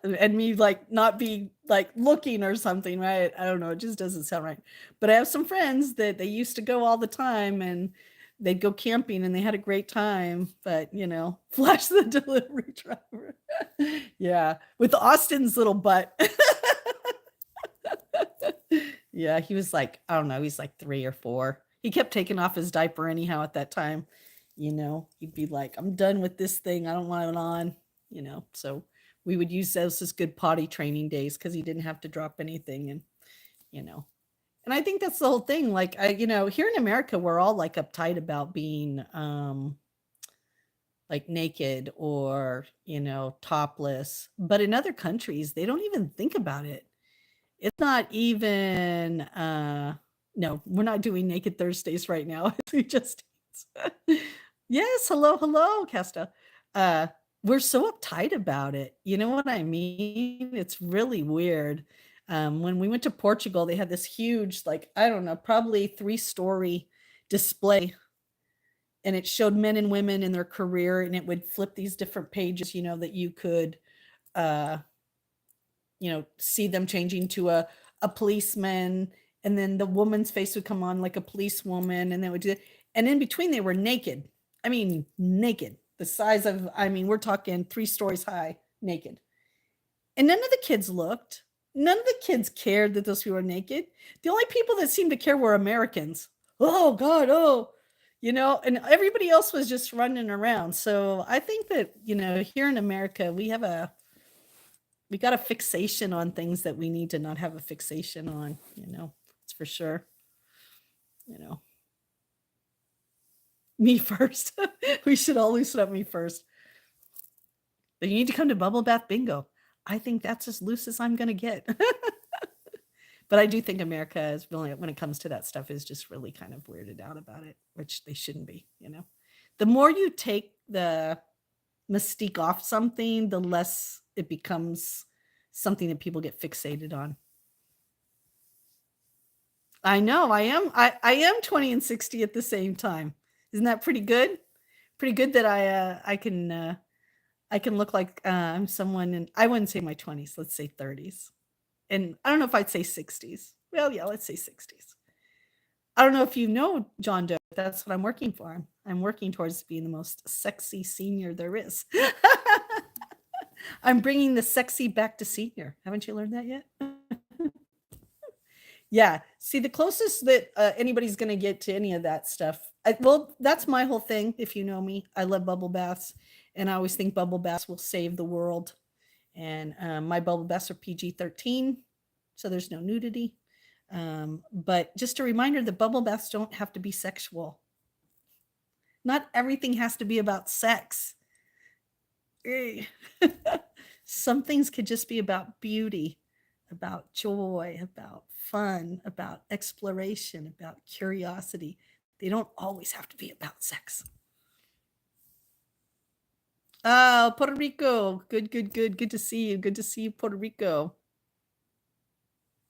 and me like not be like looking or something, right? I don't know. It just doesn't sound right. But I have some friends that they used to go all the time, and they'd go camping and they had a great time, but you know, Flash the delivery driver. Yeah, with Austin's little butt. Yeah, he was like, I don't know, he's like 3 or 4. He kept taking off his diaper anyhow at that time. You know, he'd be like, I'm done with this thing. I don't want it on, you know. So we would use those as good potty training days because he didn't have to drop anything. And, you know, and I think that's the whole thing. Like, you know, here in America, we're all like uptight about being like naked or, you know, topless. But in other countries, they don't even think about it. It's not even, no, we're not doing Naked Thursdays right now. We just, yes, hello, Casta. We're so uptight about it. You know what I mean? It's really weird. When we went to Portugal, they had this huge, like, I don't know, probably 3-story display, and it showed men and women in their career, and it would flip these different pages, that you could, uh, see them changing to a policeman, and then the woman's face would come on like a policewoman, and then would do, and in between they were naked. I mean, naked, the size of, I mean, we're talking 3 stories high, naked. And none of the kids looked. None of the kids cared that those people were naked. The only people that seemed to care were Americans. Oh God, oh, and everybody else was just running around. So I think that, here in America, we got a fixation on things that we need to not have a fixation on, it's for sure, me first. We should all loosen up me first. But you need to come to Bubble Bath Bingo. I think that's as loose as I'm going to get. But I do think America is really, when it comes to that stuff, is just really kind of weirded out about it, which they shouldn't be, The more you take the mystique off something, the less it becomes something that people get fixated on. I know, I am 20 and 60 at the same time. Isn't that pretty good? Pretty good that I can look like I'm someone in, I wouldn't say my 20s, let's say 30s. And I don't know if I'd say 60s. Well, yeah, let's say 60s. I don't know if you know John Doe, but that's what I'm working for. I'm working towards being the most sexy senior there is. I'm bringing the sexy back to senior. Haven't you learned that yet? Yeah. See, the closest that anybody's going to get to any of that stuff. Well, that's my whole thing. If you know me, I love bubble baths. And I always think bubble baths will save the world. And my bubble baths are PG-13, so there's no nudity. But just a reminder that bubble baths don't have to be sexual. Not everything has to be about sex. Some things could just be about beauty, about joy, about fun, about exploration, about curiosity. They don't always have to be about sex. Oh, Puerto Rico. Good to see you. Good to see you, Puerto Rico.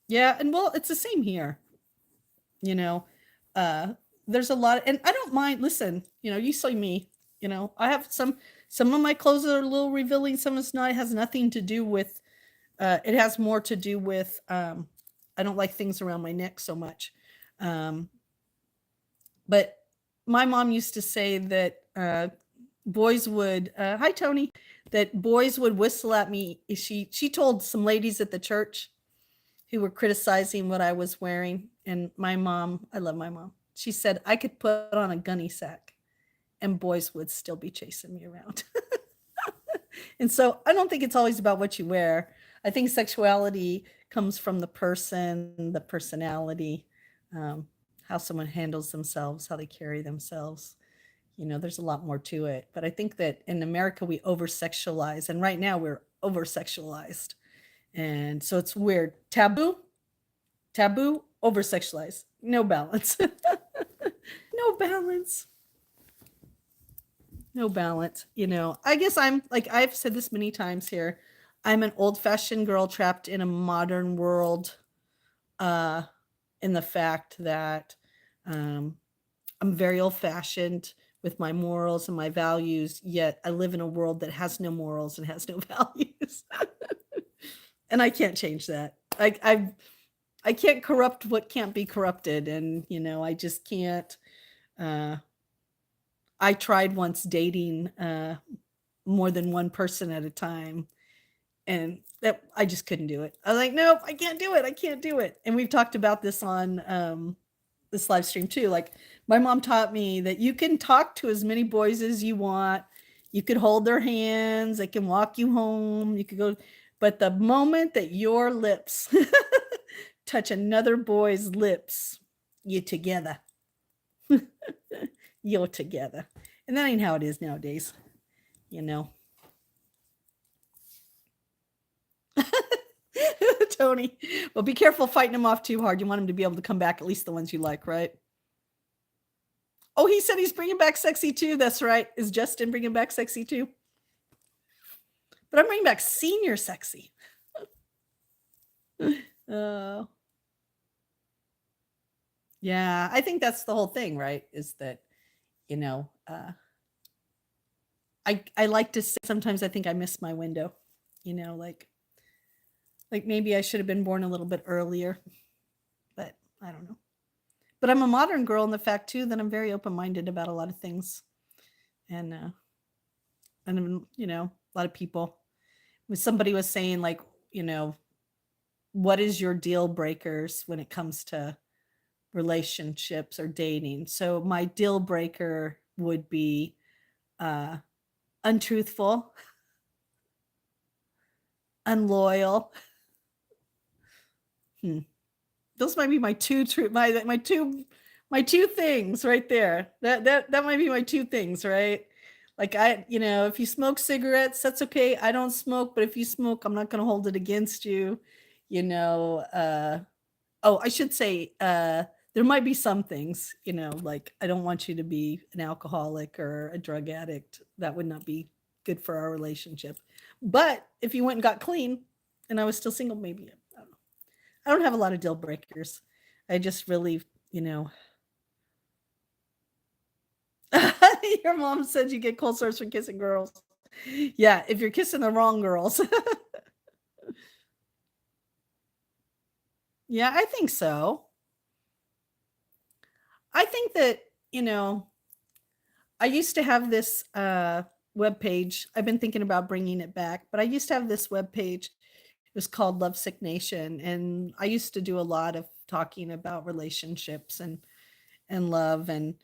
Yeah, and well, it's the same here. There's a lot, and I don't mind. Listen, you see me. I have some of my clothes are a little revealing. Some of it's not. It has nothing to do with. It has more to do with. I don't like things around my neck so much. But my mom used to say that boys would. Hi, Tony. That boys would whistle at me. She told some ladies at the church who were criticizing what I was wearing. And my mom, I love my mom. She said I could put on a gunny sack and boys would still be chasing me around. And so I don't think it's always about what you wear. I think sexuality comes from the person, the personality, how someone handles themselves, how they carry themselves. There's a lot more to it. But I think that in America, we over-sexualize. And right now we're over-sexualized. And so it's weird. Taboo, over-sexualized. No balance. No balance. No balance. I guess I'm like, I've said this many times here. I'm an old-fashioned girl trapped in a modern world, in the fact that I'm very old-fashioned with my morals and my values, yet I live in a world that has no morals and has no values. And I can't change that. I can't corrupt what can't be corrupted. And, I just can't. I tried once dating more than one person at a time. And that I just couldn't do it. I was like, nope, I can't do it. I can't do it. And we've talked about this on this live stream too. Like my mom taught me that you can talk to as many boys as you want. You could hold their hands. They can walk you home. You could go. But the moment that your lips touch another boy's lips, you're together. You're together. And that ain't how it is nowadays, Tony, well, be careful fighting him off too hard. You want him to be able to come back, at least the ones you like, right? Oh, he said he's bringing back sexy too. That's right. Is Justin bringing back sexy too? But I'm bringing back senior sexy. Uh, yeah, I think that's the whole thing, right? Is that, you know, I like to say sometimes I think I missed my window, you know, like maybe I should have been born a little bit earlier, but I don't know. But I'm a modern girl in the fact too that I'm very open-minded about a lot of things. And you know, a lot of people, when somebody was saying like, you know, what is your deal breakers when it comes to relationships or dating? So my deal breaker would be uh untruthful, unloyal. Hmm. Those might be my my two things right there. That might be my two things, right? Like you know, if you smoke cigarettes, that's okay. I don't smoke, but if you smoke, I'm not going to hold it against you. You know, oh, I should say there might be some things, you know, like I don't want you to be an alcoholic or a drug addict. That would not be good for our relationship. But if you went and got clean and I was still single, maybe I don't know. I don't have a lot of deal breakers. I just really, you know, your mom said you get cold sores from kissing girls. Yeah, if you're kissing the wrong girls. Yeah, I think so. I think that, you know, I used to have this web page. I've been thinking about bringing it back, but I used to have this web page. It was called Love Sick Nation, and I used to do a lot of talking about relationships and love and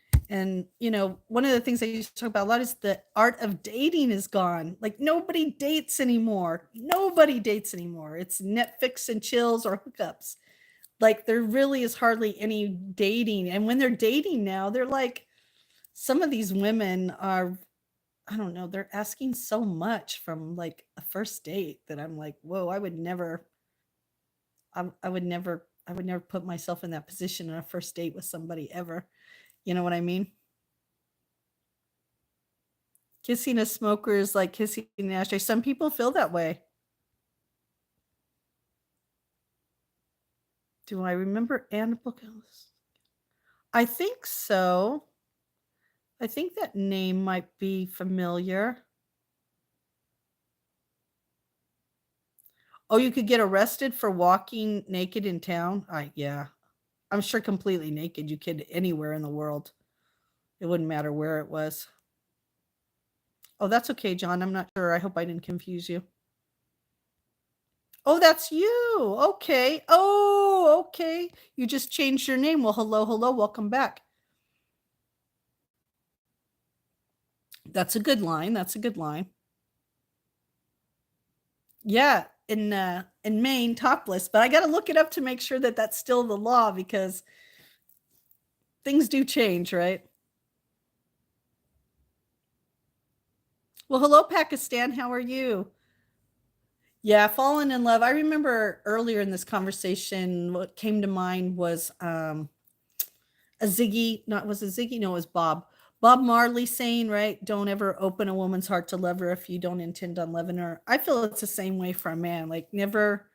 you know, one of the things I used to talk about a lot is the art of dating is gone. Like nobody dates anymore. Nobody dates anymore. It's Netflix and chills or hookups. Like there really is hardly any dating. And when they're dating now, they're like some of these women are, I don't know, they're asking so much from like a first date that I'm like, whoa, I would never put myself in that position on a first date with somebody ever. You know what I mean? Kissing a smoker is like kissing an ashtray. Some people feel that way. Do I remember Anna Bookus? I think so. I think that name might be familiar. Oh, you could get arrested for walking naked in town? Yeah. I'm sure completely naked you could anywhere in the world. It wouldn't matter where it was. Oh, that's okay, John. I'm not sure. I hope I didn't confuse you. Oh, that's you. Okay. Oh, okay. You just changed your name. Well, hello, hello. Welcome back. That's a good line. That's a good line. Yeah, in Maine, topless, but I got to look it up to make sure that that's still the law because things do change, right? Well, hello, Pakistan. How are you? Yeah, fallen in love. I remember earlier in this conversation, what came to mind was a Ziggy, not was a Ziggy, no, it was Bob. Bob Marley saying, right, don't ever open a woman's heart to love her if you don't intend on loving her. I feel it's the same way for a man. Like never,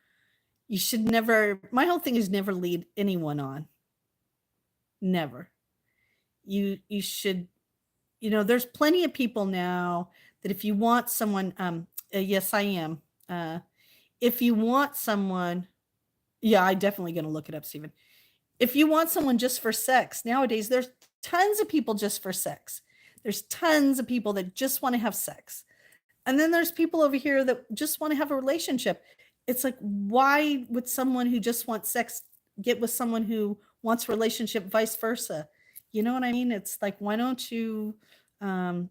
you should never, my whole thing is never lead anyone on. Never. You should, you know, there's plenty of people now that if you want someone, yes, I am. If you want someone, yeah, I definitely gonna look it up, Stephen. If you want someone just for sex, nowadays there's tons of people just for sex. There's tons of people that just want to have sex. And then there's people over here that just want to have a relationship. It's like, why would someone who just wants sex get with someone who wants a relationship, vice versa? You know what I mean? It's like, why don't you um,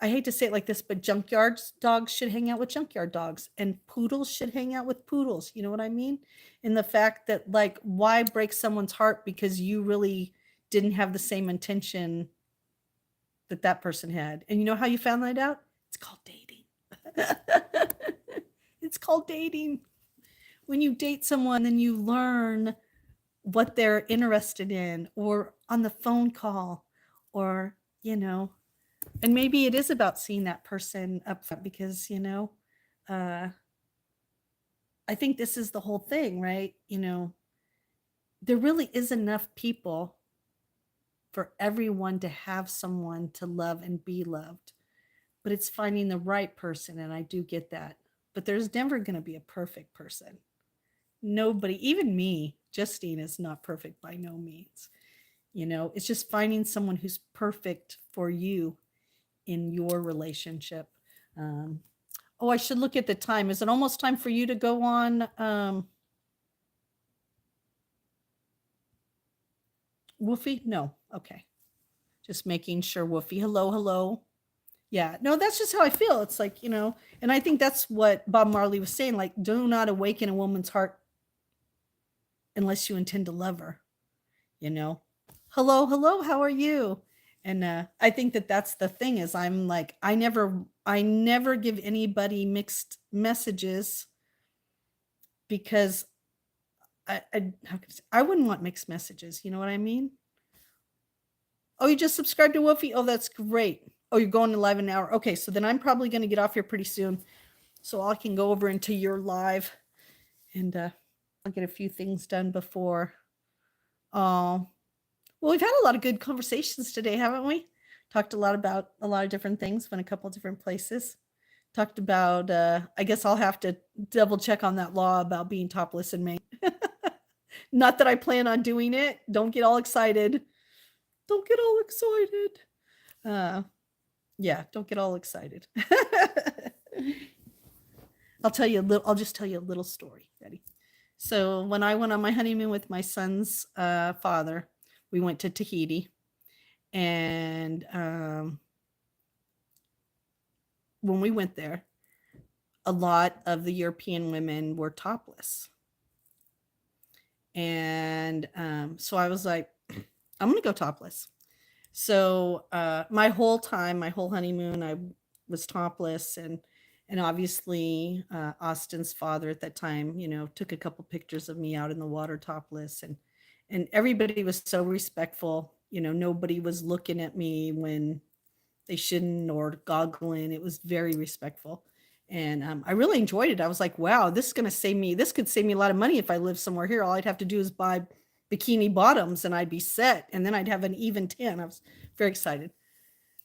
I hate to say it like this, but junkyard dogs should hang out with junkyard dogs and poodles should hang out with poodles. You know what I mean? And the fact that, like, why break someone's heart because you really didn't have the same intention that that person had. And you know how you found that out? It's called dating. It's called dating. When you date someone, then you learn what they're interested in, or on the phone call, or, you know, and maybe it is about seeing that person up front because, you know, uh, I think this is the whole thing, right? There really is enough people for everyone to have someone to love and be loved, but it's finding the right person. And I do get that, but there's never going to be a perfect person. Nobody, even me, Justine, is not perfect by no means. It's just finding someone who's perfect for you in your relationship. Um, oh, I should look at the time. Is it almost time for you to go on? Woofy? No. Okay. Just making sure, Woofy. Hello, hello. Yeah. No, that's just how I feel. It's like, and I think that's what Bob Marley was saying. Like, do not awaken a woman's heart unless you intend to love her, you know? Hello, hello, how are you? And I think that that's the thing is I'm like, I never give anybody mixed messages because I wouldn't want mixed messages. You know what I mean? Oh, you just subscribed to Woofy? Oh, that's great. Oh, you're going to live in an hour. Okay, so then I'm probably going to get off here pretty soon. So I can go over into your live and I'll get a few things done before. Well, we've had a lot of good conversations today, haven't we? Talked a lot about a lot of different things, went a couple of different places. Talked about, I guess I'll have to double check on that law about being topless in Maine. Not that I plan on doing it. Don't get all excited. Don't get all excited. Yeah, don't get all excited. I'll just tell you a little story. Ready? So when I went on my honeymoon with my son's father, we went to Tahiti, and when we went there, a lot of the European women were topless. And so I was like, I'm going to go topless. So my whole honeymoon, I was topless. And obviously Austin's father at that time, took a couple pictures of me out in the water topless. And everybody was so respectful. Nobody was looking at me when they shouldn't or goggling. It was very respectful. And I really enjoyed it. I was like, wow, this could save me a lot of money if I live somewhere here. All I'd have to do is buy bikini bottoms and I'd be set. And then I'd have an even 10. I was very excited.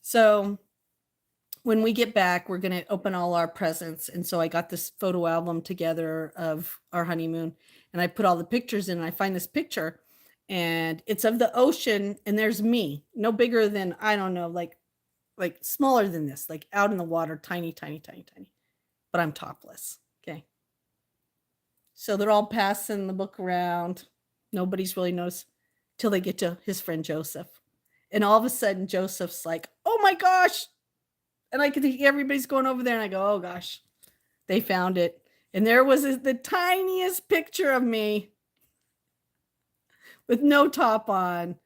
So when we get back, we're going to open all our presents. And so I got this photo album together of our honeymoon and I put all the pictures in and I find this picture and it's of the ocean and there's me, no bigger than, I don't know, like smaller than this, like out in the water, tiny, tiny, tiny, tiny, but I'm topless. Okay. So they're all passing the book around. Nobody's really noticed till they get to his friend Joseph. And all of a sudden Joseph's like, oh my gosh. And I can think everybody's going over there and I go, oh gosh, they found it. And there was the tiniest picture of me with no top on.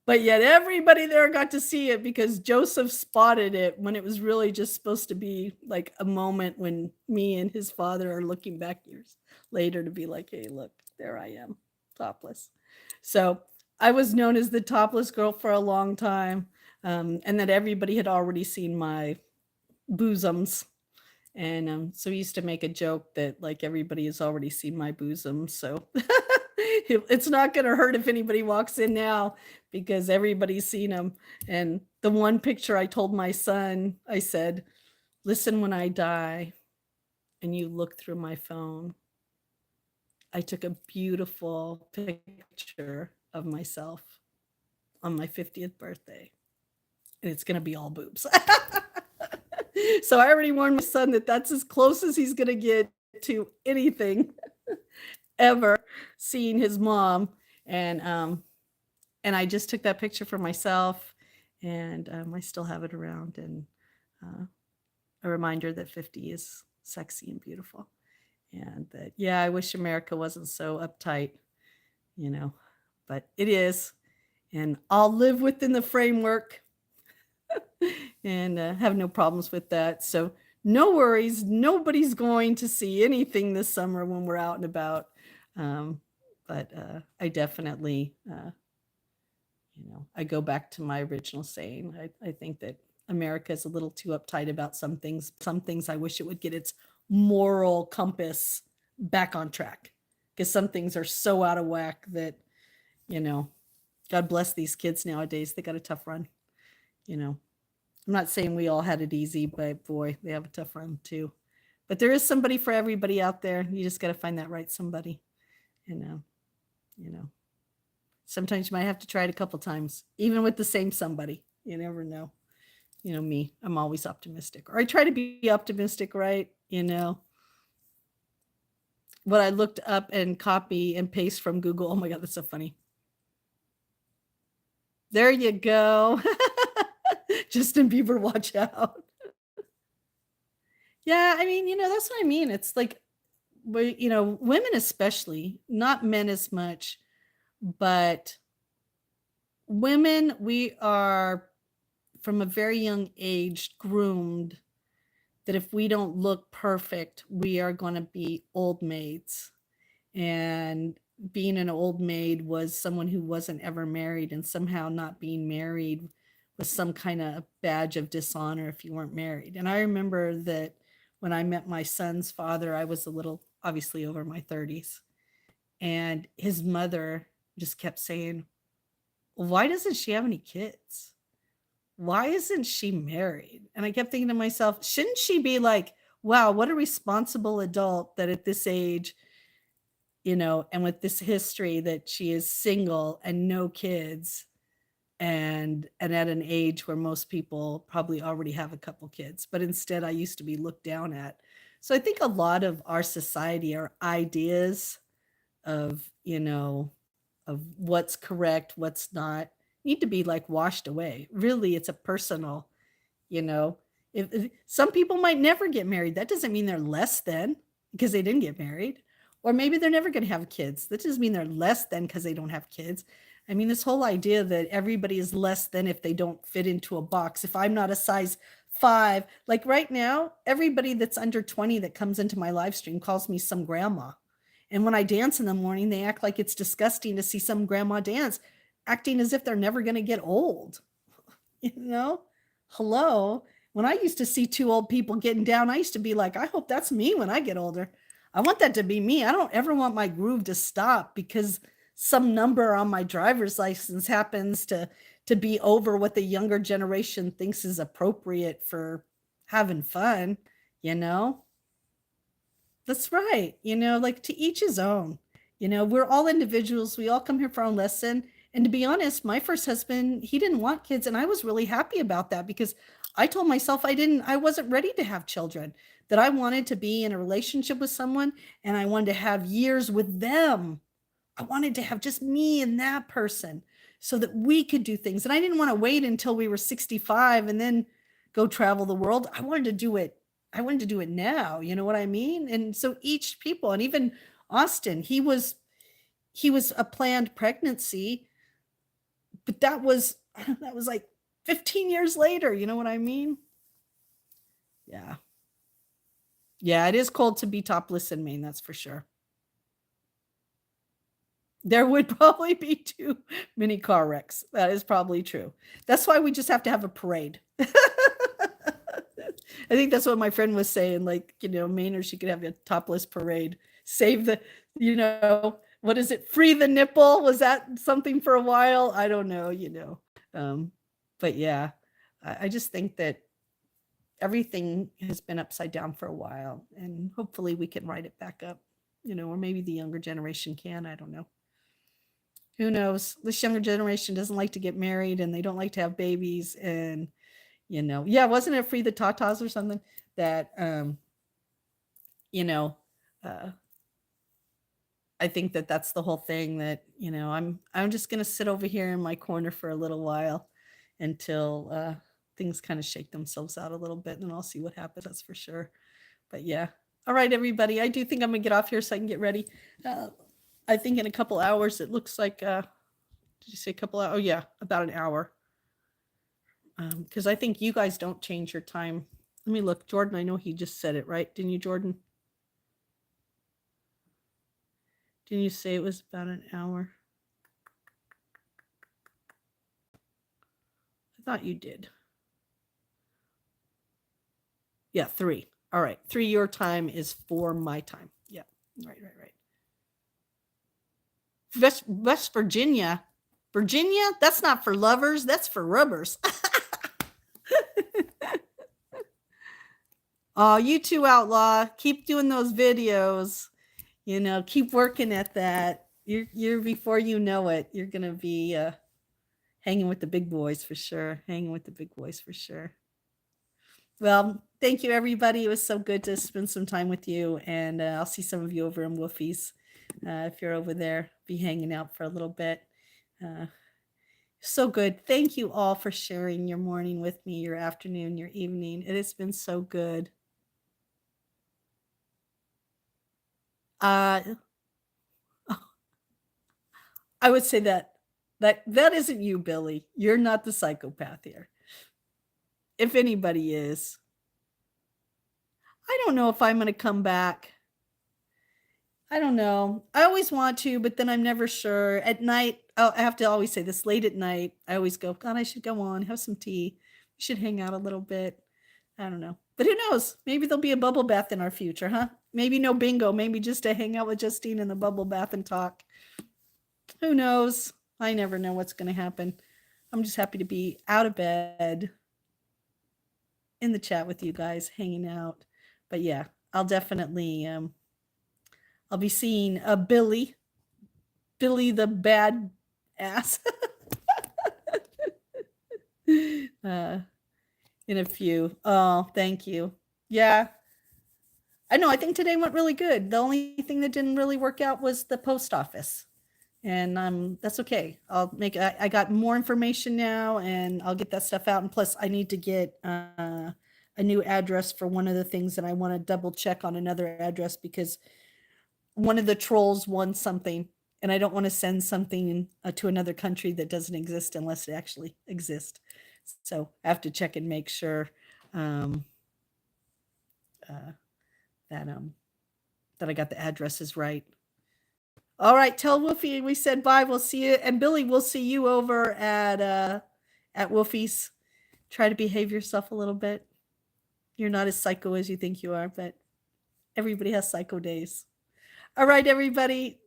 But yet everybody there got to see it because Joseph spotted it when it was really just supposed to be like a moment when me and his father are looking back years later to be like, hey, look, there I am, topless. So I was known as the topless girl for a long time, and that everybody had already seen my bosoms. And so we used to make a joke that like everybody has already seen my bosoms. So it's not going to hurt if anybody walks in now because everybody's seen them. And the one picture I told my son, I said, listen, when I die and you look through my phone, I took a beautiful picture of myself on my 50th birthday. And it's going to be all boobs. So I already warned my son that that's as close as he's going to get to anything ever seeing his mom. And I just took that picture for myself and I still have it around and a reminder that 50 is sexy and beautiful. And that, yeah, I wish America wasn't so uptight, but it is. And I'll live within the framework and have no problems with that. So no worries. Nobody's going to see anything this summer when we're out and about. But I definitely, I go back to my original saying. I think that America is a little too uptight about some things. Some things I wish it would get its moral compass back on track, because some things are so out of whack that, you know, God bless these kids nowadays. They got a tough run, you know. I'm not saying we all had it easy, but boy, they have a tough run too. But there is somebody for everybody out there. You just got to find that right somebody, you know. You know. Sometimes you might have to try it a couple times, even with the same somebody. You never know. You know me, I'm always optimistic, or I try to be optimistic, right? You know, what I looked up and copy and paste from Google. Oh my God, that's so funny. There you go. Justin Bieber, watch out. Yeah, I mean, you know, that's what I mean. It's like, you know, women especially, not men as much, but women, we are from a very young age groomed that if we don't look perfect, we are going to be old maids. And being an old maid was someone who wasn't ever married, and somehow not being married was some kind of badge of dishonor if you weren't married. And I remember that when I met my son's father, I was a little, obviously over my 30s, and his mother just kept saying, why doesn't she have any kids? Why isn't she married? And I kept thinking to myself, shouldn't she be like, wow, what a responsible adult that at this age, you know, and with this history that she is single and no kids, and at an age where most people probably already have a couple kids, but instead I used to be looked down at. So I think a lot of our society, our ideas of, you know, of what's correct, what's not, need to be like washed away. Really, it's a personal, you know, if some people might never get married, that doesn't mean they're less than because they didn't get married. Or maybe they're never going to have kids. That doesn't mean they're less than because they don't have kids. I mean, this whole idea that everybody is less than if they don't fit into a box. If I'm not a size 5, like right now, everybody that's under 20 that comes into my live stream calls me some grandma. And when I dance in the morning, they act like it's disgusting to see some grandma dance, acting as if they're never going to get old. You know, hello. When I used to see 2 old people getting down, I used to be like, I hope that's me when I get older. I want that to be me. I don't ever want my groove to stop because some number on my driver's license happens to be over what the younger generation thinks is appropriate for having fun, you know? That's right. You know, like to each his own. You know, we're all individuals. We all come here for our own lesson. And to be honest, my first husband, he didn't want kids. And I was really happy about that because I told myself I wasn't ready to have children, that I wanted to be in a relationship with someone and I wanted to have years with them. I wanted to have just me and that person so that we could do things. And I didn't want to wait until we were 65 and then go travel the world. I wanted to do it. I wanted to do it now. You know what I mean? And so each people, and even Austin, he was a planned pregnancy, but that was like 15 years later. You know what I mean? Yeah. Yeah, it is cold to be topless in Maine, that's for sure. There would probably be too many car wrecks. That is probably true. That's why we just have to have a parade. I think that's what my friend was saying. Like, you know, Maine, or she could have a topless parade. Save the, you know, what is it? Free the nipple. Was that something for a while? I don't know, you know. But yeah, I just think that everything has been upside down for a while, and hopefully we can write it back up, you know, or maybe the younger generation can. I don't know. Who knows? This younger generation doesn't like to get married and they don't like to have babies. And, you know, yeah, wasn't it Free the Tatas or something that, you know, I think that that's the whole thing, that, you know, I'm just going to sit over here in my corner for a little while until things kind of shake themselves out a little bit, and I'll see what happens. That's for sure. But yeah. All right, everybody. I do think I'm going to get off here so I can get ready. I think in a couple hours, it looks like, did you say a couple hours? Oh yeah, about an hour. Because I think you guys don't change your time. Let me look. Jordan, I know he just said it, right? Didn't you, Jordan? Didn't you say it was about an hour? I thought you did. Yeah, 3. All right. 3 your time is 4 my time. Yeah. Right. West Virginia. Virginia? That's not for lovers. That's for rubbers. Oh, you too, Outlaw. Keep doing those videos. Keep working at that. You're before you know it, you're gonna be hanging with the big boys for sure. Hanging with the big boys for sure. Well, thank you, everybody. It was so good to spend some time with you, and I'll see some of you over in Wolfie's. If you're over there, be hanging out for a little bit. So good. Thank you all for sharing your morning with me, your afternoon, your evening. It has been so good. I would say that isn't you, Billy. You're not the psychopath here. If anybody is, I don't know if I'm going to come back. I don't know. I always want to, but then I'm never sure. At night, I have to always say this, late at night, I always go, God, I should go on, have some tea. We should hang out a little bit. I don't know. But who knows? Maybe there'll be a bubble bath in our future, huh? Maybe no bingo. Maybe just to hang out with Justine in the bubble bath and talk. Who knows? I never know what's going to happen. I'm just happy to be out of bed in the chat with you guys, hanging out. But yeah, I'll definitely, I'll be seeing Billy the bad ass in a few. Oh, thank you. Yeah. I know. I think today went really good. The only thing that didn't really work out was the post office. And that's okay. I got more information now, and I'll get that stuff out. And plus, I need to get a new address for one of the things that I want to double check on another address, because one of the trolls won something, and I don't want to send something to another country that doesn't exist unless it actually exists. So I have to check and make sure that I got the addresses right. All right, tell Wolfie we said bye. We'll see you, and Billy, we'll see you over at Wolfie's. Try to behave yourself a little bit. You're not as psycho as you think you are, but everybody has psycho days. All right, everybody.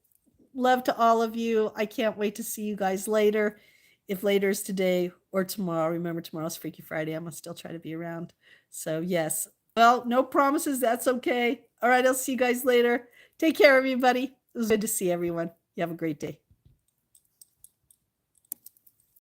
Love to all of you. I can't wait to see you guys later. If later is today or tomorrow, remember tomorrow's Freaky Friday. I'm going to still try to be around. So yes. Well, no promises. That's okay. All right. I'll see you guys later. Take care, everybody. It was good to see everyone. You have a great day.